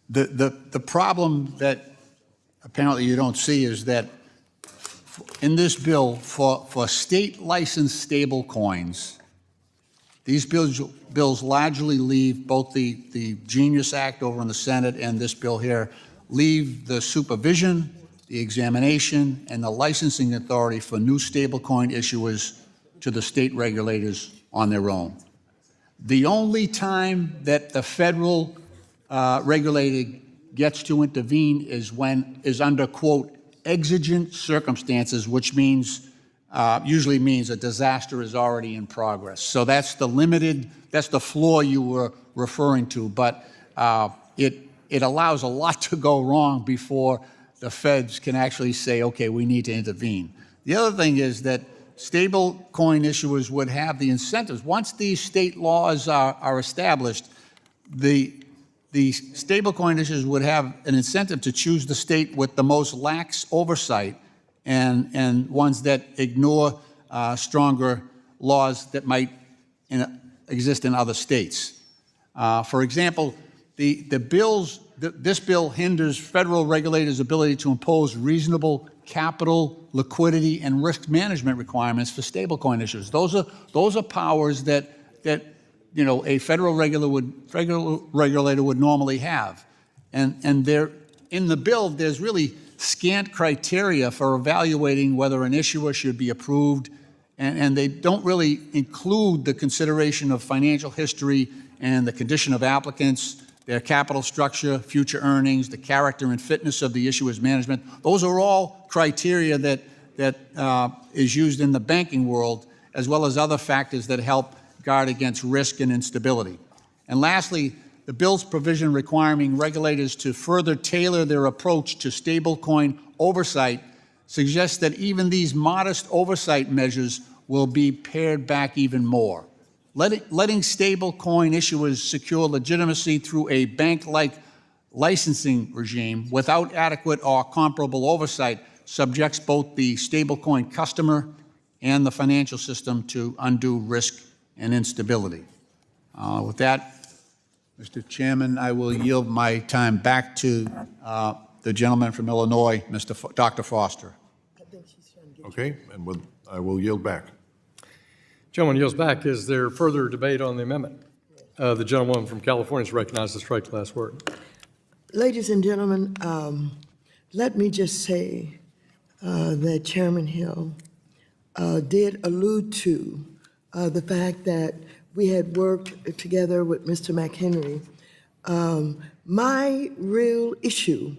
The problem that apparently you don't see is that in this bill, for state licensed stable coins, these bills largely leave both the Genius Act over in the Senate and this bill here, leave the supervision, the examination, and the licensing authority for new stablecoin issuers to the state regulators on their own. The only time that the federal regulator gets to intervene is under, quote, exigent circumstances, which usually means a disaster is already in progress. So that's the floor you were referring to, but it allows a lot to go wrong before the feds can actually say, okay, we need to intervene. The other thing is that stable coin issuers would have the incentives. Once these state laws are established, the stablecoin issuers would have an incentive to choose the state with the most lax oversight and ones that ignore stronger laws that might exist in other states. For example, this bill hinders federal regulators' ability to impose reasonable capital, liquidity, and risk management requirements for stablecoin issuers. Those are powers that a federal regulator would normally have. And there, in the bill, there's really scant criteria for evaluating whether an issuer should be approved, and they don't really include the consideration of financial history and the condition of applicants, their capital structure, future earnings, the character and fitness of the issuer's management. Those are all criteria that is used in the banking world, as well as other factors that help guard against risk and instability. And lastly, the bill's provision requiring regulators to further tailor their approach to stablecoin oversight suggests that even these modest oversight measures will be pared back even more. Letting stablecoin issuers secure legitimacy through a bank-like licensing regime without adequate or comparable oversight subjects both the stablecoin customer and the financial system to undue risk and instability. With that, Mr. Chairman, I will yield my time back to the gentleman from Illinois, Dr. Foster. Okay, and I will yield back. Gentleman yields back. Is there further debate on the amendment? The gentleman from California is recognized to strike the last word. Ladies and gentlemen, let me just say that Chairman Hill did allude to the fact that we had worked together with Mr. McHenry. My real issue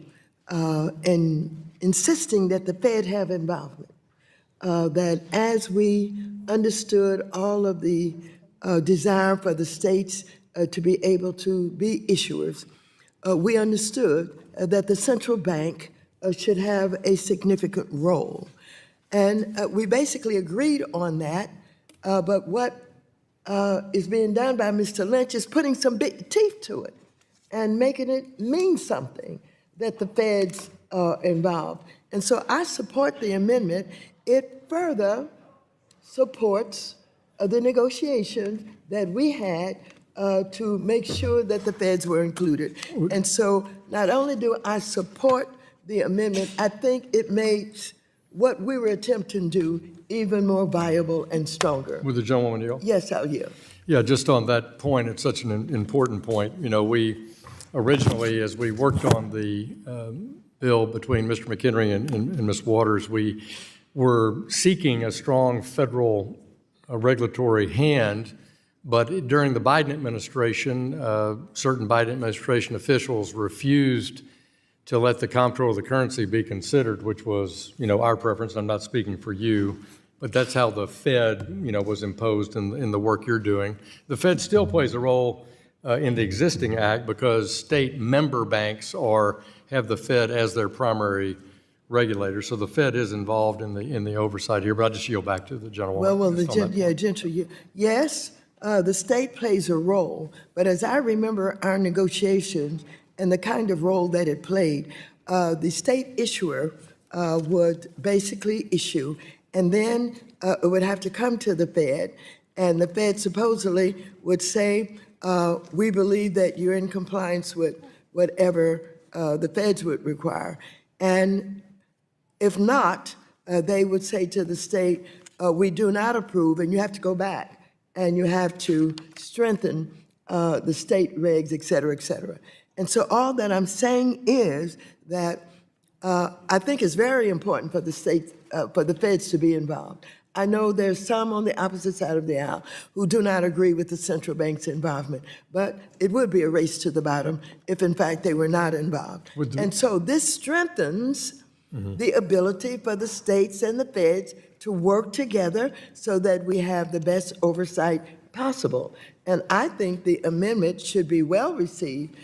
in insisting that the Fed have involvement, that as we understood all of the desire for the states to be able to be issuers, we understood that the central bank should have a significant role. And we basically agreed on that, but what is being done by Mr. Lynch is putting some big teeth to it and making it mean something that the Feds are involved. And so I support the amendment. It further supports the negotiations that we had to make sure that the Feds were included. And so not only do I support the amendment, I think it makes what we were attempting to do even more viable and stronger. Would the gentlewoman yield? Yes, I'll yield. Yeah, just on that point, it's such an important point. You know, we originally, as we worked on the bill between Mr. McHenry and Ms. Waters, we were seeking a strong federal regulatory hand, but during the Biden administration, certain Biden administration officials refused to let the comptroller of the currency be considered, which was, you know, our preference. I'm not speaking for you, but that's how the Fed, you know, was imposed in the work you're doing. The Fed still plays a role in the existing act because state member banks have the Fed as their primary regulator. So the Fed is involved in the oversight here, but I'll just yield back to the gentlewoman. Yes, the state plays a role, but as I remember our negotiations and the kind of role that it played, the state issuer would basically issue, and then it would have to come to the Fed, and the Fed supposedly would say, we believe that you're in compliance with whatever the Feds would require. And if not, they would say to the state, we do not approve, and you have to go back, and you have to strengthen the state regs, et cetera, et cetera. And so all that I'm saying is that I think it's very important for the states, for the Feds to be involved. I know there's some on the opposite side of the aisle who do not agree with the central bank's involvement, but it would be a race to the bottom if, in fact, they were not involved. And so this strengthens the ability for the states and the Feds to work together so that we have the best oversight possible. And I think the amendment should be well received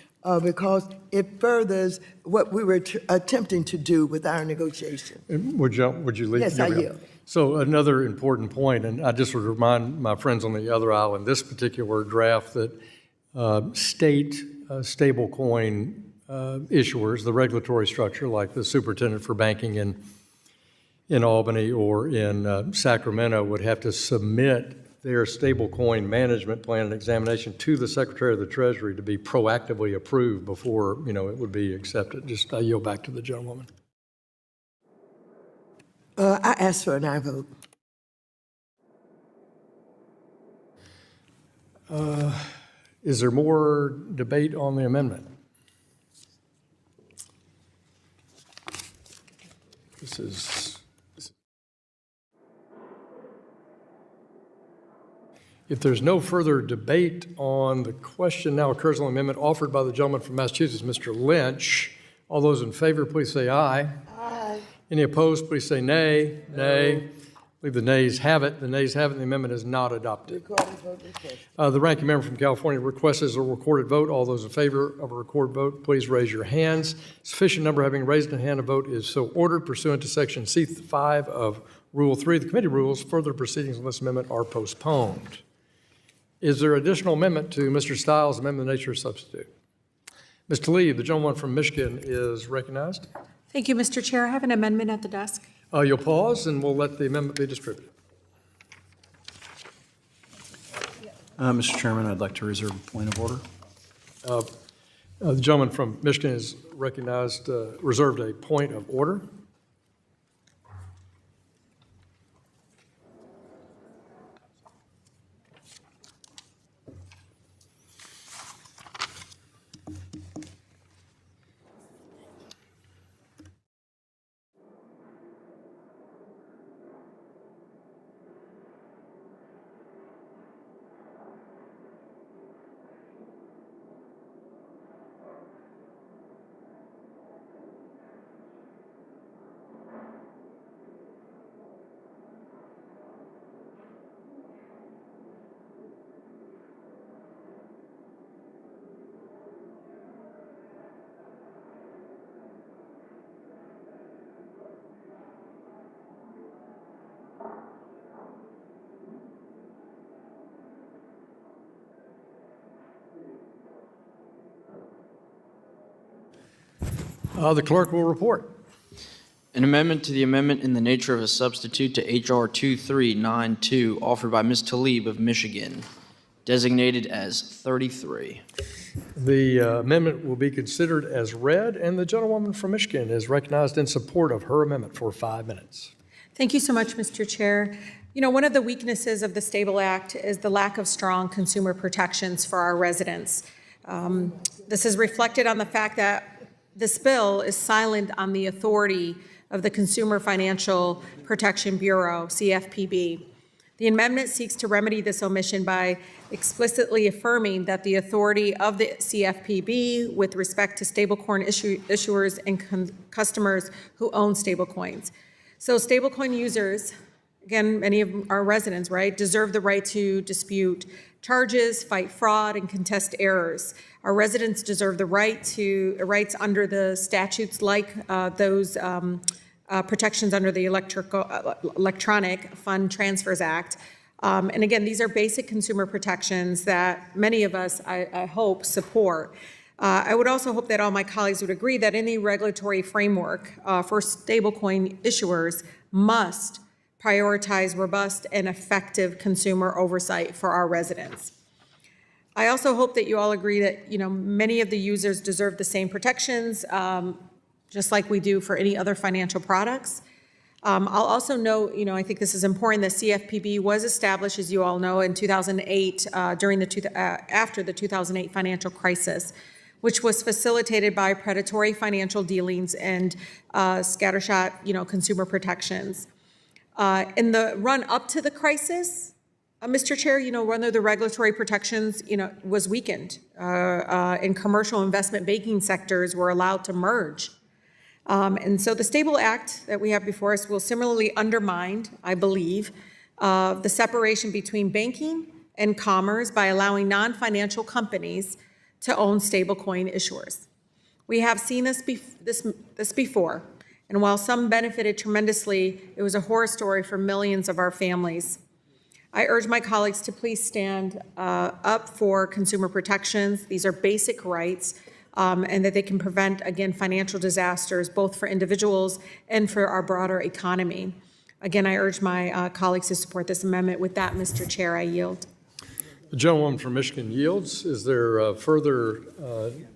because it furthers what we were attempting to do with our negotiation. Would you leave? Yes, I yield. So another important point, and I just would remind my friends on the other aisle in this particular draft that state stablecoin issuers, the regulatory structure like the superintendent for banking in Albany or in Sacramento would have to submit their stablecoin management plan and examination to the Secretary of the Treasury to be proactively approved before, it would be accepted. Just I yield back to the gentlewoman. I ask for an aye vote. Is there more debate on the amendment? If there's no further debate on the question, now occurs on the amendment offered by the gentleman from Massachusetts, Mr. Lynch. All those in favor, please say aye. Aye. Any opposed, please say nay. Nay. I believe the nays have it. The nays have it, and the amendment is not adopted. The ranking member from California requests a recorded vote. All those in favor of a recorded vote, please raise your hands. Sufficient number having raised a hand, a vote is so ordered pursuant to Section C5 of Rule 3 of the committee rules. Further proceedings on this amendment are postponed. Is there additional amendment to Mr. Steil's amendment of nature substitute? Ms. Tlaib, the gentleman from Michigan, is recognized. Thank you, Mr. Chair. I have an amendment at the desk. You'll pause, and we'll let the amendment be distributed. Mr. Chairman, I'd like to reserve a point of order. The gentleman from Michigan is recognized, reserved a point of order. The clerk will report. An amendment to the amendment in the nature of a substitute to H.R. 2392 offered by Ms. Tlaib of Michigan, designated as 33. The amendment will be considered as read, and the gentlewoman from Michigan is recognized in support of her amendment for 5 minutes. Thank you so much, Mr. Chair. One of the weaknesses of the Stable Act is the lack of strong consumer protections for our residents. This is reflected on the fact that this bill is silent on the authority of the Consumer Financial Protection Bureau, CFPB. The amendment seeks to remedy this omission by explicitly affirming that the authority of the CFPB with respect to stablecoin issuers and customers who own stablecoins. So stablecoin users, again, many of our residents, right, deserve the right to dispute charges, fight fraud, and contest errors. Our residents deserve the rights under the statutes like those protections under the Electronic Fund Transfers Act. And again, these are basic consumer protections that many of us, I hope, support. I would also hope that all my colleagues would agree that any regulatory framework for stablecoin issuers must prioritize robust and effective consumer oversight for our residents. I also hope that you all agree that, many of the users deserve the same protections, just like we do for any other financial products. I'll also note, I think this is important, that CFPB was established, as you all know, in 2008, after the 2008 financial crisis, which was facilitated by predatory financial dealings and scattershot, consumer protections. In the run up to the crisis, Mr. Chair, one of the regulatory protections, was weakened, and commercial investment banking sectors were allowed to merge. And so the Stable Act that we have before us will similarly undermine, I believe, the separation between banking and commerce by allowing non-financial companies to own stablecoin issuers. We have seen this before, and while some benefited tremendously, it was a horror story for millions of our families. I urge my colleagues to please stand up for consumer protections. These are basic rights, and that they can prevent, again, financial disasters, both for individuals and for our broader economy. Again, I urge my colleagues to support this amendment. With that, Mr. Chair, I yield. The gentlewoman from Michigan yields. Is there further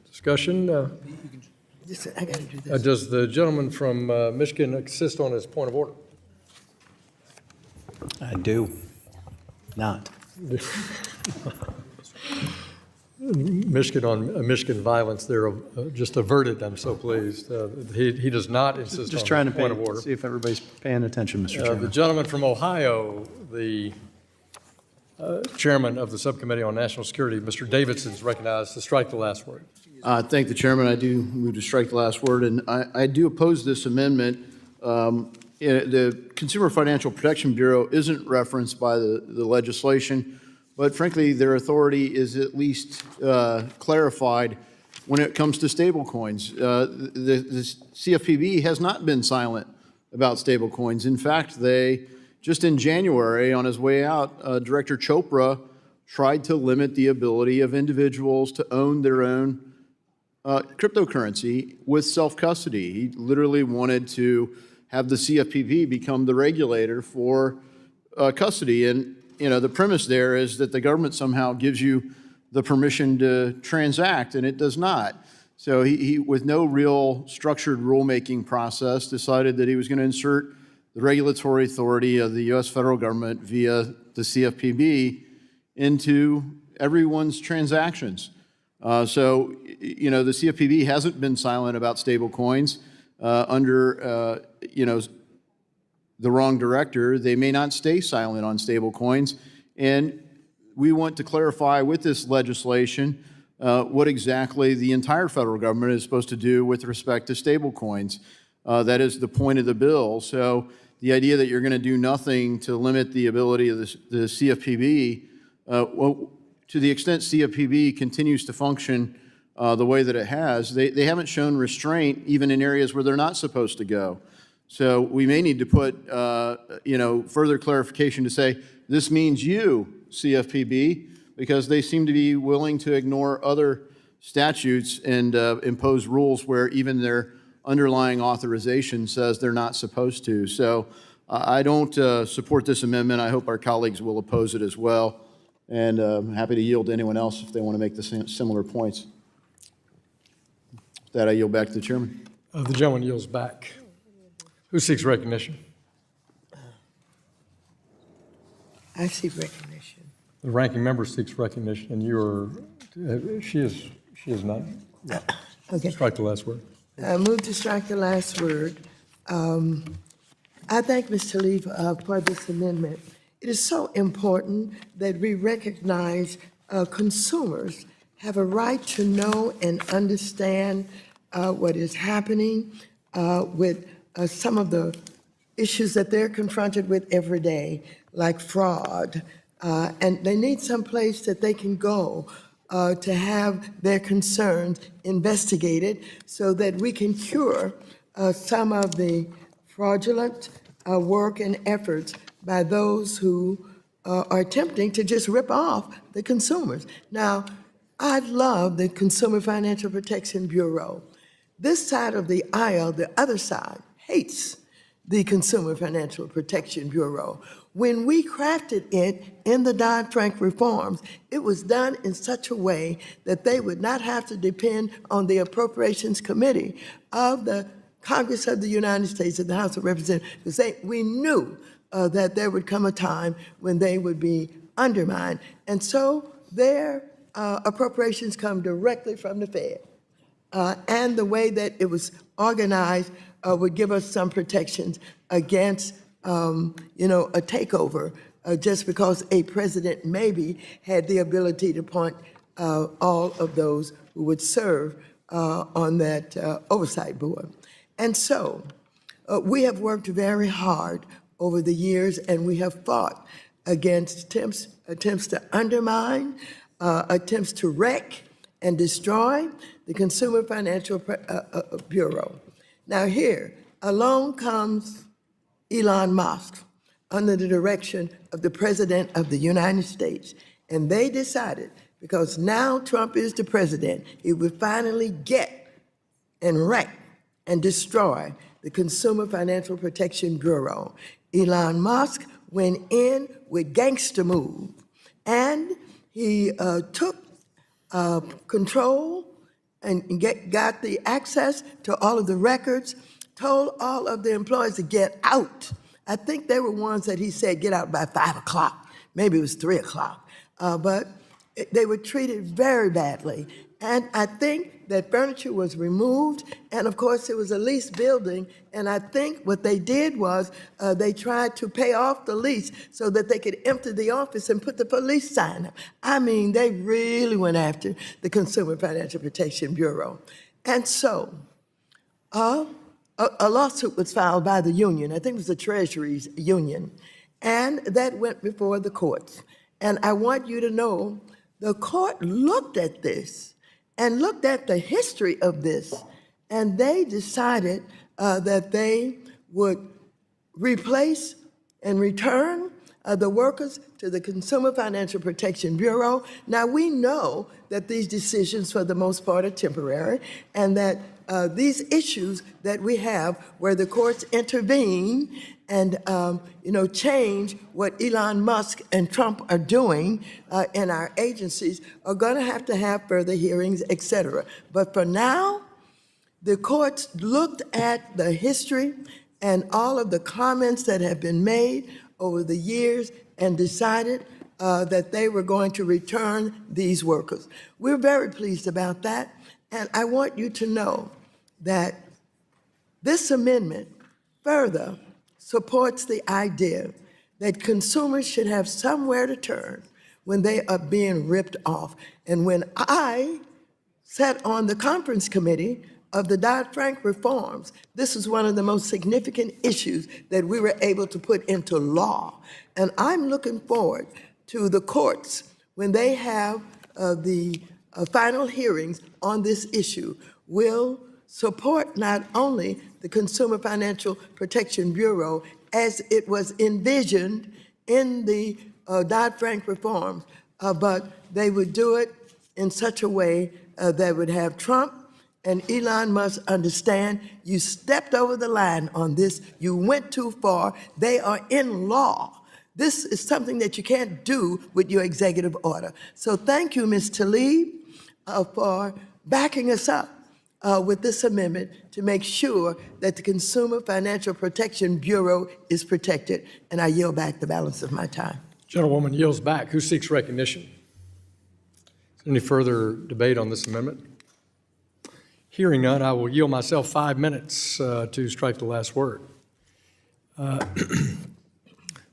discussion? I got to do this. Does the gentleman from Michigan insist on his point of order? I do not. Michigan on Michigan violence there just averted. I'm so pleased. He does not insist Just on trying the to point of order. see if everybody's paying attention, Mr. Chairman. The gentleman from Ohio, the chairman of the Subcommittee on National Security, Mr. Davidson, is recognized to strike the last word. Thank the chairman. I do move to strike the last word, and I do oppose this amendment. The Consumer Financial Protection Bureau isn't referenced by the legislation, but frankly, their authority is at least clarified when it comes to stablecoins. The CFPB has not been silent about stablecoins. In fact, just in January, on his way out, Director Chopra tried to limit the ability of individuals to own their own cryptocurrency with self-custody. He literally wanted to have the CFPB become the regulator for custody. And, the premise there is that the government somehow gives you the permission to transact, and it does not. So he with no real structured rulemaking process, decided that he was going to insert the regulatory authority of the U.S. federal government via the CFPB into everyone's transactions. So the CFPB hasn't been silent about stablecoins under, the wrong director. They may not stay silent on stablecoins. And we want to clarify with this legislation what exactly the entire federal government is supposed to do with respect to stablecoins. That is the point of the bill. So the idea that you're going to do nothing to limit the ability of the CFPB, to the extent CFPB continues to function the way that it has, they haven't shown restraint even in areas where they're not supposed to go. So we may need to put, further clarification to say, this means you, CFPB, because they seem to be willing to ignore other statutes and impose rules where even their underlying authorization says they're not supposed to. So I don't support this amendment. I hope our colleagues will oppose it as well. And I'm happy to yield to anyone else if they want to make the similar points. With that, I yield back to the chairman. The gentleman yields back. Who seeks recognition? I seek recognition. The ranking member seeks recognition, and she is not. Yeah. Okay. Strike the last word. Move to strike the last word. I thank Mr. Lee for this amendment. It is so important that we recognize consumers have a right to know and understand what is happening with some of the issues that they're confronted with every day, like fraud. And they need some place that they can go to have their concerns investigated so that we can cure some of the fraudulent work and efforts by those who are attempting to just rip off the consumers. Now, I love the Consumer Financial Protection Bureau. This side of the aisle, the other side, hates the Consumer Financial Protection Bureau. When we crafted it in the Dodd-Frank reforms, it was done in such a way that they would not have to depend on the Appropriations Committee of the Congress of the United States and the House of Representatives, because we knew that there would come a time when they would be undermined. And so their appropriations come directly from the Fed. And the way that it was organized would give us some protections against, a takeover, just because a president maybe had the ability to appoint all of those who would serve on that oversight board. And so we have worked very hard over the years, and we have fought against attempts to undermine, attempts to wreck and destroy the Consumer Financial Bureau. Now here, along comes Elon Musk under the direction of the President of the United States. And they decided, because now Trump is the president, he would finally get and wreck and destroy the Consumer Financial Protection Bureau. Elon Musk went in with gangster move, and he took control and got the access to all of the records, told all of the employees to get out. I think they were ones that he said get out by 5 o'clock. Maybe it was 3 o'clock. But they were treated very badly. And I think that furniture was removed, and of course it was a leased building, and I think what they did was they tried to pay off the lease so that they could empty the office and put the police sign up. I mean, they really went after the Consumer Financial Protection Bureau. And so, a lawsuit was filed by the union, I think it was the Treasury's union, and that went before the courts. And I want you to know, the court looked at this and looked at the history of this, and they decided that they would replace and return the workers to the Consumer Financial Protection Bureau. Now, we know that these decisions, for the most part, are temporary, and that these issues that we have where the courts intervene and change what Elon Musk and Trump are doing in our agencies are going to have further hearings, et cetera. But for now, the courts looked at the history and all of the comments that have been made over the years and decided that they were going to return these workers. We're very pleased about that, and I want you to know that this amendment further supports the idea that consumers should have somewhere to turn when they are being ripped off. And when I sat on the conference committee of the Dodd-Frank reforms, this is one of the most significant issues that we were able to put into law. And I'm looking forward to the courts when they have the final hearings on this issue will support not only the Consumer Financial Protection Bureau as it was envisioned in the Dodd-Frank reforms, but they would do it in such a way that would have Trump and Elon Musk understand you stepped over the line on this, you went too far, they are in law. This is something that you can't do with your executive order. So thank you, Ms. Tlaib, for backing us up with this amendment to make sure that the Consumer Financial Protection Bureau is protected. And I yield back the balance of my time. Gentlewoman yields back. Who seeks recognition? Is there any further debate on this amendment? Hearing none, I will yield myself 5 minutes to strike the last word.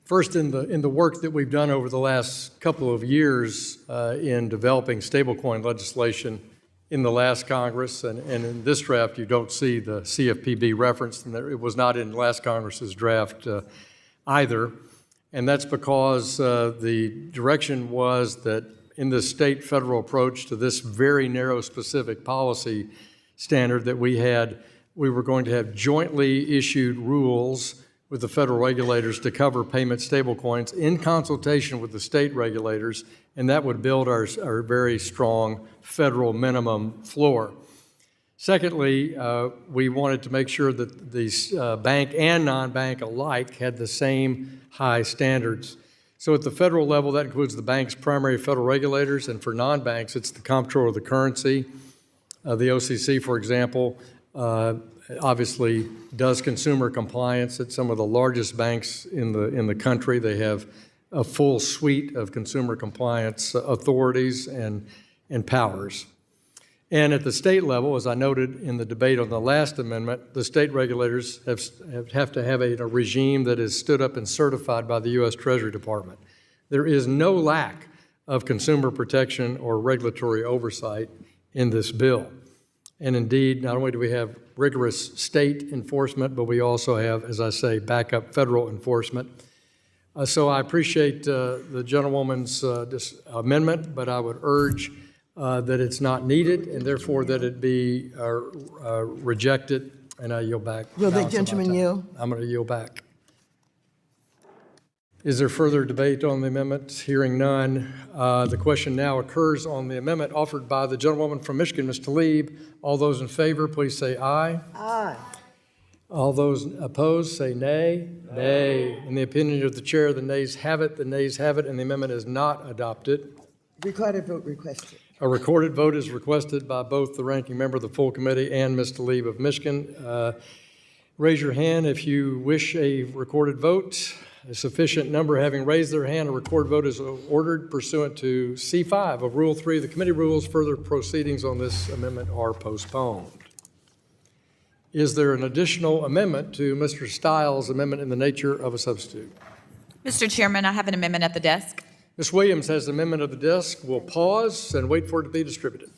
First, in the work that we've done over the last couple of years in developing stablecoin legislation in the last Congress, and in this draft, you don't see the CFPB referenced, and it was not in last Congress's draft either. And that's because the direction was that in the state-federal approach to this very narrow specific policy standard that we were going to have jointly issued rules with the federal regulators to cover payment stablecoins in consultation with the state regulators, and that would build our very strong federal minimum floor. Secondly, we wanted to make sure that these bank and non-bank alike had the same high standards. So at the federal level, that includes the bank's primary federal regulators, and for non-banks, it's the Comptroller of the Currency. The OCC, for example, obviously does consumer compliance at some of the largest banks in the country. They have a full suite of consumer compliance authorities and powers. And at the state level, as I noted in the debate on the last amendment, the state regulators have to have a regime that is stood up and certified by the U.S. Treasury Department. There is no lack of consumer protection or regulatory oversight in this bill. And indeed, not only do we have rigorous state enforcement, but we also have, as I say, backup federal enforcement. So I appreciate the gentlewoman's amendment, but I would urge that it's not needed, and therefore that it be rejected, and I yield back. Will the gentleman yield? I'm going to yield back. Is there further debate on the amendment? Hearing none, the question now occurs on the amendment offered by the gentlewoman from Michigan, Ms. Tlaib. All those in favor, please say aye. Aye. All those opposed, say nay. Nay. In the opinion of the chair, the nays have it, and the amendment is not adopted. Recorded vote requested. A recorded vote is requested by both the ranking member of the full committee and Mr. Lieb of Michigan. Raise your hand if you wish a recorded vote. A sufficient number having raised their hand, a recorded vote is ordered pursuant to C5 of Rule 3 of the committee rules. Further proceedings on this amendment are postponed. Is there an additional amendment to Mr. Steil's amendment in the nature of a substitute? Mr. Chairman, I have an amendment at the desk. Ms. Williams has an amendment of the desk. We'll pause and wait for it to be distributed.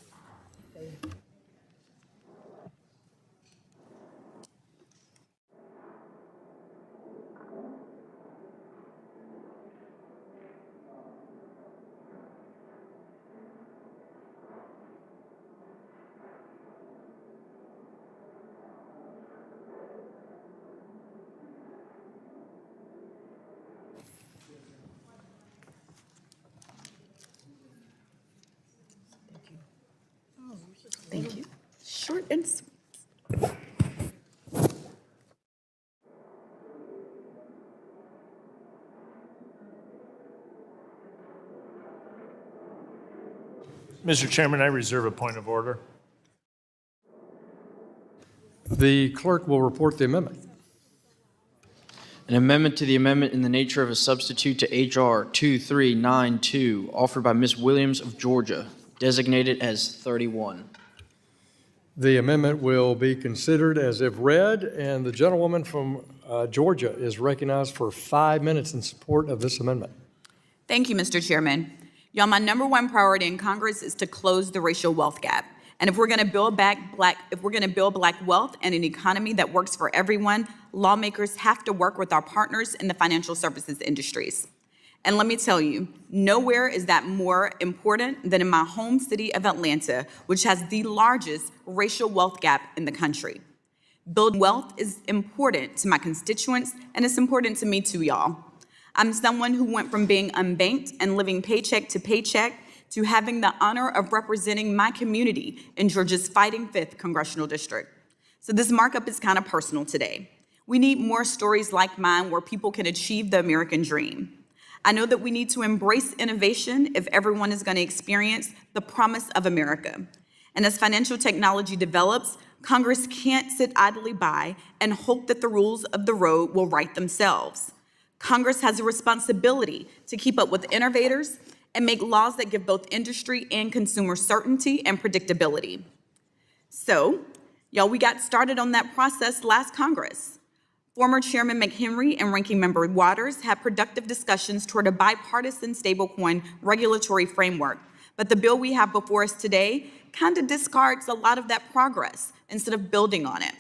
Thank you. Short and sweet. Mr. Chairman, I reserve a point of order. The clerk will report the amendment. An amendment to the amendment in the nature of a substitute to H.R. 2392, offered by Ms. Williams of Georgia, designated as 31. The amendment will be considered as if read, and the gentlewoman from Georgia is recognized for 5 minutes in support of this amendment. Thank you, Mr. Chairman. Y'all, my number one priority in Congress is to close the racial wealth gap. And if we're going to build black wealth and an economy that works for everyone, lawmakers have to work with our partners in the financial services industries. And let me tell you, nowhere is that more important than in my home city of Atlanta, which has the largest racial wealth gap in the country. Building wealth is important to my constituents, and it's important to me too, y'all. I'm someone who went from being unbanked and living paycheck to paycheck to having the honor of representing my community in Georgia's fighting 5th Congressional District. So this markup is kind of personal today. We need more stories like mine where people can achieve the American dream. I know that we need to embrace innovation if everyone is going to experience the promise of America. And as financial technology develops, Congress can't sit idly by and hope that the rules of the road will right themselves. Congress has a responsibility to keep up with innovators and make laws that give both industry and consumer certainty and predictability. So, y'all, we got started on that process last Congress. Former Chairman McHenry and Ranking Member Waters had productive discussions toward a bipartisan stablecoin regulatory framework, but the bill we have before us today kind of discards a lot of that progress instead of building on it.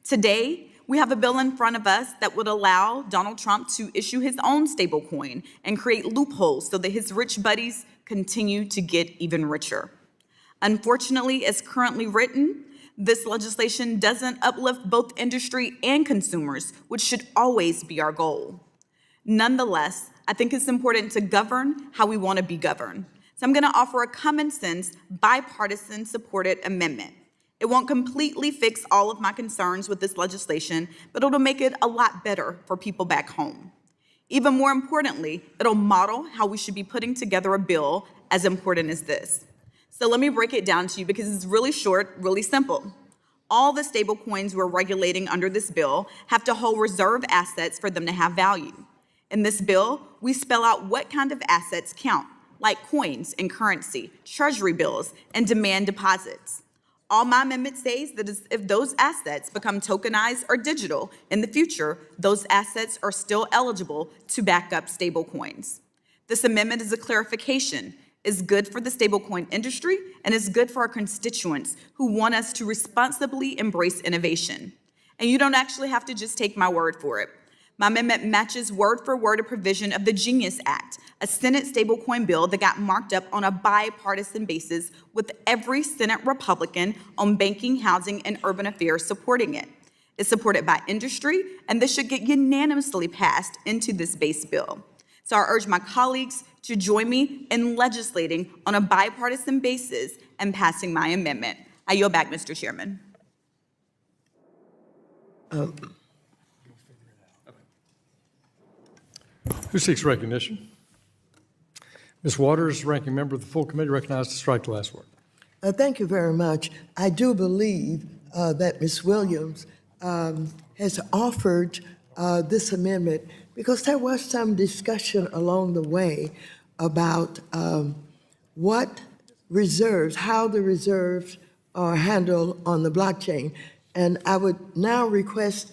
Today, we have a bill in front of us that would allow Donald Trump to issue his own stablecoin and create loopholes so that his rich buddies continue to get even richer. Unfortunately, as currently written, this legislation doesn't uplift both industry and consumers, which should always be our goal. Nonetheless, I think it's important to govern how we want to be governed. So I'm going to offer a common sense, bipartisan supported amendment. It won't completely fix all of my concerns with this legislation, but it'll make it a lot better for people back home. Even more importantly, it'll model how we should be putting together a bill as important as this. So let me break it down to you because it's really short, really simple. All the stable coins we're regulating under this bill have to hold reserve assets for them to have value. In this bill, we spell out what kind of assets count, like coins and currency, treasury bills, and demand deposits. All my amendment says that is if those assets become tokenized or digital in the future, those assets are still eligible to back up stable coins. This amendment is a clarification. Is good for the stablecoin industry and is good for our constituents who want us to responsibly embrace innovation. And you don't actually have to just take my word for it. My amendment matches word for word a provision of the Genius Act, a Senate stablecoin bill that got marked up on a bipartisan basis with every Senate Republican on banking, housing, and urban affairs supporting it. It's supported by industry, and this should get unanimously passed into this base bill. So I urge my colleagues to join me in legislating on a bipartisan basis and passing my amendment. I yield back, Mr. Chairman. Who seeks recognition? Ms. Waters, ranking member of the full committee, recognized to strike the last word. Thank you very much. I do believe that Ms. Williams has offered this amendment because there was some discussion along the way about what reserves, how the reserves are handled on the blockchain. And I would now request